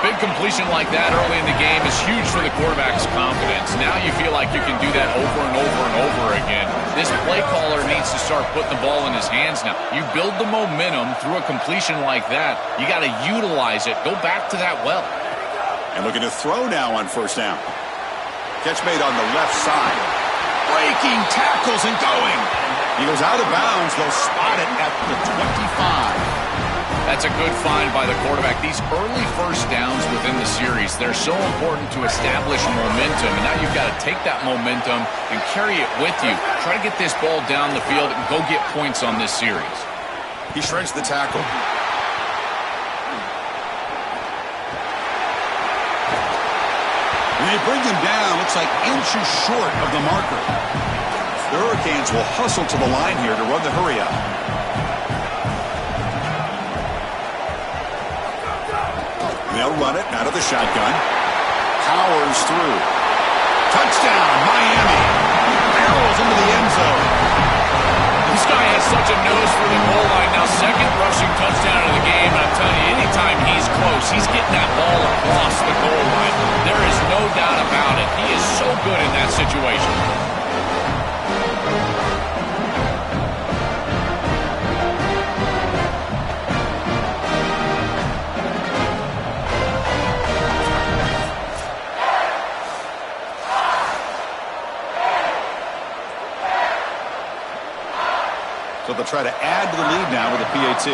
Big completion like that early in the game is huge for the quarterback's confidence. Now you feel like you can do that over and over and over again. This play caller needs to start putting the ball in his hands now. You build the momentum through a completion like that. You got to utilize it. Go back to that well. And looking to throw now on first down. Catch made on the left side. Breaking tackles and going. He goes out of bounds. They'll spot it at the 25. That's a good find by the quarterback. These early first downs within the series, they're so important to establish momentum. And now you've got to take that momentum and carry it with you. Try to get this ball down the field and go get points on this series. He shreds the tackle. And they bring him down, looks like inches short of the marker. The Hurricanes will hustle to the line here to run the hurry up. They'll run it out of the shotgun. Powers through. Touchdown, Miami. Barrels into the end zone. This guy has such a nose for the goal line. Now, second rushing touchdown of the game. And I'm telling you, anytime he's close, he's getting that ball across the goal line. There is no doubt about it. He is so good in that situation. So they'll try to add to the lead now with a PAT.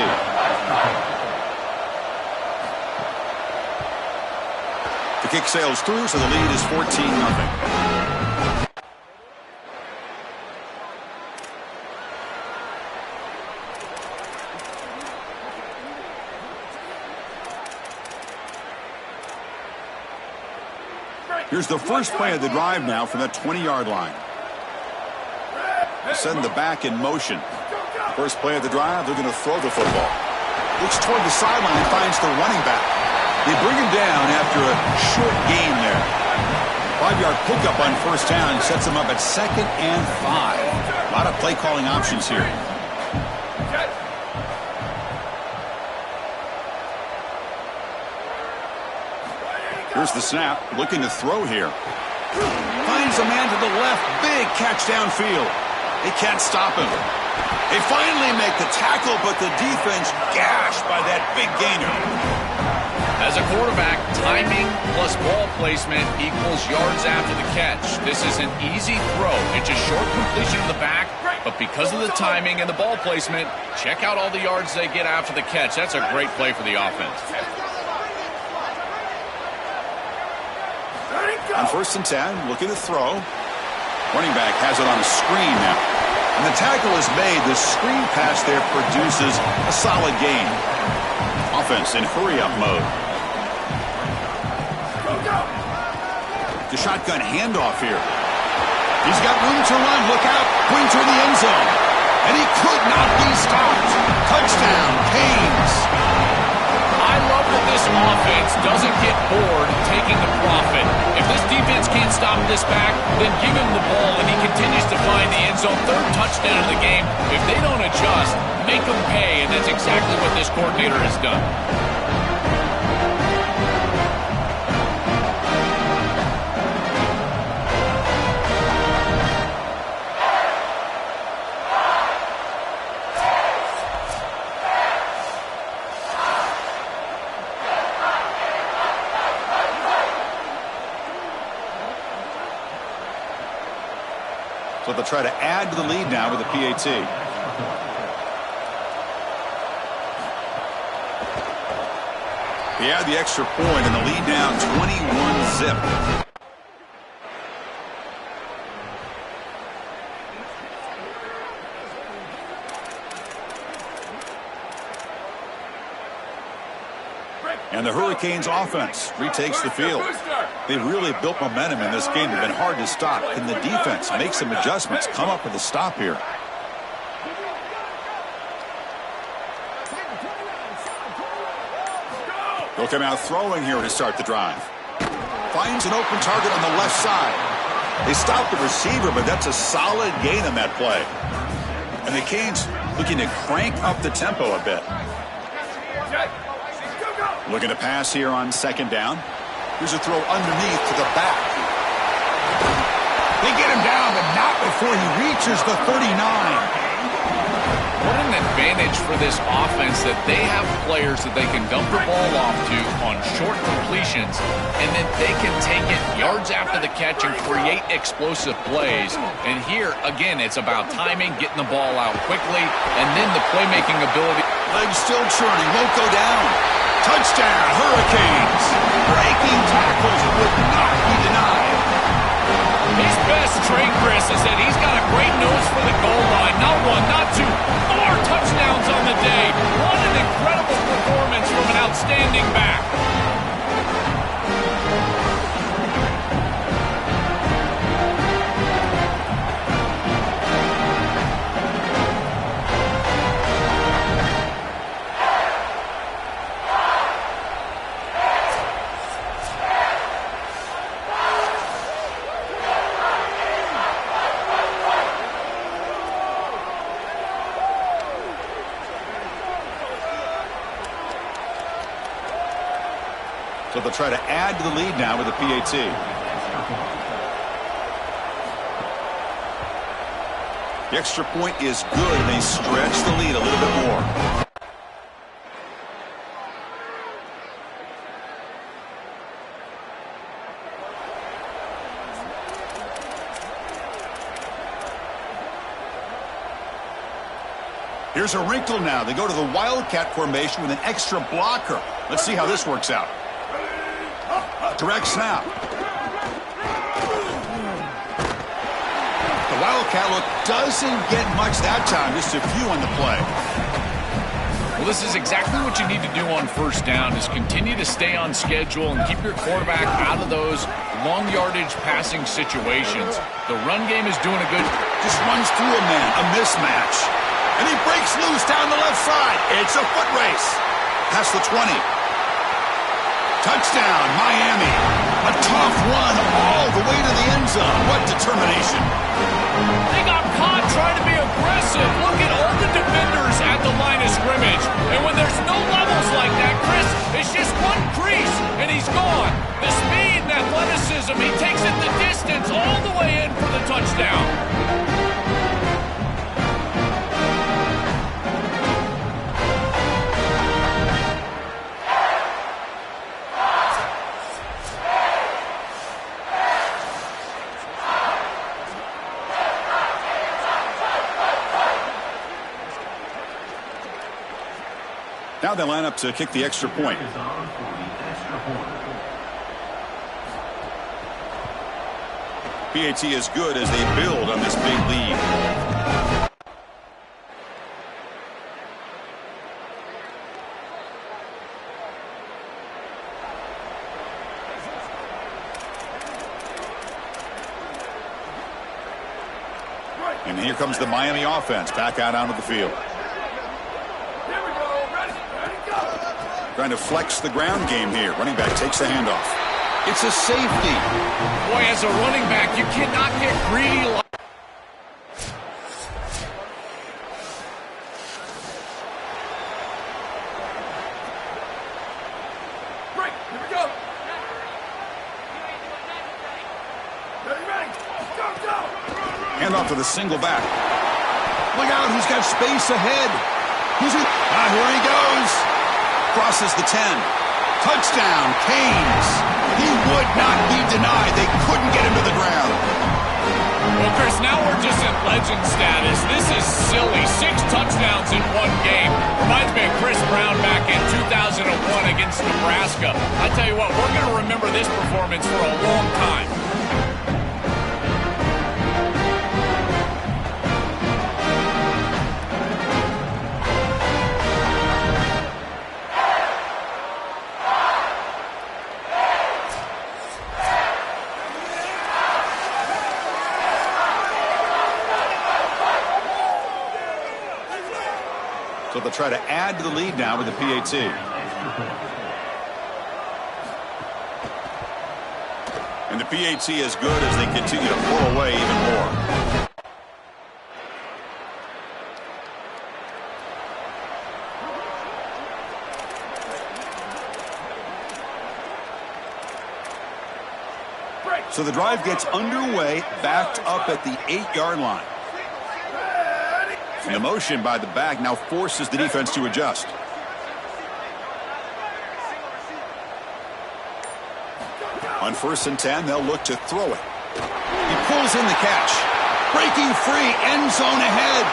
The kick sails through, so the lead is 14-0. Here's the first play of the drive now from that 20-yard line. Send the back in motion. First play of the drive, they're going to throw the football. Looks toward the sideline, finds the running back. They bring him down after a short gain there. 5-yard pickup on first down sets him up at 2nd and 5. A lot of play calling options here. Here's the snap, looking to throw here. Finds a man to the left, big catch downfield. They can't stop him. They finally make the tackle, but the defense gashed by that big gainer. As a quarterback, timing plus ball placement equals yards after the catch. This is an easy throw. It's a short completion in the back, but because of the timing and the ball placement, check out all the yards they get after the catch. That's a great play for the offense. On 1st and 10, looking to throw. Running back has it on a screen now. And the tackle is made. The screen pass there produces a solid gain. Offense in hurry-up mode. The shotgun handoff here. He's got room to run. Look out. Going toward the end zone. And he could not be stopped. Touchdown, Canes. I love that this offense doesn't get bored taking the profit. If this defense can't stop this back, then give him the ball, and he continues to find the end zone. 3rd touchdown of the game. If they don't adjust, make them pay, and that's exactly what this coordinator has done. So they'll try to add to the lead now with a PAT. They add the extra point and the lead down 21-0. And the Hurricanes offense retakes the field. They've really built momentum in this game. They've been hard to stop. Can the defense make some adjustments, come up with a stop here? They'll come out throwing here to start the drive. Finds an open target on the left side. They stop the receiver, but that's a solid gain on that play. And the Canes looking to crank up the tempo a bit. Looking to pass here on 2nd down. Here's a throw underneath to the back. They get him down, but not before he reaches the 39. What an advantage for this offense that they have players that they can dump the ball off to on short completions, and then they can take it yards after the catch and create explosive plays. And here, again, it's about timing, getting the ball out quickly, and then the playmaking ability. Legs still churning, won't go down. Touchdown, Hurricanes. Breaking tackles would not be denied. His best trait, Chris, is that he's got a great nose for the goal line. Not 1, not 2, 4 touchdowns on the day. What an incredible performance from an outstanding back. they'll try to add to the lead now with a PAT. The extra point is good, and they stretch the lead a little bit more. Here's a wrinkle now. They go to the Wildcat formation with an extra blocker. Let's see how this works out. Direct snap. The Wildcat look doesn't get much that time. Just a few on the play. Well, this is exactly what you need to do on first down is continue to stay on schedule and keep your quarterback out of those long yardage passing situations. The run game is doing a good. Just runs through a man. A mismatch. And he breaks loose down the left side. It's a foot race. Past the 20. Touchdown, Miami. A tough run all the way to the end zone. What determination. They got caught trying to be aggressive. Look at all the defenders at the line of scrimmage. And when there's no levels like that, Chris, it's just one crease, and he's gone. The speed and athleticism, he takes it the distance all the way in for the touchdown. Now they line up to kick the extra point. PAT is good as they build on this big lead. And here comes the Miami offense back out onto the field. Trying to flex the ground game here. Running back takes the handoff. It's a safety. Boy, as a running back, you cannot get greedy. Break. Here we go. Ready. Go. Handoff to the single back. Look out, who's got space ahead? Here he goes. Crosses the 10. Touchdown, Canes. He would not be denied. They couldn't get him to the ground. Well, Chris, now we're just at legend status. This is silly. 6 touchdowns in one game. Reminds me of Chris Brown back in 2001 against Nebraska. I tell you what, we're going to remember this performance for a long time. So they'll try to add to the lead now with the PAT. And the PAT is good as they continue to pull away even more. So the drive gets underway, backed up at the 8-yard line. And the motion by the back now forces the defense to adjust. On 1st and 10, they'll look to throw it. He pulls in the catch. Breaking free, end zone ahead.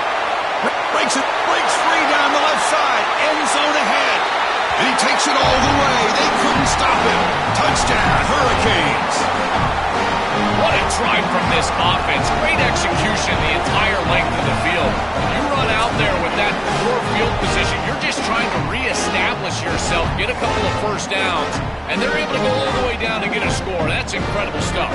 Breaks free down the left side, end zone ahead. And he takes it all the way. They couldn't stop him. Touchdown, Hurricanes. What a drive from this offense. Great execution the entire length of the field. When you run out there with that poor field position, you're just trying to reestablish yourself, get a couple of first downs, and they're able to go all the way down to get a score. That's incredible stuff.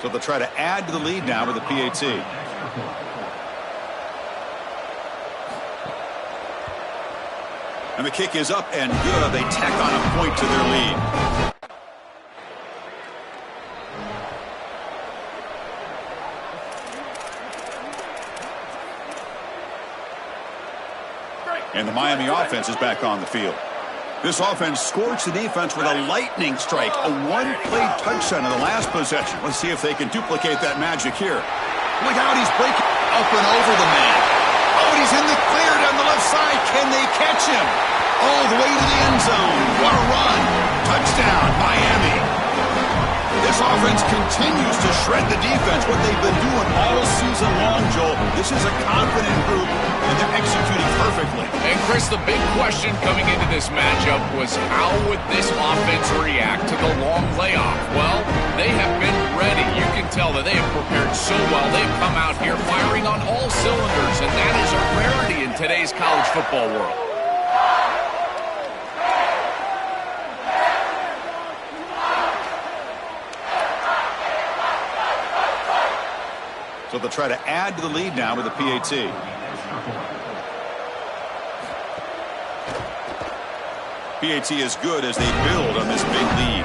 So they'll try to add to the lead now with the PAT. And the kick is up and good. They tack on a point to their lead. And the Miami offense is back on the field. This offense scorched the defense with a lightning strike, a one-play touchdown in the last possession. Let's see if they can duplicate that magic here. Look out, he's breaking up and over the man. Oh, and he's in the clear down the left side. Can they catch him? All the way to the end zone. What a run. Touchdown, Miami. This offense continues to shred the defense, what they've been doing all season long, Joel. This is a confident group, and they're executing perfectly. And, Chris, the big question coming into this matchup was how would this offense react to the long layoff? Well, they have been ready. You can tell that they have prepared so well. They've come out here firing on all cylinders, and that is a rarity in today's college football world. So they'll try to add to the lead now with a PAT. PAT is good as they build on this big lead.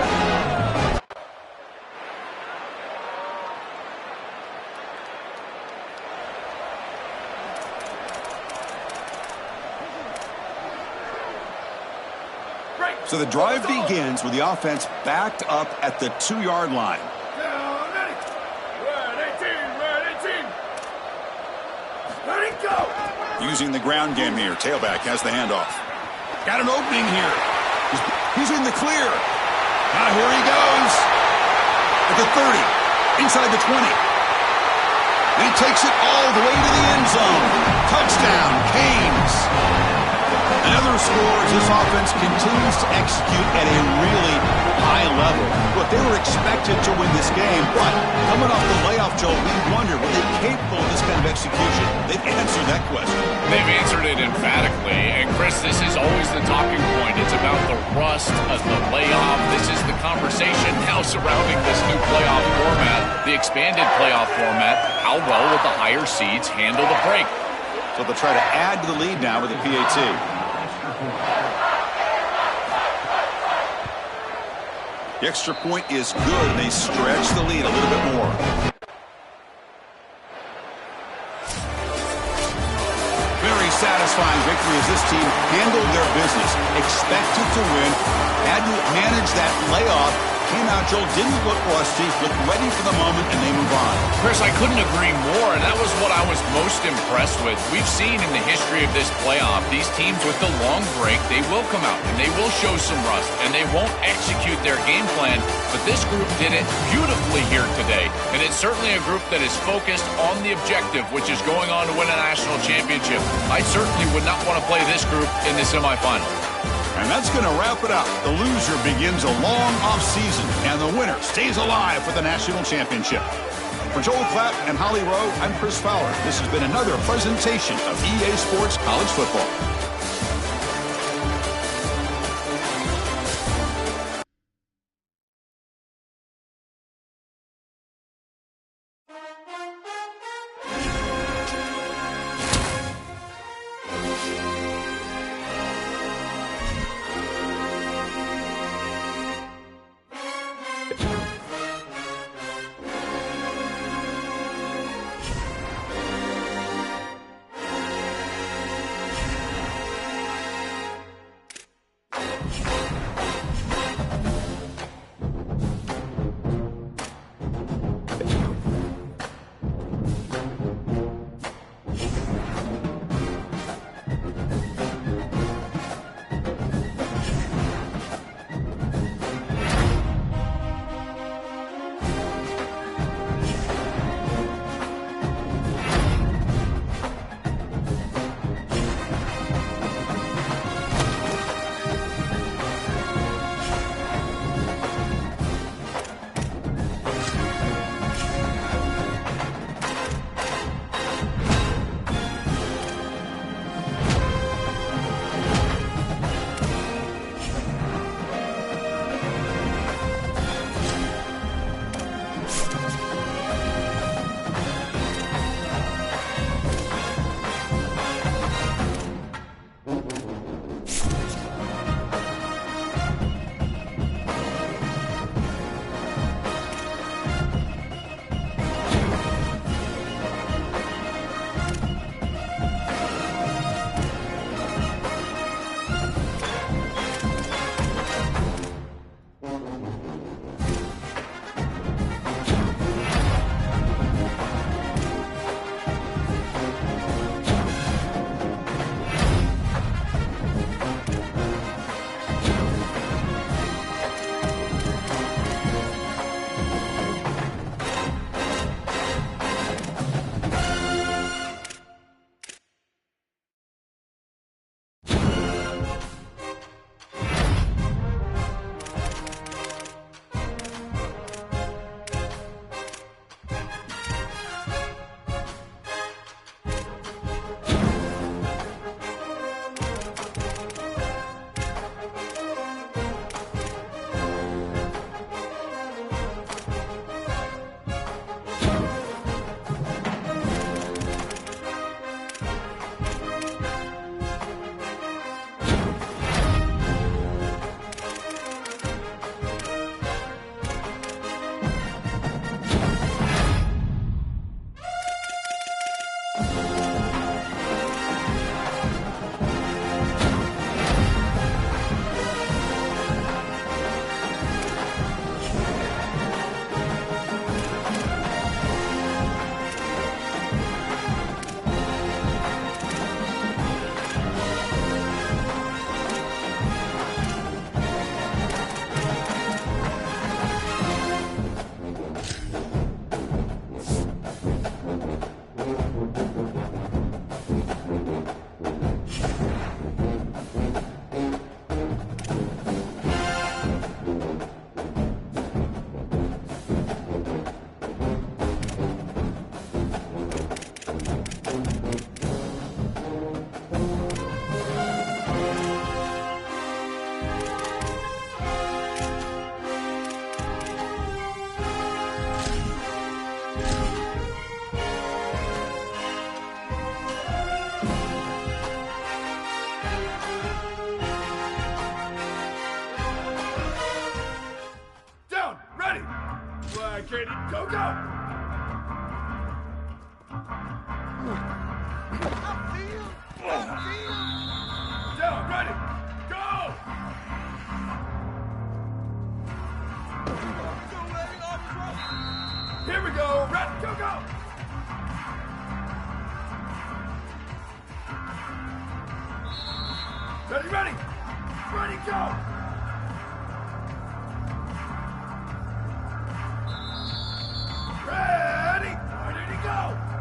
So the drive begins with the offense backed up at the 2-yard line. Using the ground game here. Tailback has the handoff. Got an opening here. He's in the clear. Now here he goes. At the 30. Inside the 20. And he takes it all the way to the end zone. Touchdown, Canes. Another score as this offense continues to execute at a really high level. Look, they were expected to win this game, but coming off the layoff, Joe, we wonder, were they capable of this kind of execution? They've answered that question. They've answered it emphatically. And, Chris, this is always the talking point. It's about the rust of the layoff. This is the conversation now surrounding this new playoff format, the expanded playoff format. How well will the higher seeds handle the break? So they'll try to add to the lead now with a PAT. The extra point is good, and they stretch the lead a little bit more. Very satisfying victory as this team handled their business, expected to win, had to manage that layoff. Came out, Joel, didn't look rusty, looked ready for the moment, and they move on. Chris, I couldn't agree more, and that was what I was most impressed with. We've seen in the history of this playoff, these teams with the long break, they will come out, and they will show some rust, and they won't execute their game plan, but this group did it beautifully here today, and it's certainly a group that is focused on the objective, which is going on to win a national championship. I certainly would not want to play this group in the semifinal. And that's going to wrap it up. The loser begins a long offseason, and the winner stays alive for the national championship. For Joel Klatt and Holly Rowe, I'm Chris Fowler. This has been another presentation of EA Sports College Football. Go, go! Down, ready, go! Here we go, ready, go, go! Ready, ready, ready, go! Ready, ready to go!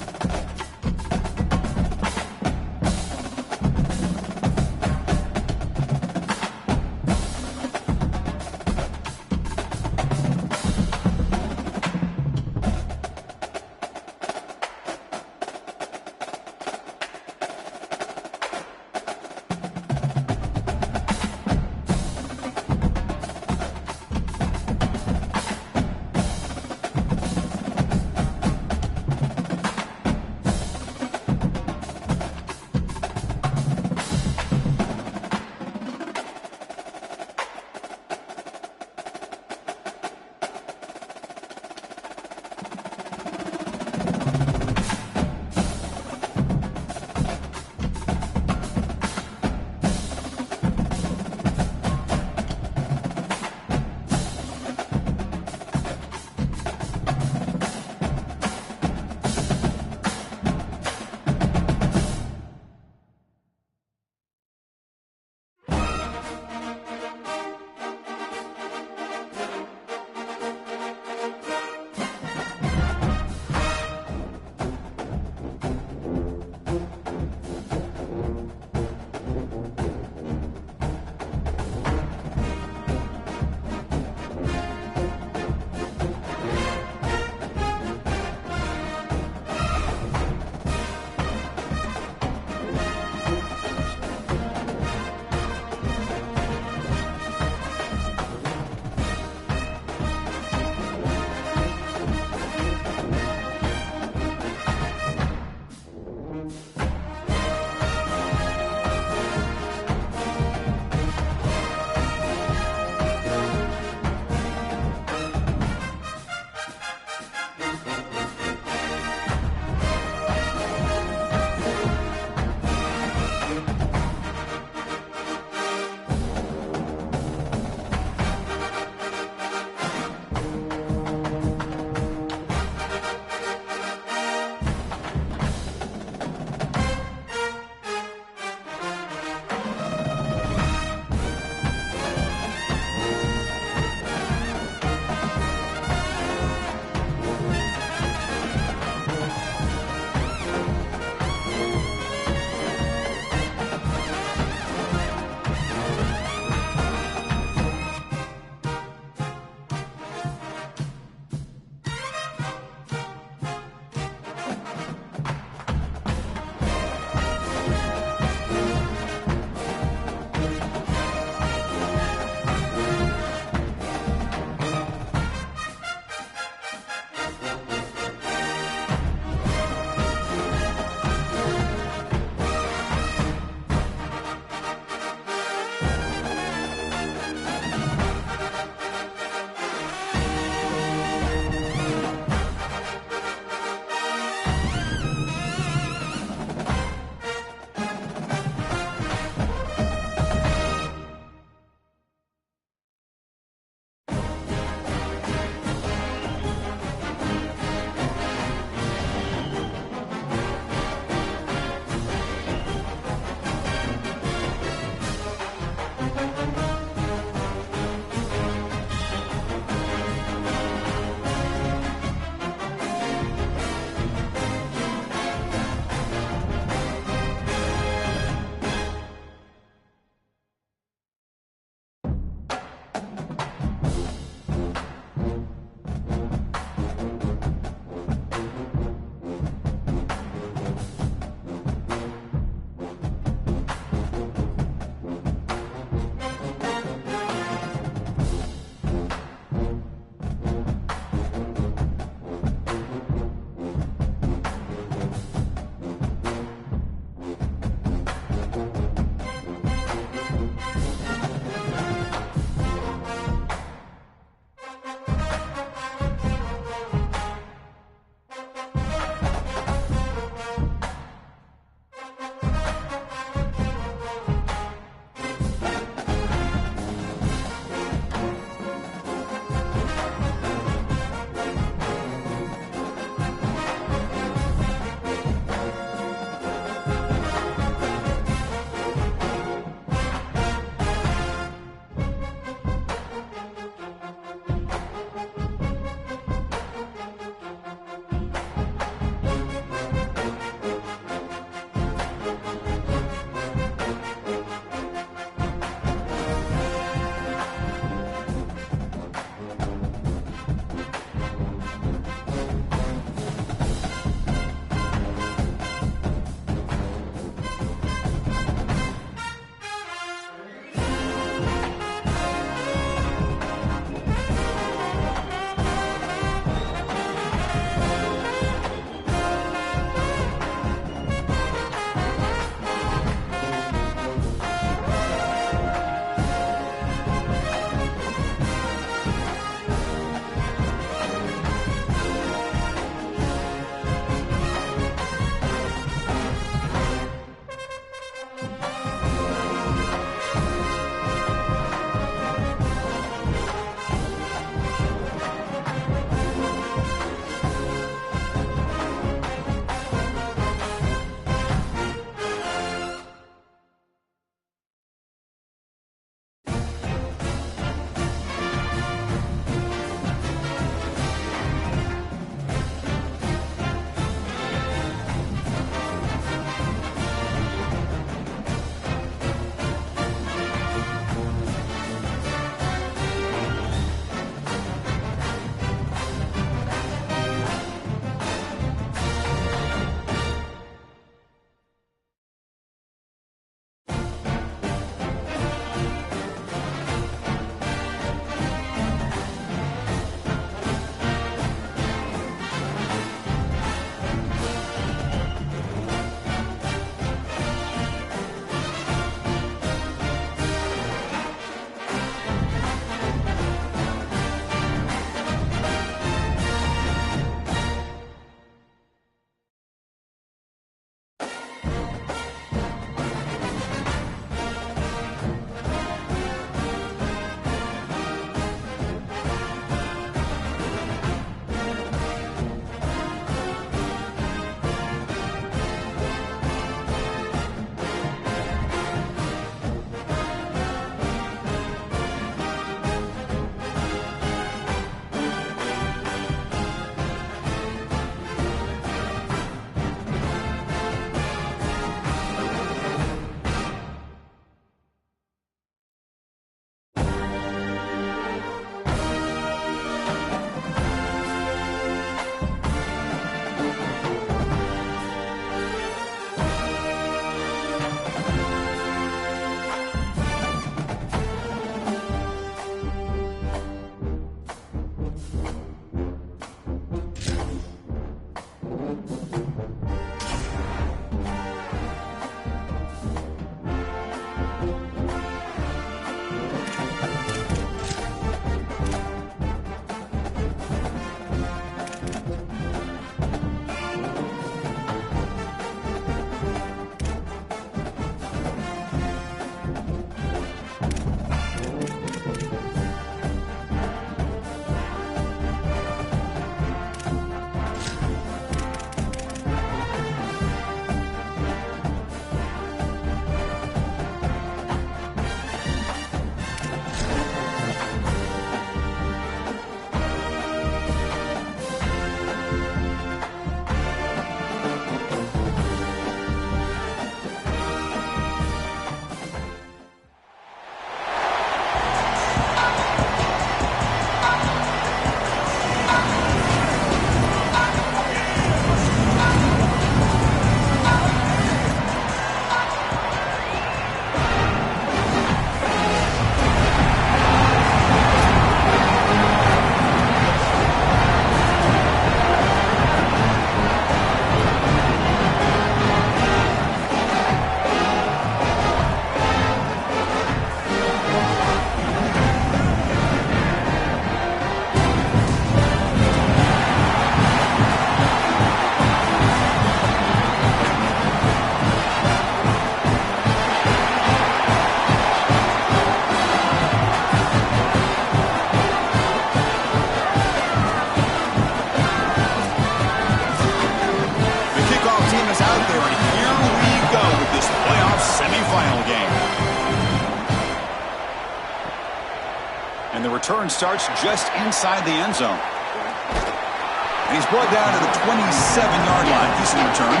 And the return starts just inside the end zone. And he's brought down to the 27-yard line. Decent return.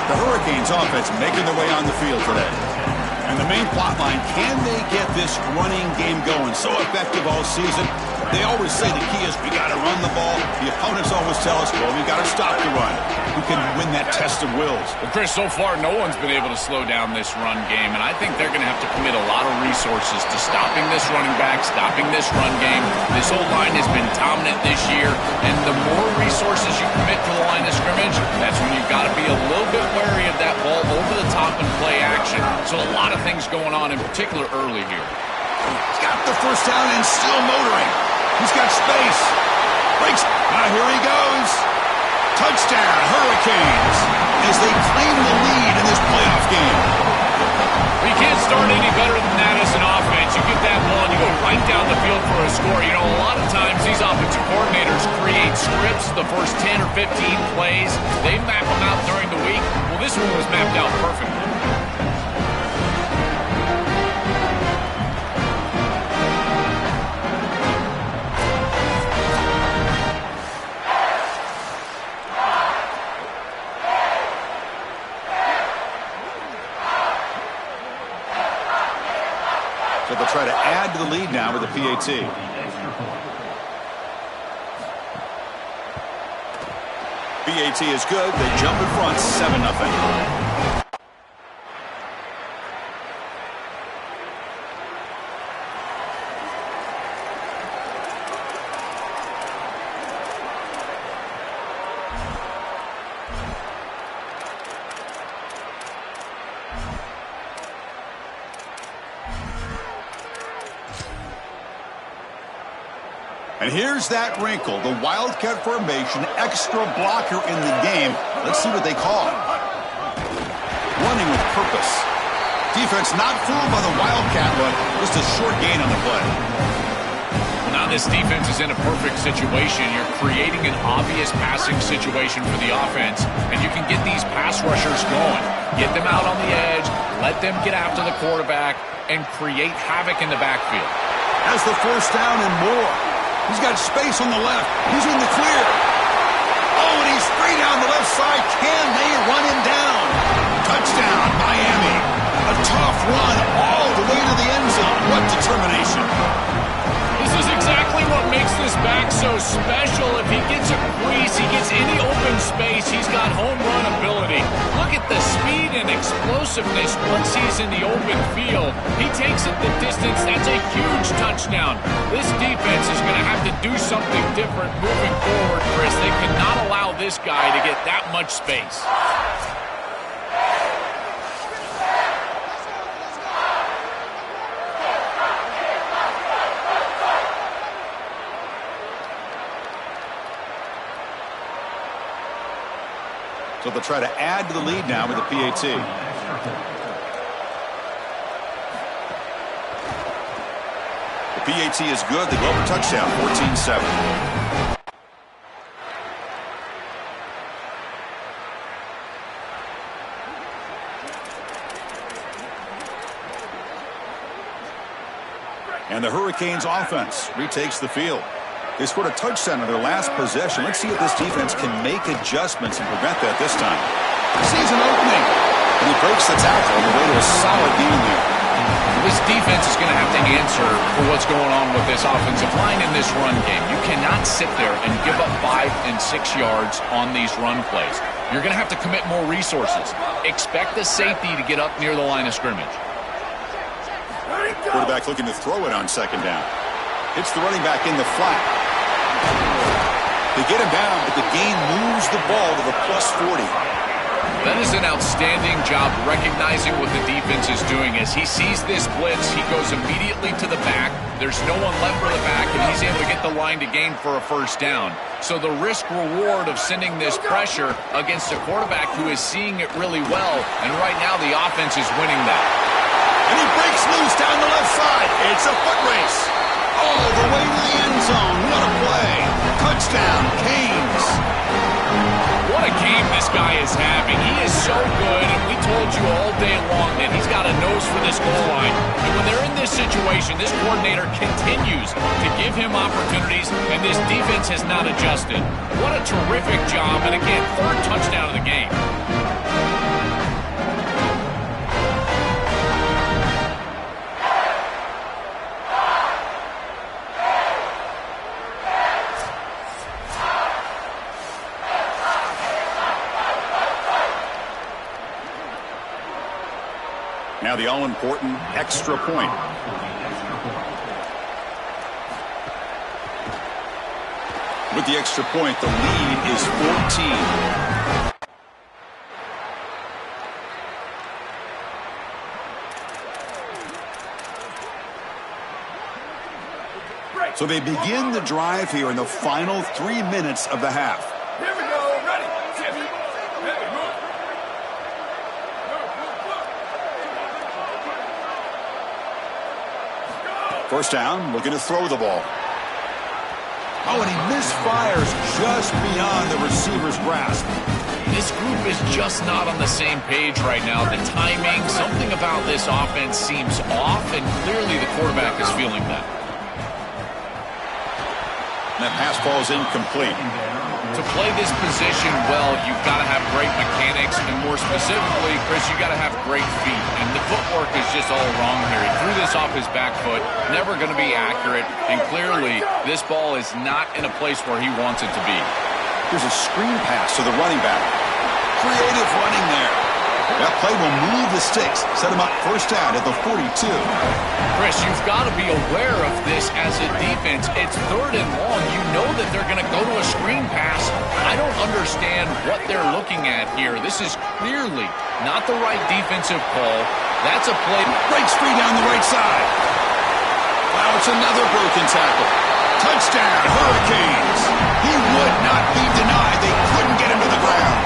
The Hurricanes offense making their way on the field today. And the main plot line, can they get this running game going? So effective all season. They always say the key is we got to run the ball. The opponents always tell us, well, we got to stop the run. Who can win that test of wills? Well, Chris, so far, no one's been able to slow down this run game, and I think they're going to have to commit a lot of resources to stopping this running back, stopping this run game. This whole line has been dominant this year, and the more resources you commit to the line of scrimmage, that's when you've got to be a little bit wary of that ball over the top and play action. So a lot of things going on, in particular early here. He's got the first down and still motoring. He's got space. Breaks. Here he goes. Touchdown, Hurricanes, as they claim the lead in this playoff game. Well, you can't start any better than that as an offense. You get that ball and you go right down the field for a score. You know, a lot of times these offensive coordinators create scripts the first 10 or 15 plays. They map them out during the week. Well, this one was mapped out perfectly. So they'll try to add to the lead now with a PAT. PAT is good. They jump in front, 7-0. And here's that wrinkle, the Wildcat formation, extra blocker in the game. Let's see what they call it. Running with purpose. Defense not fooled by the Wildcat run, just a short gain on the play. Well, now this defense is in a perfect situation. You're creating an obvious passing situation for the offense, and you can get these pass rushers going. Get them out on the edge, let them get after the quarterback, and create havoc in the backfield. Has the first down and more. He's got space on the left. He's in the clear. Oh, and he's free down the left side. Can they run him down? Touchdown, Miami. A tough run all the way to the end zone. What determination. This is exactly what makes this back so special. If he gets a crease, he gets any open space, he's got home run ability. Look at the speed and explosiveness once he's in the open field. He takes it the distance. That's a huge touchdown. This defense is going to have to do something different moving forward, Chris. They cannot allow this guy to get that much space. So they'll try to add to the lead now with a PAT. The PAT is good. They go for touchdown, 14-7. And the Hurricanes offense retakes the field. They scored a touchdown on their last possession. Let's see if this defense can make adjustments and prevent that this time. Sees an opening. And he breaks the tackle on the way to a solid gain there. This defense is going to have to answer for what's going on with this offensive line in this run game. You cannot sit there and give up 5 and 6 yards on these run plays. You're going to have to commit more resources. Expect the safety to get up near the line of scrimmage. Quarterback looking to throw it on second down. Hits the running back in the flat. They get him down, but the gain moves the ball to the +40. That is an outstanding job recognizing what the defense is doing. As he sees this blitz, he goes immediately to the back. There's no one left for the back, and he's able to get the line to gain for a first down. So the risk-reward of sending this pressure against a quarterback who is seeing it really well, and right now the offense is winning that. And he breaks loose down the left side. It's a foot race. All the way to the end zone. What a play. Touchdown, Canes. What a game this guy is having. He is so good, and we told you all day long that he's got a nose for this goal line. And when they're in this situation, situation. This coordinator continues to give him opportunities, and this defense has not adjusted. What a terrific job, and again, third touchdown of the game. Now the all-important extra point. With the extra point, the lead is 14. So they begin the drive here in the final 3 minutes of the half. Here we go. Ready. Set. Hey, move. First down, looking to throw the ball. Oh, and he misfires just beyond the receiver's grasp. This group is just not on the same page right now. The timing, something about this offense seems off, and clearly the quarterback is feeling that. And that pass falls incomplete. To play this position well, you've got to have great mechanics, and more specifically, Chris, you've got to have great feet. And the footwork is just all wrong here. He threw this off his back foot, never going to be accurate, and clearly this ball is not in a place where he wants it to be. Here's a screen pass to the running back. Creative running there. That play will move the sticks, set him up first down at the 42. Chris, you've got to be aware of this as a defense. It's third and long. You know that they're going to go to a screen pass. I don't understand what they're looking at here. This is clearly not the right defensive call. That's a play. Breaks free down the right side. Wow, it's another broken tackle. Touchdown, Hurricanes. He would not be denied. They couldn't get him to the ground.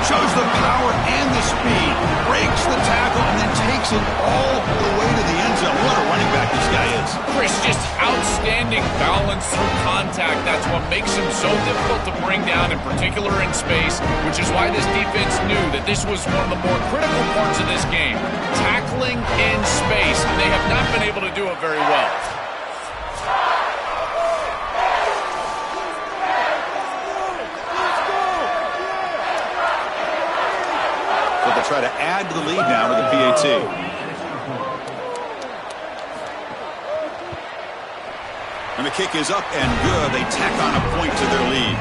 Shows the power and the speed. Breaks the tackle and then takes it all the way to the end zone. What a running back this guy is. Chris, just outstanding balance through contact. That's what makes him so difficult to bring down, in particular in space, which is why this defense knew that this was one of the more critical parts of this game. Tackling in space. They have not been able to do it very well. Try to add to the lead now with the PAT. And the kick is up and good. They tack on a point to their lead.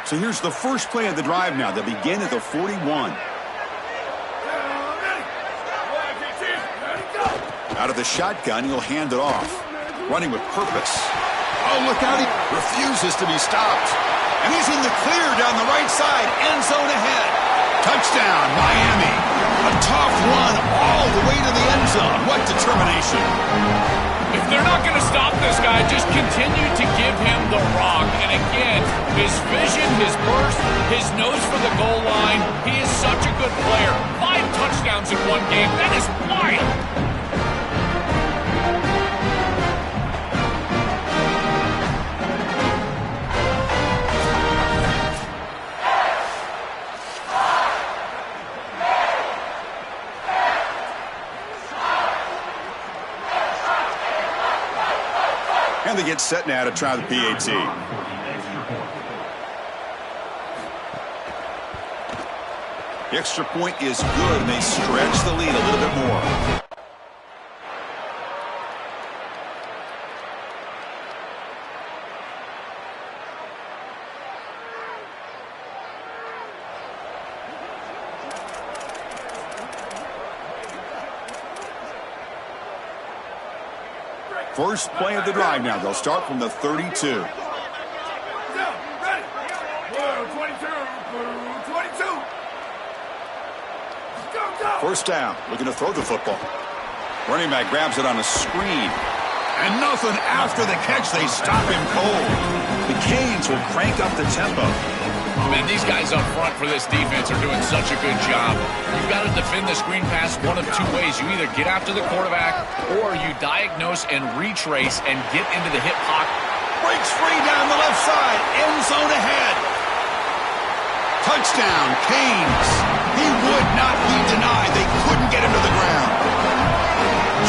So here's the first play of the drive now. They begin at the 41. Out of the shotgun, he'll hand it off. Running with purpose. Oh, look out. He refuses to be stopped. And he's in the clear down the right side. End zone ahead. Touchdown, Miami. A tough run all the way to the end zone. What determination. If they're not going to stop this guy, just continue to give him the rock. And again, his vision, his burst, his nose for the goal line. He is such a good player. 5 touchdowns in one game. That is wild. And they get set now to try the PAT. The extra point is good, and they stretch the lead a little bit more. First play of the drive now. They'll start from the 32. First down, looking to throw the football. Running back grabs it on a screen. And nothing after the catch. They stop him cold. The Canes will crank up the tempo. Man, these guys up front for this defense are doing such a good job. You've got to defend the screen pass one of two ways. You either get after the quarterback or you diagnose and retrace and get into the hip pocket. Breaks free down the left side. End Touchdown, Canes. He would not be denied. They couldn't get him to the ground.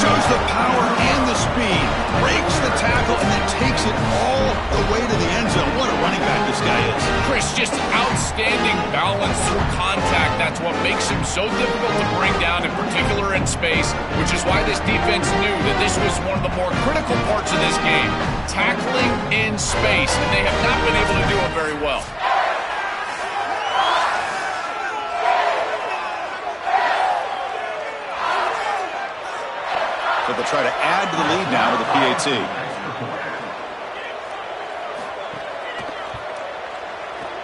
Shows the power and the speed. Breaks the tackle and then takes it all the way to the end zone. What a running back this guy is. Chris, just outstanding balance through contact. That's what makes him so difficult to bring down, in particular in space, which is why this defense knew that this was one of the more critical parts of this game. Tackling in space, and they have not been able to do it very well. So they'll try to add to the lead now with the PAT.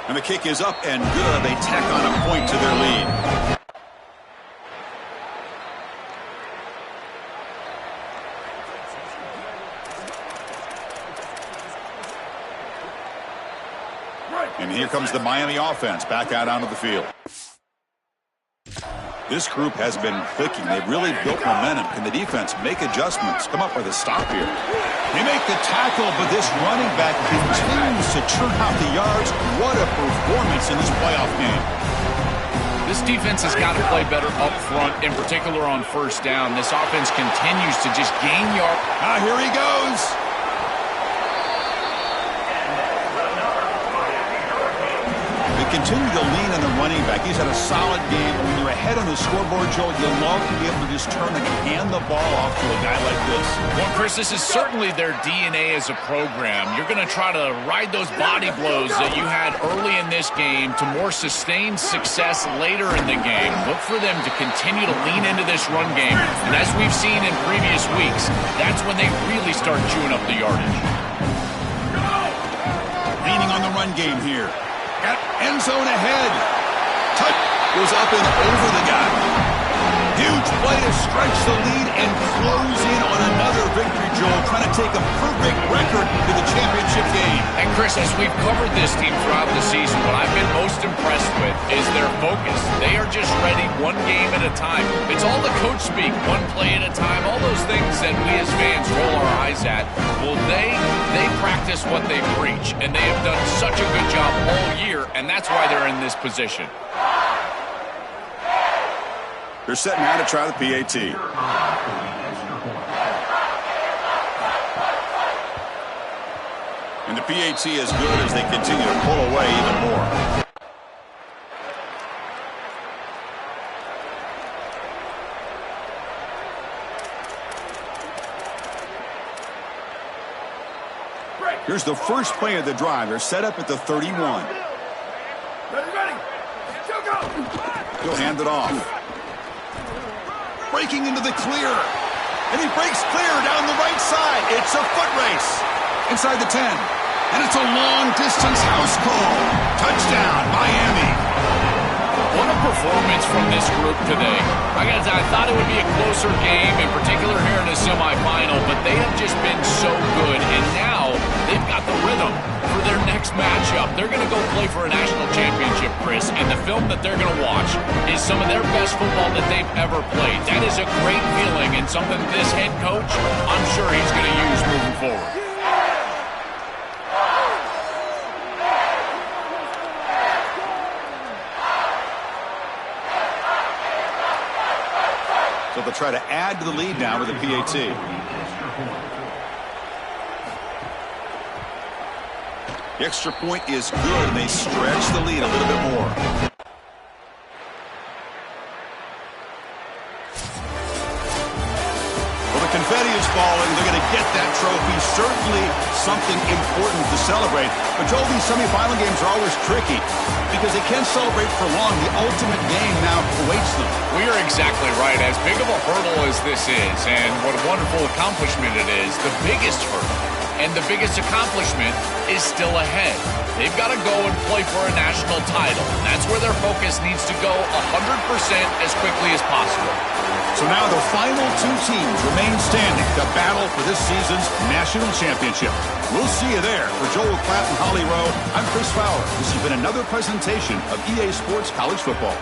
And the kick is up and good. They tack on a point to their lead. And here comes the Miami offense back out onto the field. This group has been clicking. They've really built momentum. Can the defense make adjustments? Come up with a stop here. They make the tackle, but this running back continues to churn out the yards. What a performance in this playoff game. This defense has got to play better up front, in particular on first down. This offense continues to just gain yards. Here he goes. They continue to lean on the running back. He's had a solid game. When you're ahead on the scoreboard, Joe, you love to be able to just turn and hand the ball off to a guy like this. Well, Chris, this is certainly their DNA as a program. You're going to try to ride those body blows that you had early in this game to more sustained success later in the game. Look for them to continue to lean into this run game. And as we've seen in previous weeks, that's when they really start chewing up the yardage. Leaning on the run game here. Got end zone ahead. Touch goes up and over the guy. Huge play to stretch the lead and close in on another victory, Joel, trying to take a perfect record to the championship game. And Chris, as we've covered this team throughout the season, what I've been most impressed with is their focus. They are just ready one game at a time. It's all the coach speak, one play at a time, all those things that we as fans roll our eyes at. Well, they practice what they preach, and they have done such a good job all year, and that's why they're in this position. They're setting out to try the PAT. And the PAT is good as they continue to pull away even more. Here's the first play of the drive. They're set up at the 31. Ready. Go. He'll hand it off. Breaking into the clear. And he breaks clear down the right side. It's a foot race. Inside the 10. And it's a long-distance house call. Touchdown, Miami. What a performance from this group today. I thought it would be a closer game, in particular here in the semifinal, but they have just been so good, and now they've got the rhythm for their next matchup. They're going to go play for a national championship, Chris, and the film that they're going to watch is some of their best football that they've ever played. That is a great feeling and something this head coach, I'm sure he's going to use moving forward. So they'll try to add to the lead now with a PAT. The extra point is good, and they stretch the lead a little bit more. Well, the confetti is falling. They're going to get that trophy. Certainly something important to celebrate. But, Joel, these semifinal games are always tricky because they can't celebrate for long. The ultimate game now awaits them. We are exactly right. As big of a hurdle as this is, and what a wonderful accomplishment it is, the biggest hurdle and the biggest accomplishment is still ahead. They've got to go and play for a national title. That's where their focus needs to go 100% as quickly as possible. So now the final two teams remain standing to battle for this season's national championship. We'll see you there. For Joel Klatt and Holly Rowe, I'm Chris Fowler. This has been another presentation of EA Sports College Football.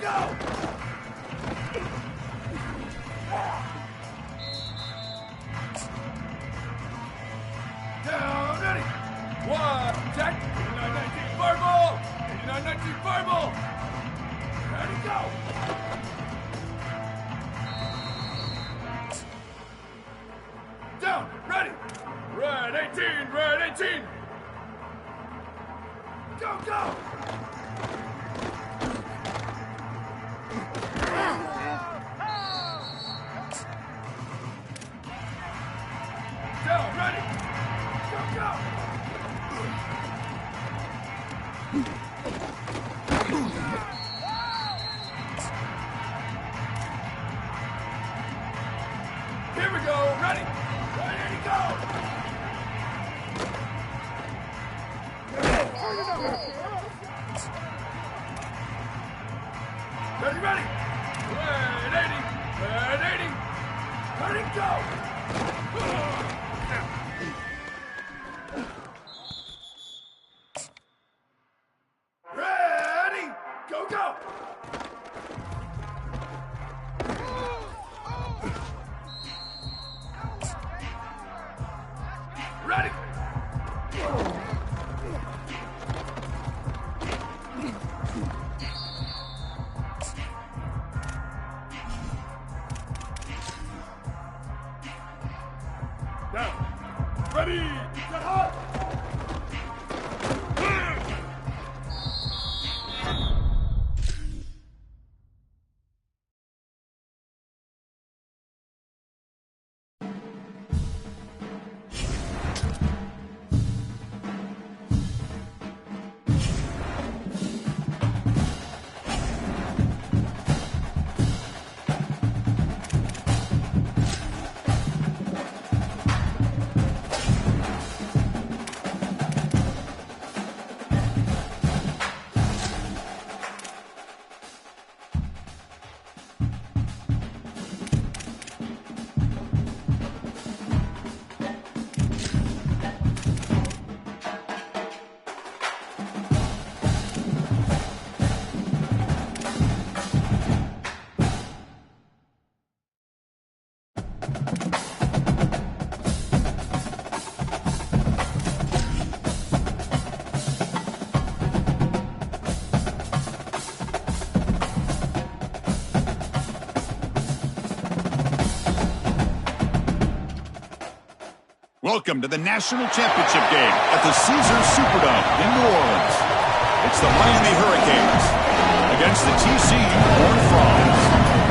go! Down, ready! One, check! 89-19 fireball! 89-19 fireball! Ready, go! Down, ready! Red 18, red 18! Go, go! Down, ready! Go, go! Here we go, ready! Ready to go! Ready, ready! Red 80! Red 80! Ready, go! Ready! Go, go! Ready! Down. Ready! Set up! Welcome to the National Championship game at the Caesars Superdome in New Orleans. It's the Miami Hurricanes against the TCU Horned Frogs.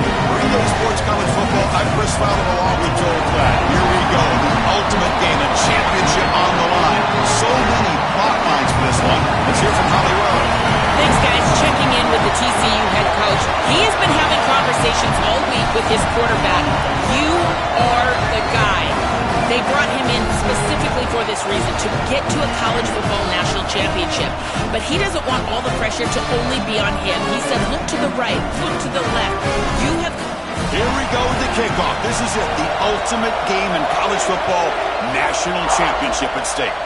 For EA Sports College Football, I'm Chris Fowler along with Joel Klatt. Here we go, the ultimate game, a championship on the line. So many plot lines for this one. Let's hear from Holly Rowe. Thanks, guys. Checking in with the TCU head coach. He has been having conversations all week with his quarterback. You are the guy. They brought him in specifically for this reason, to get to a college football national championship. But he doesn't want all the pressure to only be on him. He said, look to the right, look to the left. You have... Here we go with the kickoff. This is it, the ultimate game in college football, national championship at stake.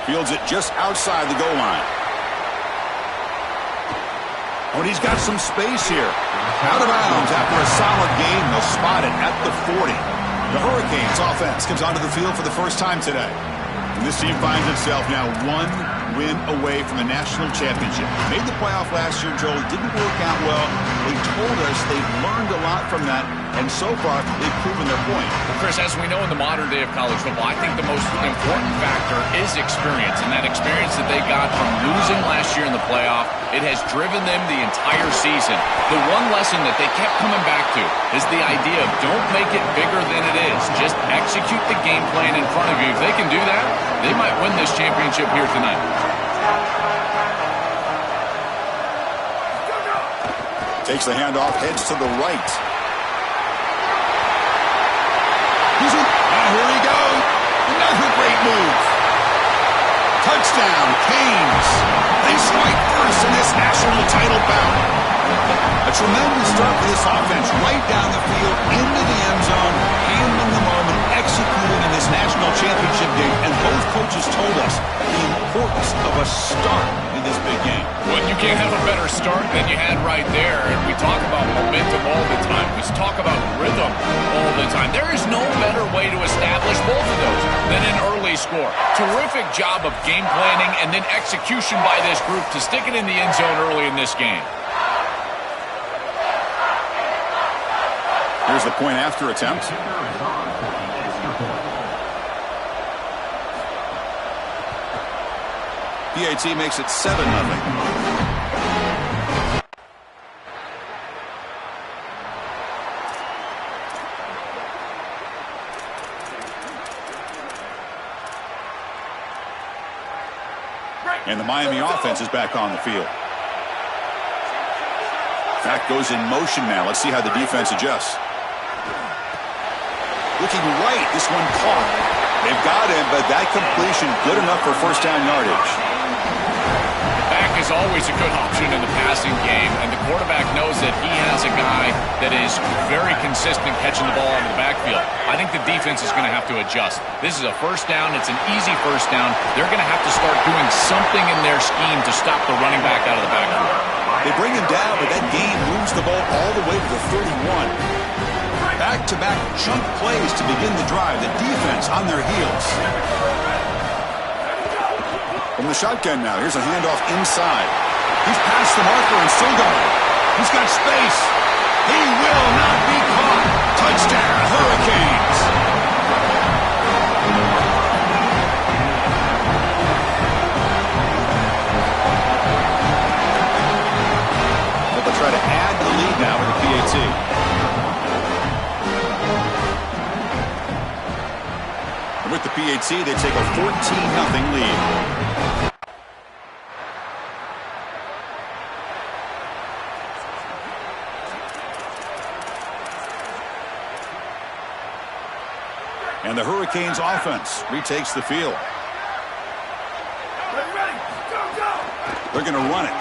Fields it just outside the goal line. Oh, and he's got some space here. Out of bounds after a solid gain. They'll spot it at the 40. The Hurricanes offense comes onto the field for the first time today. And this team finds itself now one win away from a national championship. Made the playoff last year, Joel. It didn't work out well. They told us they've learned a lot from that, and so far they've proven their point. Well, Chris, as we know in the modern day of college football, I think the most important factor is experience, and that experience that they got from losing last year in the playoff, it has driven them the entire season. The one lesson that they kept coming back to is the idea of don't make it bigger than it is. Just execute the game plan in front of you. If they can do that, they might win this championship here tonight. Takes the handoff, heads to the right. Here we go. Another great move. Touchdown, Canes. They strike first in this national title bout. A tremendous start for this offense, right down the field, into the end zone, handling the moment, executing in this this national championship game, and both coaches told us the importance of a start in this big game. Well, you can't have a better start than you had right there. And we talk about momentum all the time. We talk about rhythm all the time. There is no better way to establish both of those than an early score. Terrific job of game planning and then execution by this group to stick it in the end zone early in this game. Here's the point after attempt. PAT makes it 7-0. And the Miami offense is back on the field. Back goes in motion now. Let's see how the defense adjusts. Looking right, this one caught. They've got him, but that completion good enough for first down yardage. Back is always a good option in the passing game, and the quarterback knows that he has a guy that is very consistent catching the ball out of the backfield. I think the defense is going to have to adjust. This is a first down. It's an easy first down. They're going to have to start doing something in their scheme to stop the running back out of the backfield. They bring him down, but that gain moves the ball all the way to the 31. Back-to-back chunk plays to begin the drive. The defense on their heels. From the shotgun now, here's a handoff inside. He's past the marker and still going. He's got space. He will not be caught. Touchdown, Hurricanes. They'll try to add to the lead now with the PAT. With the PAT, they take a 14-0 lead. And the Hurricanes offense retakes the field. They're going to run it.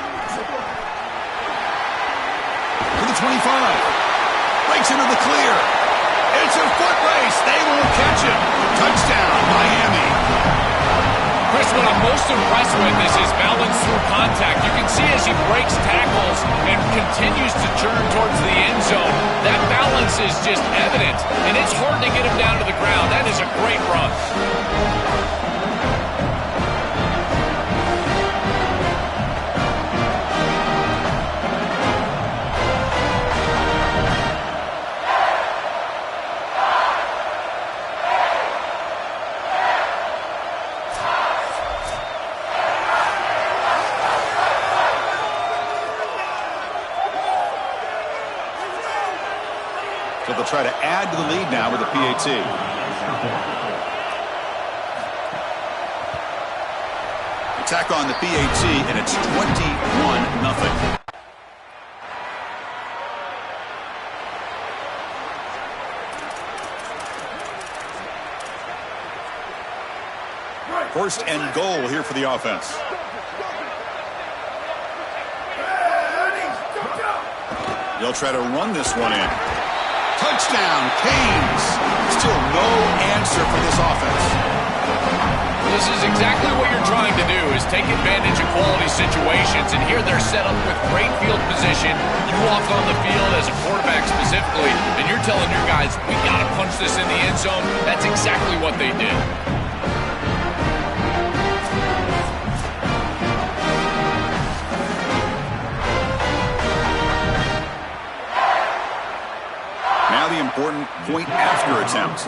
To the 25. Breaks into the clear. It's a foot race. They won't catch him. Touchdown, Miami. Chris, what I'm most impressed with is his balance through contact. You can see as he breaks tackles and continues to turn towards the end zone, that balance is just evident, and it's hard to get him down to the ground. That is a great run. So they'll try to add to the lead now with the PAT. Attack on the PAT, and it's 21-0. First and goal here for the offense. They'll try to run this one in. Touchdown, Canes. Still no answer for this offense. This is exactly what you're trying to do, is take advantage of quality situations. And here they're set up with great field position. You walk on the field as a quarterback specifically, and you're telling your guys, we got to punch this in the end zone. That's exactly what they did. Now the important point after attempt.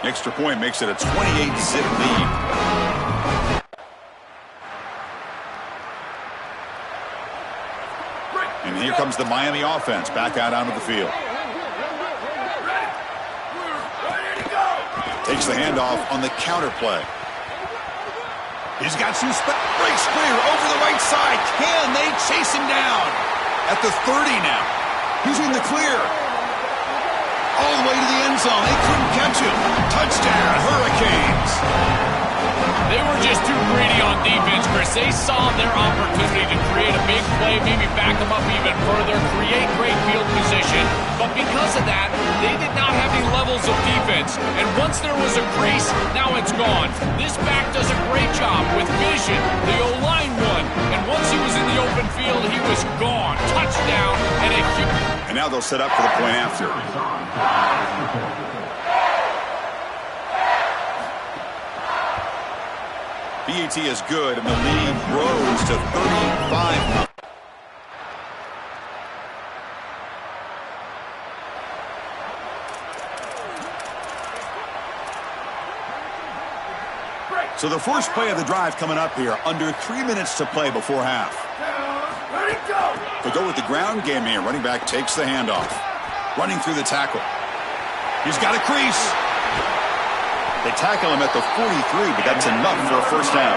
Extra point makes it a 28-zip lead. And here comes the Miami offense back out onto the field. Takes the handoff on the counter play. He's got some breaks clear over the right side. Can they chase him down? At the 30 now. Using the clear. All the way to the end zone. They couldn't catch him. Touchdown, Hurricanes. They were just too greedy on defense, Chris. They saw their opportunity to create a big play, maybe back them up even further, create great field position. But because of that, they did not have any levels of defense. And once there was a crease, now it's gone. This back does a great job with vision. The O-line won. And once he was in the open field, he was gone. Touchdown and a huge... And now they'll set up for the point after. PAT is good, and the lead grows to 35. So the first play of the drive coming up here, under 3 minutes to play before half. They'll go with the ground game here. Running back takes the handoff. Running through the tackle. He's got a crease. They tackle him at the 43, but that's enough for a first down.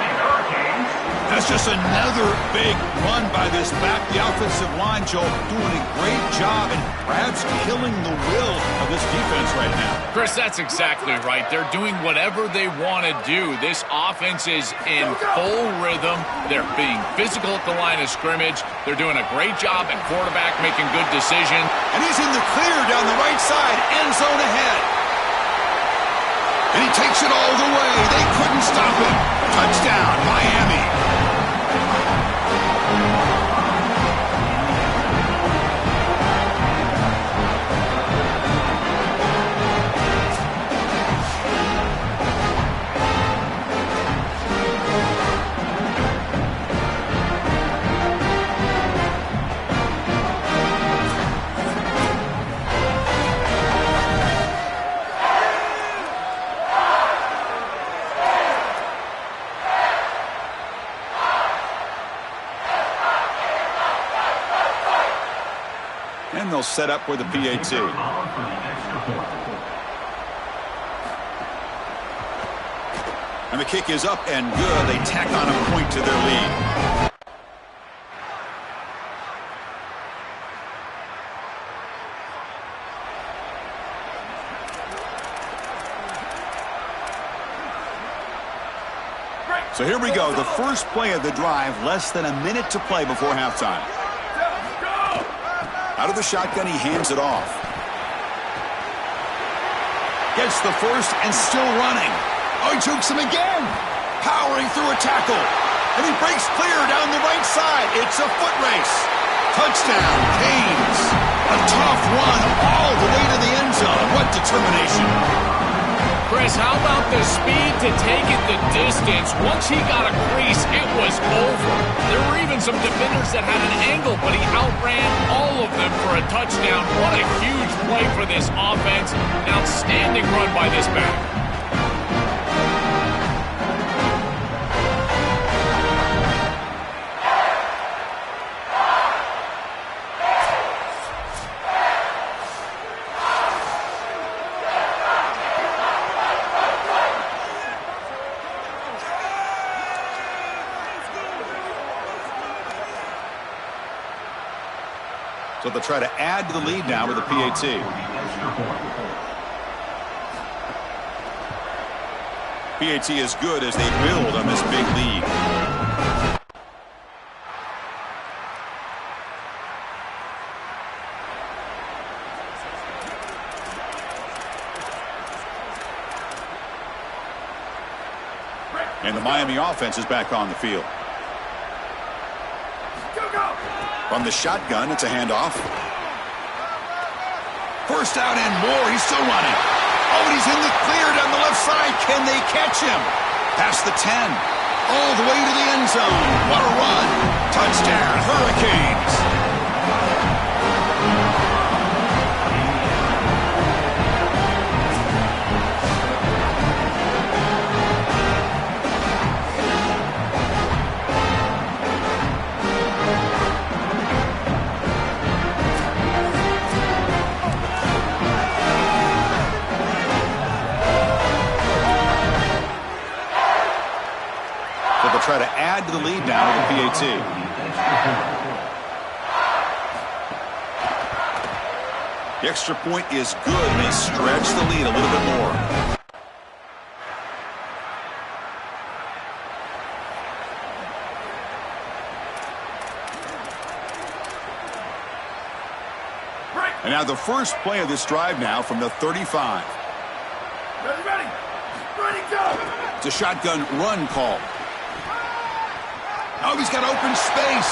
That's just another big run by this back. The offensive line, Joe, doing a great job and perhaps killing the will of this defense right now. Chris, that's exactly right. They're doing whatever they want to do. This offense is in full rhythm. They're being physical at the line of scrimmage. They're doing a great job at quarterback, making good decisions. And he's in the clear down the right side, end zone ahead. And he takes it all the way. They couldn't stop him. Touchdown, Miami. And they'll set up with the PAT. And the kick is up and good. They tack on a point to their lead. So here we go. The first play of the drive, less than a minute to play before halftime. Out of the shotgun, he hands it off. Gets the first and still running. Oh, he jukes him again. Powering through a tackle. And he breaks clear down the right side. It's a foot race. Touchdown, Canes. A tough run all the way to the end zone. What determination. Chris, how about the speed to take it the distance? Once he got a crease, it was over. There were even some defenders that had an angle, but he outran all of them for a touchdown. What a huge play for this offense. An outstanding run by this back. So they'll try to add to the lead now with the PAT. PAT is good as they build on this big lead. And the Miami offense is back on the field. From the shotgun, it's a handoff. First down and more. He's still running. Oh, and he's in the clear down the left side. Can they catch him? Past the 10. All the way to the end zone. What a run. Touchdown, Hurricanes. Try to add to the lead now with the PAT. The extra point is good, and they stretch the lead a little bit more. And now the first play of this drive now from the 35. Ready, go! It's a shotgun run call. Oh, he's got open space.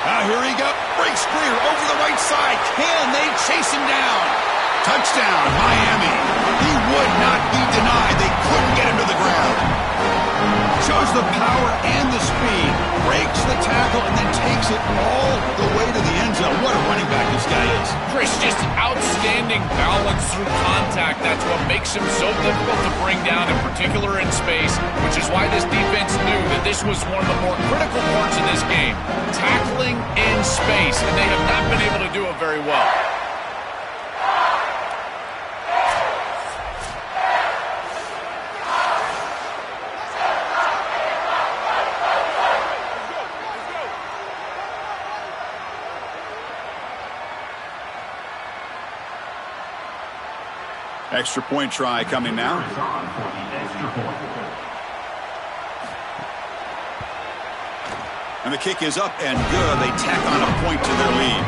Now here he goes. Breaks clear over the right side. Can they chase him down? Touchdown, Miami. He would not be denied. They couldn't get him to the ground. Shows the power and the speed. Breaks the tackle and then takes it all the way to the end zone. What a running back this guy is. Chris, just outstanding balance through contact. That's what makes him so difficult to bring down, in particular in space, which is why this defense knew that this was one of the more critical parts of this game. Tackling in space, and they have not been able to do it very well. Extra point try coming now. And the kick is up and good. They tack on a point to their lead.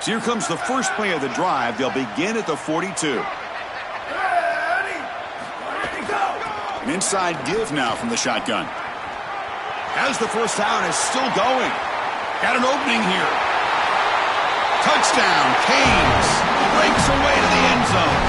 So here comes the first play of the drive. They'll begin at the 42. An inside give now from the shotgun. As the first down is still going. Got an opening here. Touchdown, Canes. Breaks away to the end zone.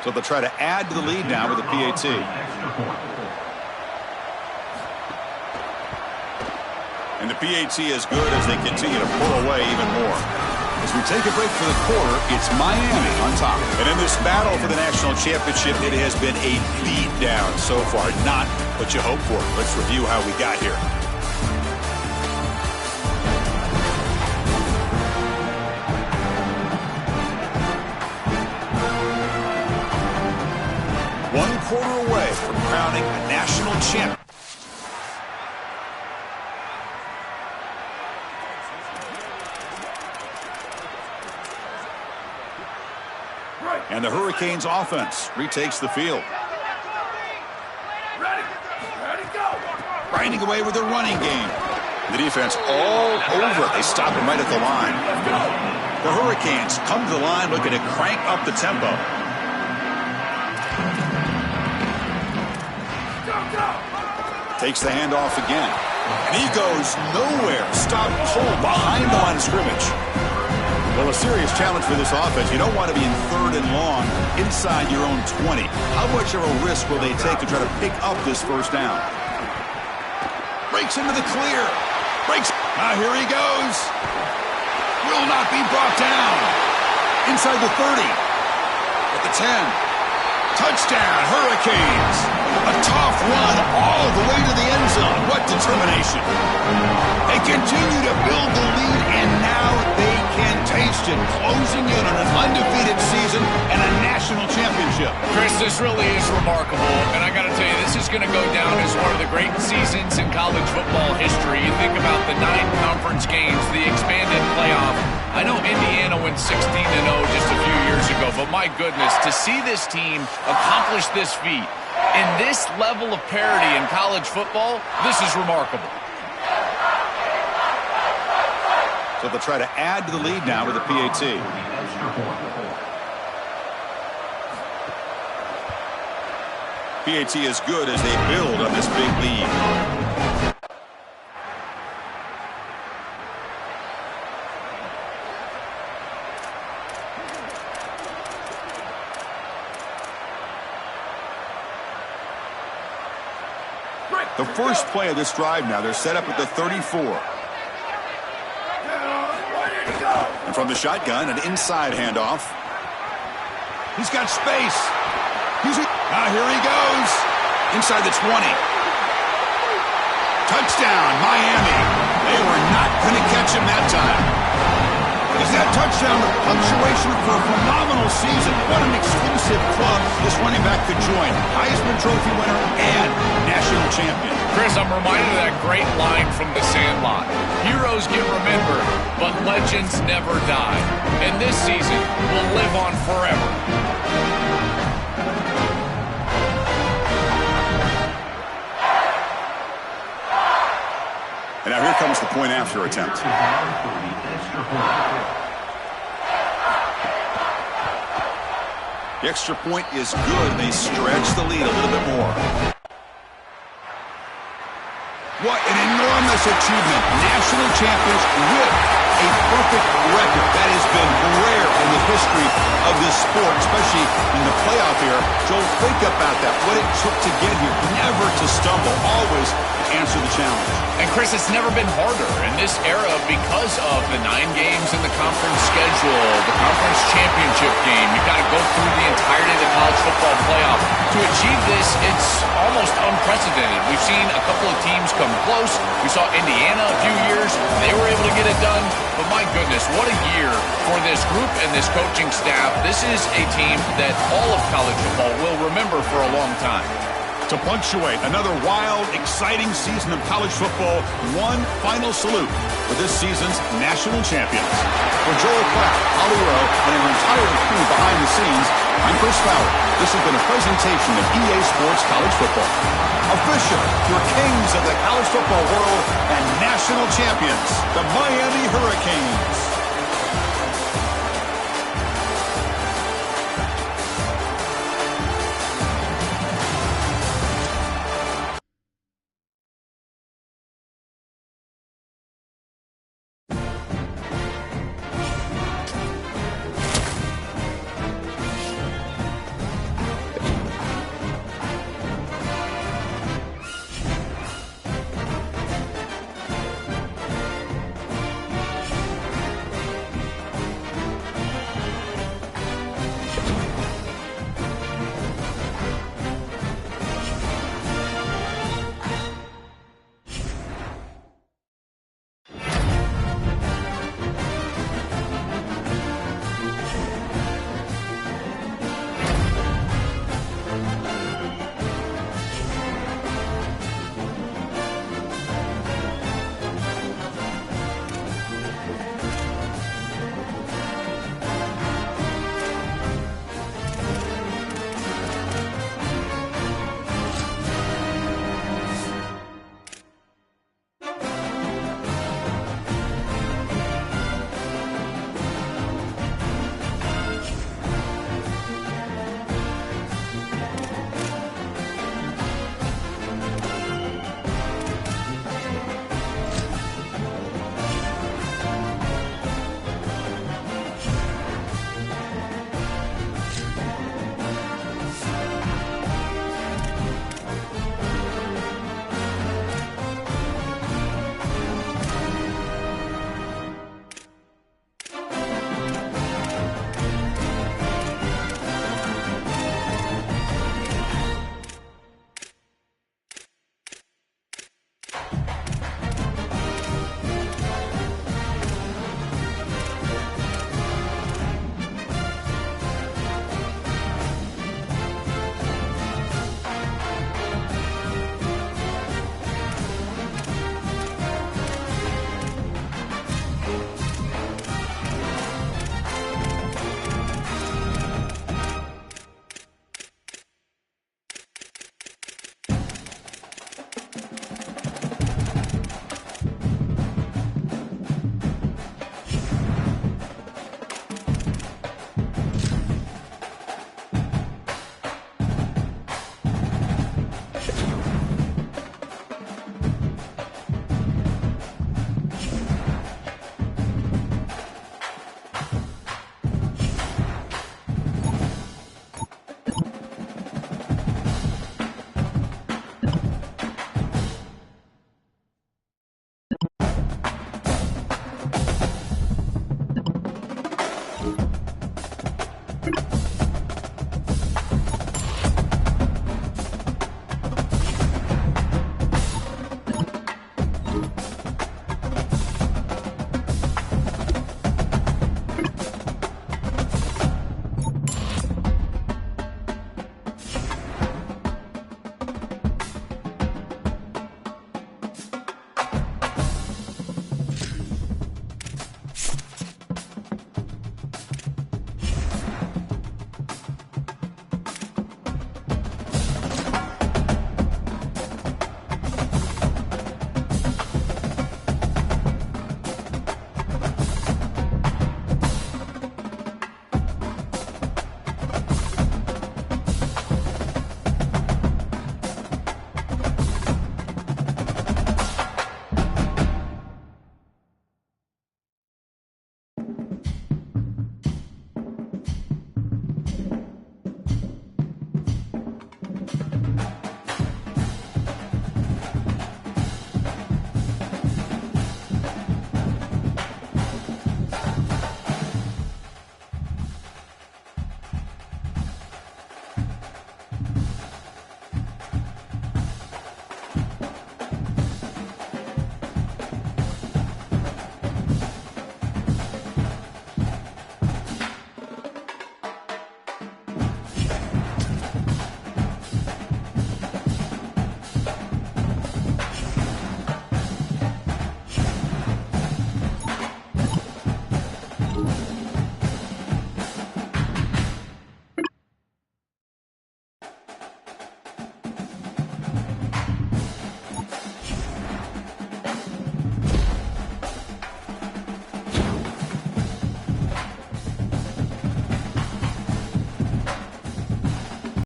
So they'll try to add to the lead now with a PAT. And the PAT is good as they continue to pull away even more. As we take a break for the quarter, it's Miami on top. And in this battle for the national championship, it has been a beatdown so far. Not what you hope for. Let's review how we got here. Quarter away from crowning a national champion. And the Hurricanes offense retakes the field. Ready, go! Grinding away with the running game. The defense all over. They stop him right at the line. The Hurricanes come to the line looking to crank up the tempo. Takes the handoff again. And he goes nowhere. Stop pulled behind the line of scrimmage. Well, a serious challenge for this offense. You don't want to be in third and long inside your own 20. How much of a risk will they take to try to pick up this first down? Breaks into the clear. Breaks. Now here he goes. Will not be brought down. Inside the 30. At the 10. Touchdown, Hurricanes. A tough run all the way to the end zone. What determination. They continue to build the lead, and now they can taste it. Closing in on an undefeated season and a national championship. Chris, this really is remarkable, and I got to tell you, this is going to go down as one of the great seasons in college football history. You think about the 9 conference games, the expanded playoff. I know Indiana went 16-0 just a few years ago, but my goodness, to see this team accomplish this feat in this level of parity in college football, this is remarkable. So they'll try to add to the lead now with a PAT. PAT is good as they build on this big lead. The first play of this drive now, they're set up at the 34. From the shotgun, an inside handoff. He's got space. Here he goes. Inside the 20. Touchdown, Miami. They were not going to catch him that time. Is that touchdown the punctuation for a phenomenal season? What an exclusive club this running back could join. Heisman Trophy winner and national champion. Chris, I'm reminded of that great line from The Sandlot. Heroes get remembered, but legends never die. And this season will live on forever. And now here comes the point after attempt. The extra point is good. They stretch the lead a little bit more. What an enormous achievement. National champions with a perfect record. That has been rare in the history of this sport, especially in the playoff era. Joel, think about that. What it took to get here. Never to stumble. Always to answer the challenge. And Chris, it's never been harder in this era because of the 9 games in the conference schedule, the conference championship game. You've got to go through the entirety of the college football playoff. To achieve this, it's almost unprecedented. We've seen a couple of teams come close. We saw Indiana a few years. They were able to get it done. But my goodness, what a year for this group and this coaching staff. This is a team that all of college football will remember for a long time. To punctuate another wild, exciting season of college football, one final salute for this season's national champions. For Joel Klatt, Holly Rowe, and our entire crew behind the scenes, I'm Chris Fowler. This has been a presentation of EA Sports College Football. Official, your kings of the college football world and national champions, the Miami Hurricanes.